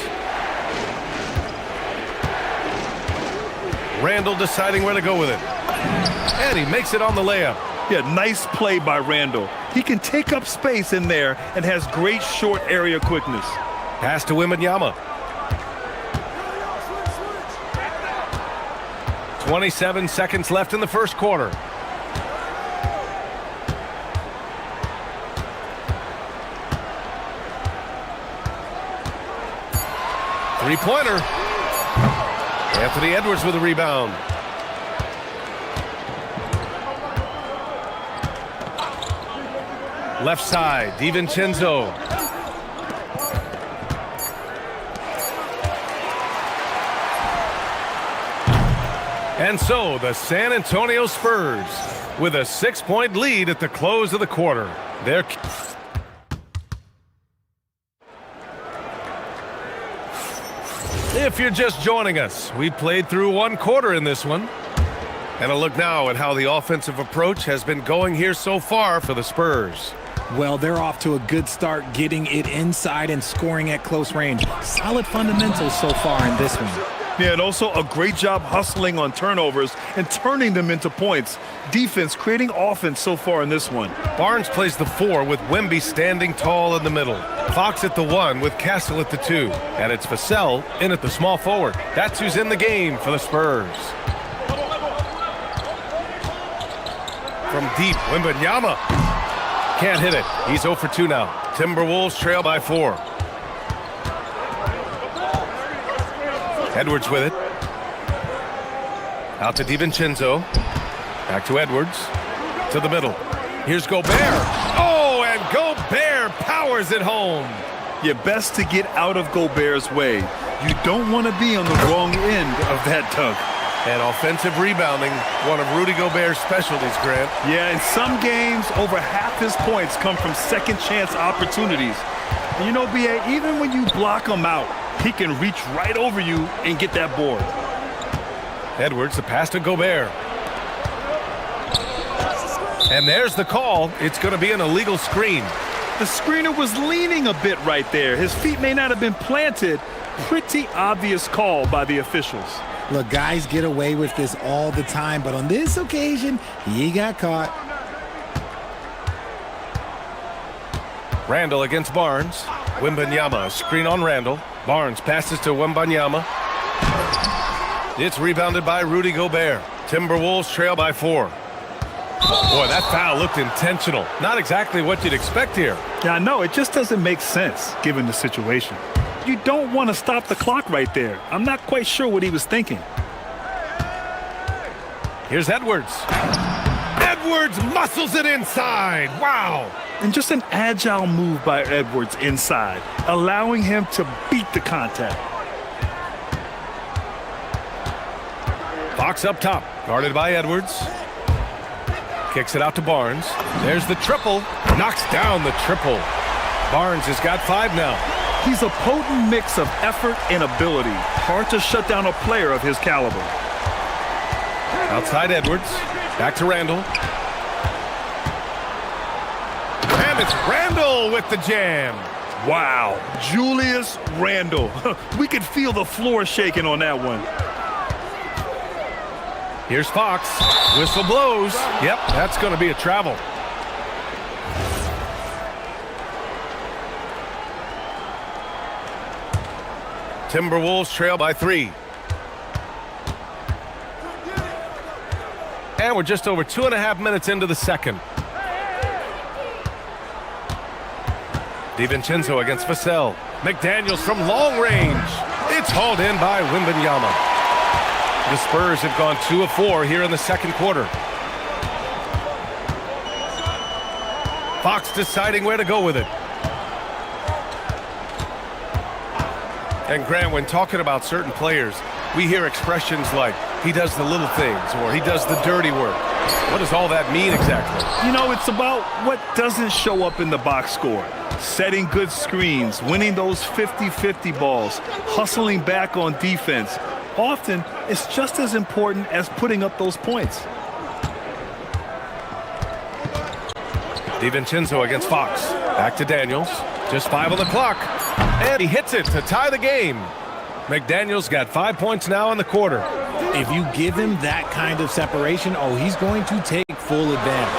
Randall deciding where to go with it. And he makes it on the layup. Yeah, nice play by Randall. He can take up space in there and has great short area quickness. Pass to Wembanyama. 27 seconds left in the first quarter. Three-pointer. Anthony Edwards with a rebound. Left side, DiVincenzo. And so the San Antonio Spurs with a 6-point lead at the close of the quarter. If you're just joining us, we played through one quarter in this one. And a look now at how the offensive approach has been going here so far for the Spurs. Well, they're off to a good start getting it inside and scoring at close range. Solid fundamentals so far in this one. Yeah, and also a great job hustling on turnovers and turning them into points. Defense creating offense so far in this one. Barnes plays the 4 with Wemby standing tall in the middle. Fox at the 1 with Castle at the 2. And it's Vassell in at the small forward. That's who's in the game for the Spurs. From deep, Wembanyama. Can't hit it. He's 0 for 2 now. Timberwolves trail by 4. Edwards with it. Out to DiVincenzo. Back to Edwards. To the middle. Here's Gobert. Oh, and Gobert powers it home. You're best to get out of Gobert's way. You don't want to be on the wrong end of that dunk. And offensive rebounding, one of Rudy Gobert's specialties, Grant. Yeah, in some games, over half his points come from second chance opportunities. And you know, B.A., even when you block him out, he can reach right over you and get that board. Edwards, the pass to Gobert. And there's the call. It's going to be an illegal screen. The screener was leaning a bit right there. His feet may not have been planted. Pretty obvious call by the officials. Look, guys get away with this all the time, but on this occasion, he got caught. Randall against Barnes. Wembanyama, screen on Randall. Barnes passes to Wembanyama. It's rebounded by Rudy Gobert. Timberwolves trail by 4. Boy, that foul looked intentional. Not exactly what you'd expect here. Yeah, I know. It just doesn't make sense given the situation. You don't want to stop the clock right there. I'm not quite sure what he was thinking. Here's Edwards. Edwards muscles it inside. Wow. And just an agile move by Edwards inside, allowing him to beat the contact. Fox up top, guarded by Edwards. Kicks it out to Barnes. There's the triple. Knocks down the triple. Barnes has got 5 now. He's a potent mix of effort and ability. Hard to shut down a player of his caliber. Outside Edwards. Back to Randall. And it's Randall with the jam. Wow. Julius Randall. We could feel the floor shaking on that one. Here's Fox. Whistle blows. Yep, that's going to be a travel. Timberwolves trail by 3. And we're just over 2.5 minutes into the second. DiVincenzo against Vassell. McDaniels from long range. It's hauled in by Wembanyama. The Spurs have gone 2 of 4 here in the second quarter. Fox deciding where to go with it. And Grant, when talking about certain players, we hear expressions like, he does the little things, or he does the dirty work. What does all that mean exactly? You know, it's about what doesn't show up in the box score. Setting good screens, winning those 50-50 balls, hustling back on defense. Often, it's just as important as putting up those points. DiVincenzo against Fox. Back to Daniels. Just 5 on the clock. And he hits it to tie the game. McDaniels got 5 points now in the quarter. If you give him that kind of separation, oh, he's going to take full advantage.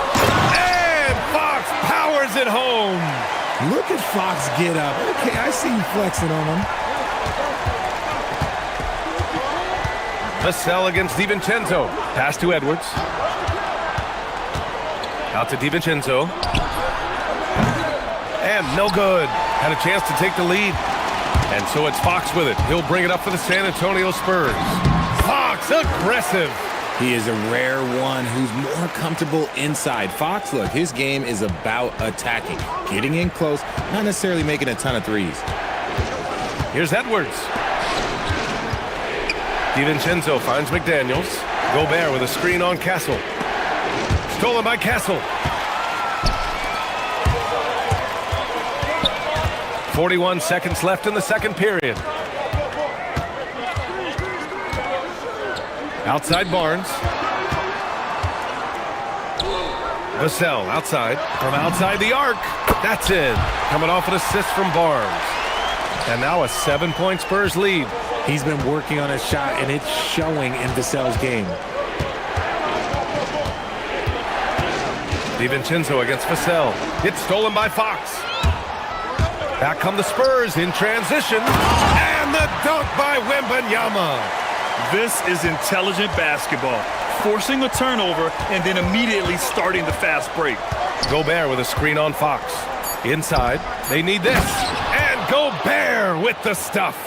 And Fox powers it home. Look at Fox get up. Okay, I see you flexing on him. Vassell against DiVincenzo. Pass to Edwards. Out to DiVincenzo. And no good. Had a chance to take the lead. And so it's Fox with it. He'll bring it up for the San Antonio Spurs. Fox aggressive. He is a rare one who's more comfortable inside. Fox, look, his game is about attacking, getting in close, not necessarily making a ton of threes. Here's Edwards. DiVincenzo finds McDaniels. Gobert with a screen on Castle. Stolen by Castle. 41 seconds left in the second period. Outside Barnes. Vassell outside. From outside the arc. That's in. Coming off an assist from Barnes. And now a 7-point Spurs lead. He's been working on his shot, and it's showing in Vassell's game. DiVincenzo against Vassell. It's stolen by Fox. Back come the Spurs in transition. And the dunk by Wembanyama. This is intelligent basketball. Forcing a turnover and then immediately starting the fast break. Gobert with a screen on Fox. Inside, they need this. And Gobert with the stuff.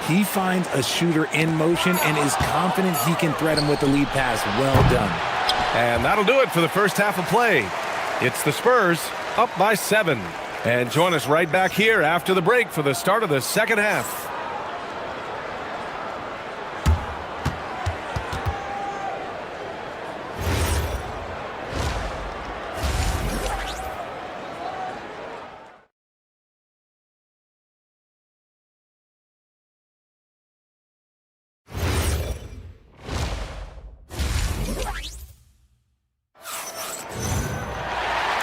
He finds a shooter in motion and is confident he can threat him with the lead pass. Well done. And that'll do it for the first half of play. It's the Spurs up by 7. And join us right back here after the break for the start of the second half.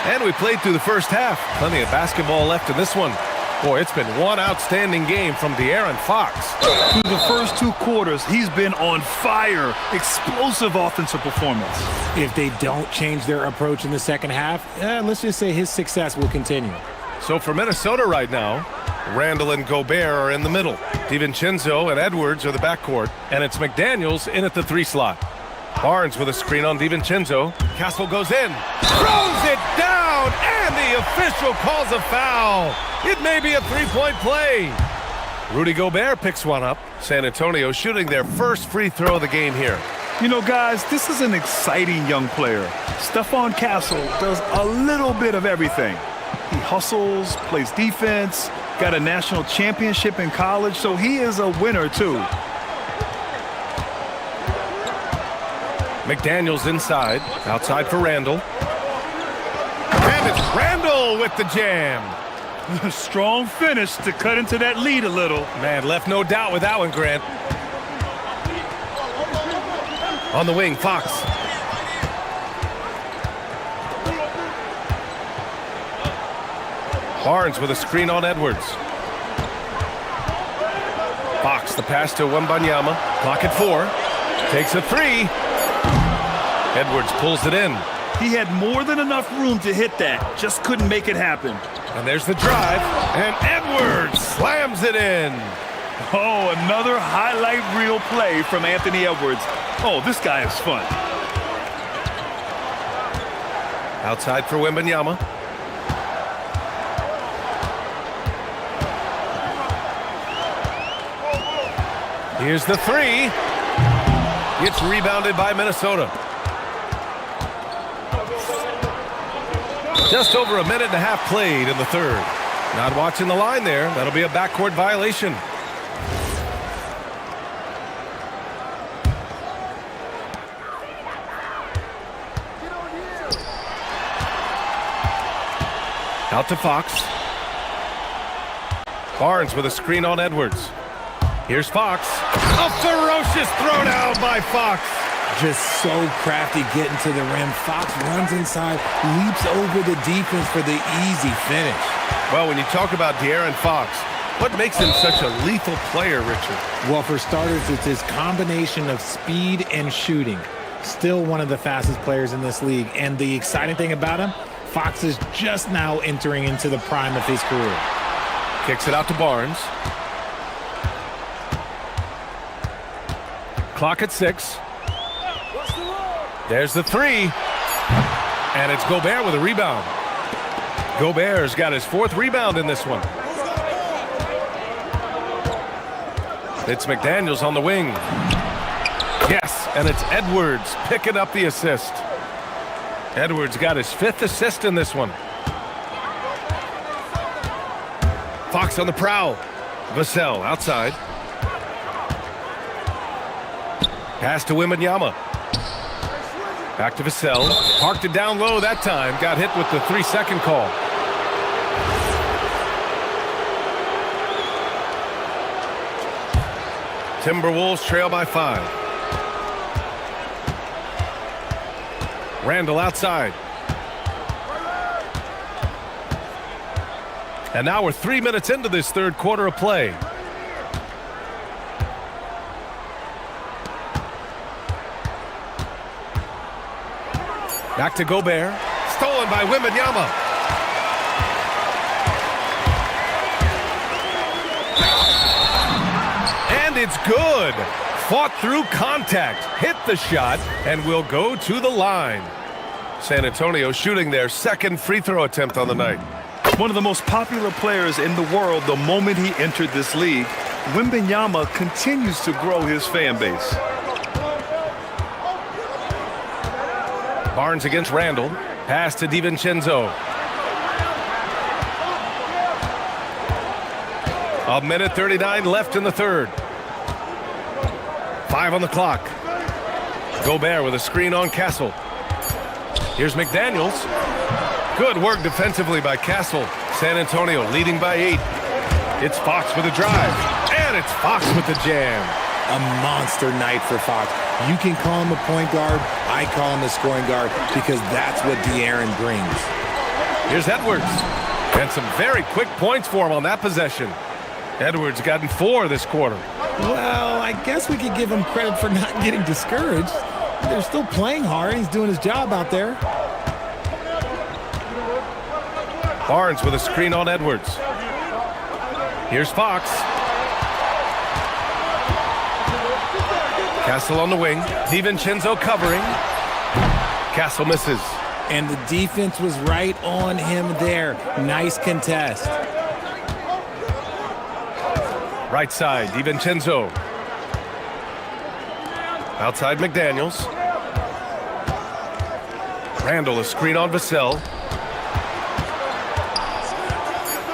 And we played through the first half. Plenty of basketball left in this one. Boy, it's been one outstanding game from De'Aaron Fox. Through the first 2 quarters, he's been on fire. Explosive offensive performance. If they don't change their approach in the second half, let's just say his success will continue. So for Minnesota right now, Randall and Gobert are in the middle. DiVincenzo and Edwards are the backcourt. And it's McDaniels in at the 3 slot. Barnes with a screen on DiVincenzo. Castle goes in. Throws it down! And the official calls a foul. It may be a 3-point play. Rudy Gobert picks one up. San Antonio shooting their first free throw of the game here. You know, guys, this is an exciting young player. Stephon Castle does a little bit of everything. He hustles, plays defense, got a national championship in college, so he is a winner, too. McDaniels inside. Outside for Randall. And it's Randall with the jam. Strong finish to cut into that lead a little. Man, left no doubt with that one, Grant. On the wing, Fox. Barnes with a screen on Edwards. Fox, the pass to Wembanyama. Clock at 4. Takes a 3. Edwards pulls it in. He had more than enough room to hit that. Just couldn't make it happen. And there's the drive. And Edwards slams it in. Oh, another highlight reel play from Anthony Edwards. Oh, this guy is fun. Outside for Wembanyama. Here's the 3. It's rebounded by Minnesota. Just over a minute and a half played in the third. Not watching the line there. That'll be a backcourt violation. Out to Fox. Barnes with a screen on Edwards. Here's Fox. A ferocious throwdown by Fox. Just so crafty getting to the rim. Fox runs inside, leaps over the defense for the easy finish. Well, when you talk about De'Aaron Fox, what makes him such a lethal player, Richard? Well, for starters, it's his combination of speed and shooting. Still one of the fastest players in this league. And the exciting thing about him, Fox is just now entering into the prime of his career. Kicks it out to Barnes. Clock at 6. There's the 3. And it's Gobert with a rebound. Gobert's got his 4th rebound in this one. It's McDaniels on the wing. Yes, And it's Edwards picking up the assist. Edwards got his 5th assist in this one. Fox on the prowl. Vassell outside. Pass to Wembanyama. Back to Vassell. Parked it down low that time. Got hit with the 3-second call. Timberwolves trail by 5. Randall outside. And now we're 3 minutes into this third quarter of play. Back to Gobert. Stolen by Wembanyama. And it's good. Fought through contact. Hit the shot and will go to the line. San Antonio shooting their 2nd free throw attempt on the night. One of the most popular players in the world the moment he entered this league, Wembanyama continues to grow his fan base. Barnes against Randall. Pass to DiVincenzo. A minute 39 left in the third. 5 on the clock. Gobert with a screen on Castle. Here's McDaniels. Good work defensively by Castle. San Antonio leading by 8. It's Fox with a drive. And it's Fox with the jam. A monster night for Fox. You can call him a point guard. I call him a scoring guard because that's what De'Aaron brings. Here's Edwards. And some very quick points for him on that possession. Edwards gotten 4 this quarter. Well, I guess we could give him credit for not getting discouraged. They're still playing hard. He's doing his job out there. Barnes with a screen on Edwards. Here's Fox. Castle on the wing. DiVincenzo covering. Castle misses. And the defense was right on him there. Nice contest. Right side, DiVincenzo. Outside McDaniels. Randall, a screen on Vassell.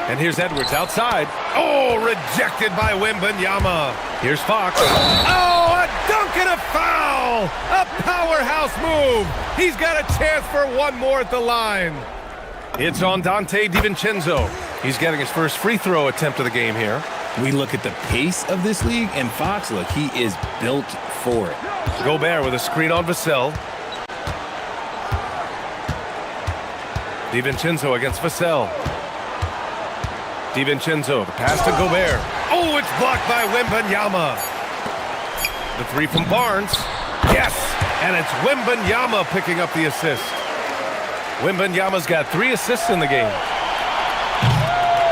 And here's Edwards outside. Oh, rejected by Wembanyama. Here's Fox. Oh, a dunk and a foul! A powerhouse move. He's got a chance for one more at the line. It's on Dante DiVincenzo. He's getting his first free throw attempt of the game here. We look at the pace of this league, and Fox, look, he is built for it. Gobert with a screen on Vassell. DiVincenzo against Vassell. DiVincenzo, the pass to Gobert. Oh, it's blocked by Wembanyama. The 3 from Barnes. Yes, and it's Wembanyama picking up the assist. Wembanyama's got 3 assists in the game.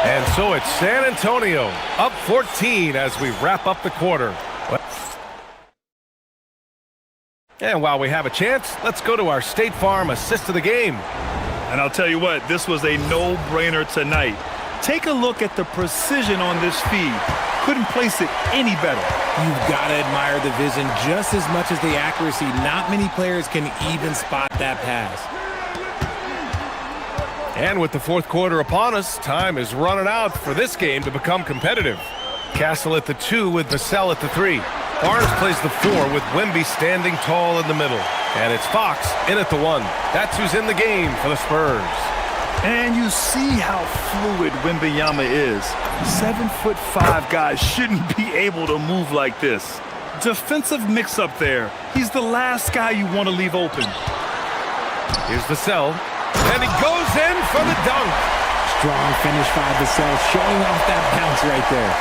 And so it's San Antonio up 14 as we wrap up the quarter. And while we have a chance, let's go to our State Farm assist of the game. And I'll tell you what, this was a no-brainer tonight. Take a look at the precision on this feed. Couldn't place it any better. You've got to admire the vision just as much as the accuracy. Not many players can even spot that pass. And with the fourth quarter upon us, time is running out for this game to become competitive. Castle at the 2 with Vassell at the 3. Barnes plays the 4 with Wemby standing tall in the middle. And it's Fox in at the 1. That's who's in the game for the Spurs. And you see how fluid Wembanyama is. 7'5" guys shouldn't be able to move like this. Defensive mix-up there. He's the last guy you want to leave open. Here's Vassell. And he goes in for the dunk. Strong finish by Vassell, showing off that bounce right there.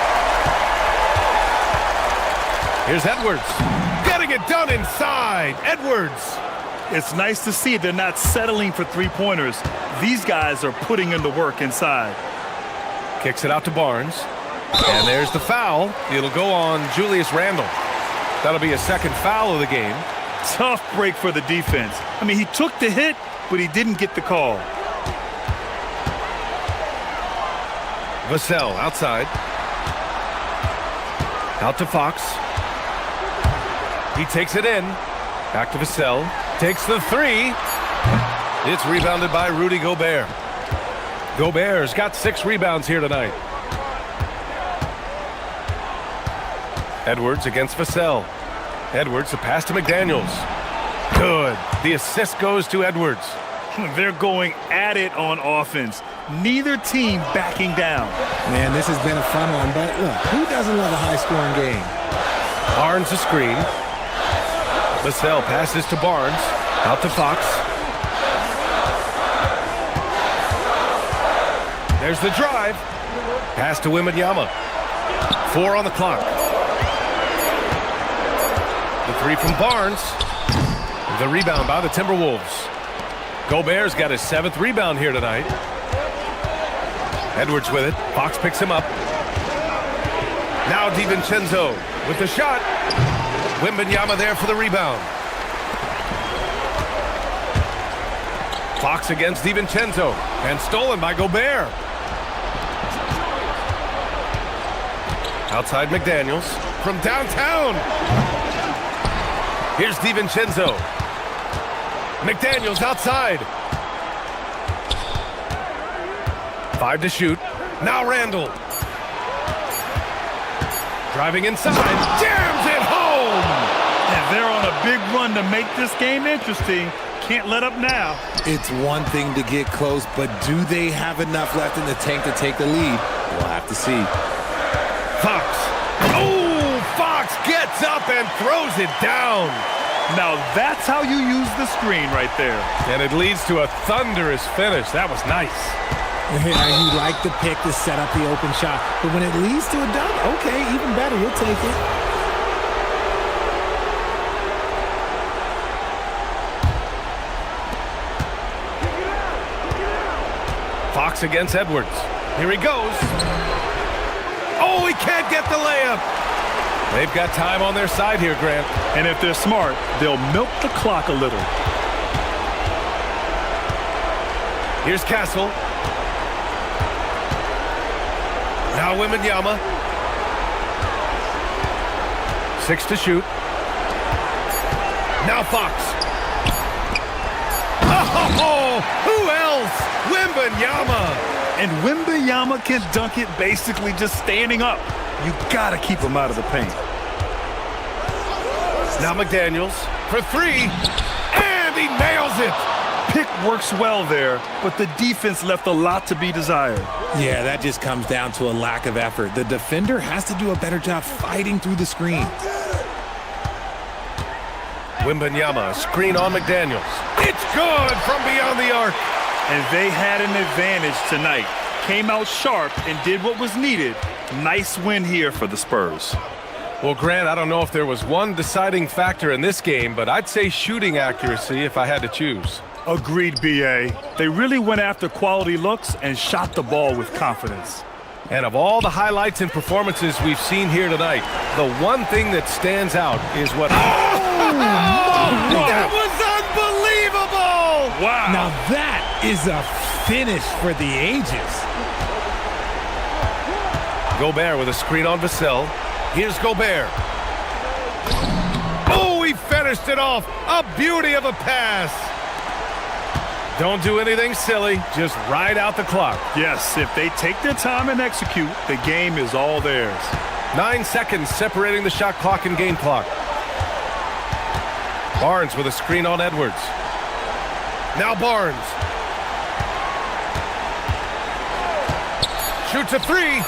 Here's Edwards. Getting it done inside. Edwards. It's nice to see they're not settling for three-pointers. These guys are putting in the work inside. Kicks it out to Barnes. And there's the foul. It'll go on Julius Randle. That'll be a second foul of the game. Tough break for the defense. I mean, he took the hit, but he didn't get the call. Vassell outside. Out to Fox. He takes it in. Back to Vassell. Takes the three. It's rebounded by Rudy Gobert. Gobert's got 6 rebounds here tonight. Edwards against Vassell. Edwards, the pass to McDaniels. Good. The assist goes to Edwards. They're going at it on offense. Neither team backing down. Man, this has been a fun one, but look, who doesn't love a high-scoring game? Barnes a screen. Vassell passes to Barnes. Out to Fox. There's the drive. Pass to Wembanyama. 4 on the clock. The three from Barnes. The rebound by the Timberwolves. Gobert's got his 7th rebound here tonight. Edwards with it. Fox picks him up. Now DiVincenzo with the shot. Wembanyama there for the rebound. Fox against DiVincenzo. And stolen by Gobert. Outside McDaniels. From downtown. Here's DiVincenzo. McDaniels outside. 5 to shoot. Now Randall. Driving inside. Jams it home. And they're on a big run to make this game interesting. Can't let up now. It's one thing to get close, but do they have enough left in the tank to take the lead? We'll have to see. Fox. Oh, Fox gets up and throws it down. Now that's how you use the screen right there. And it leads to a thunderous finish. That was nice. Yeah, you like the pick to set up the open shot, but when it leads to a dunk, okay, even better, you'll take it. Fox against Edwards. Here he goes. Oh, he can't get the layup. They've got time on their side here, Grant. And if they're smart, they'll milk the clock a little. Here's Castle. Now Wembanyama. 6 to shoot. Now Fox. Oh, who else? Wembanyama. And Wembanyama can dunk it basically just standing up. You gotta keep him out of the paint. Now McDaniels for 3, and he nails it. Pick works well there, but the defense left a lot to be desired. Yeah, that just comes down to a lack of effort. The defender has to do a better job fighting through the screen. Wembanyama, screen on McDaniels. It's good from beyond the arc. And they had an advantage tonight. Came out sharp and did what was needed. Nice win here for the Spurs. Well, Grant, I don't know if there was one deciding factor in this game, but I'd say shooting accuracy if I had to choose. Agreed, B.A. They really went after quality looks and shot the ball with confidence. And of all the highlights and performances we've seen here tonight, the one thing that stands out is what... That was unbelievable! Wow! Now that is a finish for the ages. Gobert with a screen on Vassell. Here's Gobert. Oh, he finished it off. A beauty of a pass. Don't do anything silly. Just ride out the clock. Yes, if they take their time and execute, the game is all theirs. 9 seconds separating the shot clock and game clock. Barnes with a screen on Edwards. Now Barnes. Shoots a 3.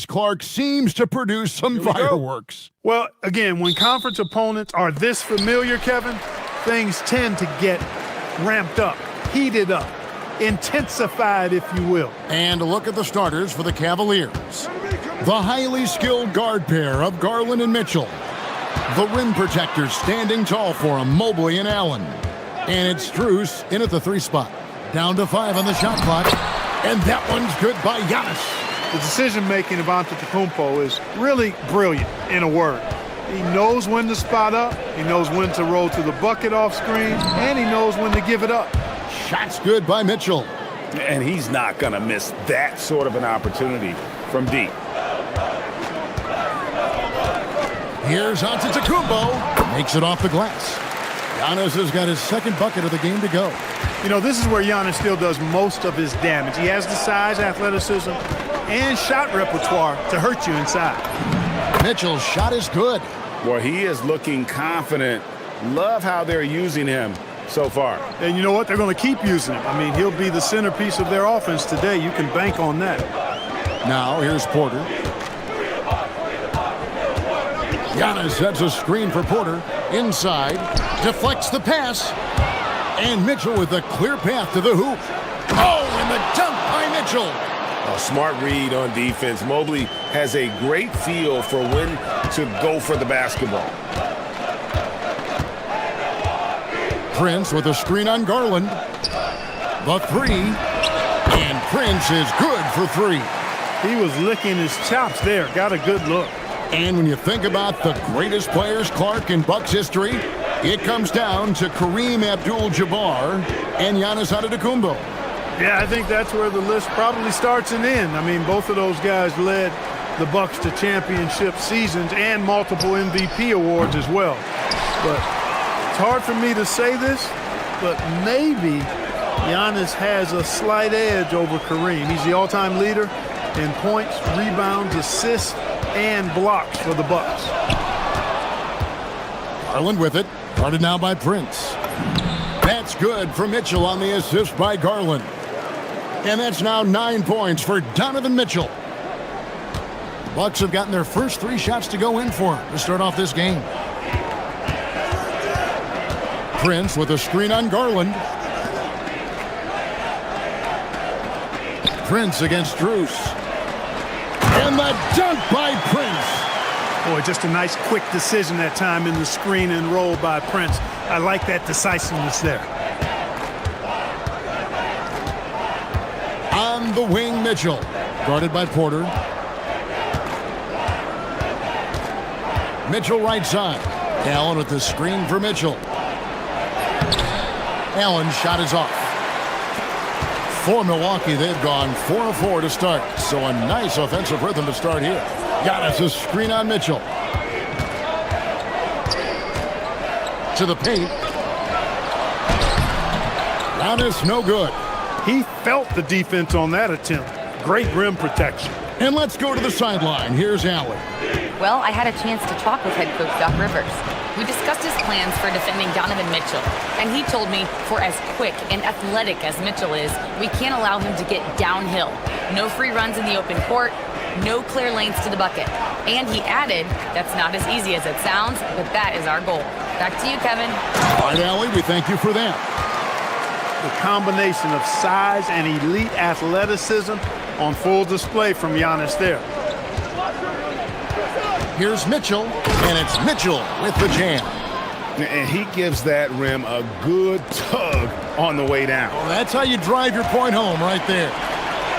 Clark seems to produce some fireworks. Well, again, when conference opponents are this familiar, Kevin, things tend to get ramped up, heated up, intensified, if you will. And look at the starters for the Cavaliers. The highly skilled guard pair of Garland and Mitchell. The rim protectors standing tall for him, Mobley and Allen. And it's Strus in at the 3 spot. Down to 5 on the shot clock. And that one's good by Giannis. The decision-making of Antetokounmpo is really brilliant, in a word. He knows when to spot up, he knows when to roll to the bucket off screen, and he knows when to give it up. Shot's good by Mitchell. And he's not going to miss that sort of an opportunity from deep. Here's Antetokounmpo. Makes it off the glass. Giannis has got his second bucket of the game to go. You know, this is where Giannis still does most of his damage. He has the size, athleticism, and shot repertoire to hurt you inside. Mitchell's shot is good. Well, he is looking confident. Love how they're using him so far. And you know what? They're going to keep using him. I mean, he'll be the centerpiece of their offense today. You can bank on that. Now, here's Porter. Giannis sets a screen for Porter. Inside. Deflects the pass. And Mitchell with a clear path to the hoop. Oh, and the dunk by Mitchell. A smart read on defense. Mobley has a great feel for when to go for the basketball. Prince with a screen on Garland. The 3. And Prince is good for 3. He was licking his chops there. Got a good look. And when you think about the greatest players, Clark, in Bucks history, it comes down to Kareem Abdul-Jabbar and Giannis Antetokounmpo. Yeah, I think that's where the list probably starts and ends. I mean, both of those guys led the Bucks to championship seasons and multiple MVP awards as well. But it's hard for me to say this, but maybe Giannis has a slight edge over Kareem. He's the all-time leader in points, rebounds, assists, and blocks for the Bucks. Garland with it. Guarded now by Prince. That's good for Mitchell on the assist by Garland. And that's now 9 points for Donovan Mitchell. Bucks have gotten their first 3 shots to go in for him to start off this game. Prince with a screen on Garland. Prince against Strus. And the dunk by Prince. Boy, just a nice quick decision that time in the screen and roll by Prince. I like that decisiveness there. On the wing, Mitchell. Guarded by Porter. Mitchell right side. Allen with the screen for Mitchell. Allen's shot is off. For Milwaukee, they've gone 4 of 4 to start. So a nice offensive rhythm to start here. Giannis a screen on Mitchell. To the paint. Giannis no good. He felt the defense on that attempt. Great rim protection. And let's go to the sideline. Here's Allen. Well, I had a chance to talk with head coach Doc Rivers. We discussed his plans for defending Donovan Mitchell, and he told me for as quick and athletic as Mitchell is, we can't allow him to get downhill. No free runs in the open court, no clear lanes to the bucket. And he added, that's not as easy as it sounds, but that is our goal. Back to you, Kevin. All right, Allie, we thank you for that. The combination of size and elite athleticism on full display from Giannis there. Here's Mitchell, and it's Mitchell with the jam. And he gives that rim a good tug on the way down. Well, that's how you drive your point home right there.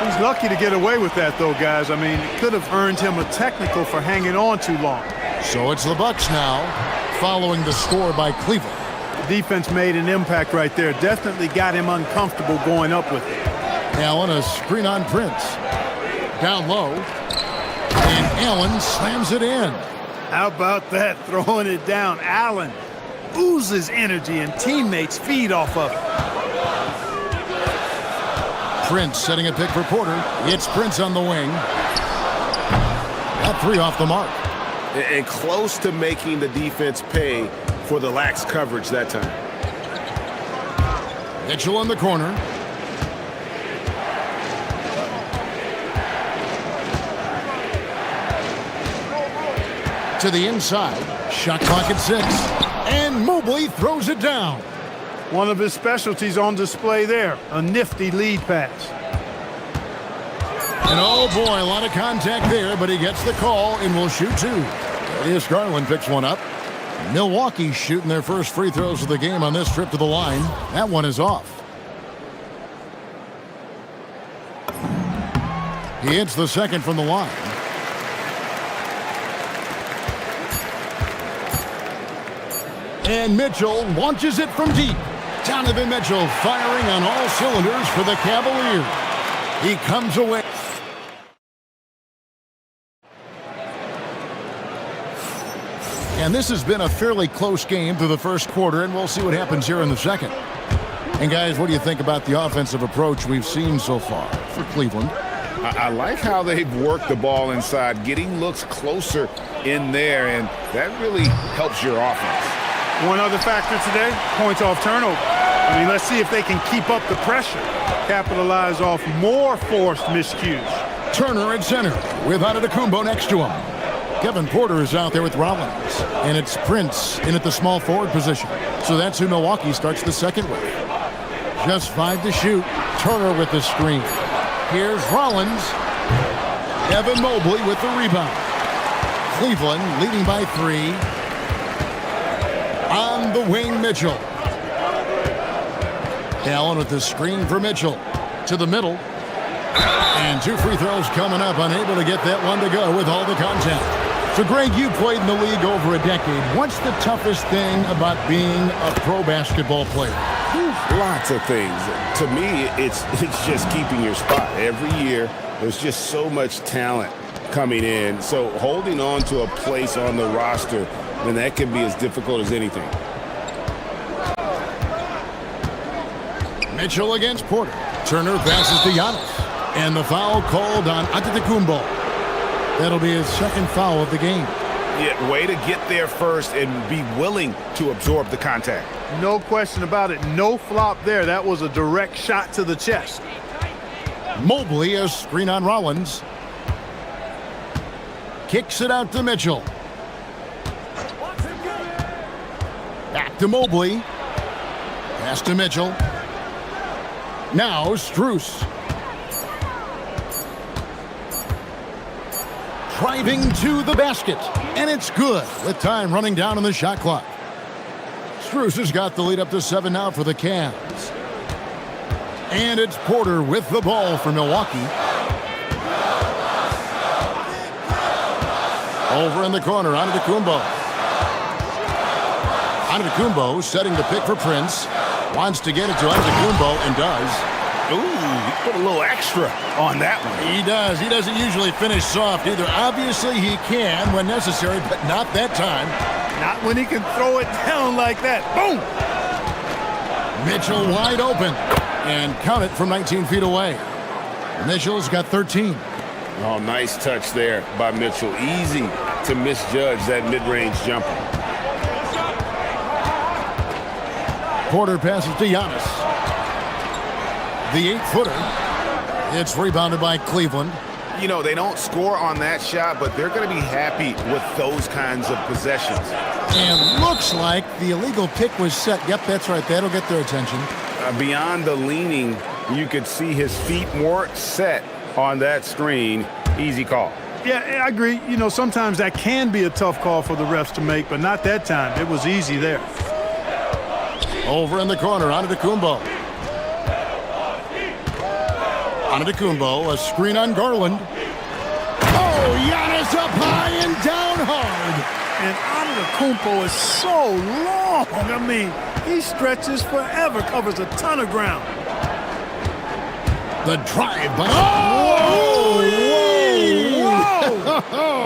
He's lucky to get away with that, though, guys. I mean, it could have earned him a technical for hanging on too long. So it's the Bucks now, following the score by Cleveland. The defense made an impact right there. Definitely got him uncomfortable going up with it. Allen, a screen on Prince. Down low. And Allen slams it in. How about that, throwing it down? Allen oozes energy and teammates feed off of it. Prince setting a pick for Porter. It's Prince on the wing. That 3 off the mark. And close to making the defense pay for the lax coverage that time. Mitchell in the corner. To the inside. Shot clock at 6. And Mobley throws it down. One of his specialties on display there, a nifty lead pass. And oh boy, a lot of contact there, but he gets the call and will shoot 2. Darius Garland picks one up. Milwaukee shooting their first free throws of the game on this trip to the line. That one is off. He hits the second from the line. And Mitchell launches it from deep. Donovan Mitchell firing on all cylinders for the Cavaliers. He comes away. And this has been a fairly close game through the first quarter, and we'll see what happens here in the second. And guys, what do you think about the offensive approach we've seen so far for Cleveland? I like how they've worked the ball inside, getting looks closer in there, and that really helps your offense. One other factor today, points off turnover. I mean, let's see if they can keep up the pressure, capitalize off more forced miscues. Turner at center with Antetokounmpo next to him. Kevin Porter is out there with Rollins, and it's Prince in at the small forward position. So that's who Milwaukee starts the second with. Just 5 to shoot. Turner with the screen. Here's Rollins. Evan Mobley with the rebound. Cleveland leading by 3. On the wing, Mitchell. Allen with the screen for Mitchell. To the middle. And 2 free throws coming up. Unable to get that one to go with all the contact. So, Greg, you played in the league over a decade. What's the toughest thing about being a pro basketball player? Lots of things. To me, it's just keeping your spot. Every year, there's just so much talent coming in. So holding on to a place on the roster, then that can be as difficult as anything. Mitchell against Porter. Turner passes to Giannis. And the foul called on Antetokounmpo. That'll be his second foul of the game. Yeah, way to get there first and be willing to absorb the contact. No question about it. No flop there. That was a direct shot to the chest. Mobley, a screen on Rollins. Kicks it out to Mitchell. Back to Mobley. Pass to Mitchell. Now Strus. Driving to the basket. And it's good with time running down on the shot clock. Strus has got the lead up to 7 now for the Cavs. And it's Porter with the ball for Milwaukee. Over in the corner, Antetokounmpo. Antetokounmpo setting the pick for Prince. Wants to get it to Antetokounmpo and does. Ooh, he put a little extra on that one. He does. He doesn't usually finish soft either. Obviously, he can when necessary, but not that time. Not when he can throw it down like that. Boom! Mitchell wide open. And count it from 19 feet away. Mitchell's got 13. Oh, nice touch there by Mitchell. Easy to misjudge that mid-range jumper. Porter passes to Giannis. The 8-footer. It's rebounded by Cleveland. You know, they don't score on that shot, but they're going to be happy with those kinds of possessions. And looks like the illegal pick was set. Yep, that's right. That'll get their attention. Beyond the leaning, you could see his feet weren't set on that screen. Easy call. Yeah, I agree. You know, sometimes that can be a tough call for the refs to make, but not that time. It was easy there. Over in the corner, Antetokounmpo. Antetokounmpo, a screen on Garland. Oh, Giannis up high and down hard. And Antetokounmpo is so long. I mean, he stretches forever, covers a ton of ground. The drive by... Oh! Whoa!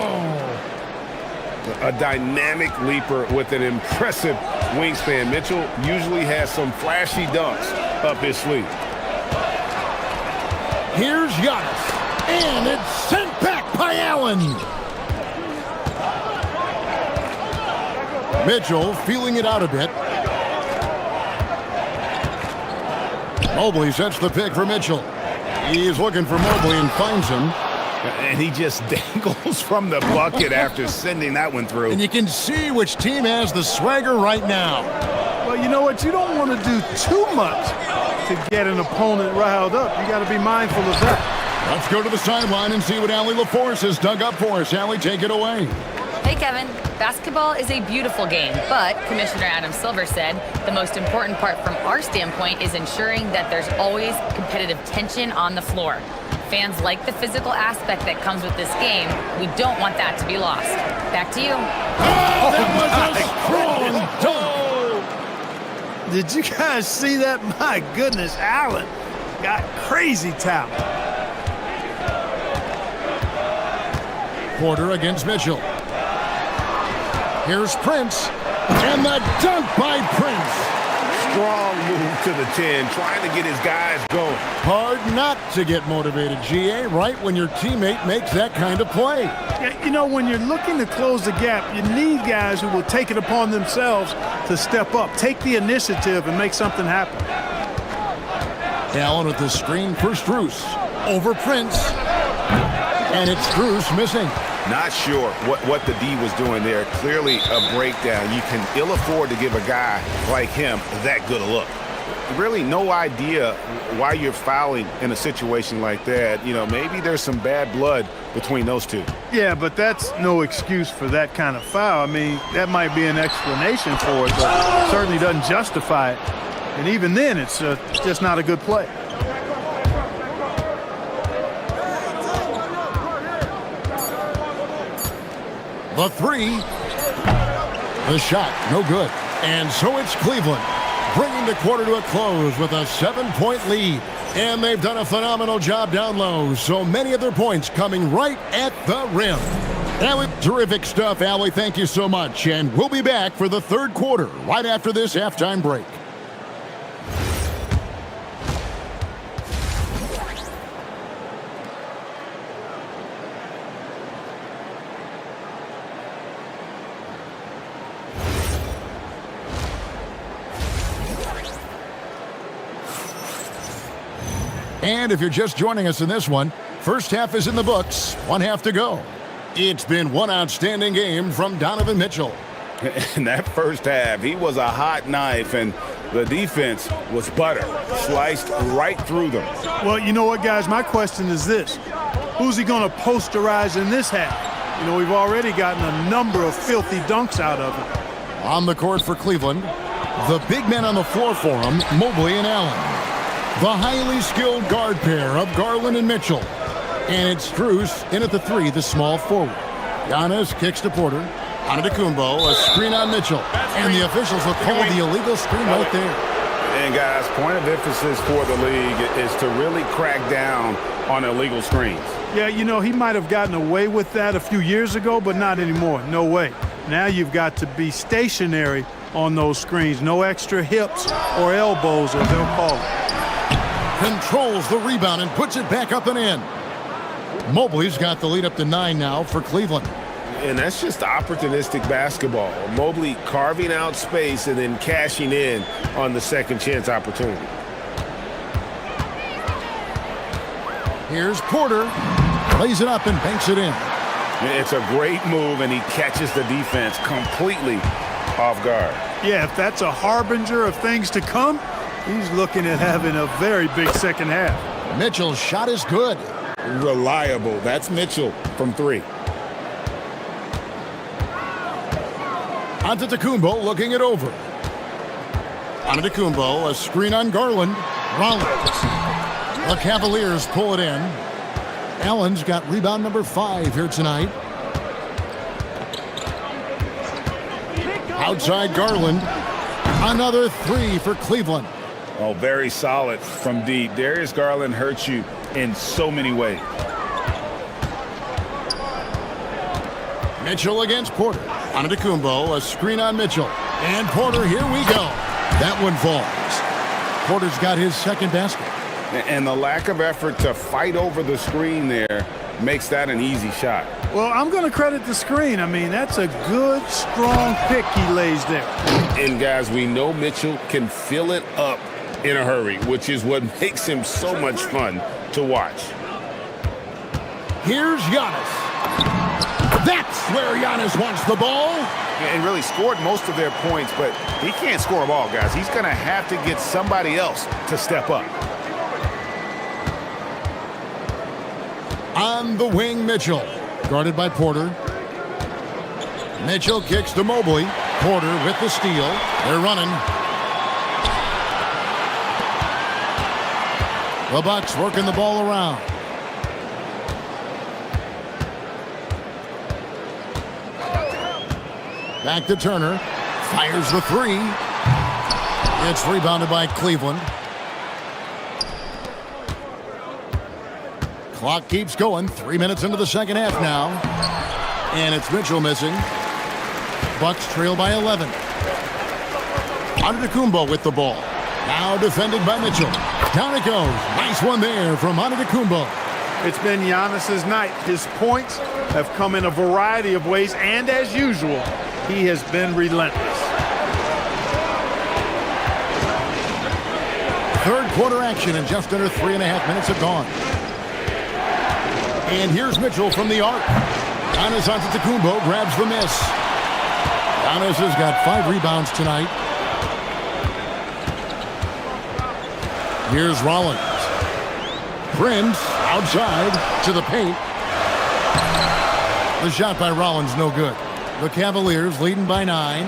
A dynamic leaper with an impressive wingspan. Mitchell usually has some flashy dunks up his sleeve. Here's Giannis. And it's sent back by Allen. Mitchell feeling it out a bit. Mobley sets the pick for Mitchell. He's looking for Mobley and finds him. And he just dangles from the bucket after sending that one through. And you can see which team has the swagger right now. Well, you know what? You don't want to do too much to get an opponent riled up. You got to be mindful of that. Let's go to the sideline and see what Allie LaForce has dug up for us. Allie, take it away. Hey, Kevin. Basketball is a beautiful game, but Commissioner Adam Silver said the most important part from our standpoint is ensuring that there's always competitive tension on the floor. Fans like the physical aspect that comes with this game. We don't want that to be lost. Back to you. Oh, that was a strong dunk. Did you guys see that? My goodness, Allen got crazy talent. Porter against Mitchell. Here's Prince, and the dunk by Prince. Strong move to the 10, trying to get his guys going. Hard not to get motivated, GA, right when your teammate makes that kind of play. Yeah, you know, when you're looking to close the gap, you need guys who will take it upon themselves to step up, take the initiative, and make something happen. Allen with the screen for Strus. Over Prince. And it's Strus missing. Not sure what the D was doing there. Clearly a breakdown. You can ill afford to give a guy like him that good a look. Really no idea why you're fouling in a situation like that. You know, maybe there's some bad blood between those two. Yeah, but that's no excuse for that kind of foul. I mean, that might be an explanation for it, but it certainly doesn't justify it. And even then, it's just not a good play. The three. The shot, no good. And so it's Cleveland, bringing the quarter to a close with a 7-point lead. And they've done a phenomenal job down low, so many of their points coming right at the rim. That was terrific stuff, Allie. Thank you so much. And we'll be back for the third quarter right after this halftime break. And if you're just joining us in this one, first half is in the books, one half to go. It's been one outstanding game from Donovan Mitchell. In that first half, he was a hot knife, and the defense was butter, sliced right through them. Well, you know what, guys? My question is this. Who's he going to posterize in this half? You know, we've already gotten a number of filthy dunks out of him. On the court for Cleveland, the big men on the floor for him, Mobley and Allen. The highly skilled guard pair of Garland and Mitchell. And it's Strus in at the three, the small forward. Giannis kicks to Porter. Antetokounmpo, a screen on Mitchell. And the officials have called the illegal screen right there. And guys, point of emphasis for the league is to really crack down on illegal screens. Yeah, you know, he might have gotten away with that a few years ago, but not anymore. No way. Now you've got to be stationary on those screens. No extra hips or elbows, as they'll call it. Controls the rebound and puts it back up and in. Mobley's got the lead up to 9 now for Cleveland. And that's just opportunistic basketball. Mobley carving out space and then cashing in on the second chance opportunity. Here's Porter. Lays it up and banks it in. It's a great move, and he catches the defense completely off guard. Yeah, if that's a harbinger of things to come, he's looking at having a very big second half. Mitchell's shot is good. Reliable. That's Mitchell from 3. Antetokounmpo looking it over. Antetokounmpo, a screen on Garland. Rollins. The Cavaliers pull it in. Allen's got rebound number 5 here tonight. Outside Garland. Another 3 for Cleveland. Oh, very solid from deep. Darius Garland hurts you in so many ways. Mitchell against Porter. Antetokounmpo, a screen on Mitchell. And Porter, here we go. That one falls. Porter's got his second basket. And the lack of effort to fight over the screen there makes that an easy shot. Well, I'm going to credit the screen. I mean, that's a good, strong pick he lays there. And, guys, we know Mitchell can fill it up in a hurry, which is what makes him so much fun to watch. Here's Giannis. That's where Giannis wants the ball. And really scored most of their points, but he can't score them all, guys. He's going to have to get somebody else to step up. On the wing, Mitchell. Guarded by Porter. Mitchell kicks to Mobley. Porter with the steal. They're running. The Bucks working the ball around. Back to Turner. Fires the three. It's rebounded by Cleveland. Clock keeps going. 3 minutes into the second half now. And it's Mitchell missing. Bucks trail by 11. Antetokounmpo with the ball. Now defended by Mitchell. Down it goes. Nice one there from Antetokounmpo. It's been Giannis's night. His points have come in a variety of ways, and as usual, he has been relentless. Third quarter action, and just under 3.5 minutes have gone. And here's Mitchell from the arc. Giannis Antetokounmpo grabs the miss. Giannis has got 5 rebounds tonight. Here's Rollins. Prince outside to the paint. The shot by Rollins no good. The Cavaliers leading by 9.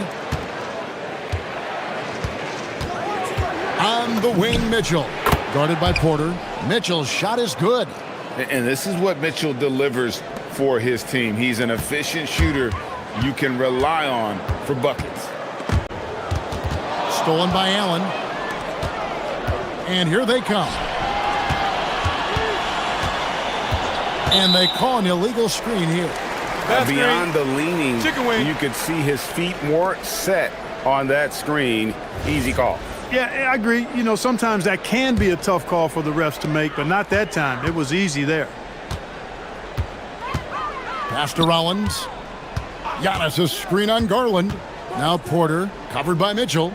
On the wing, Mitchell. Guarded by Porter. Mitchell's shot is good. And this is what Mitchell delivers for his team. He's an efficient shooter you can rely on for buckets. Stolen by Allen. And here they come. And they call an illegal screen here. Beyond the leaning, you could see his feet more set on that screen. Easy call. Yeah, I agree. You know, sometimes that can be a tough call for the refs to make, but not that time. It was easy there. Pass to Rollins. Giannis' screen on Garland. Now Porter, covered by Mitchell.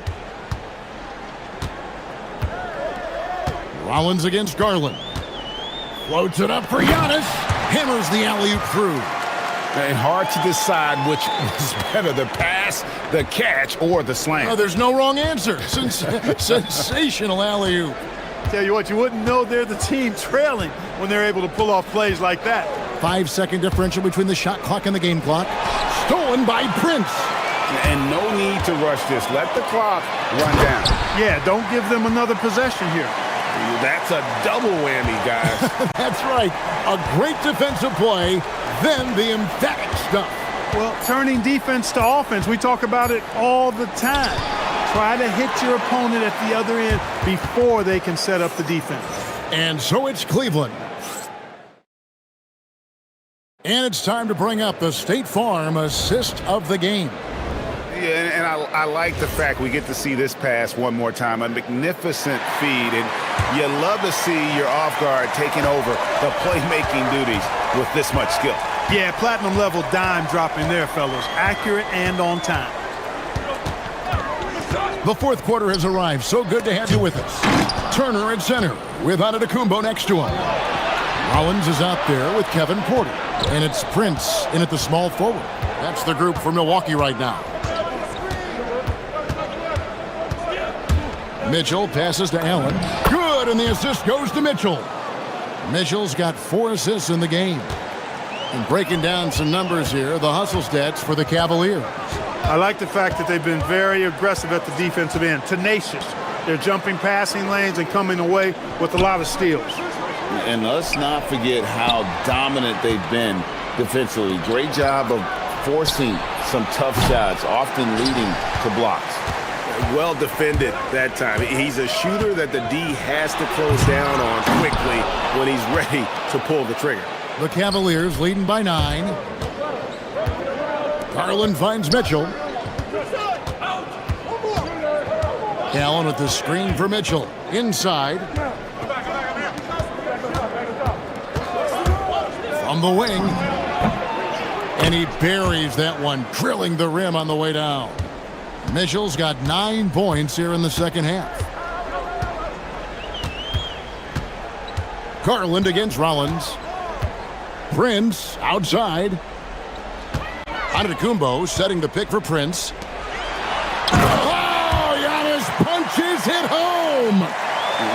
Rollins against Garland. Floats it up for Giannis. Hammers the alley-oop through. And hard to decide which was better, the pass, the catch, or the slam. Oh, there's no wrong answer. Sensational alley-oop. Tell you what, you wouldn't know they're the team trailing when they're able to pull off plays like that. 5-second differential between the shot clock and the game clock. Stolen by Prince. And no need to rush this. Let the clock run down. Yeah, don't give them another possession here. That's a double whammy, guys. That's right. A great defensive play, then the emphatic stuff. Well, turning defense to offense, we talk about it all the time. Try to hit your opponent at the other end before they can set up the defense. And so it's Cleveland. And it's time to bring up the State Farm assist of the game. Yeah, and I like the fact we get to see this pass one more time. A magnificent feed, and you love to see your off guard taking over the playmaking duties with this much skill. Yeah, platinum level dime dropping there, fellas. Accurate and on time. The fourth quarter has arrived. So good to have you with us. Turner at center with Antetokounmpo next to him. Rollins is out there with Kevin Porter. And it's Prince in at the small forward. That's the group for Milwaukee right now. Mitchell passes to Allen. Good, and the assist goes to Mitchell. Mitchell's got 4 assists in the game. And breaking down some numbers here, the hustle stats for the Cavaliers. I like the fact that they've been very aggressive at the defensive end, tenacious. They're jumping passing lanes and coming away with a lot of steals. And let's not forget how dominant they've been defensively. Great job of forcing some tough shots, often leading to blocks. Well defended that time. He's a shooter that the D has to close down on quickly when he's ready to pull the trigger. The Cavaliers leading by 9. Garland finds Mitchell. Allen with the screen for Mitchell. Inside. From the wing. And he buries that one, drilling the rim on the way down. Mitchell's got 9 points here in the second half. Garland against Rollins. Prince outside. Antetokounmpo setting the pick for Prince. Oh, Giannis punches it home.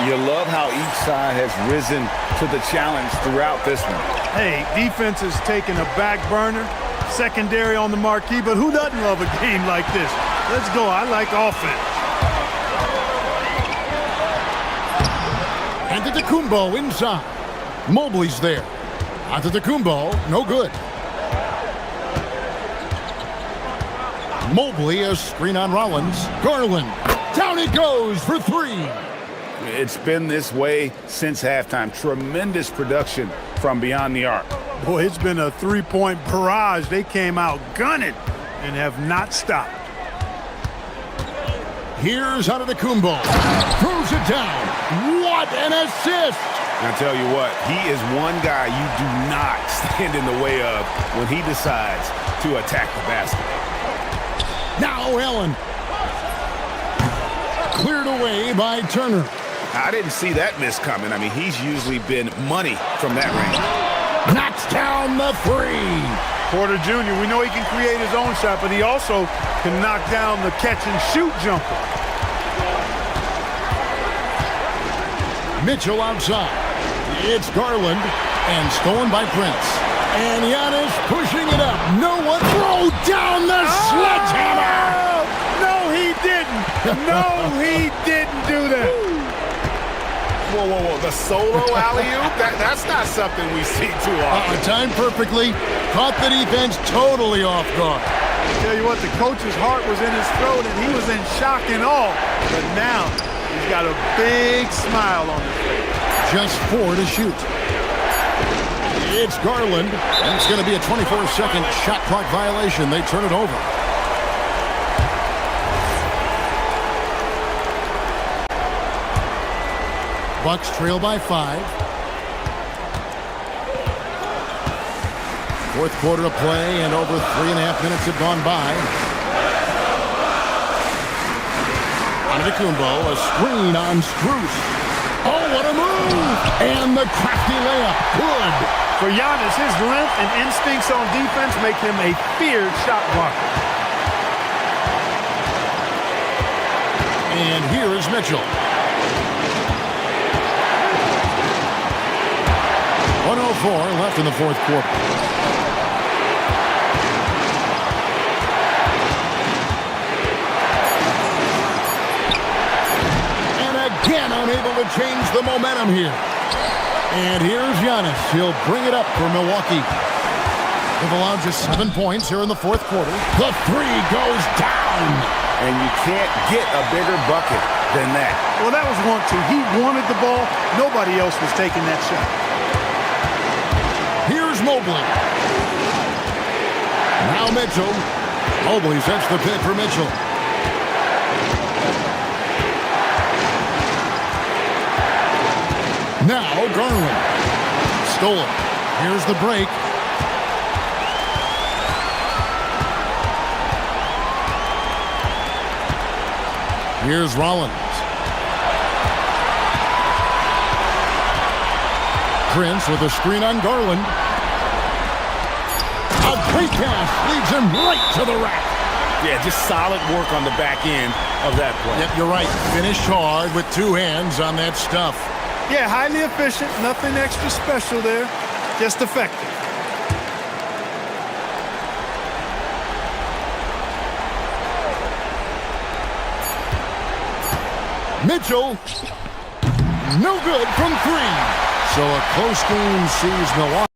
You love how each side has risen to the challenge throughout this one. Hey, defense is taking a back burner, secondary on the marquee, but who doesn't love a game like this? Let's go. I like offense. Antetokounmpo inside. Mobley's there. Antetokounmpo, no good. Mobley, a screen on Rollins. Garland, down it goes for three. It's been this way since halftime. Tremendous production from beyond the arc. Boy, it's been a three-point barrage. They came out gunning and have not stopped. Here's Antetokounmpo. Throws it down. What an assist! I tell you what, he is one guy you do not stand in the way of when he decides to attack the basket. Now Allen. Cleared away by Turner. I didn't see that miss coming. I mean, he's usually been money from that range. Knocks down the three. Porter Jr., we know he can create his own shot, but he also can knock down the catch-and-shoot jumper. Mitchell outside. It's Garland, and stolen by Prince. And Giannis pushing it up. No one throw down the sledgehammer! No, he didn't. No, he didn't do that. Whoa, whoa, whoa. The solo alley-oop? That's not something we see too often. Timed perfectly. Caught the defense totally off guard. Tell you what, the coach's heart was in his throat, and he was in shock and awe. But now, he's got a big smile on his face. Just 4 to shoot. It's Garland, and it's going to be a 24-second shot clock violation. They turn it over. Bucks trail by 5. Fourth quarter of play, and over 3.5 minutes have gone by. Antetokounmpo, a screen on Strus. Oh, what a move! And the crafty layup. Good. For Giannis, his length and instincts on defense make him a feared shot blocker. And here is Mitchell. 1:04 left in the fourth quarter. And again unable to change the momentum here. And here's Giannis. He'll bring it up for Milwaukee. They've allowed just 7 points here in the fourth quarter. The three goes down. And you can't get a bigger bucket than that. Well, that was 1-2. He wanted the ball. Nobody else was taking that shot. Here's Mobley. Now Mitchell. Mobley sets the pick for Mitchell. Now Garland. Stolen. Here's the break. Here's Rollins. Prince with a screen on Garland. A great pass leads him right to the rack. Yeah, just solid work on the back end of that play. Yep, you're right. Finished hard with 2 hands on that stuff. Yeah, highly efficient. Nothing extra special there. Just effective. Mitchell, no good from 3. So a close game sees Milwaukee.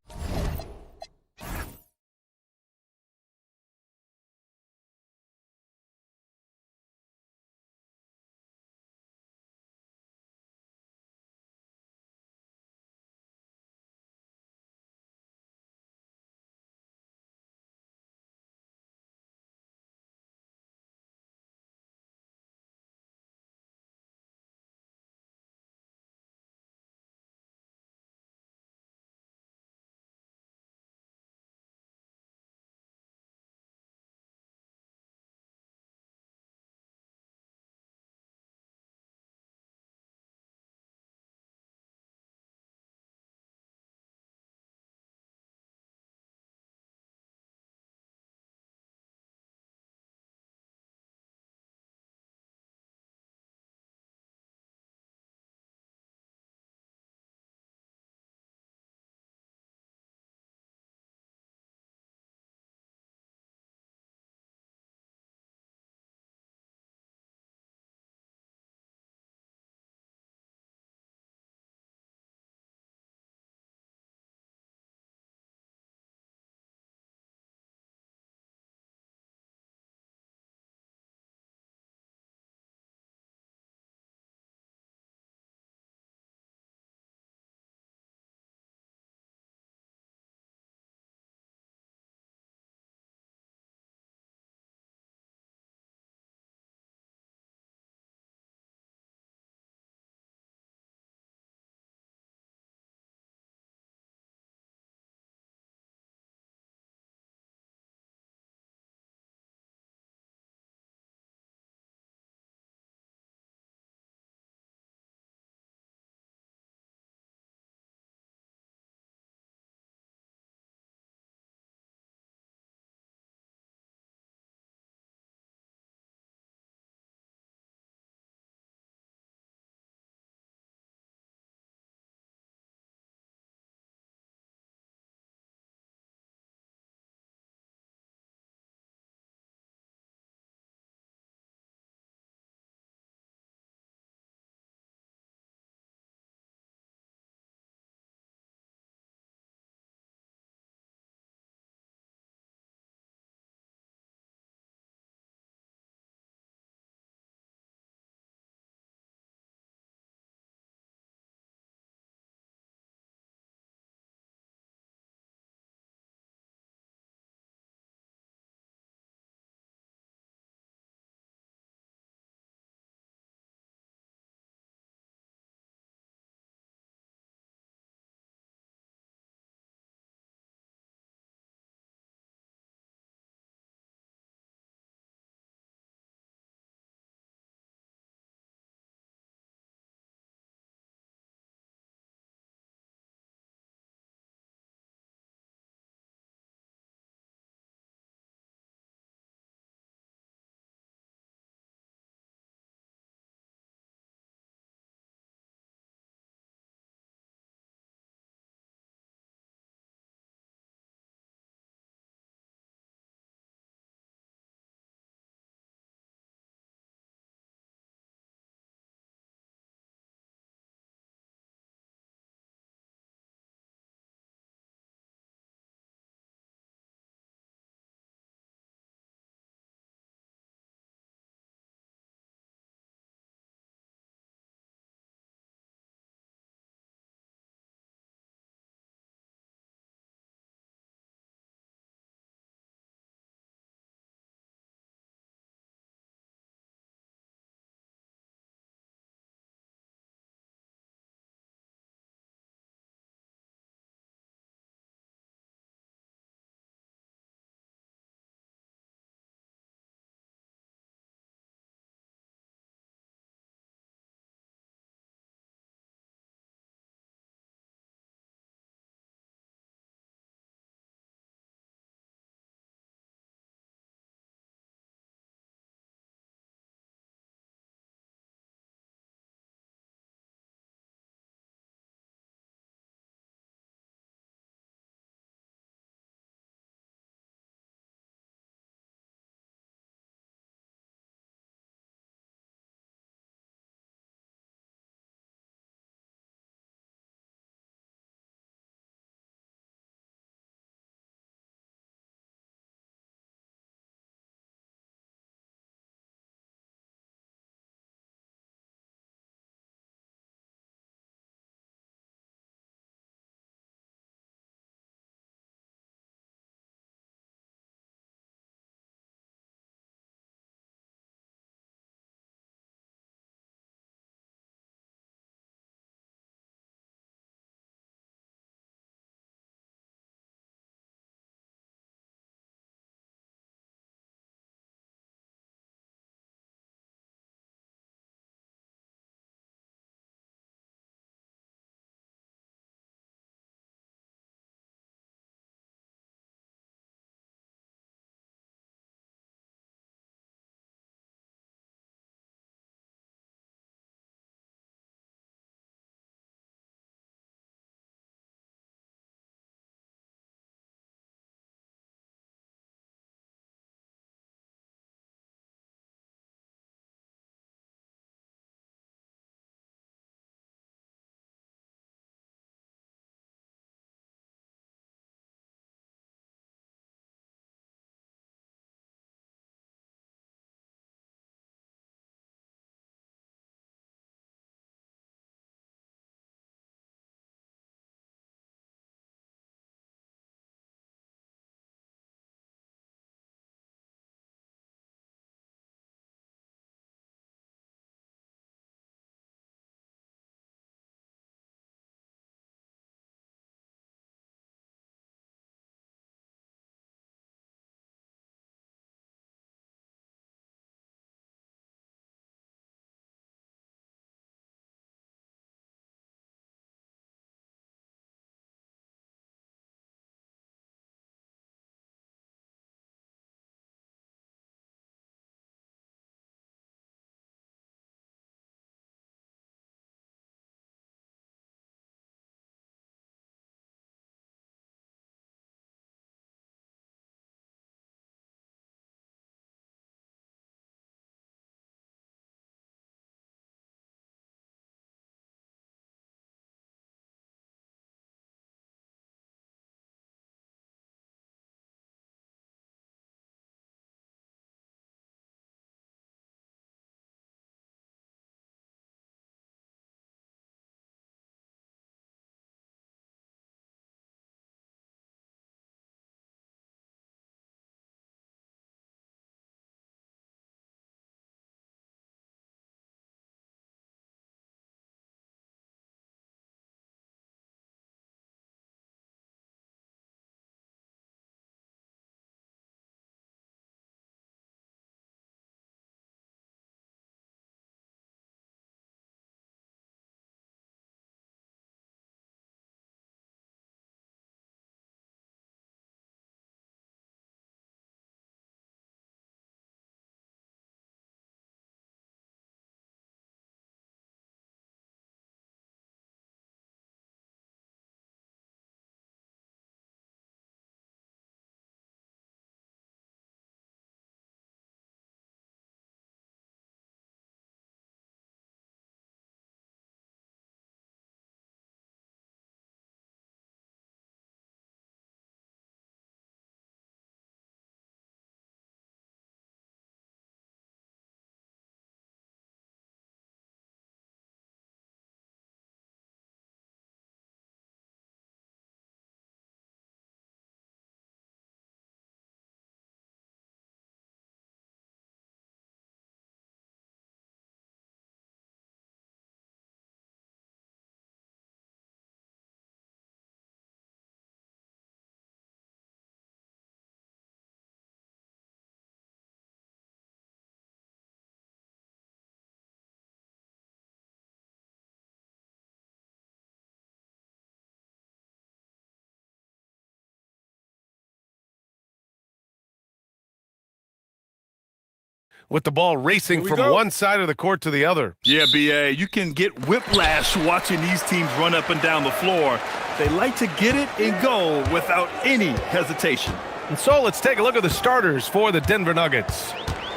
with the ball racing from one side of the court to the other. Yeah, B.A., you can get whiplash watching these teams run up and down the floor. They like to get it and go without any hesitation. And so let's take a look at the starters for the Denver Nuggets.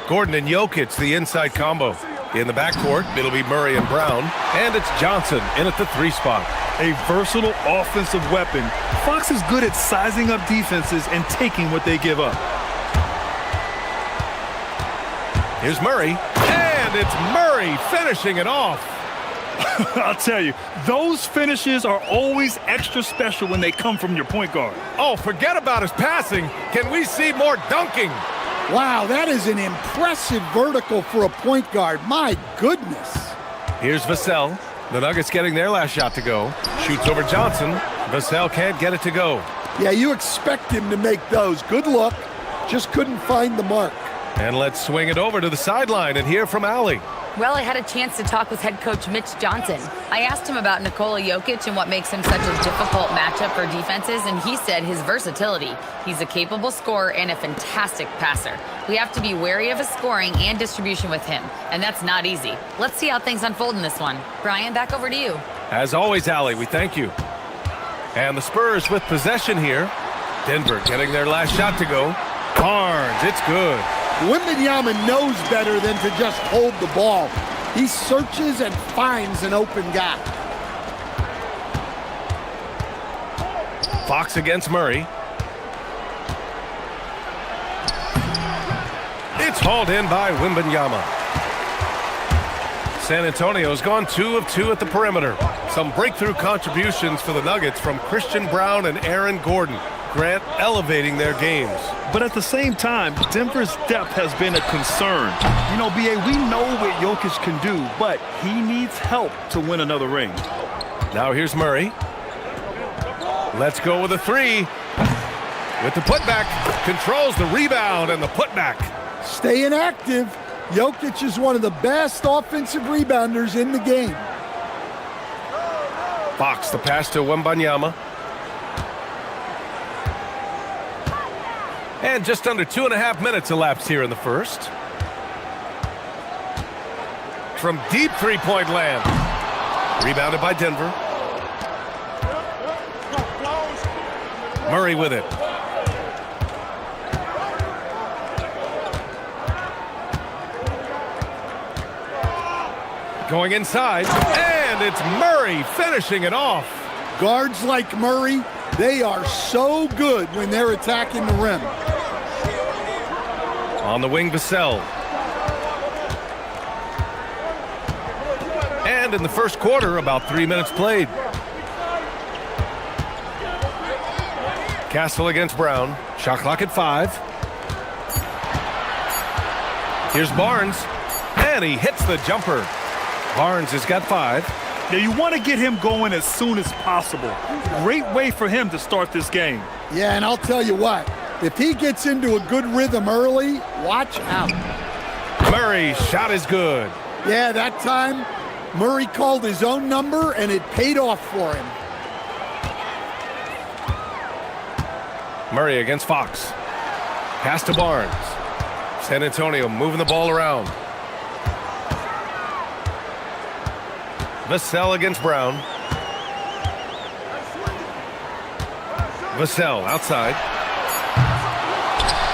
Gordon and Jokic, the inside combo. In the backcourt, it'll be Murray and Brown. And it's Johnson in at the 3 spot. A versatile offensive weapon. Fox is good at sizing up defenses and taking what they give up. Here's Murray. And it's Murray finishing it off. I'll tell you, those finishes are always extra special when they come from your point guard. Oh, forget about his passing. Can we see more dunking? Wow, that is an impressive vertical for a point guard. My goodness. Here's Vassell. The Nuggets getting their last shot to go. Shoots over Johnson. Vassell can't get it to go. Yeah, you expect him to make those. Good look. Just couldn't find the mark. And let's swing it over to the sideline and hear from Allie. Well, I had a chance to talk with head coach Mitch Johnson. I asked him about Nikola Jokic and what makes him such a difficult matchup for defenses, and he said his versatility. He's a capable scorer and a fantastic passer. We have to be wary of his scoring and distribution with him, and that's not easy. Let's see how things unfold in this one. Brian, back over to you. As always, Allie, we thank you. And the Spurs with possession here. Denver getting their last shot to go. Barnes, it's good. Wembanyama knows better than to just hold the ball. He searches and finds an open guy. Fox against Murray. It's hauled in by Wembanyama. San Antonio's gone 2 of 2 at the perimeter. Some breakthrough contributions for the Nuggets from Christian Brown and Aaron Gordon. Grant elevating their games. But at the same time, Denver's depth has been a concern. You know, B.A., we know what Jokic can do, but he needs help to win another ring. Now here's Murray. Let's go with a 3. With the putback, controls the rebound and the putback. Staying active. Jokic is one of the best offensive rebounders in the game. Fox, the pass to Wembanyama. And just under 2.5 minutes elapsed here in the first. From deep three-point land. Rebounded by Denver. Murray with it. Going inside, and it's Murray finishing it off. Guards like Murray, they are so good when they're attacking the rim. On the wing, Vassell. And in the first quarter, about 3 minutes played. Castle against Brown. Shot clock at 5. Here's Barnes. And he hits the jumper. Barnes has got 5. Now, you want to get him going as soon as possible. Great way for him to start this game. Yeah, and I'll tell you what. If he gets into a good rhythm early, watch out. Murray's shot is good. Yeah, that time, Murray called his own number, and it paid off for him. Murray against Fox. Pass to Barnes. San Antonio moving the ball around. Vassell against Brown. Vassell outside.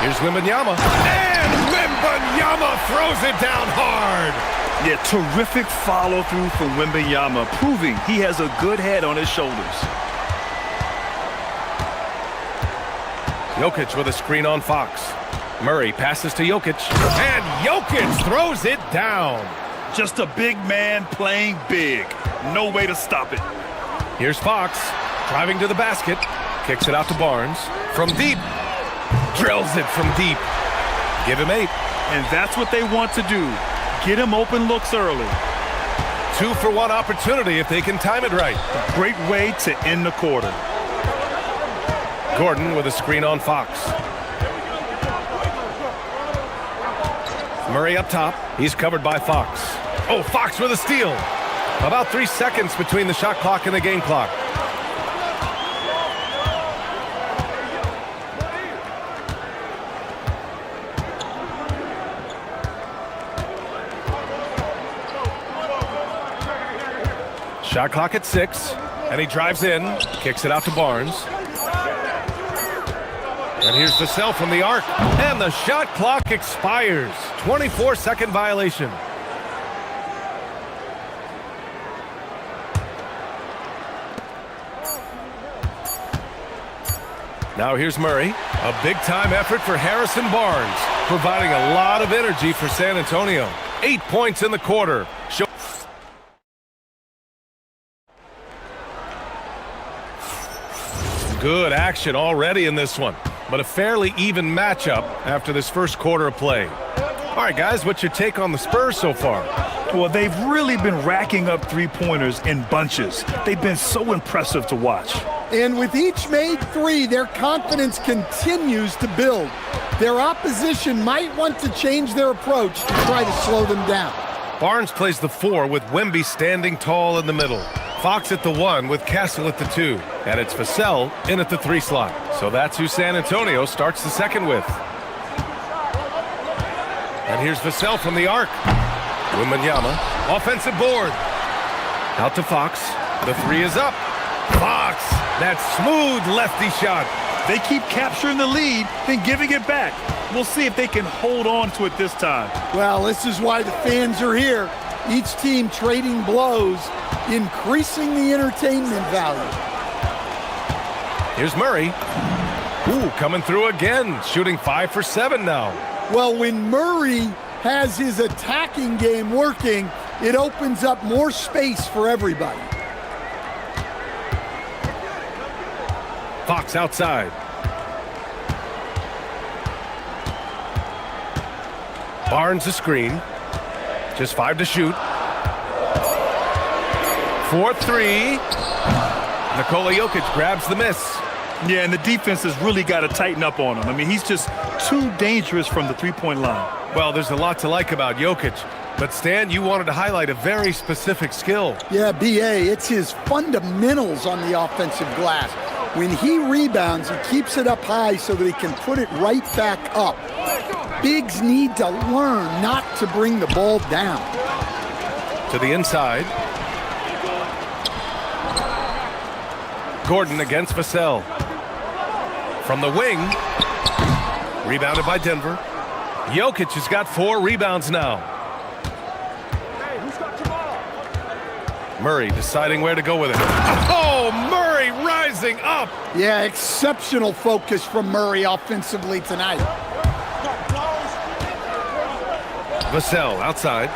Here's Wembanyama. And Wembanyama throws it down hard. Yeah, terrific follow-through from Wembanyama, proving he has a good head on his shoulders. Jokic with a screen on Fox. Murray passes to Jokic. And Jokic throws it down. Just a big man playing big. No way to stop it. Here's Fox, driving to the basket. Kicks it out to Barnes. From deep. Drills it from deep. Give him 8. And that's what they want to do. Get him open looks early. 2-for-1 opportunity if they can time it right. A great way to end the quarter. Gordon with a screen on Fox. Murray up top. He's covered by Fox. Oh, Fox with a steal. About 3 seconds between the shot clock and the game clock. Shot clock at 6, and he drives in, kicks it out to Barnes. And here's Vassell from the arc, and the shot clock expires. 24-second violation. Now here's Murray. A big-time effort for Harrison Barnes, providing a lot of energy for San Antonio. 8 points in the quarter. Good action already in this one, but a fairly even matchup after this first quarter of play. All right, guys, what's your take on the Spurs so far? Well, they've really been racking up three-pointers in bunches. They've been so impressive to watch. And with each made three, their confidence continues to build. Their opposition might want to change their approach to try to slow them down. Barnes plays the 4 with Wemby standing tall in the middle. Fox at the 1 with Castle at the 2. And it's Vassell in at the 3 slot. So that's who San Antonio starts the second with. And here's Vassell from the arc. Wembanyama, offensive board. Out to Fox. The 3 is up. Fox, that smooth lefty shot. They keep capturing the lead, then giving it back. We'll see if they can hold on to it this time. Well, this is why the fans are here. Each team trading blows, increasing the entertainment value. Here's Murray. Ooh, coming through again, shooting 5 for 7 now. Well, when Murray has his attacking game working, it opens up more space for everybody. Fox outside. Barnes a screen. Just 5 to shoot. 4-3. Nikola Jokic grabs the miss. Yeah, and the defense has really got to tighten up on him. I mean, he's just too dangerous from the three-point line. Well, there's a lot to like about Jokic. But, Stan, you wanted to highlight a very specific skill. Yeah, B.A., it's his fundamentals on the offensive glass. When he rebounds, he keeps it up high so that he can put it right back up. Bigs need to learn not to bring the ball down. To the inside. Gordon against Vassell. From the wing. Rebounded by Denver. Jokic has got 4 rebounds now. Murray deciding where to go with it. Oh, Murray rising up. Yeah, exceptional focus from Murray offensively tonight. Vassell outside.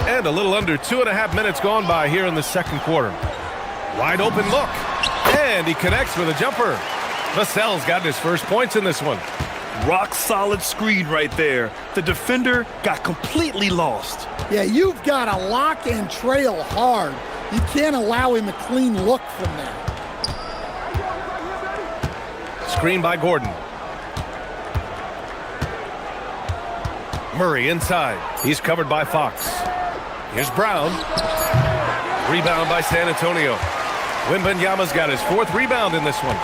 And a little under 2.5 minutes gone by here in the second quarter. Wide open look. And he connects with a jumper. Vassell's got his first points in this one. Rock solid screen right there. The defender got completely lost. Yeah, you've got to lock and trail hard. You can't allow him a clean look from there. Screen by Gordon. Murray inside. He's covered by Fox. Here's Brown. Rebound by San Antonio. Wembanyama's got his 4th rebound in this one.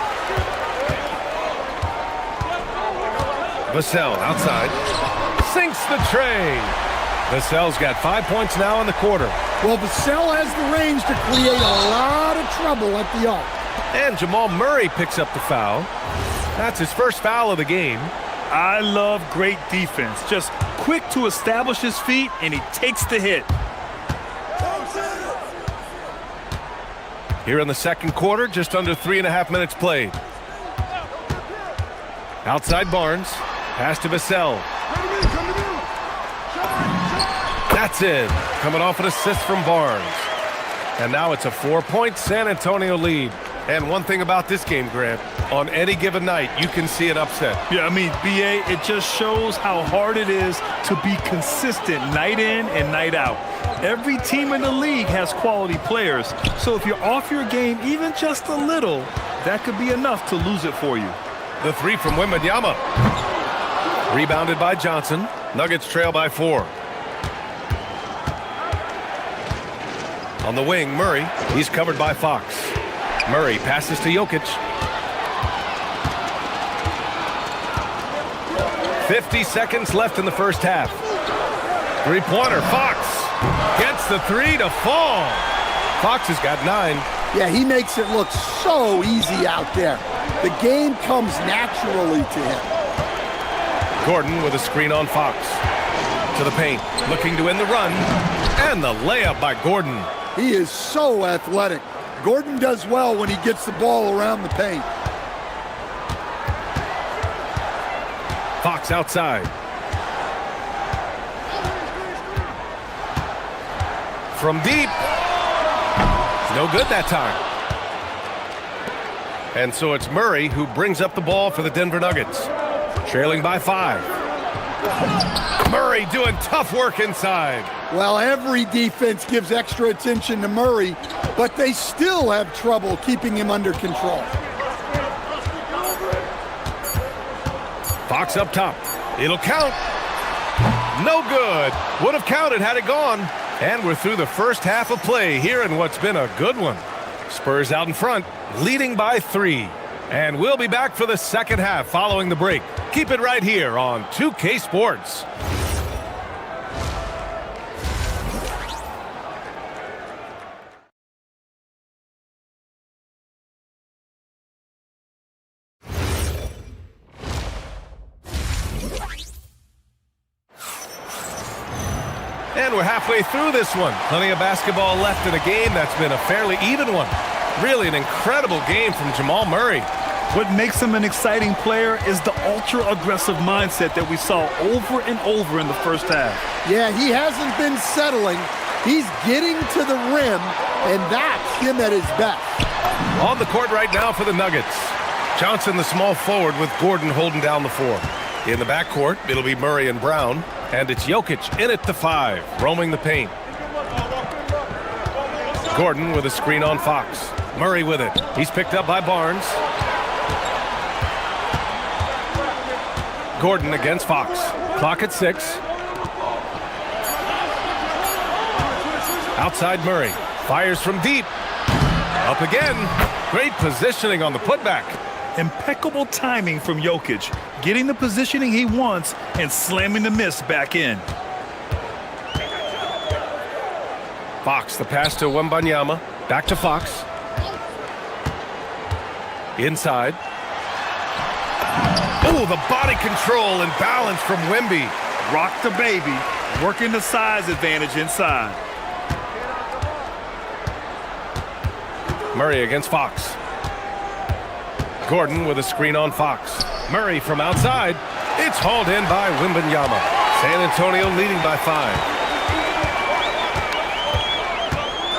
Vassell outside. Sinks the train. Vassell's got 5 points now in the quarter. Well, Vassell has the range to create a lot of trouble at the arc. And Jamal Murray picks up the foul. That's his first foul of the game. I love great defense. Just quick to establish his feet, and he takes the hit. Here in the second quarter, just under 3.5 minutes played. Outside Barnes. Pass to Vassell. That's it. Coming off an assist from Barnes. And now it's a 4-point San Antonio lead. And one thing about this game, Grant, on any given night, you can see an upset. Yeah, I mean, B.A., it just shows how hard it is to be consistent night in and night out. Every team in the league has quality players. So if you're off your game even just a little, that could be enough to lose it for you. The 3 from Wembanyama. Rebounded by Johnson. Nuggets trail by 4. On the wing, Murray. He's covered by Fox. Murray passes to Jokic. 50 seconds left in the first half. 3-pointer, Fox. Gets the three to fall. Fox has got 9. Yeah, he makes it look so easy out there. The game comes naturally to him. Gordon with a screen on Fox. To the paint, looking to win the run. And the layup by Gordon. He is so athletic. Gordon does well when he gets the ball around the paint. Fox outside. From deep. No good that time. And so it's Murray who brings up the ball for the Denver Nuggets. Trailing by 5. Murray doing tough work inside. Well, every defense gives extra attention to Murray, but they still have trouble keeping him under control. Fox up top. It'll count. No good. Would have counted had it gone. And we're through the first half of play here in what's been a good one. Spurs out in front, leading by 3. And we'll be back for the second half following the break. Keep it right here on 2K Sports. And we're halfway through this one. Plenty of basketball left in a game that's been a fairly even one. Really an incredible game from Jamal Murray. What makes him an exciting player is the ultra-aggressive mindset that we saw over and over in the first half. Yeah, he hasn't been settling. He's getting to the rim, and that's him at his best. On the court right now for the Nuggets. Johnson, the small forward, with Gordon holding down the 4. In the backcourt, it'll be Murray and Brown. And it's Jokic in at the 5, roaming the paint. Gordon with a screen on Fox. Murray with it. He's picked up by Barnes. Gordon against Fox. Clock at 6. Outside Murray. Fires from deep. Up again. Great positioning on the putback. Impeccable timing from Jokic, getting the positioning he wants and slamming the miss back in. Fox, the pass to Wembanyama. Back to Fox. Inside. Oh, the body control and balance from Wemby. Rock the baby, working the size advantage inside. Murray against Fox. Gordon with a screen on Fox. Murray from outside. It's hauled in by Wembanyama. San Antonio leading by 5.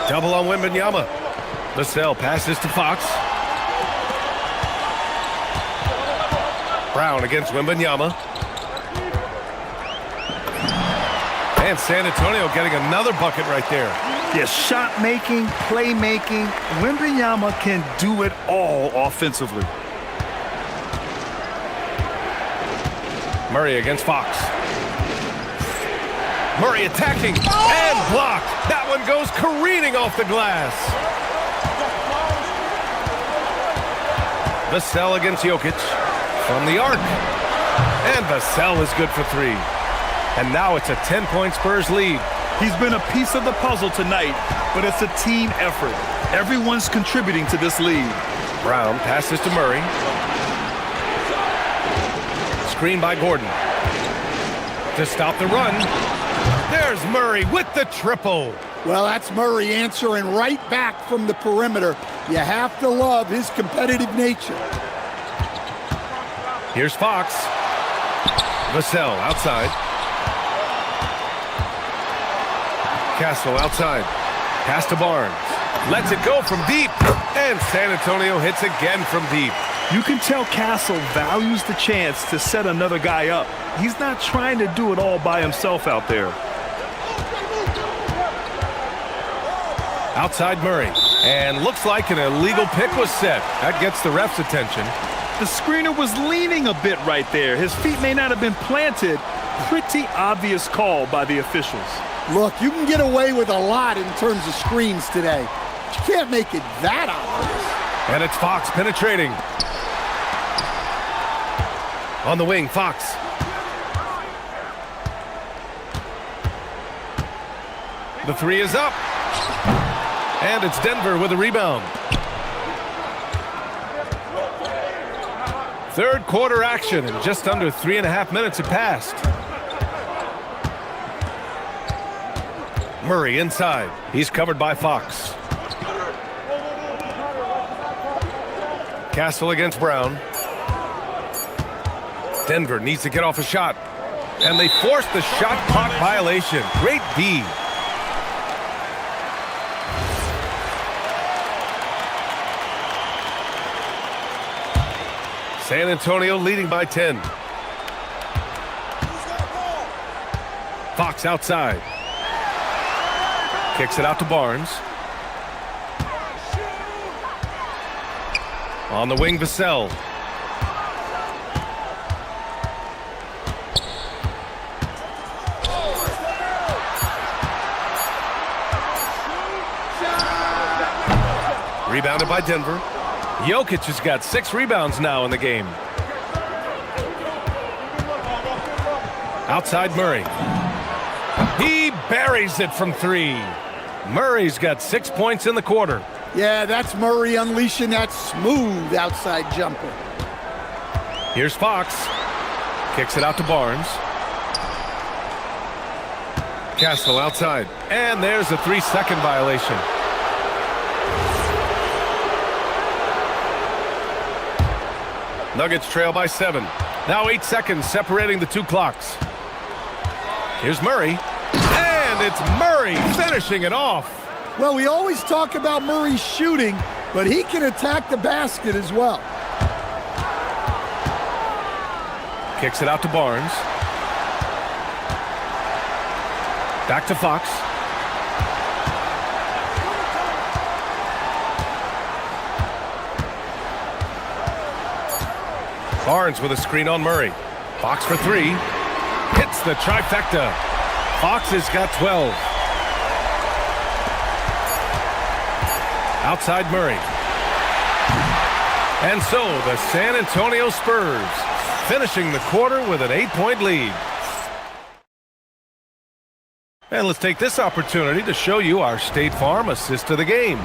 Double on Wembanyama. Vassell passes to Fox. Brown against Wembanyama. And San Antonio getting another bucket right there. Yes, shot making, play making. Wembanyama can do it all offensively. Murray against Fox. Murray attacking and blocked. That one goes careening off the glass. Vassell against Jokic from the arc. And Vassell is good for 3. And now it's a 10-point Spurs lead. He's been a piece of the puzzle tonight, but it's a team effort. Everyone's contributing to this lead. Brown passes to Murray. Screen by Gordon. To stop the run. There's Murray with the triple. Well, that's Murray answering right back from the perimeter. You have to love his competitive nature. Here's Fox. Vassell outside. Castle outside. Pass to Barnes. Lets it go from deep. And San Antonio hits again from deep. You can tell Castle values the chance to set another guy up. He's not trying to do it all by himself out there. Outside Murray. And looks like an illegal pick was set. That gets the ref's attention. The screener was leaning a bit right there. His feet may not have been planted. Pretty obvious call by the officials. Look, you can get away with a lot in terms of screens today. But you can't make it that obvious. And it's Fox penetrating. On the wing, Fox. The three is up. And it's Denver with a rebound. Third quarter action, and just under 3.5 minutes have passed. Murray inside. He's covered by Fox. Castle against Brown. Denver needs to get off a shot. And they force the shot clock violation. Great D. San Antonio leading by 10. Fox outside. Kicks it out to Barnes. On the wing, Vassell. Rebounded by Denver. Jokic has got 6 rebounds now in the game. Outside Murray. He buries it from 3. Murray's got 6 points in the quarter. Yeah, that's Murray unleashing that smooth outside jumper. Here's Fox. Kicks it out to Barnes. Castle outside. And there's a 3-second violation. Nuggets trail by 7. Now 8 seconds separating the 2 clocks. Here's Murray. And it's Murray finishing it off. Well, we always talk about Murray shooting, but he can attack the basket as well. Kicks it out to Barnes. Back to Fox. Barnes with a screen on Murray. Fox for 3. Hits the trifecta. Fox has got 12. Outside Murray. And so the San Antonio Spurs finishing the quarter with an 8-point lead. And let's take this opportunity to show you our State Farm assist of the game.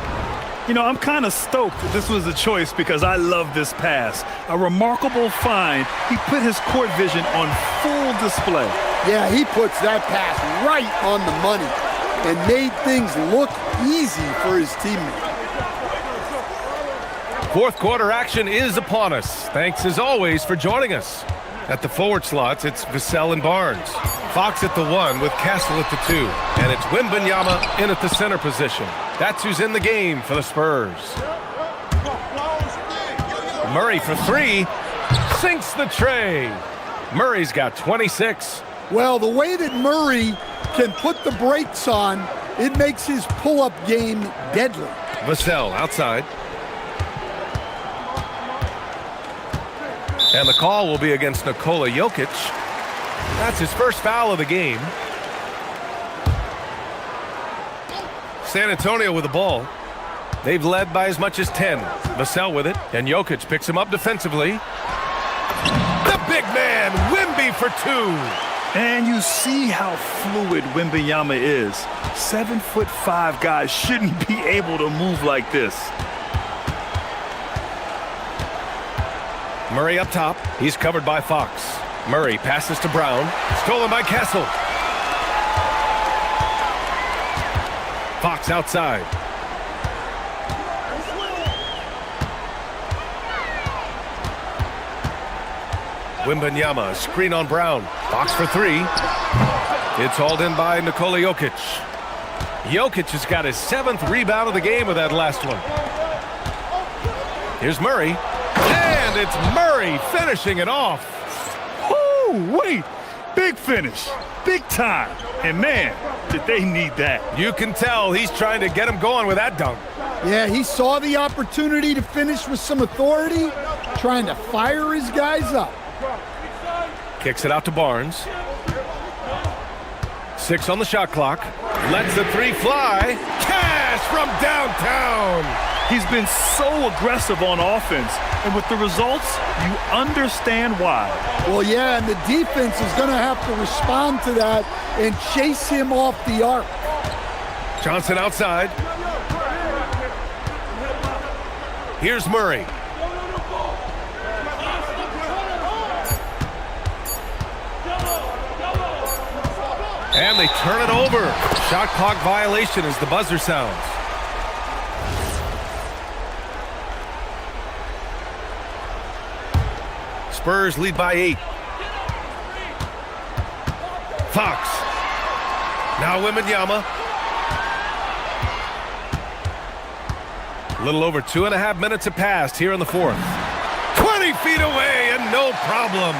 You know, I'm kind of stoked that this was a choice because I love this pass. A remarkable find. He put his court vision on full display. Yeah, he puts that pass right on the money and made things look easy for his teammates. Fourth quarter action is upon us. Thanks as always for joining us. At the forward slots, it's Vassell and Barnes. Fox at the 1 with Castle at the 2. And it's Wembanyama in at the center position. That's who's in the game for the Spurs. Murray for 3. Sinks the tray. Murray's got 26. Well, the way that Murray can put the brakes on, it makes his pull-up game deadly. Vassell outside. And the call will be against Nikola Jokic. That's his first foul of the game. San Antonio with the ball. They've led by as much as 10. Vassell with it, and Jokic picks him up defensively. The big man, Wemby for 2. And you see how fluid Wembanyama is. 7'5" guys shouldn't be able to move like this. Murray up top. He's covered by Fox. Murray passes to Brown. Stolen by Castle. Fox outside. Wembanyama, screen on Brown. Fox for 3. It's hauled in by Nikola Jokic. Jokic has got his 7th rebound of the game with that last one. Here's Murray. And it's Murray finishing it off. Oh, wait. Big finish. Big time. And man, did they need that. You can tell he's trying to get him going with that dunk. Yeah, he saw the opportunity to finish with some authority, trying to fire his guys up. Kicks it out to Barnes. 6 on the shot clock. Lets the 3 fly. Cash from downtown. He's been so aggressive on offense, and with the results, you understand why. Well, yeah, and the defense is going to have to respond to that and chase him off the arc. Johnson outside. Here's Murray. And they turn it over. Shot clock violation as the buzzer sounds. Spurs lead by 8. Fox. Now Wembanyama. A little over 2.5 minutes have passed here in the fourth. 20 feet away and no problem.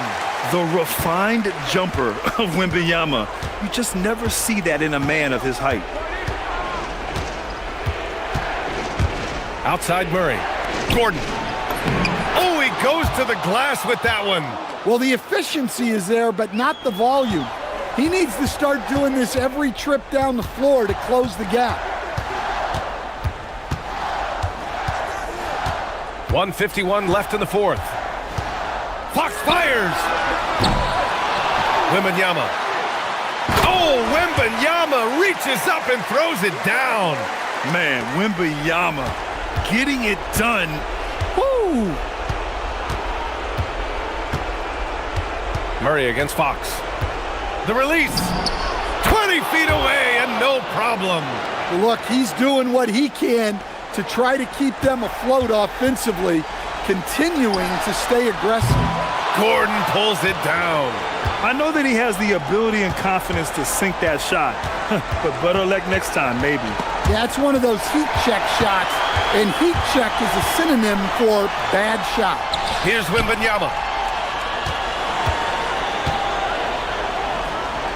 The refined jumper of Wembanyama. You just never see that in a man of his height. Outside Murray. Gordon. Oh, he goes to the glass with that one. Well, the efficiency is there, but not the volume. He needs to start doing this every trip down the floor to close the gap. 1:51 left in the fourth. Fox fires. Wembanyama. Oh, Wembanyama reaches up and throws it down. Man, Wembanyama getting it done. Woo! Murray against Fox. The release. 20 feet away and no problem. Look, he's doing what he can to try to keep them afloat offensively, continuing to stay aggressive. Gordon pulls it down. I know that he has the ability and confidence to sink that shot, but better luck next time, maybe. Yeah, it's one of those heat check shots, and heat check is a synonym for bad shot. Here's Wembanyama.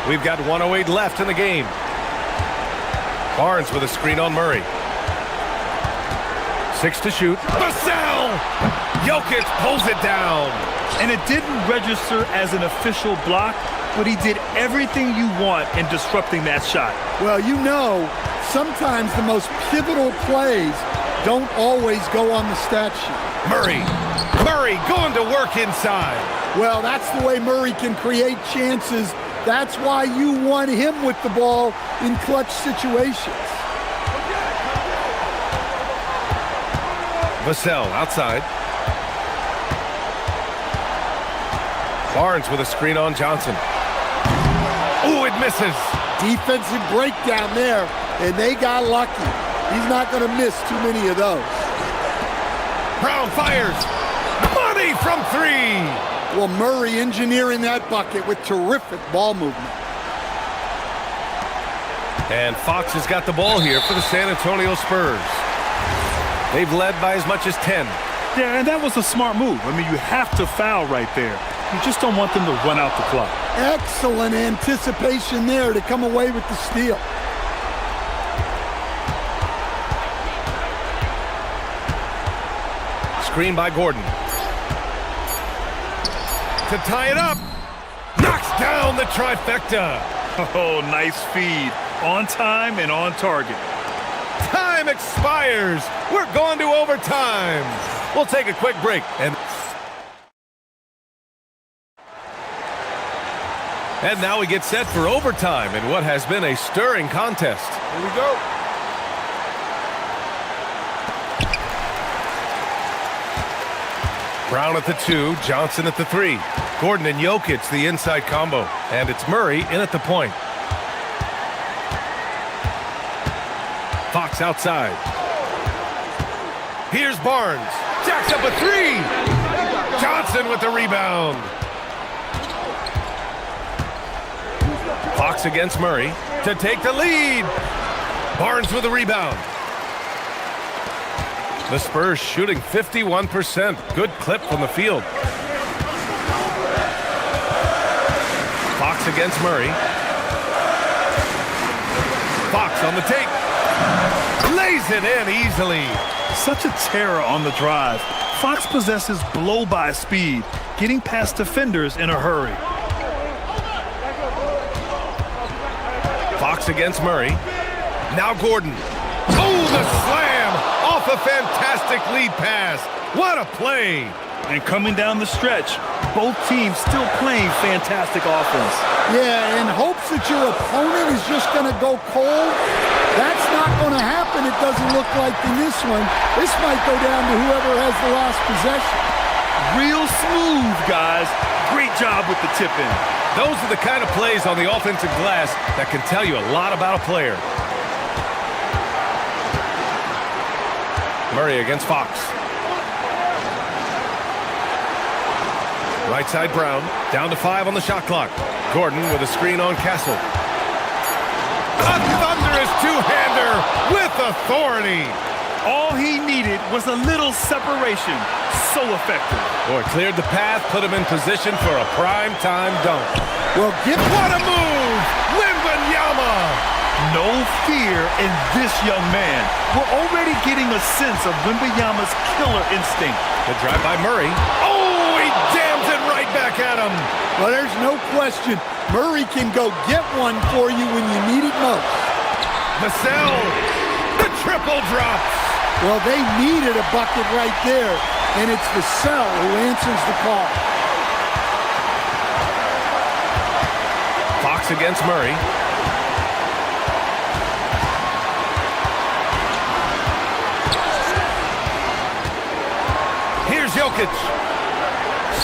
We've got 1:08 left in the game. Barnes with a screen on Murray. 6 to shoot. Vassell! Jokic pulls it down. And it didn't register as an official block, but he did everything you want in disrupting that shot. Well, you know, sometimes the most pivotal plays don't always go on the stat sheet. Murray going to work inside. Well, that's the way Murray can create chances. That's why you want him with the ball in clutch situations. Vassell outside. Barnes with a screen on Johnson. Oh, it misses. Defensive breakdown there, and they got lucky. He's not going to miss too many of those. Brown fires. Money from 3. Well, Murray engineering that bucket with terrific ball movement. And Fox has got the ball here for the San Antonio Spurs. They've led by as much as 10. Yeah, and that was a smart move. I mean, you have to foul right there. You just don't want them to run out the clock. Excellent anticipation there to come away with the steal. Screen by Gordon. To tie it up. Knocks down the trifecta. Oh, nice feed. On time and on target. Time expires. We're going to overtime. We'll take a quick break. And now we get set for overtime in what has been a stirring contest. Here we go. Brown at the 2, Johnson at the 3. Gordon and Jokic the inside combo. And it's Murray in at the point. Fox outside. Here's Barnes. Jacks up a 3. Johnson with the rebound. Fox against Murray to take the lead. Barnes with the rebound. The Spurs shooting 51%. Good clip from the field. Fox against Murray. Fox on the take. Lays it in easily. Such a terror on the drive. Fox possesses blow-by speed, getting past defenders in a hurry. Fox against Murray. Now Gordon. Oh, the slam off a fantastic lead pass. What a play. And coming down the stretch, both teams still playing fantastic offense. Yeah, in hopes that your opponent is just going to go cold, That's not going to happen, it doesn't look like in this one. This might go down to whoever has the last possession. Real smooth, guys. Great job with the tip in. Those are the kind of plays on the offensive glass that can tell you a lot about a player. Murray against Fox. Right side Brown, down to 5 on the shot clock. Gordon with a screen on Castle. A thunderous two-hander with authority. All he needed was a little separation. So effective. Boy, cleared the path, put him in position for a prime-time dunk. Well, What a move! Wembanyama! No fear in this young man. We're already getting a sense of Wembanyama's killer instinct. The drive by Murray. Oh, he jams it right back at him. well, there's no question. Murray can go get one for you when you need it most. Vassell, the triple drops. Well, they needed a bucket right there, and it's Vassell who answers the call. Fox against Murray. Here's Jokic.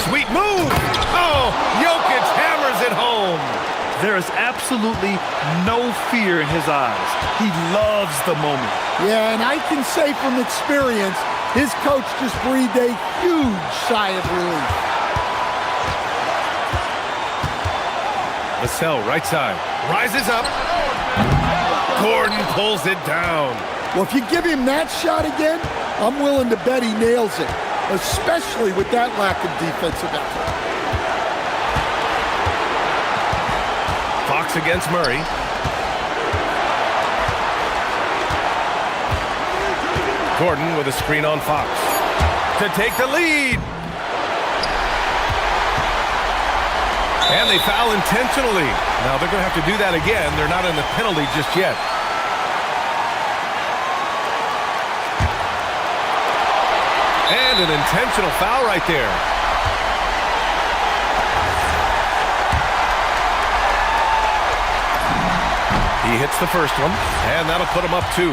Sweet move. Oh, Jokic hammers it home. There is absolutely no fear in his eyes. He loves the moment. Yeah, and I can say from experience, his coach just breathed a huge sigh of relief. Vassell, right side, rises up. Gordon pulls it down. Well, if you give him that shot again, I'm willing to bet he nails it, especially with that lack of defensive effort. Fox against Murray. Gordon with a screen on Fox to take the lead. And they foul intentionally. Now they're going to have to do that again. They're not in the penalty just yet. And an intentional foul right there. He hits the first one, and that'll put him up 2.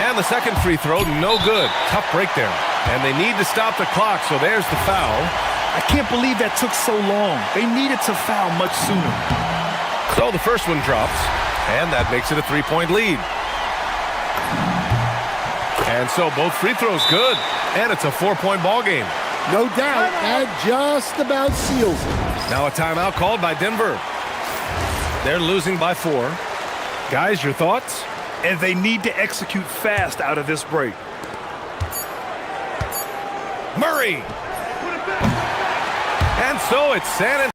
And the second free throw, no good. Tough break there. And they need to stop the clock, so there's the foul. I can't believe that took so long. They needed to foul much sooner. So the first one drops, and that makes it a 3-point lead. And so both free throws good, and it's a 4-point ball game. No doubt, that just about seals it. Now a timeout called by Denver. They're losing by 4. Guys, your thoughts? And they need to execute fast out of this break. Murray! And so it's San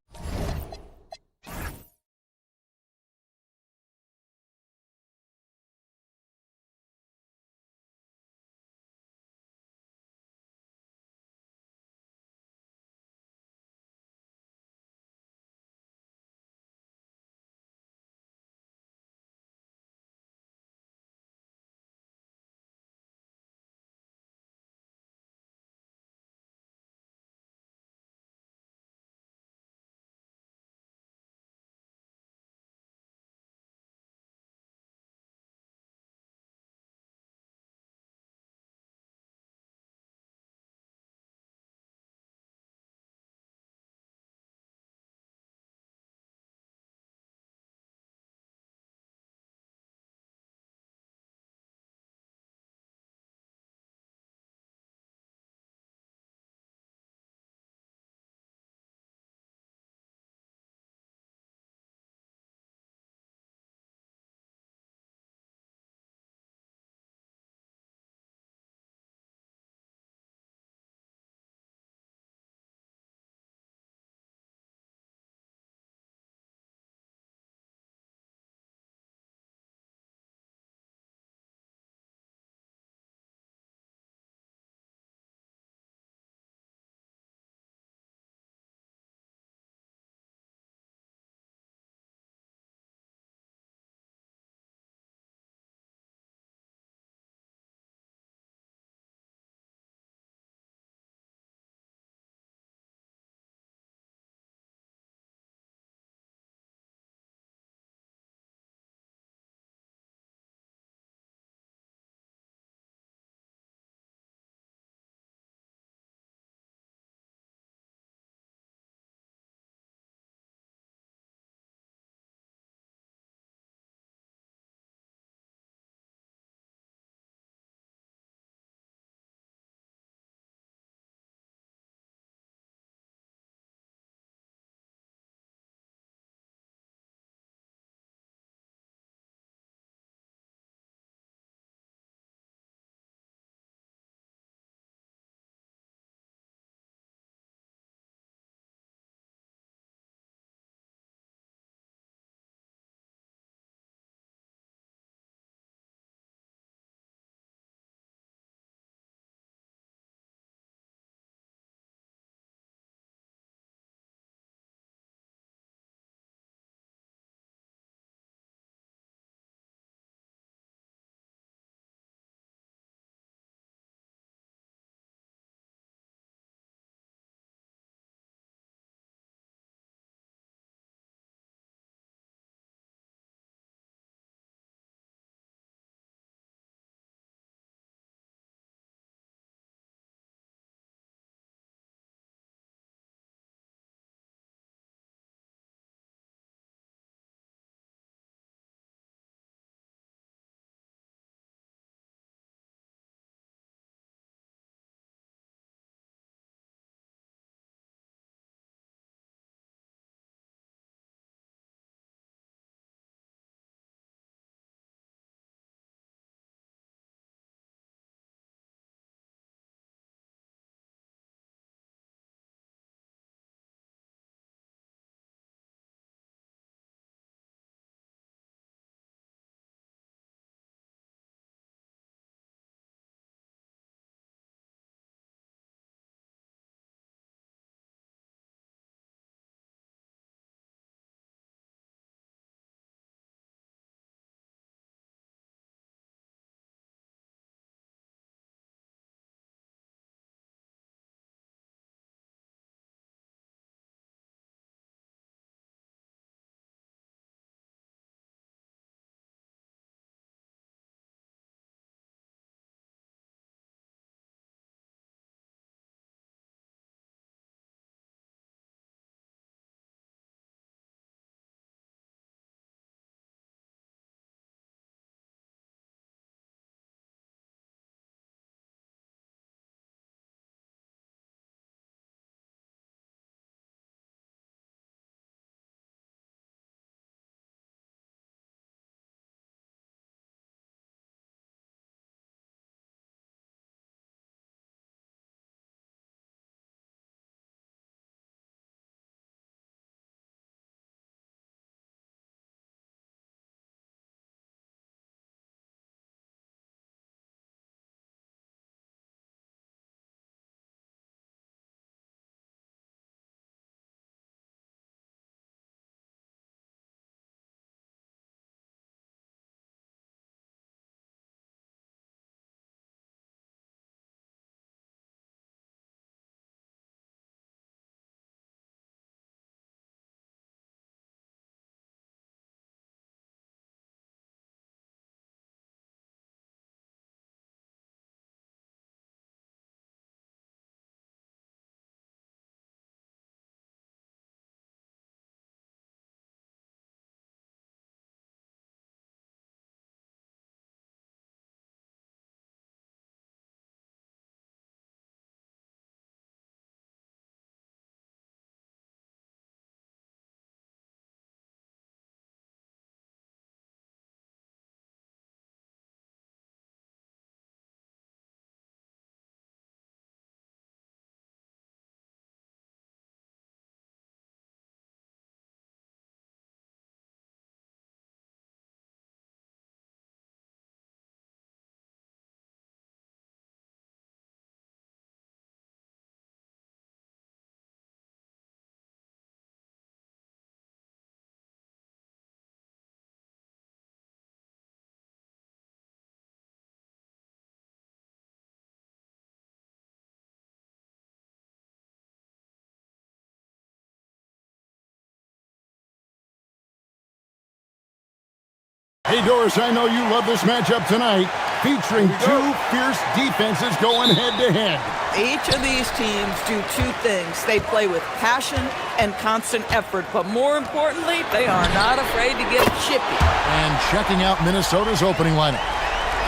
Hey, Doris, I know you love this matchup tonight, featuring two fierce defenses going head-to-head. Each of these teams do two things. They play with passion and constant effort, but more importantly, they are not afraid to get chippy. And checking out Minnesota's opening lineup.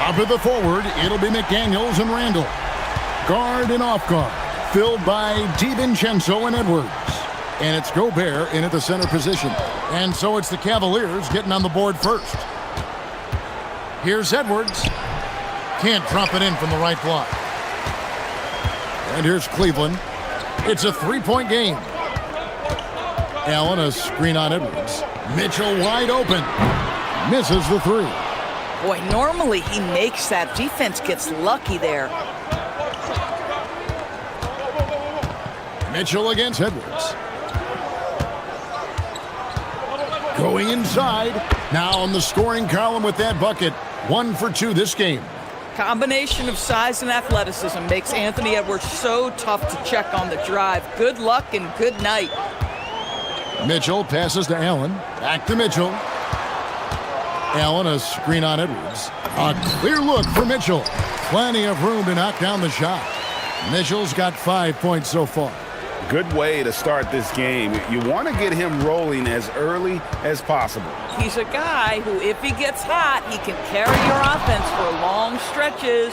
Up at the forward, it'll be McDaniels and Randall. Guard and off guard, filled by DiVincenzo and Edwards. And it's Gobert in at the center position. And so it's the Cavaliers getting on the board first. Here's Edwards. Can't drop it in from the right block. And here's Cleveland. It's a three-point game. Allen, a screen on Edwards. Mitchell wide open. Misses the three. Boy, normally he makes that. Defense gets lucky there. Mitchell against Edwards. Going inside. Now on the scoring column with that bucket. 1 for 2 this game. Combination of size and athleticism makes Anthony Edwards so tough to check on the drive. Good luck and good night. Mitchell passes to Allen. Back to Mitchell. Allen, a screen on Edwards. A clear look for Mitchell. Plenty of room to knock down the shot. Mitchell's got 5 points so far. Good way to start this game. You want to get him rolling as early as possible. He's a guy who, if he gets hot, he can carry your offense for long stretches.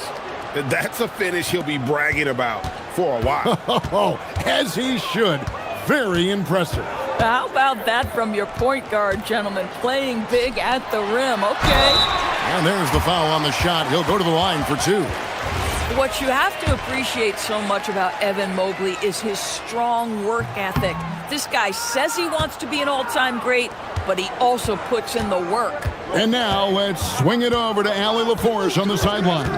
That's a finish he'll be bragging about for a while. As he should. Very impressive. How about that from your point guard, gentlemen? Playing big at the rim. Okay. And there's the foul on the shot. He'll go to the line for 2. What you have to appreciate so much about Evan Mobley is his strong work ethic. This guy says he wants to be an all-time great, but he also puts in the work. And now let's swing it over to Allie LaForce on the sideline.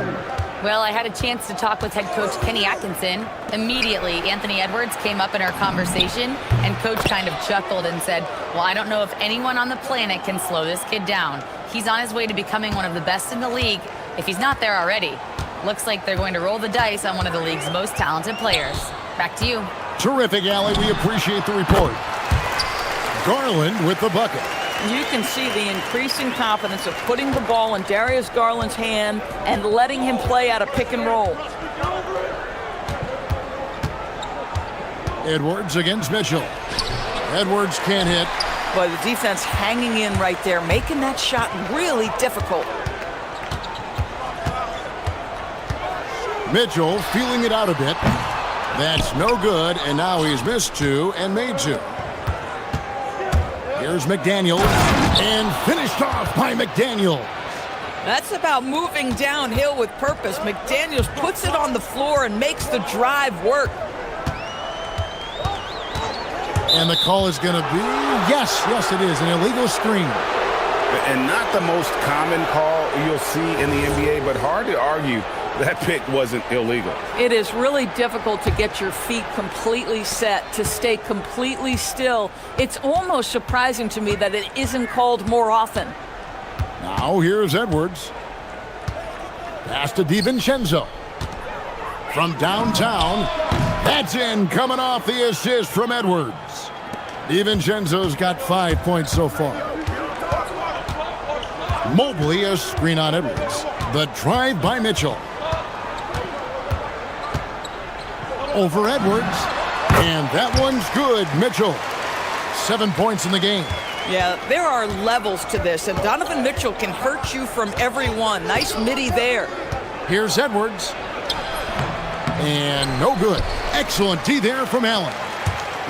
Well, I had a chance to talk with head coach Kenny Atkinson. Immediately, Anthony Edwards came up in our conversation, and coach kind of chuckled and said, well, I don't know if anyone on the planet can slow this kid down. He's on his way to becoming one of the best in the league, if he's not there already. Looks like they're going to roll the dice on one of the league's most talented players. Back to you. Terrific, Allie. We appreciate the report. Garland with the bucket. You can see the increasing confidence of putting the ball in Darius Garland's hand and letting him play out of pick and roll. Edwards against Mitchell. Edwards can't hit. But the defense hanging in right there, making that shot really difficult. Mitchell feeling it out a bit. That's no good, and now he's missed 2 and made 2. Here's McDaniels, and finished off by McDaniels. That's about moving downhill with purpose. McDaniels puts it on the floor and makes the drive work. And the call is going to be, yes, it is, an illegal screen. And not the most common call you'll see in the NBA, but hard to argue that pick wasn't illegal. It is really difficult to get your feet completely set, to stay completely still. It's almost surprising to me that it isn't called more often. Now here's Edwards. Pass to DiVincenzo. From downtown, that's in, coming off the assist from Edwards. DiVincenzo's got 5 points so far. Mobley, a screen on Edwards. The drive by Mitchell. Over Edwards, and that one's good. Mitchell, 7 points in the game. Yeah, there are levels to this, and Donovan Mitchell can hurt you from every one. Nice midi there. Here's Edwards, and no good. Excellent D there from Allen.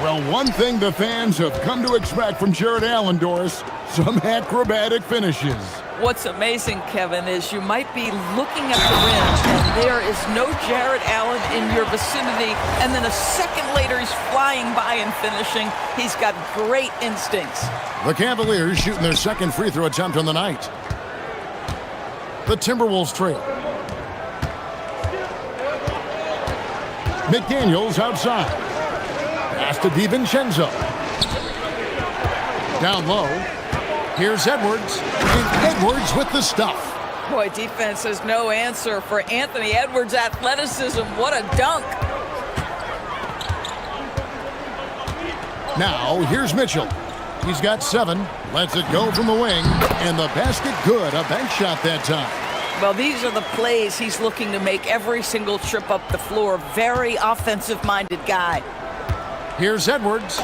Well, one thing the fans have come to expect from Jared Allen, Doris, some acrobatic finishes. What's amazing, Kevin, is you might be looking at the rim and there is no Jared Allen in your vicinity, and then a second later he's flying by and finishing. He's got great instincts. The Cavaliers shooting their second free throw attempt on the night. The Timberwolves trail. McDaniels outside. Pass to DiVincenzo. Down low. Here's Edwards, and Edwards with the stuff. Boy, defense has no answer for Anthony Edwards' athleticism. What a dunk. Now, here's Mitchell. He's got 7. Lets it go from the wing. And the basket good. A bank shot that time. Well, these are the plays he's looking to make every single trip up the floor. Very offensive-minded guy. Here's Edwards.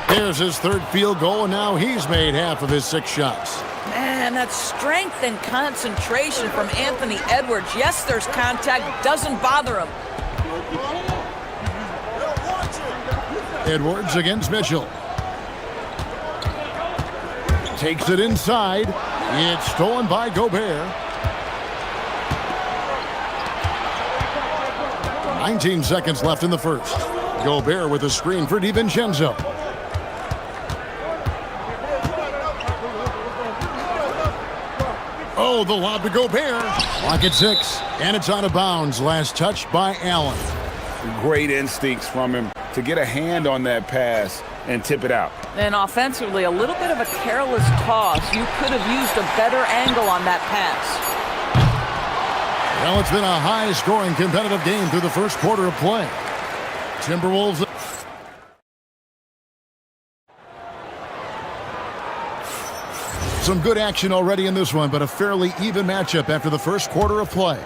There's his 3rd field goal, and now he's made half of his 6 shots. Man, that strength and concentration from Anthony Edwards. Yes, there's contact. Doesn't bother him. Edwards against Mitchell. Takes it inside. It's stolen by Gobert. 19 seconds left in the first. Gobert with a screen for DiVincenzo. Oh, the lob to Gobert. Clock at 6, and it's out of bounds. Last touch by Allen. Great instincts from him to get a hand on that pass and tip it out. And offensively, a little bit of a careless toss. You could have used a better angle on that pass. Well, it's been a high-scoring competitive game through the first quarter of play. Timberwolves. Some good action already in this one, but a fairly even matchup after the first quarter of play.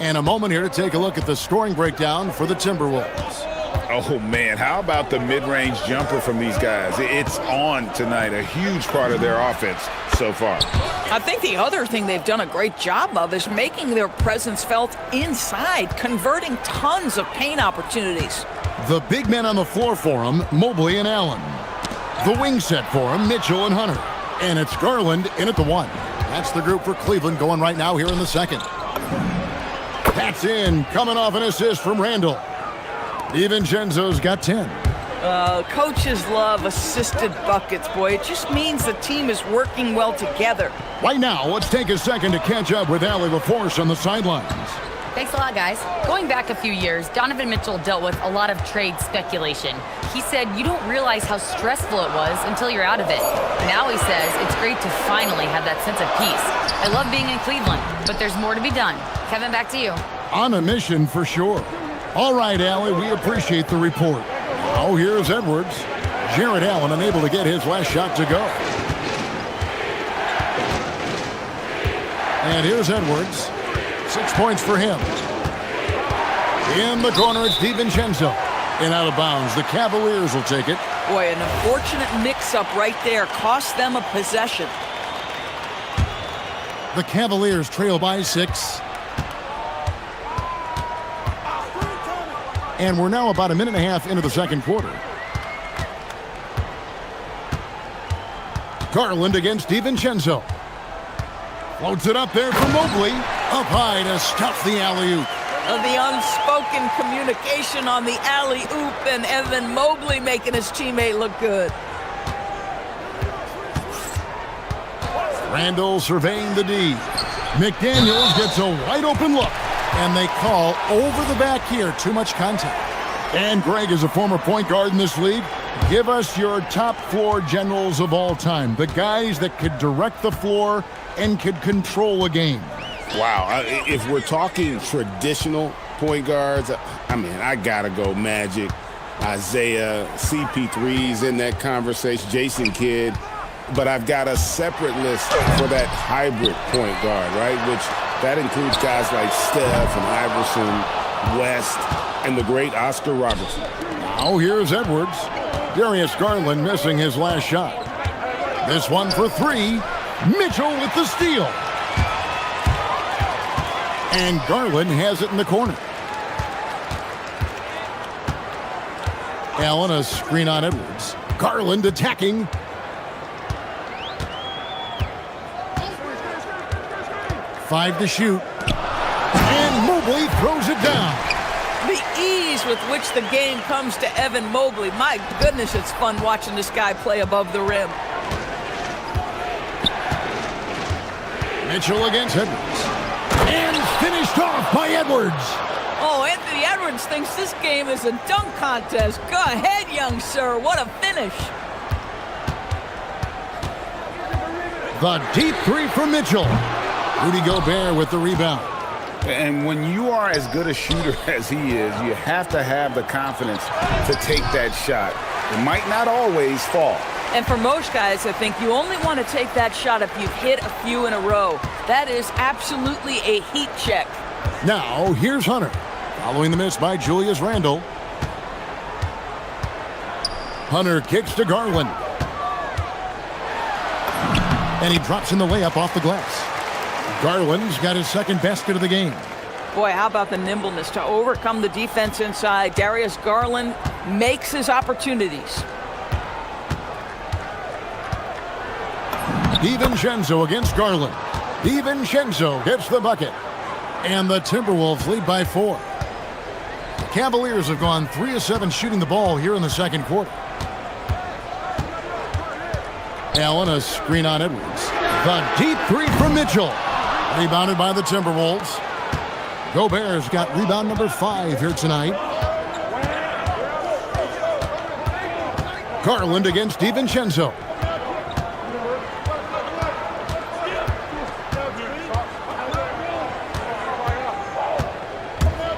And a moment here to take a look at the scoring breakdown for the Timberwolves. Oh, man, how about the mid-range jumper from these guys? It's on tonight, a huge part of their offense so far. I think the other thing they've done a great job of is making their presence felt inside, converting tons of paint opportunities. The big men on the floor for him, Mobley and Allen. The wing set for him, Mitchell and Hunter. And it's Garland in at the 1. That's the group for Cleveland going right now here in the second. That's in, coming off an assist from Randall. DiVincenzo's got 10. Coaches love assisted buckets, boy. It just means the team is working well together. Right now, let's take a second to catch up with Allie LaForce on the sidelines. Thanks a lot, guys. Going back a few years, Donovan Mitchell dealt with a lot of trade speculation. He said you don't realize how stressful it was until you're out of it. Now he says it's great to finally have that sense of peace. I love being in Cleveland, but there's more to be done. Kevin, back to you. On a mission for sure. All right, Allie, we appreciate the report. Now here's Edwards. Jarrett Allen unable to get his last shot to go. And here's Edwards. 6 points for him. In the corner, it's DiVincenzo. And out of bounds, the Cavaliers will take it. Boy, an unfortunate mix-up right there. Cost them a possession. The Cavaliers trail by 6. And we're now about a minute and a half into the second quarter. Garland against DiVincenzo. Floats it up there for Mobley. Up high to stuff the alley-oop. The unspoken communication on the alley-oop, and Evan Mobley making his teammate look good. Randall surveying the D. McDaniels gets a wide-open look. And they call over the back here. Too much contact. And Greg is a former point guard in this league. Give us your top floor generals of all time. The guys that could direct the floor and could control a game. Wow. If we're talking traditional point guards, I mean, I got to go Magic, Isaiah, CP3's in that conversation, Jason Kidd. But I've got a separate list for that hybrid point guard, right? Which that includes guys like Steph and Iverson, West, and the great Oscar Robertson. Now here's Edwards. Darius Garland missing his last shot. This one for 3. Mitchell with the steal. And Garland has it in the corner. Allen, a screen on Edwards. Garland attacking. Five to shoot. And Mobley throws it down. The ease with which the game comes to Evan Mobley. My goodness, it's fun watching this guy play above the rim. Mitchell against Edwards. And finished off by Edwards. Oh, Anthony Edwards thinks this game is a dunk contest. Go ahead, young sir. What a finish. The deep 3 for Mitchell. Rudy Gobert with the rebound. And when you are as good a shooter as he is, you have to have the confidence to take that shot. It might not always fall, And for most guys, I think you only want to take that shot if you've hit a few in a row. That is absolutely a heat check. Now, here's Hunter. Following the miss by Julius Randle. Hunter kicks to Garland. And he drops in the layup off the glass. Garland's got his second basket of the game. Boy, how about the nimbleness to overcome the defense inside. Darius Garland makes his opportunities. DiVincenzo against Garland. DiVincenzo gets the bucket. And the Timberwolves lead by 4. The Cavaliers have gone 3 of 7 shooting the ball here in the second quarter. Allen, a screen on Edwards. The deep three from Mitchell. Rebounded by the Timberwolves. Gobert's got rebound number 5 here tonight. Garland against DiVincenzo.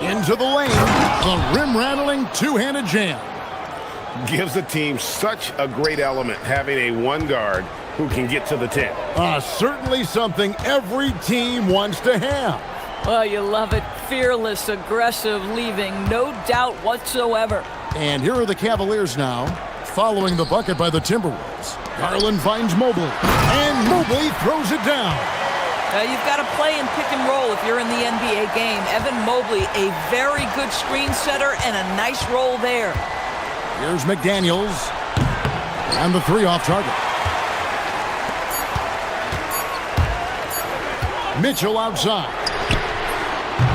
Into the lane. A rim-rattling two-handed jam. Gives the team such a great element having a one guard who can get to the 10. Certainly something every team wants to have. Well, you love it. Fearless, aggressive, leaving no doubt whatsoever. And here are the Cavaliers now, following the bucket by the Timberwolves. Garland finds Mobley, and Mobley throws it down. You've got to play in pick and roll if you're in the NBA game. Evan Mobley, a very good screen setter and a nice roll there. Here's McDaniels, and the 3 off target. Mitchell outside.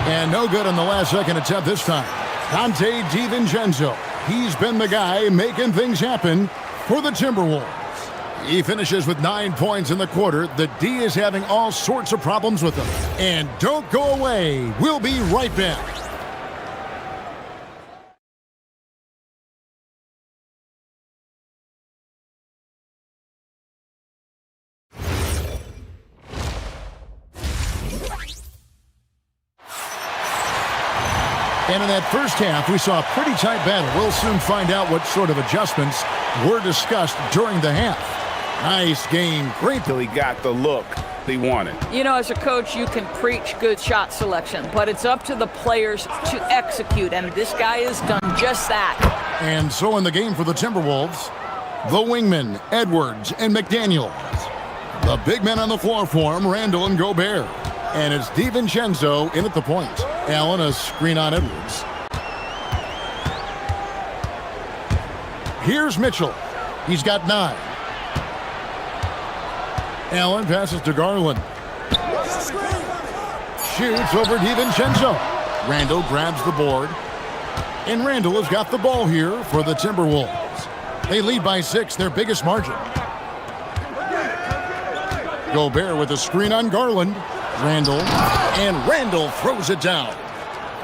And no good on the last second attempt this time. Dante DiVincenzo. He's been the guy making things happen for the Timberwolves. He finishes with 9 points in the quarter. The D is having all sorts of problems with him. And don't go away. We'll be right back. And in that first half, we saw a pretty tight battle. We'll soon find out what sort of adjustments were discussed during the half. Nice game. Great Till he got the look they wanted. You know, as a coach, you can preach good shot selection, but it's up to the players to execute, and this guy has done just that. And so in the game for the Timberwolves, the wingmen, Edwards and McDaniels. The big men on the floor for him, Randle and Gobert. And it's DiVincenzo in at the point. Allen, a screen on Edwards. Here's Mitchell. He's got 9. Allen passes to Garland. Shoots over DiVincenzo. Randle grabs the board. And Randle has got the ball here for the Timberwolves. They lead by 6, their biggest margin. Gobert with a screen on Garland. Randle throws it down.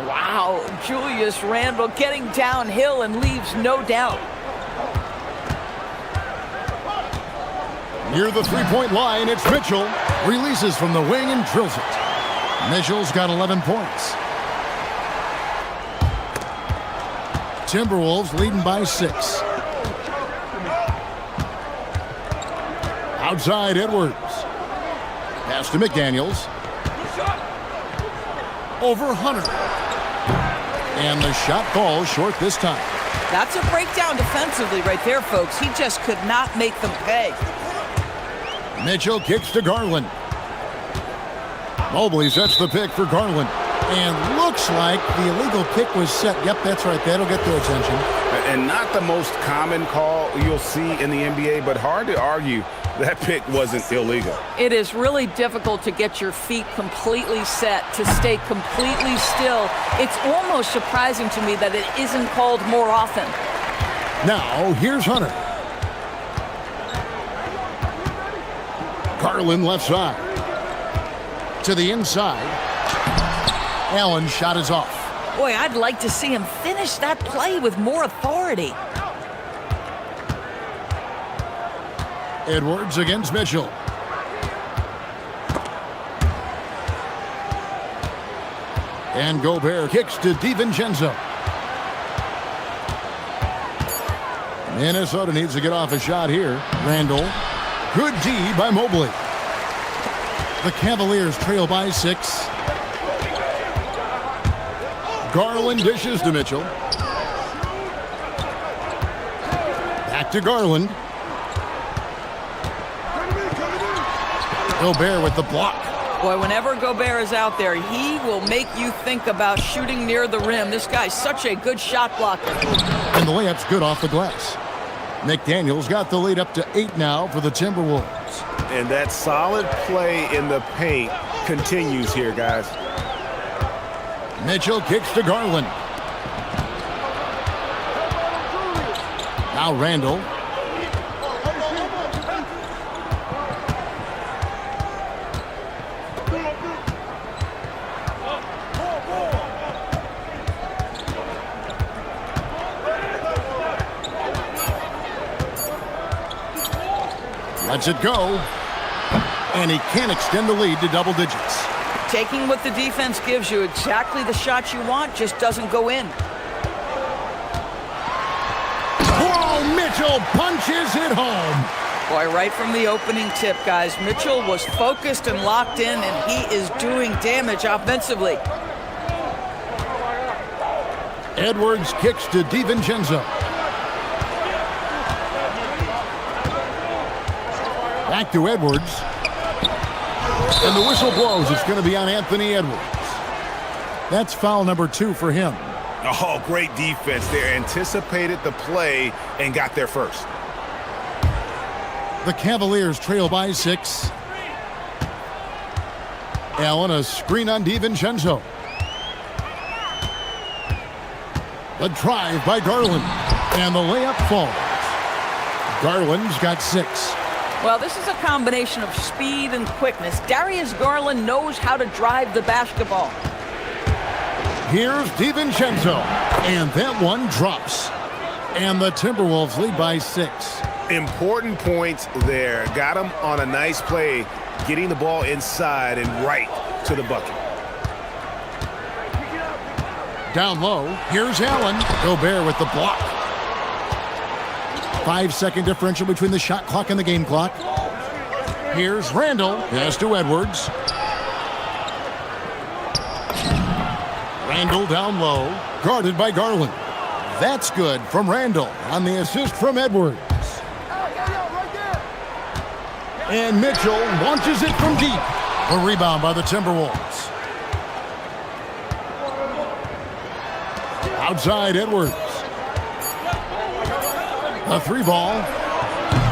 Wow, Julius Randle getting downhill and leaves no doubt. Near the three-point line, it's Mitchell. Releases from the wing and drills it. Mitchell's got 11 points. Timberwolves leading by 6. Outside, Edwards. Pass to McDaniels. Over Hunter. And the shot falls short this time. That's a breakdown defensively right there, folks. He just could not make them pay. Mitchell kicks to Garland. Mobley sets the pick for Garland. And looks like the illegal pick was set. Yep, that's right. That'll get their attention. And not the most common call you'll see in the NBA, but hard to argue that pick wasn't illegal. It is really difficult to get your feet completely set, to stay completely still. It's almost surprising to me that it isn't called more often. Now, here's Hunter. Garland left side. To the inside. Allen's shot is off. Boy, I'd like to see him finish that play with more authority. Edwards against Mitchell. And Gobert kicks to DiVincenzo. Minnesota needs to get off a shot here. Randall. Good D by Mobley. The Cavaliers trail by 6. Garland dishes to Mitchell. Back to Garland. Gobert with the block. Boy, whenever Gobert is out there, he will make you think about shooting near the rim. This guy's such a good shot blocker. And the layup's good off the glass. McDaniel's got the lead up to 8 now for the Timberwolves. And that solid play in the paint continues here, guys. Mitchell kicks to Garland. Now Randall. Lets it go. And he can't extend the lead to double digits. Taking what the defense gives you, exactly the shot you want, just doesn't go in. Whoa, Mitchell punches it home. Boy, right from the opening tip, guys, Mitchell was focused and locked in, and he is doing damage offensively. Edwards kicks to DiVincenzo. Back to Edwards. And the whistle blows. It's going to be on Anthony Edwards. That's foul number 2 for him. Oh, great defense there. Anticipated the play and got there first. The Cavaliers trail by 6. Allen, a screen on DiVincenzo. The drive by Garland. And the layup falls. Garland's got 6. Well, this is a combination of speed and quickness. Darius Garland knows how to drive the basketball. Here's DiVincenzo. And that one drops. And the Timberwolves lead by 6. Important points there. Got him on a nice play, getting the ball inside and right to the bucket. Down low, here's Allen. Gobert with the block. 5-second differential between the shot clock and the game clock. Here's Randall. Pass to Edwards. Randall down low, guarded by Garland. That's good from Randall on the assist from Edwards. And Mitchell launches it from deep. A rebound by the Timberwolves. Outside Edwards. A 3 ball.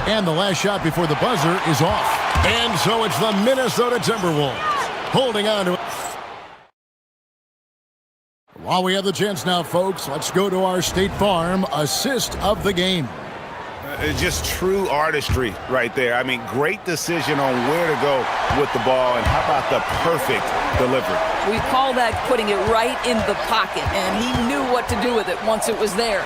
And the last shot before the buzzer is off. And so it's the Minnesota Timberwolves holding on to it. While we have the chance now, folks, let's go to our State Farm assist of the game. Just true artistry right there. I mean, great decision on where to go with the ball, and how about the perfect delivery? We call that putting it right in the pocket, and he knew what to do with it once it was there.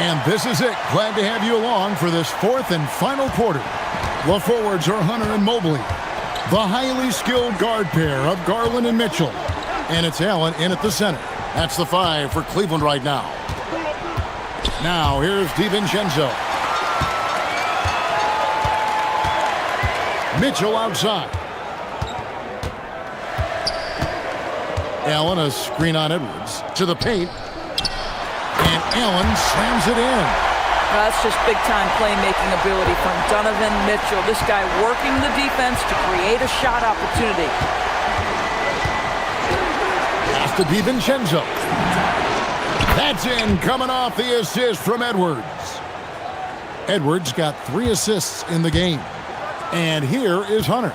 And this is it. Glad to have you along for this 4th and final quarter. The forwards are Hunter and Mobley. The highly skilled guard pair of Garland and Mitchell. And it's Allen in at the center. That's the 5 for Cleveland right now. Now, here's DiVincenzo. Mitchell outside. Allen, a screen on Edwards. To the paint. And Allen slams it in. That's just big-time playmaking ability from Donovan Mitchell. This guy working the defense to create a shot opportunity. Pass to DiVincenzo. That's in, coming off the assist from Edwards. Edwards got 3 assists in the game. And here is Hunter.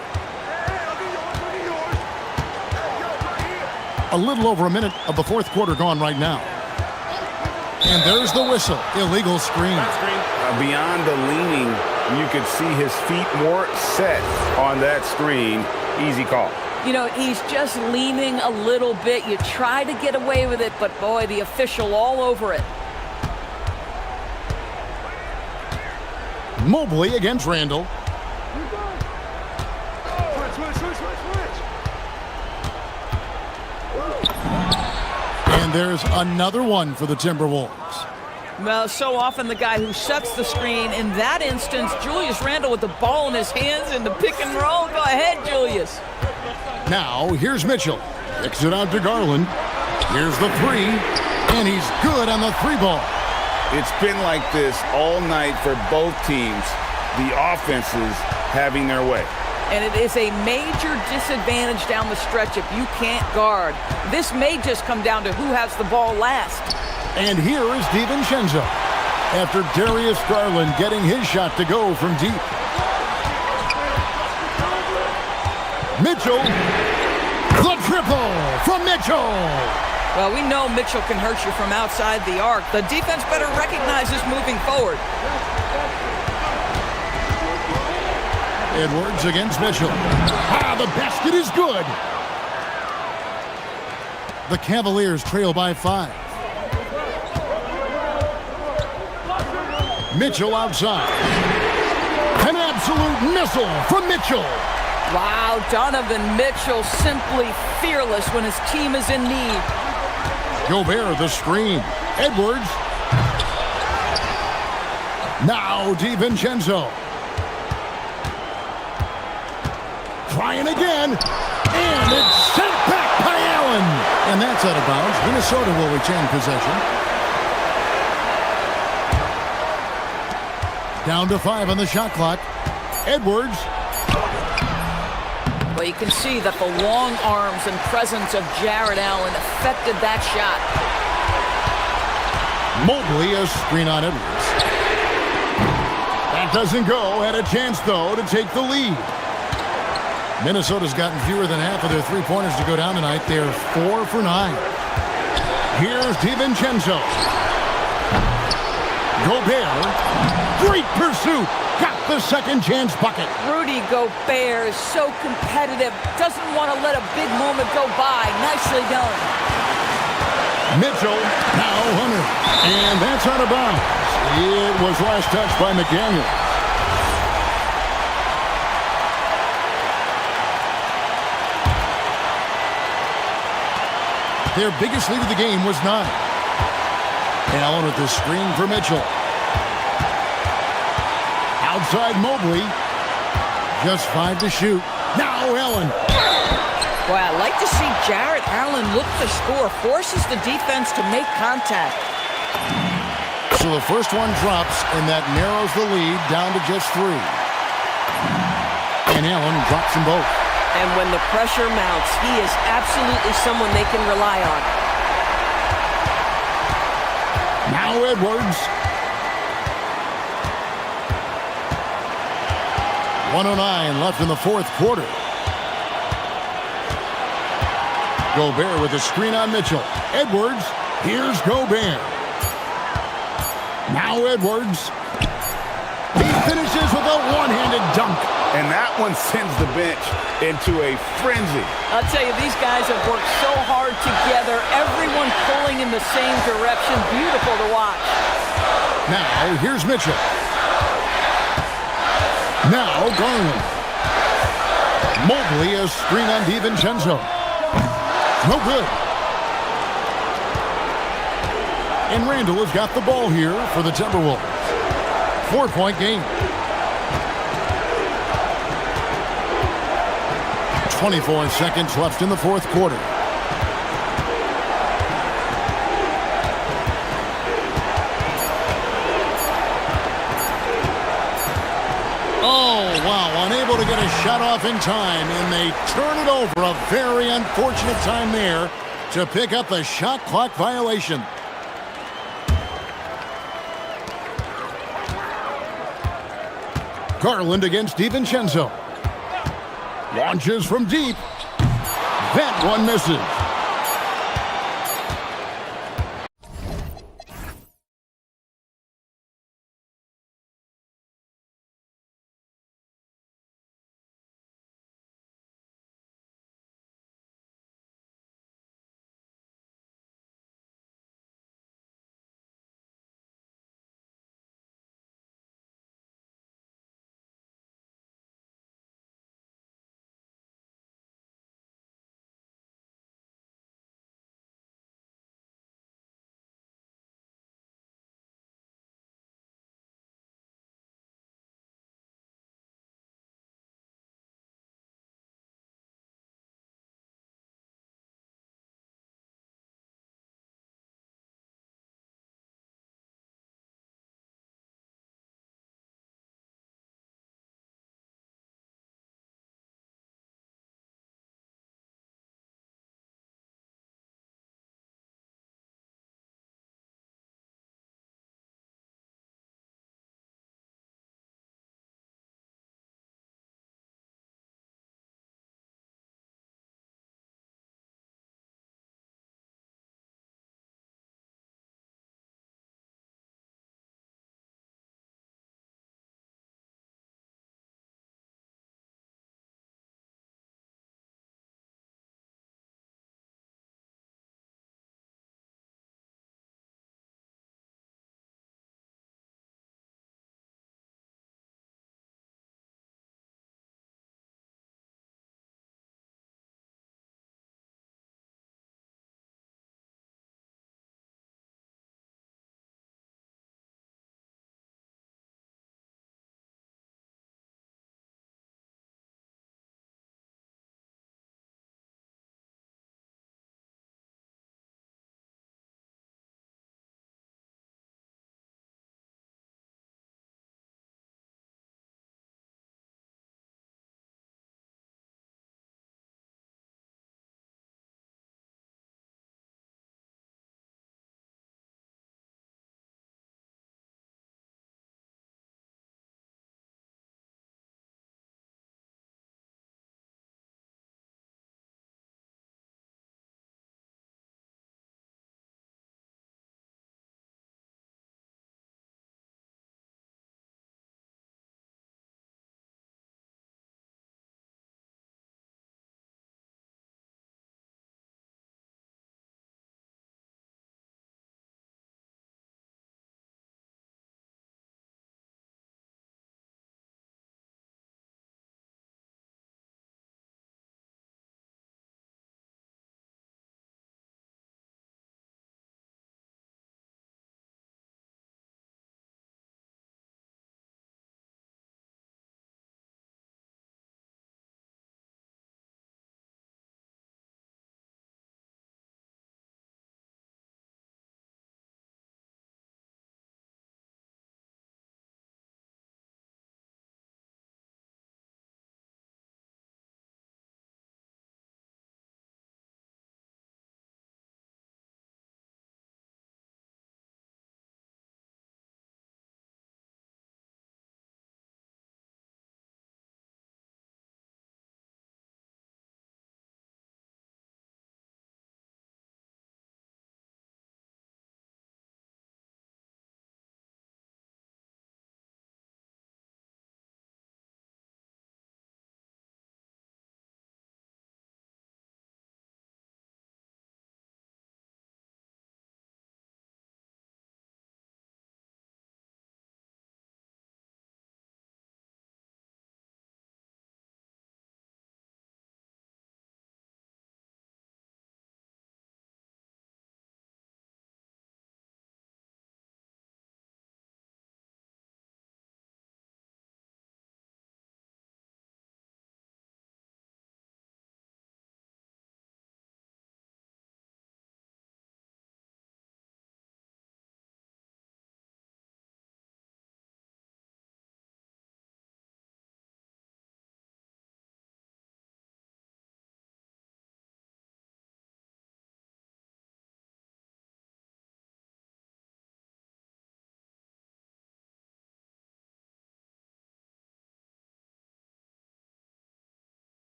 A little over a minute of the 4th quarter gone right now. And there's the whistle. Illegal screen. Beyond the leaning, you could see his feet more set on that screen. Easy call. You know, he's just leaning a little bit. You try to get away with it, but boy, the official all over it. Mobley against Randall. And there's another one for the Timberwolves. Well, so often the guy who sets the screen. In that instance, Julius Randle with the ball in his hands in the pick and roll. Go ahead, Julius. Now, here's Mitchell. Kicks it out to Garland. Here's the three, and he's good on the three ball. It's been like this all night for both teams. The offenses having their way. And it is a major disadvantage down the stretch if you can't guard. This may just come down to who has the ball last. And here is DiVincenzo. After Darius Garland getting his shot to go from deep. Mitchell. The triple from Mitchell. Well, we know Mitchell can hurt you from outside the arc. The defense better recognize this moving forward. Edwards against Mitchell. Ah, the basket is good. The Cavaliers trail by 5. Mitchell outside. An absolute missile from Mitchell. Wow, Donovan Mitchell simply fearless when his team is in need. Gobert the screen. Edwards. Now DiVincenzo. Trying again. And it's sent back by Allen. And that's out of bounds. Minnesota will retain possession. Down to 5 on the shot clock. Edwards. Well, you can see that the long arms and presence of Jared Allen affected that shot. Mobley a screen on Edwards. That doesn't go. Had a chance, though, to take the lead. Minnesota's gotten fewer than half of their three-pointers to go down tonight. They're 4 for 9. Here's DiVincenzo. Gobert. Great pursuit. Got the second chance bucket. Rudy Gobert is so competitive. Doesn't want to let a big moment go by. Nicely done. Mitchell. Now Hunter. And that's out of bounds. It was last touched by McDaniel. Their biggest lead of the game was 9. Allen with the screen for Mitchell. Outside Mobley. Just 5 to shoot. Now Allen. Boy, I like to see Jared Allen look to score. Forces the defense to make contact. So the first one drops, and that narrows the lead down to just 3. And Allen drops them both. And when the pressure mounts, he is absolutely someone they can rely on. Now Edwards. 1:09 left in the fourth quarter. Gobert with a screen on Mitchell. Edwards. Here's Gobert. Now Edwards. He finishes with a one-handed dunk. And that one sends the bench into a frenzy. I'll tell you, these guys have worked so hard together. Everyone pulling in the same direction. Beautiful to watch. Now, here's Mitchell. Now, Garland. Mobley a screen on DiVincenzo. No good. And Randle has got the ball here for the Timberwolves. 4-point game. 24 seconds left in the fourth quarter. Oh, wow, unable to get a shot off in time, and they turn it over. A very unfortunate time there to pick up the shot clock violation. Garland against DiVincenzo. Launches from deep. That one misses.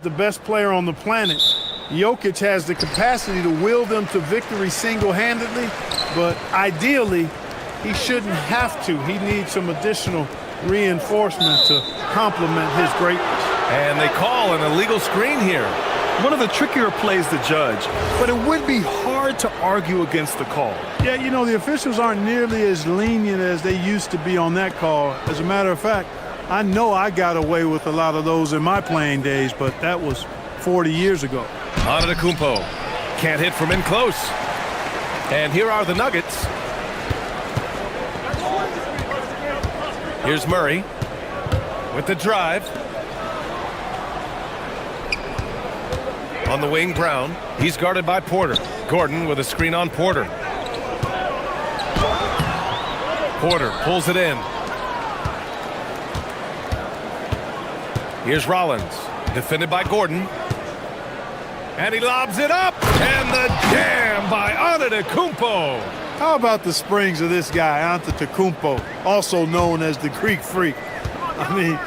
the best player on the planet. Jokic has the capacity to will them to victory single-handedly, but ideally, he shouldn't have to. He needs some additional reinforcement to complement his greatness. And they call an illegal screen here. One of the trickier plays to judge, but it would be hard to argue against the call. Yeah, you know, the officials aren't nearly as lenient as they used to be on that call. As a matter of fact, I know I got away with a lot of those in my playing days, but that was 40 years ago. Antetokounmpo can't hit from in close. And here are the Nuggets. Here's Murray with the drive. On the wing, Brown. He's guarded by Porter. Gordon with a screen on Porter. Porter pulls it in. Here's Rollins, defended by Gordon. And he lobs it up. And the jam by Antetokounmpo. How about the springs of this guy, Antetokounmpo, also known as the Greek Freak? I mean,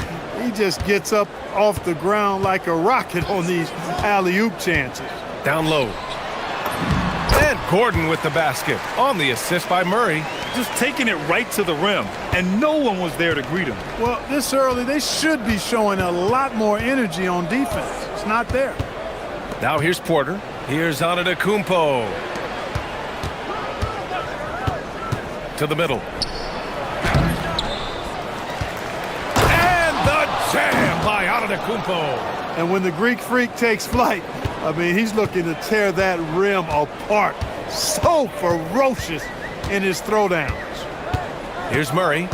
he just gets up off the ground like a rocket on these alley-oop chances. Down low. And Gordon with the basket on the assist by Murray. Just taking it right to the rim, and no one was there to greet him. Well, this early, they should be showing a lot more energy on defense. It's not there. Now here's Porter. Here's Antetokounmpo. To the middle. And the jam by Antetokounmpo. And when the Greek Freak takes flight, I mean, he's looking to tear that rim apart. So ferocious in his throwdowns. Here's Murray.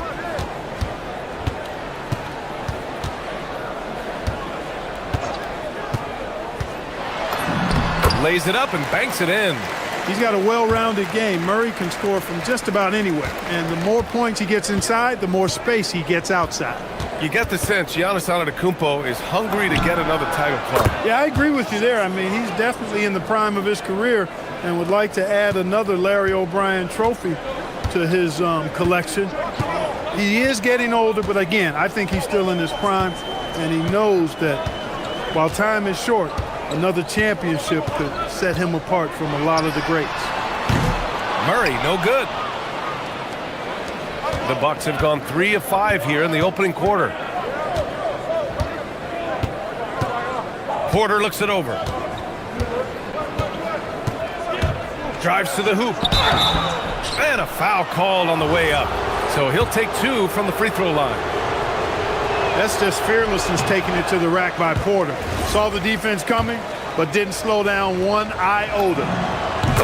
Lays it up and banks it in. He's got a well-rounded game. Murray can score from just about anywhere. And the more points he gets inside, the more space he gets outside. You get the sense Giannis Antetokounmpo is hungry to get another title club. Yeah, I agree with you there. I mean, he's definitely in the prime of his career and would like to add another Larry O'Brien trophy to his collection. He is getting older, but again, I think he's still in his prime, and he knows that while time is short, another championship could set him apart from a lot of the greats. Murray, no good. The Bucks have gone 3 of 5 here in the opening quarter. Porter looks it over. Drives to the hoop. And a foul called on the way up. So he'll take 2 from the free throw line. That's just fearlessness taking it to the rack by Porter. Saw the defense coming, but didn't slow down one iota.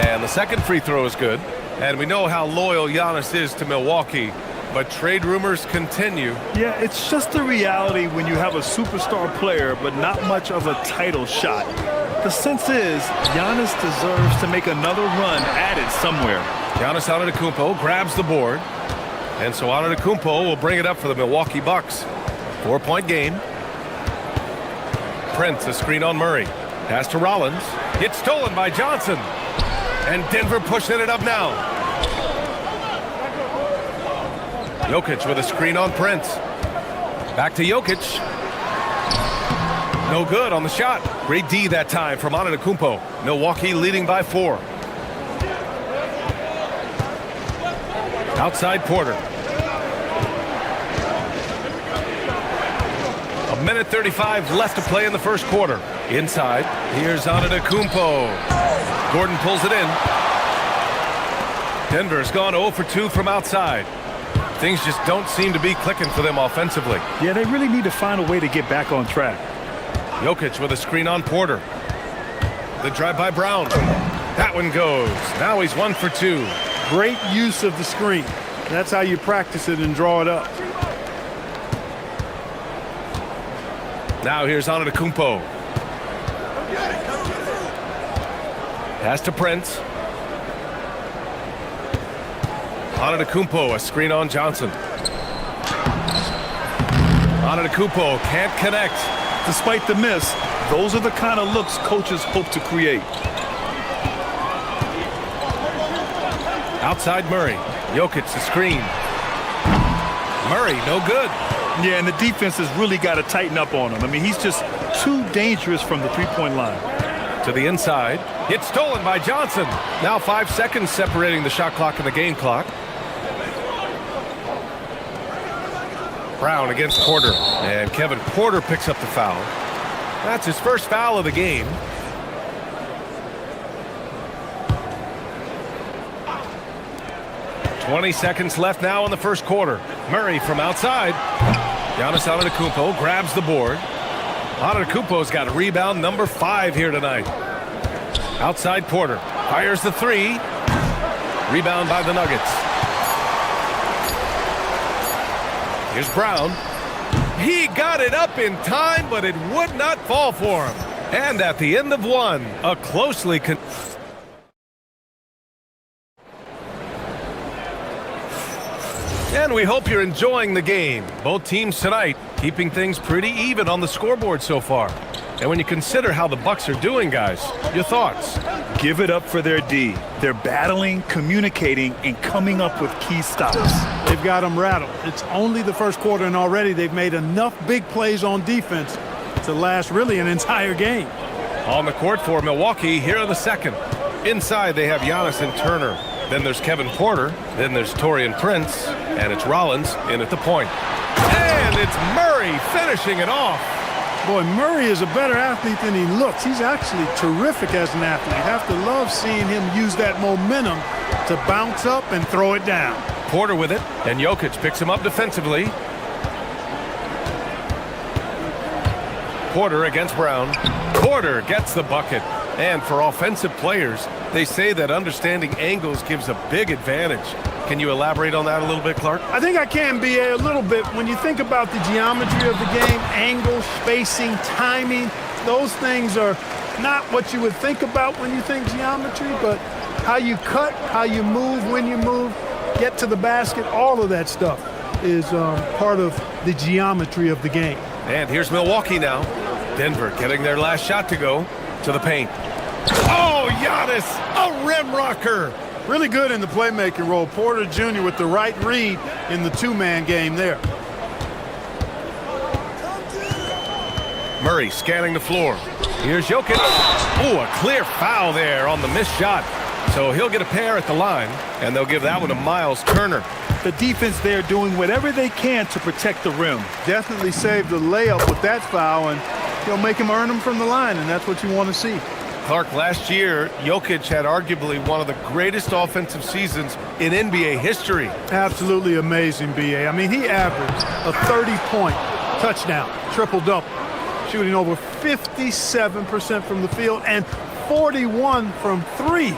And the second free throw is good. And we know how loyal Giannis is to Milwaukee, but trade rumors continue. Yeah, it's just the reality when you have a superstar player, but not much of a title shot. The sense is Giannis deserves to make another run at it somewhere. Giannis Antetokounmpo grabs the board. And so Antetokounmpo will bring it up for the Milwaukee Bucks. 4-point game. Prince, a screen on Murray. Pass to Rollins. It's stolen by Johnson. And Denver pushing it up now. Jokic with a screen on Prince. Back to Jokic. No good on the shot. Great D that time from Antetokounmpo. Milwaukee leading by 4. Outside Porter. 1:35 left to play in the first quarter. Inside, here's Antetokounmpo. Gordon pulls it in. Denver's gone 0 for 2 from outside. Things just don't seem to be clicking for them offensively. Yeah, they really need to find a way to get back on track. Jokic with a screen on Porter. The drive by Brown. That one goes. Now he's 1 for 2. Great use of the screen. That's how you practice it and draw it up. Now here's Antetokounmpo. Pass to Prince. Antetokounmpo, a screen on Johnson. Antetokounmpo can't connect. Despite the miss, those are the kind of looks coaches hope to create. Outside Murray. Jokic, the screen. Murray, no good. Yeah, and the defense has really got to tighten up on him. I mean, he's just too dangerous from the three-point line. To the inside. It's stolen by Johnson. Now 5 seconds separating the shot clock and the game clock. Brown against Porter. And Kevin Porter picks up the foul. That's his first foul of the game. "20 seconds left now in the first quarter. Murray from outside. Giannis Antetokounmpo grabs the board. Antetokounmpo's got a rebound number 5 here tonight. Outside Porter. Fires the three. Rebound by the Nuggets. Here's Brown. He got it up in time, but it would not fall for him. And at the end of one, a closely And we hope you're enjoying the game. Both teams tonight keeping things pretty even on the scoreboard so far. And when you consider how the Bucks are doing, guys, your thoughts? Give it up for their D. They're battling, communicating, and coming up with key stops. They've got them rattled. It's only the first quarter, and already they've made enough big plays on defense to last really an entire game. On the court for Milwaukee here in the second. Inside they have Giannis and Turner. Then there's Kevin Porter. Then there's Taurean Prince. And it's Rollins in at the point. And it's Murray finishing it off. Boy, Murray is a better athlete than he looks. He's actually terrific as an athlete. You have to love seeing him use that momentum to bounce up and throw it down. Porter with it, and Jokic picks him up defensively. Porter against Brown. Porter gets the bucket. And for offensive players, they say that understanding angles gives a big advantage. Can you elaborate on that a little bit, Clark? I think I can, B.A., a little bit. When you think about the geometry of the game, angle, spacing, timing, those things are not what you would think about when you think geometry, but how you cut, how you move, when you move, get to the basket, all of that stuff is part of the geometry of the game. And here's Milwaukee now. Denver getting their last shot to go to the paint. Oh, Giannis, a rim rocker. Really good in the playmaking role. Porter Jr. with the right read in the two-man game there. Murray scanning the floor. Here's Jokic. Oh, a clear foul there on the missed shot. So he'll get a pair at the line, and they'll give that one to Miles Turner. The defense there doing whatever they can to protect the rim. Definitely saved the layup with that foul, and he'll make him earn them from the line, and that's what you want to see. Clark, last year, Jokic had arguably one of the greatest offensive seasons in NBA history. Absolutely amazing, B.A. I mean, he averaged a 30-point touchdown, triple-double, shooting over 57% from the field and 41 from three.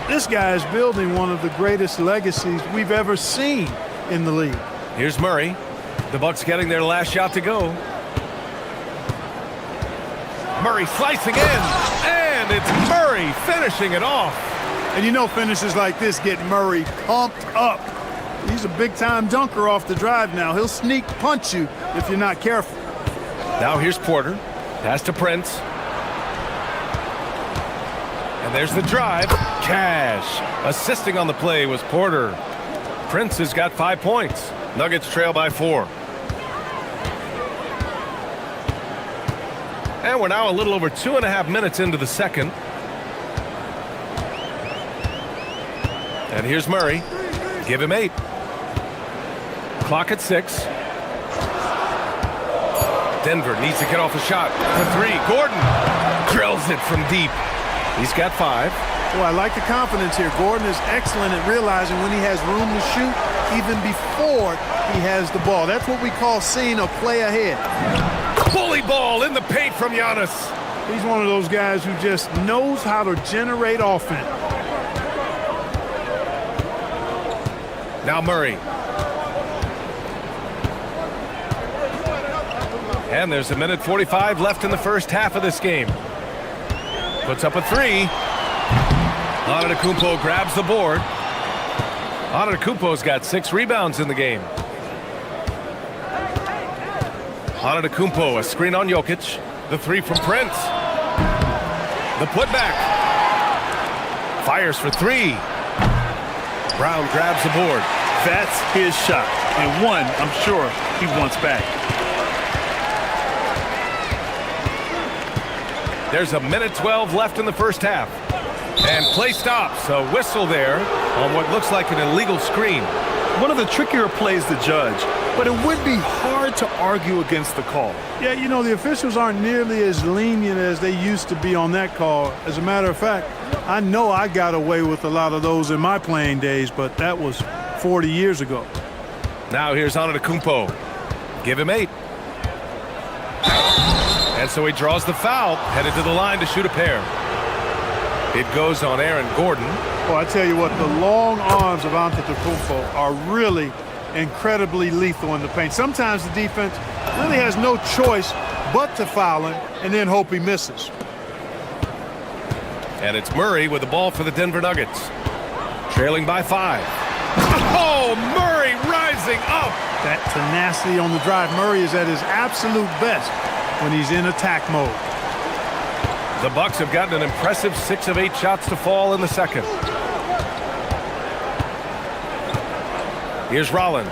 This guy is building one of the greatest legacies we've ever seen in the league. Here's Murray. The Bucks getting their last shot to go. Murray slicing in, and it's Murray finishing it off. And you know finishes like this get Murray pumped up. He's a big-time dunker off the drive now. He'll sneak punch you if you're not careful. Now here's Porter. Pass to Prince. And there's the drive. Cash. Assisting on the play was Porter. Prince has got 5 points. Nuggets trail by 4. And we're now a little over 2.5 minutes into the second. And here's Murray. Give him 8. Clock at 6. Denver needs to get off a shot. For 3. Gordon drills it from deep. He's got 5. Well, I like the confidence here. Gordon is excellent at realizing when he has room to shoot even before he has the ball. That's what we call seeing a play ahead. Bully ball in the paint from Giannis. He's one of those guys who just knows how to generate offense. Now Murray. And there's 1:45 left in the first half of this game. Puts up a 3. Antetokounmpo grabs the board. Antetokounmpo's got 6 rebounds in the game. Antetokounmpo, a screen on Jokic. The 3 from Prince. The putback. Fires for 3. Brown grabs the board. That's his shot, and one I'm sure he wants back. There's a minute 12 left in the first half. And play stops. A whistle there on what looks like an illegal screen. One of the trickier plays to judge, but it would be hard to argue against the call. Yeah, you know, the officials aren't nearly as lenient as they used to be on that call. As a matter of fact, I know I got away with a lot of those in my playing days, but that was 40 years ago. Now here's Antetokounmpo. Give him 8. And so he draws the foul, headed to the line to shoot a pair. It goes on Aaron Gordon. Well, I tell you what, the long arms of Antetokounmpo are really incredibly lethal in the paint. Sometimes the defense really has no choice but to foul him and then hope he misses. And it's Murray with the ball for the Denver Nuggets. Trailing by 5. Oh, Murray rising up. That tenacity on the drive. Murray is at his absolute best when he's in attack mode. The Bucks have gotten an impressive 6 of 8 shots to fall in the second. Here's Rollins.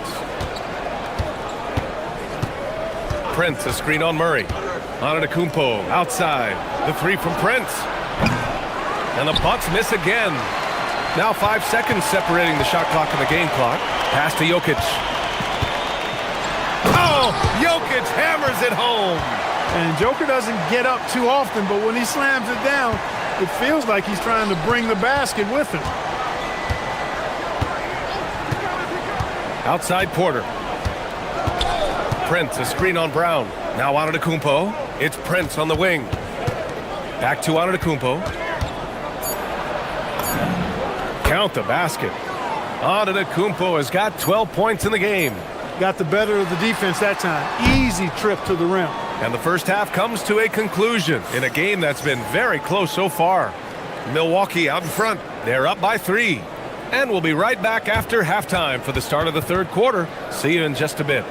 Prince, a screen on Murray. Antetokounmpo outside. The 3 from Prince. And the Bucks miss again. Now 5 seconds separating the shot clock and the game clock. Pass to Jokic. Oh, Jokic hammers it home. And Joker doesn't get up too often, but when he slams it down, it feels like he's trying to bring the basket with him. Outside Porter. Prince, a screen on Brown. Now Antetokounmpo. It's Prince on the wing. Back to Antetokounmpo. Count the basket. Antetokounmpo has got 12 points in the game. Got the better of the defense that time. Easy trip to the rim. And the first half comes to a conclusion in a game that's been very close so far. Milwaukee out in front. They're up by 3. And we'll be right back after halftime for the start of the third quarter. See you in just a bit.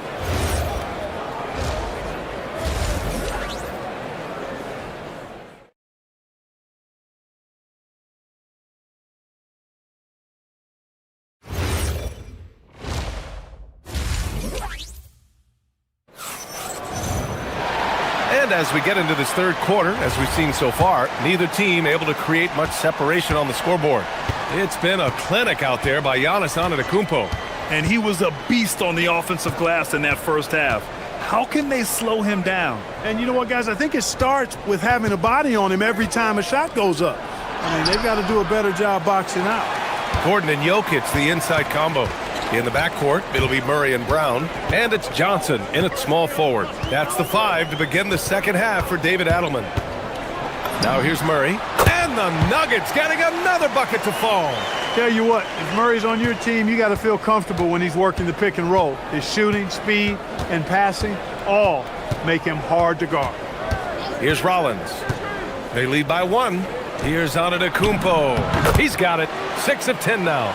And as we get into this third quarter, as we've seen so far, neither team able to create much separation on the scoreboard. It's been a clinic out there by Giannis Antetokounmpo. And he was a beast on the offensive glass in that first half. How can they slow him down? And you know what, guys? I think it starts with having a body on him every time a shot goes up. I mean, they've got to do a better job boxing out. Gordon and Jokic, the inside combo. In the backcourt, it'll be Murray and Brown. And it's Johnson in at small forward. That's the 5 to begin the second half for David Adelman. Now here's Murray. And the Nuggets getting another bucket to fall. Tell you what, if Murray's on your team, you got to feel comfortable when he's working the pick and roll. His shooting, speed, and passing all make him hard to guard. Here's Rollins. They lead by 1. Here's Antetokounmpo. He's got it. 6 of 10 now.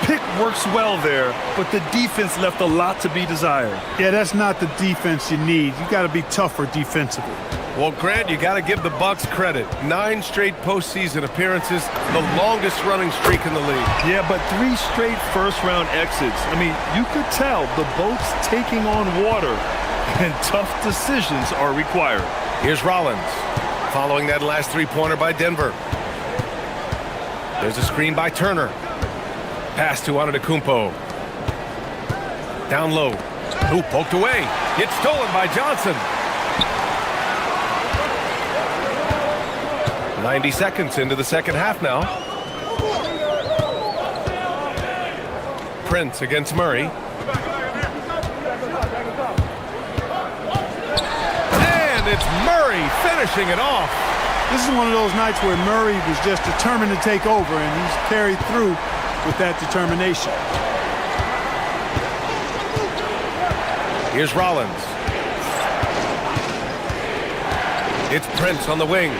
Pick works well there, but the defense left a lot to be desired. Yeah, that's not the defense you need. You got to be tougher defensively. Well, Grant, you got to give the Bucks credit. 9 straight postseason appearances, the longest running streak in the league. Yeah, but 3 straight first-round exits. I mean, you could tell the boat's taking on water, and tough decisions are required. Here's Rollins, following that last 3-pointer by Denver. There's a screen by Turner. Pass to Antetokounmpo. Down low. Ooh, poked away. It's stolen by Johnson. 90 seconds into the second half now. Prince against Murray. And it's Murray finishing it off. This is one of those nights where Murray was just determined to take over, and he's carried through with that determination. Here's Rollins. It's Prince on the wing.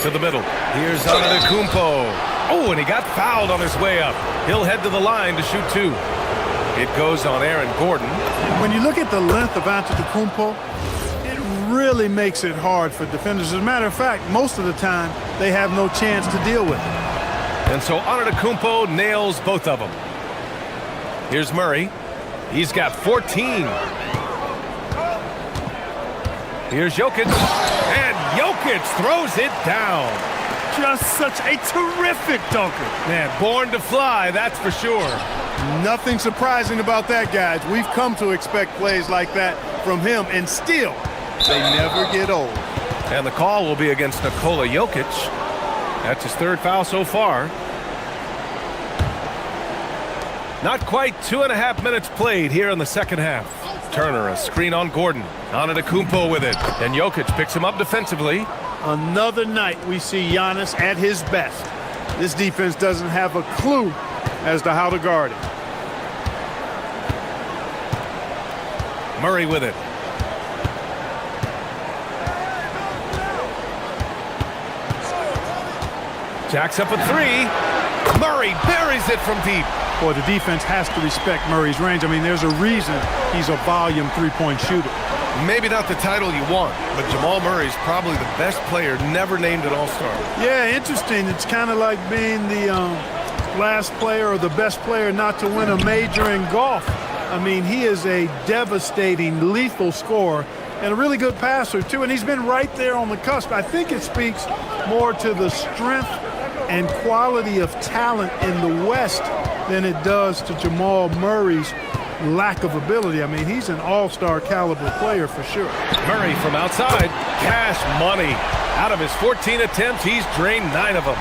To the middle. Here's Antetokounmpo. Oh, and he got fouled on his way up. He'll head to the line to shoot 2. It goes on Aaron Gordon. When you look at the length of Antetokounmpo, it really makes it hard for defenders. As a matter of fact, most of the time, they have no chance to deal with it. And so Antetokounmpo nails both of them. Here's Murray. He's got 14. Here's Jokic. And Jokic throws it down. Just such a terrific dunker. Man, born to fly, that's for sure. Nothing surprising about that, guys. We've come to expect plays like that from him, and still, they never get old. And the call will be against Nikola Jokic. That's his third foul so far. Not quite 2.5 minutes played here in the second half. Turner, a screen on Gordon. Antetokounmpo with it. And Jokic picks him up defensively. Another night we see Giannis at his best. This defense doesn't have a clue as to how to guard it. Murray with it. Jacks up a three. Murray buries it from deep. Boy, the defense has to respect Murray's range. I mean, there's a reason he's a volume three-point shooter. Maybe not the title you want, but Jamal Murray's probably the best player never named an All-Star. Yeah, interesting. It's kind of like being the last player or the best player not to win a major in golf. I mean, he is a devastating, lethal scorer and a really good passer, too. And he's been right there on the cusp. I think it speaks more to the strength and quality of talent in the West than it does to Jamal Murray's lack of ability. I mean, he's an all-star caliber player for sure. Murray from outside. Cash money. Out of his 14 attempts, he's drained 9 of them.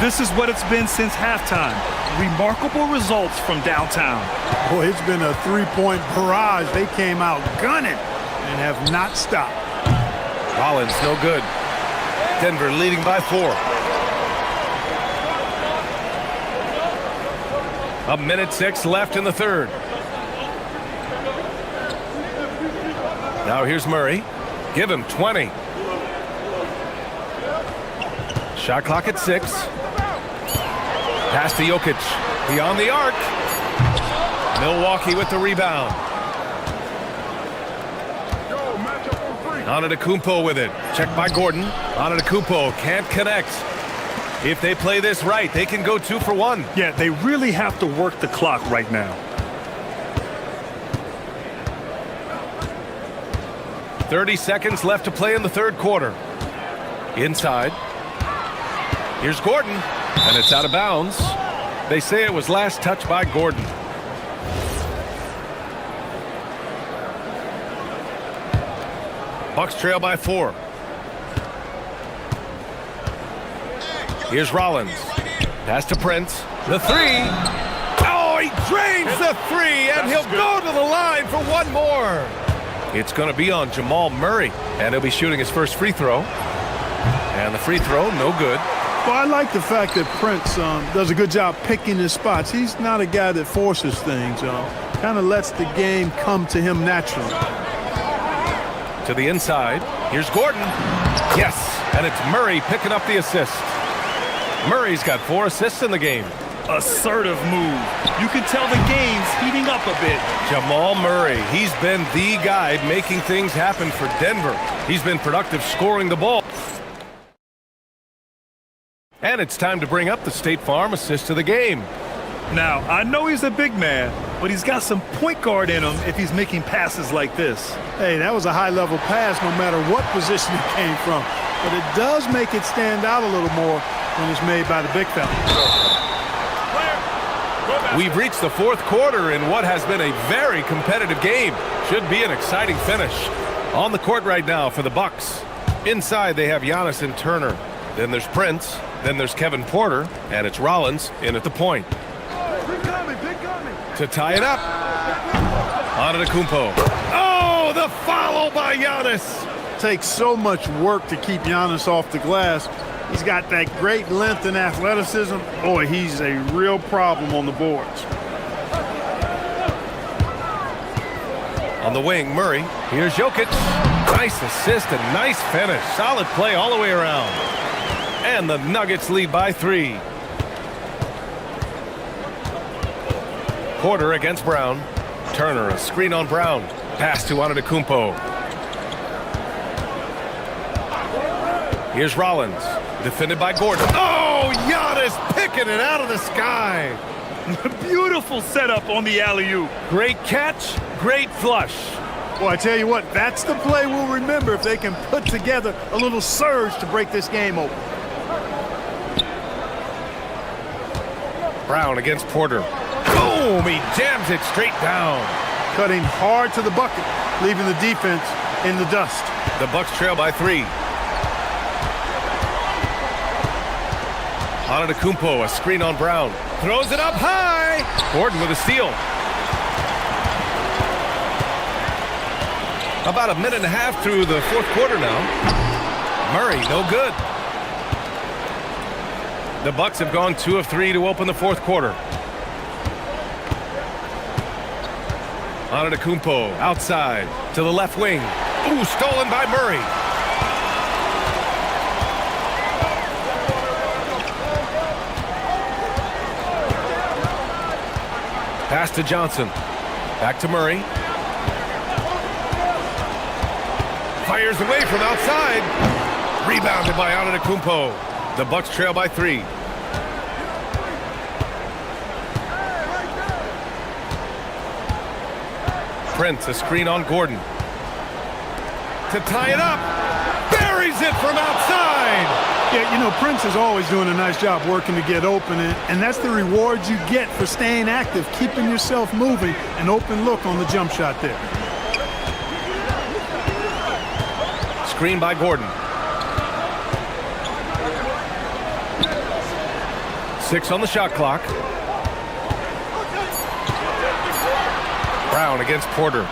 This is what it's been since halftime. Remarkable results from downtown. Boy, it's been a three-point barrage. They came out gunning and have not stopped. Rollins, no good. Denver leading by 4. A minute 6 left in the third. Now here's Murray. Give him 20. Shot clock at 6. Pass to Jokic. Beyond the arc. Milwaukee with the rebound. Antetokounmpo with it. Checked by Gordon. Antetokounmpo can't connect. If they play this right, they can go 2 for 1. Yeah, they really have to work the clock right now. 30 seconds left to play in the third quarter. Inside. Here's Gordon, and it's out of bounds. They say it was last touched by Gordon. Bucks trail by 4. Here's Rollins. Pass to Prince. The 3. Oh, he drains the 3, and he'll go to the line for one more. It's going to be on Jamal Murray, and he'll be shooting his first free throw. And the free throw, no good. Well, I like the fact that Prince does a good job picking his spots. He's not a guy that forces things. Kind of lets the game come to him naturally. To the inside. Here's Gordon. Yes, and it's Murray picking up the assist. Murray's got 4 assists in the game. Assertive move. You can tell the game's heating up a bit. Jamal Murray, he's been the guy making things happen for Denver. He's been productive scoring the ball. And it's time to bring up the State Farm assist of the game. Now, I know he's a big man, but he's got some point guard in him if he's making passes like this. Hey, that was a high-level pass no matter what position it came from. But it does make it stand out a little more when it's made by the big fella. We've reached the fourth quarter in what has been a very competitive game. Should be an exciting finish. On the court right now for the Bucks. Inside they have Giannis and Turner. Then there's Prince. Then there's Kevin Porter. And it's Rollins in at the point. To tie it up. Antetokounmpo. Oh, the foul by Giannis. Takes so much work to keep Giannis off the glass. He's got that great length and athleticism. Boy, he's a real problem on the boards. On the wing, Murray. Here's Jokic. Nice assist and nice finish. Solid play all the way around. And the Nuggets lead by 3. Porter against Brown. Turner, a screen on Brown. Pass to Antetokounmpo. Here's Rollins. Defended by Gordon. Oh, Giannis picking it out of the sky. Beautiful setup on the alley-oop. Great catch, great flush. Well, I tell you what, that's the play we'll remember if they can put together a little surge to break this game open. Brown against Porter. Boom! He jams it straight down. Cutting hard to the bucket, leaving the defense in the dust. The Bucks trail by 3. Antetokounmpo, a screen on Brown. Throws it up high. Gordon with a steal. About a minute and a half through the fourth quarter now. Murray, no good. The Bucks have gone 2 of 3 to open the fourth quarter. Antetokounmpo outside to the left wing. Ooh, stolen by Murray. Pass to Johnson. Back to Murray. Fires away from outside. Rebounded by Antetokounmpo. The Bucks trail by 3. Prince, a screen on Gordon. To tie it up. Buries it from outside. Yeah, you know, Prince is always doing a nice job working to get open, and that's the reward you get for staying active, keeping yourself moving, an open look on the jump shot there. Screen by Gordon. 6 on the shot clock. Brown against Porter.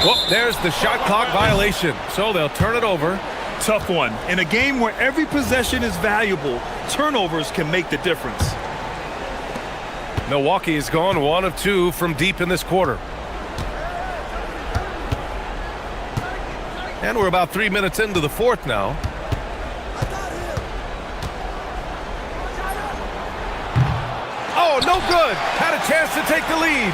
Well, there's the shot clock violation, so they'll turn it over. Tough one. In a game where every possession is valuable, turnovers can make the difference. Milwaukee has gone 1 of 2 from deep in this quarter. And we're about 3 minutes into the fourth now. Oh, no good. Had a chance to take the lead.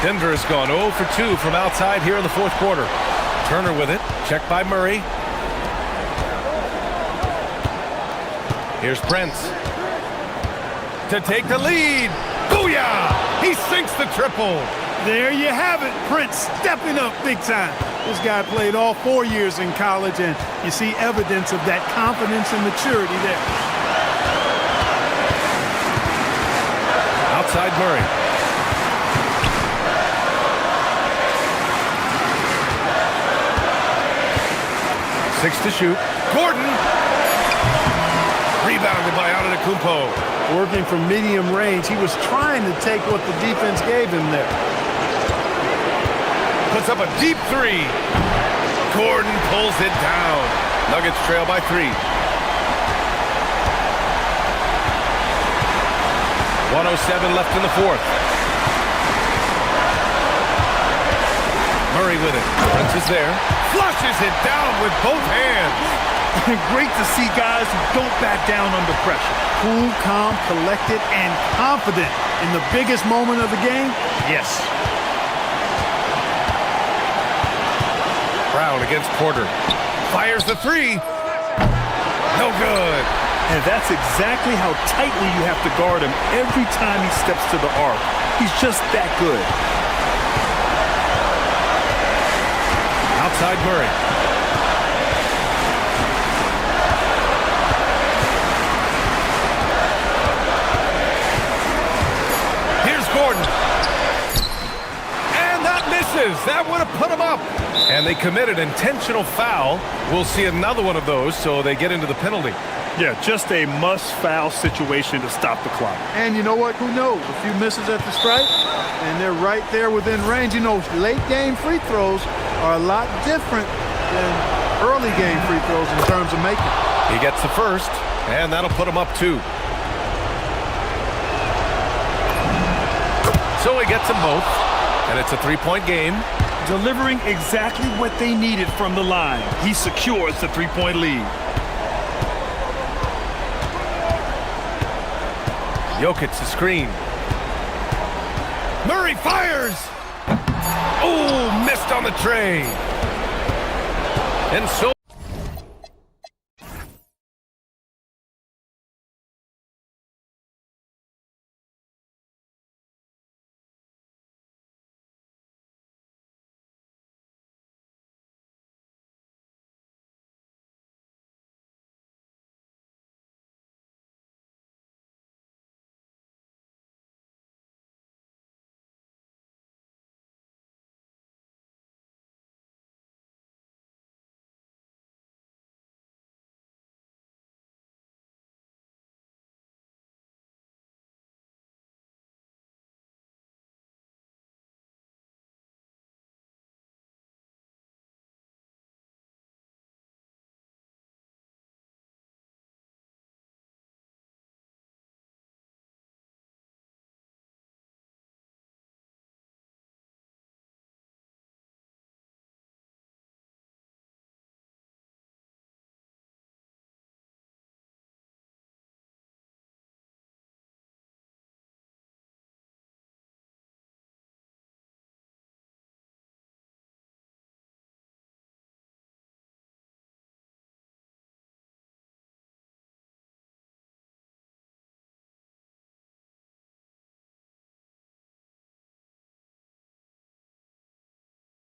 Denver has gone 0 for 2 from outside here in the fourth quarter. Turner with it. Checked by Murray. Here's Prince. To take the lead. Booyah! He sinks the triple. There you have it, Prince stepping up big time. This guy played all 4 years in college, and you see evidence of that confidence and maturity there. Outside Murray. Six to shoot. Gordon. Rebounded by Antetokounmpo. Working from medium range, he was trying to take what the defense gave him there. Puts up a deep 3. Gordon pulls it down. Nuggets trail by 3. 1:07 left in the fourth. Murray with it. Prince is there. Flushes it down with both hands. Great to see guys who don't back down under pressure. Cool, calm, collected, and confident in the biggest moment of the game. Yes. Brown against Porter. Fires the 3. No good. And that's exactly how tightly you have to guard him every time he steps to the arc. He's just that good. Outside Murray. Here's Gordon. And that misses. That would have put him up. And they committed intentional foul. We'll see another one of those, so they get into the penalty. Yeah, just a must-foul situation to stop the clock. And you know what? Who knows? A few misses at the stripe, and they're right there within range. You know, late-game free throws are a lot different than early-game free throws in terms of making. He gets the first, and that'll put him up 2. So he gets them both, and it's a 3-point game. Delivering exactly what they needed from the line. He secures the 3-point lead. Jokic the screen. Murray fires! Oh, missed on the tray. And so